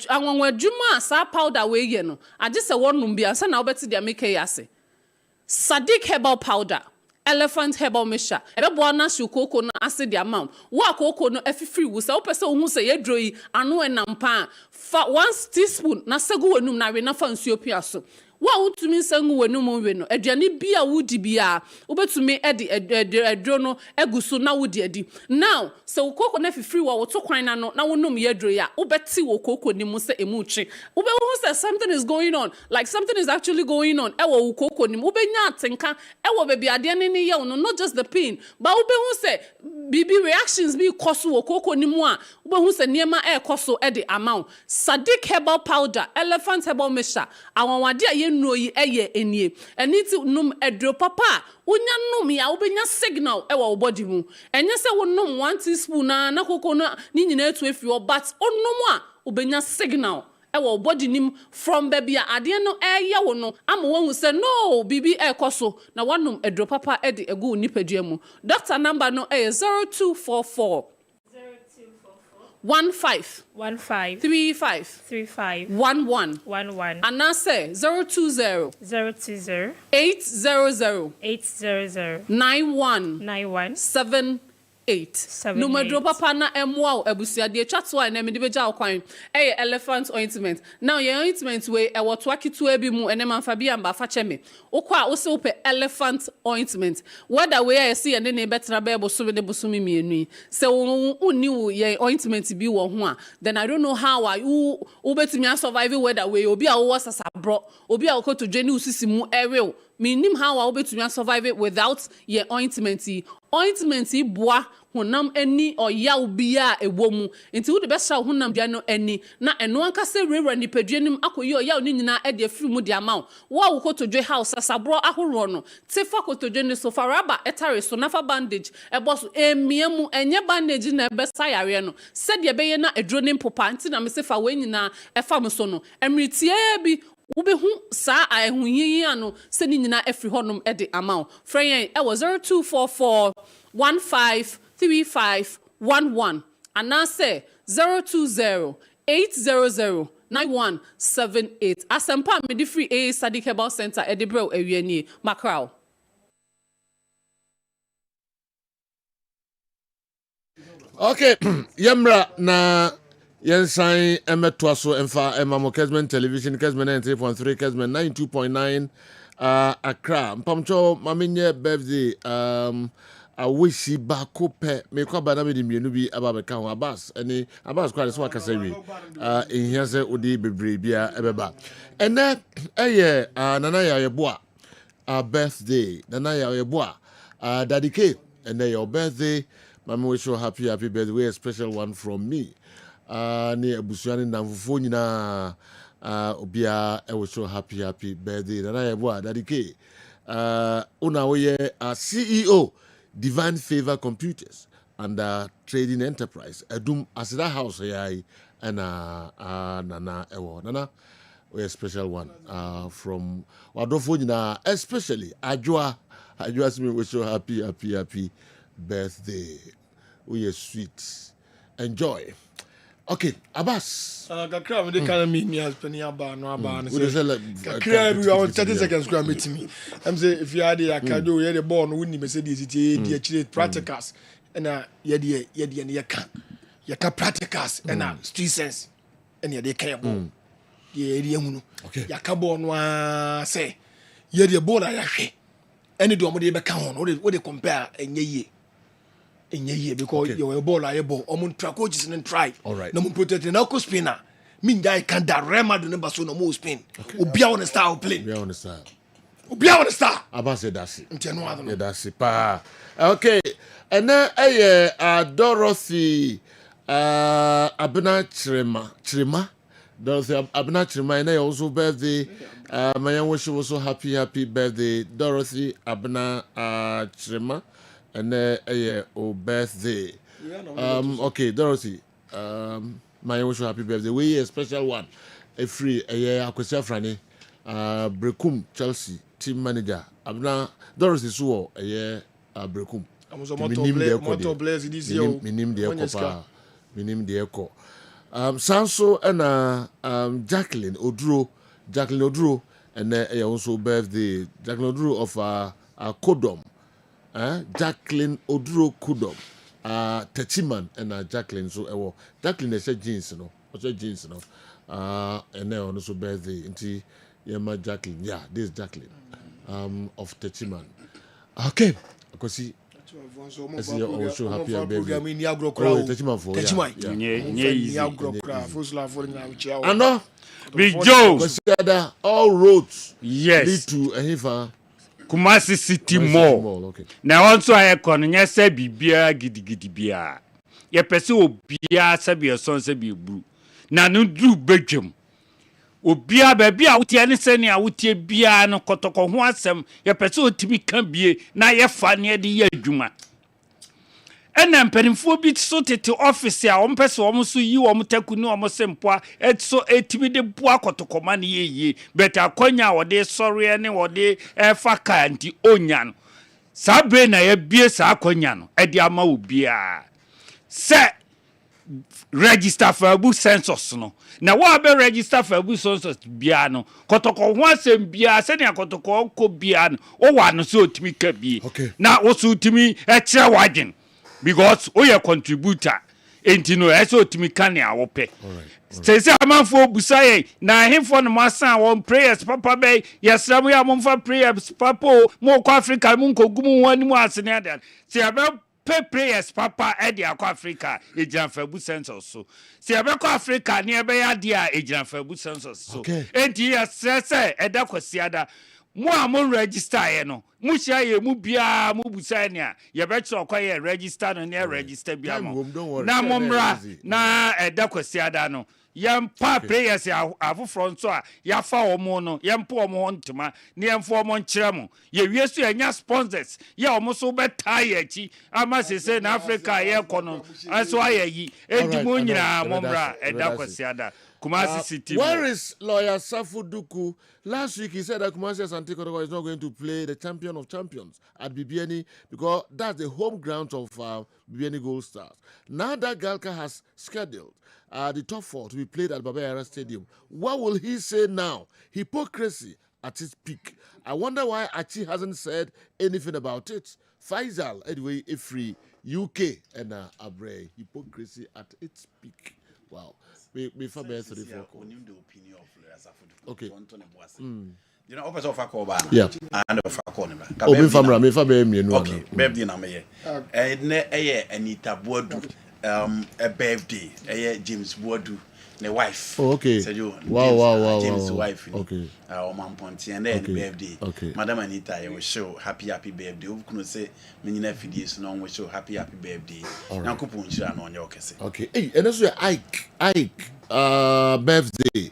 anwanwa adwuma saa powder we ye no age se wonum bia sa na obeti dia make yase Sadiq herbal powder elephant herbal mixture ebebo na shukoko na acid amount wa koko no efifiri wo se wo pese ohun se yedro yi anu enampa fa 1 teaspoon na segu wenum na we na fa nsuo pia so wa wutumi sangu wenum we no aduane bia wudi bia wobetumi edro no eguso na wudi adi now se koko na fifiri wa wo to kwan na no na wonum yedro ya wobeti wo koko ni mu se emuchi wobehu se something is going on like something is actually going on ewo wo koko ni wobenya atenka ewo bebi ade ne ye no not just the pain but wobehu se bibi reactions bi koso wo koko ni mu a wobehu se niema koso e de amount Sadiq herbal powder elephant herbal mixture awonwade no yi eye enie eniti num edro papa unya num ya ubenya signal ewa wo body mu enye se wo num 1 teaspoon na koko na ni nyina etu efi o but onum a ubenya signal ewa wo body nim from baby ade no eye wo no ama wo hu se no bibi ekoso na wonum edro papa e de egu nipadua mu doctor number no 0244 15 35 11 and now say 020 800 91 78 no madro papa na emwa abusia de twato a na me de beja kwan elephant ointment now your ointment we e woto akitu abi mu ene manfa bia mba fa cheme ukwa wo se upe elephant ointment whether we e see ene ne betra be bo so be boso mi mienu se unni wo ye ointment bi wo ho a then I don't know how you betumi survive whether we obi a wo sasabro obi a wo to dwani usisi mu ewe minim how I betumi survive it without your ointment boa honam eni oyaw bia ewo mu nti wo de be sha honam bia no eni na eno anka se rewra ni paduanim akoyi oyaw ni nyina e de afiri mu de amount wo kotodwe house sasabro ahoro no tefa kotodwe ni so faraba etare so nafa bandage e boso emia mu enye bandage na be sayare no se de be ye na edro ni mpopa nti na me se fa we nyina e fam so no emritie bi ubehu sa ahunyiyi ano se ni nyina afiri honum e de amount fryen e was 0244 153511 and now say 020 800 9178 asempa me di free a Sadiq Herbal Center edebro ewiani macro okay yamra na yensan emetwa so emfa emamo Kessben television Kessben 93.3 Kessben 92.9 Accra mpamcho mamenye birthday I wish you back up me kwa bana me di mienu bi aba be kan Abbas any Abbas kwa so akasa wi in here say odi bebre bia ebeba ene eye nana ya yeboa birthday nana ya yeboa Daddy K ene your birthday mama wish you happy birthday a special one from me ni abusuani namfufo nyina obia e wish you happy birthday nana yeboa Daddy K una we CEO Divine Favor Computers and Trading Enterprise. Edum asida house yai and nana ewo nana we a special one from wadofo nyina especially Ajwa me wish you happy birthday. We are sweet. Enjoy. Okay, Abbas. Kakra me de kind me ni as penny aba no aba no. Kakra we are 30 seconds go meet me. I'm say if you are the akado you the ball no win Mercedes it di actually practicals. Na ye de ne yaka practicals na street sense. Na de kan ball. Ye de hu no. Yaka ball no say ye de ball ya hwe. Any do mo de be kan ho no we de compare enye ye because your ball are ball omun track coaches and try no mun protect na ko spinner min guy can da rema do number so no mo spin obia on style play obia on style Aba say that it nteno ado yeah that's it pa okay and then Dorothy Abena Chirima Dorothy Abena Chirima and also birthday my wish you also happy birthday Dorothy Abena Chirima and oh birthday. Okay, Dorothy. My wish you happy birthday. We a special one. A free Akwesi Frane. Brekum Chelsea team manager. Abna Dorothy Suo Brekum. Motor Blaze this year. Minim the echo. Minim the echo. Sanso and Jacqueline Oduro and also birthday. Jacqueline Oduro of Kodom. Jacqueline Oduro Kudom, Techiman and Jacqueline. So, Jacqueline is a jeans, no, and then also birthday. Inti Yama Jacqueline, yeah, this is Jacqueline, of Techiman. Okay, because see. I see you also happy birthday. Techiman for yeah. And no, Big Joe. All roads lead to Ahifa. Kumasi City Mall. Okay. Now also I konya se bibia gidigidi bia. Ye pese obia se bia son se bia bru. Na no dru bedwem. Obia ba bia wotie ne se ne a wotie bia no kotoko ho asem ye pese otimi ka bie na ye fa ne de ye adwuma. Ena mpanimfo bi so tete office a ompese wo so yi wo taku ni wo sempoa etso etimi de bua kotokoma ne yeye beta akonya wo de sore ne wo de efa ka nti onya no sabe na ya bie sa akonya no e de ama obia se register for abu census no na wa be register for abu census bia no kotoko ho asem bia se ne kotoko ko bia no o wa no so otimi ka bie na wo so otimi e kire wagen because we are contributor enti no eso timi kan ya wo pe say amanfo busaye na himfo no masan won prayers papa be yesram ya momfa prayers papa mo ko Africa mo nkogumu wani mu asene adan say aba pay prayers papa e dia ko Africa ejian fabu census so say aba ko Africa ne ebe ya dia ejian fabu census so enti yesese eda kwasiada mo amon register ye no mo hia ye mu bia mo busa ne a ye be kire okoye register no ne register bia mo na momra na eda kwasiada no yam pa prayers afu front so a ya fa omo no yam pa omo ntoma ne yam fa omo nkire mo ye wie so anya sponsors ye omo so be tie achi ama se na Africa ye kono aso ayi edimo nyina momra eda kwasiada Kumasi City. Where is lawyer Safuduku? Last week he said that Kumasi Asante Kotoko is not going to play the champion of champions at BBNE because that's the home ground of BBNE Gold Stars. Now that Galka has scheduled the top four to be played at Baba Yara Stadium, what will he say now? Hypocrisy at its peak. I wonder why Achi hasn't said anything about it. Faisal, anyway, a free UK and Abre. Hypocrisy at its peak. Wow. Before the opinion of okay. You know, opposite of Akoba. Yeah. And of Akonima. Oh, family, me for baby. Okay. Baby, na me. Anita Boadu. A birthday. James Boadu. The wife. Oh, okay. Wow. James' wife. Okay. Man Ponti and then birthday. Okay. Madam Anita, I will show happy birthday. We couldn't say many FDs no we show happy birthday. Now coupon share on your case. Okay. Hey, and that's where Ike birthday.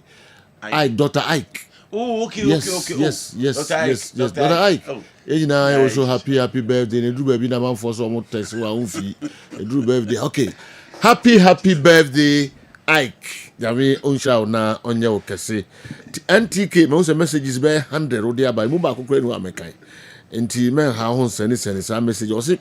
Ike, Dr. Ike. Oh, okay. Yes. Dr. Ike. You know, I also happy birthday. And do baby na man for some test one fee. Do birthday. Okay. Happy birthday. Ike, Yami Unsha na Onya Okase. NTK, most messages by 100 or thereby Muba Ukraine American. And men how send some message or say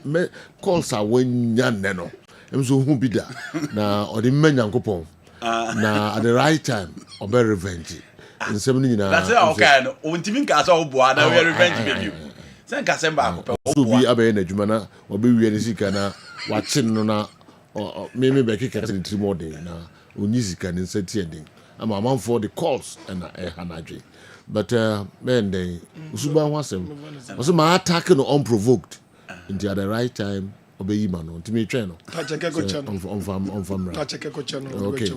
calls are when yan nano. And so who be that now or the men Yankopon. na at the right time obe revenge nsɛm no nyinaa that's how okay no ontimi nka so oboa na we revenge baby sɛ nka sɛ ba akopɛ so bi abɛyɛ n'adwuma na obe wie ne sika na wache no na me be keka ne tiri mo de na onyi sika ne nsɛti ending ama amanfo the calls and hanadwe but man they usuba ho asɛm also my attack no unprovoked into at the right time obeyi ma no ntimi twɛn no Tacheke ko chano on famra Tacheke ko chano okay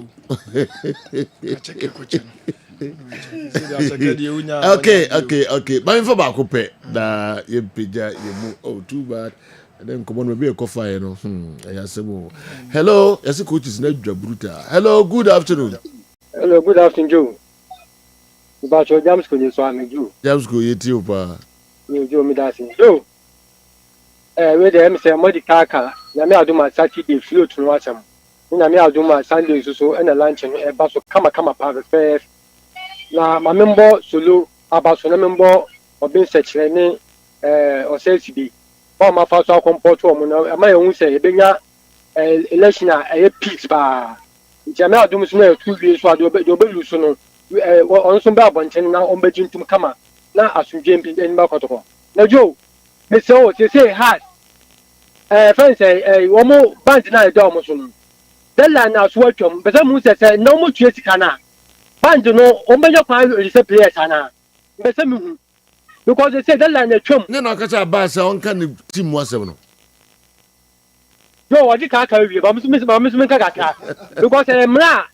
Tacheke ko chano okay but info ba ko pɛ da ye pija ye mu oh too bad and then come on maybe a coffee you know hello yes coach is not brutal hello good afternoon hello good afternoon Joe about your James ko so am Joe James ko yeti opa ni Joe mi da sin Joe we dey say modi kaka na me aduma Saturday float no asem na me aduma Sunday so na lunch no e ba so kama pa first na ma membo solo aba so na membo obin sekire ni osesibi ba ma fa so akomport o mu na ma ehun se ebenya election a peace ba ntia me adum so na tu wie so ade obelu so no on so ba bonchen na on bejintum kama na asundwe mpi eni ba kotoko na jo me say hard friends wo mo band na do mo so no dela na so atwam be say mu se na mo tue sika na band no on benya kwa reserve players ana be say me hu because they say dela na twam ne na kacha ba say on kan team wasem no yo wadi ka wie ba me ka because mra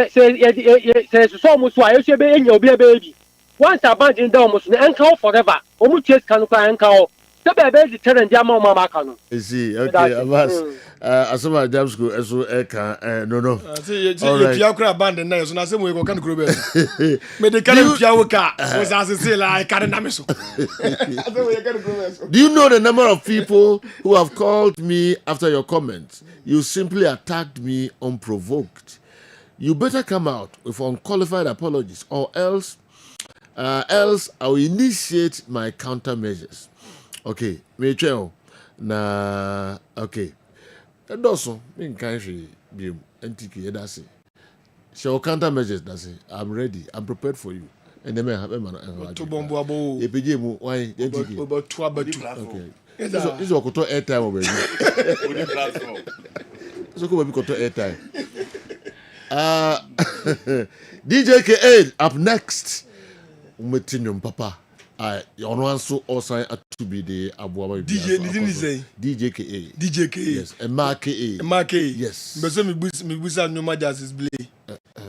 say so mo so ayo se be enya obi be once a band in down mo so enka forever o mu tue sika no kwa enka o the baby turn dia ma maka no see okay Abbas asoma James go eso eka no see you pia kra band na so na say mo go kan kro be me de kan pia wo ka was as say like kan na me so do you know the number of people who have called me after your comments? You simply attacked me unprovoked. You better come out with unqualified apologies or else I will initiate my countermeasures. Okay, me tell na okay. Doso me nkan hwe bi NTK that's it. So countermeasures that's it. I'm ready. I'm prepared for you. And then me have man to bombo abo. EPJ mu why NTK. About 2 abatu. Okay. This is okoto airtime obeji. Only platform. So ko be koto airtime. DJ KA up next. Umetinyo papa. Ono anso osan to be the abuaba DJ KA yes MRKA yes but so me busa no majas is play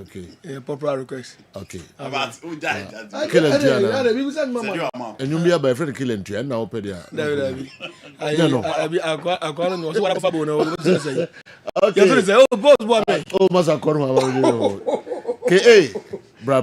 okay popular request okay about Kilentiana enyu bia by friend Kilentiana na opedia abi akwa no so wala fa bo no say okay you say oh boss boy oh masa korma KA bra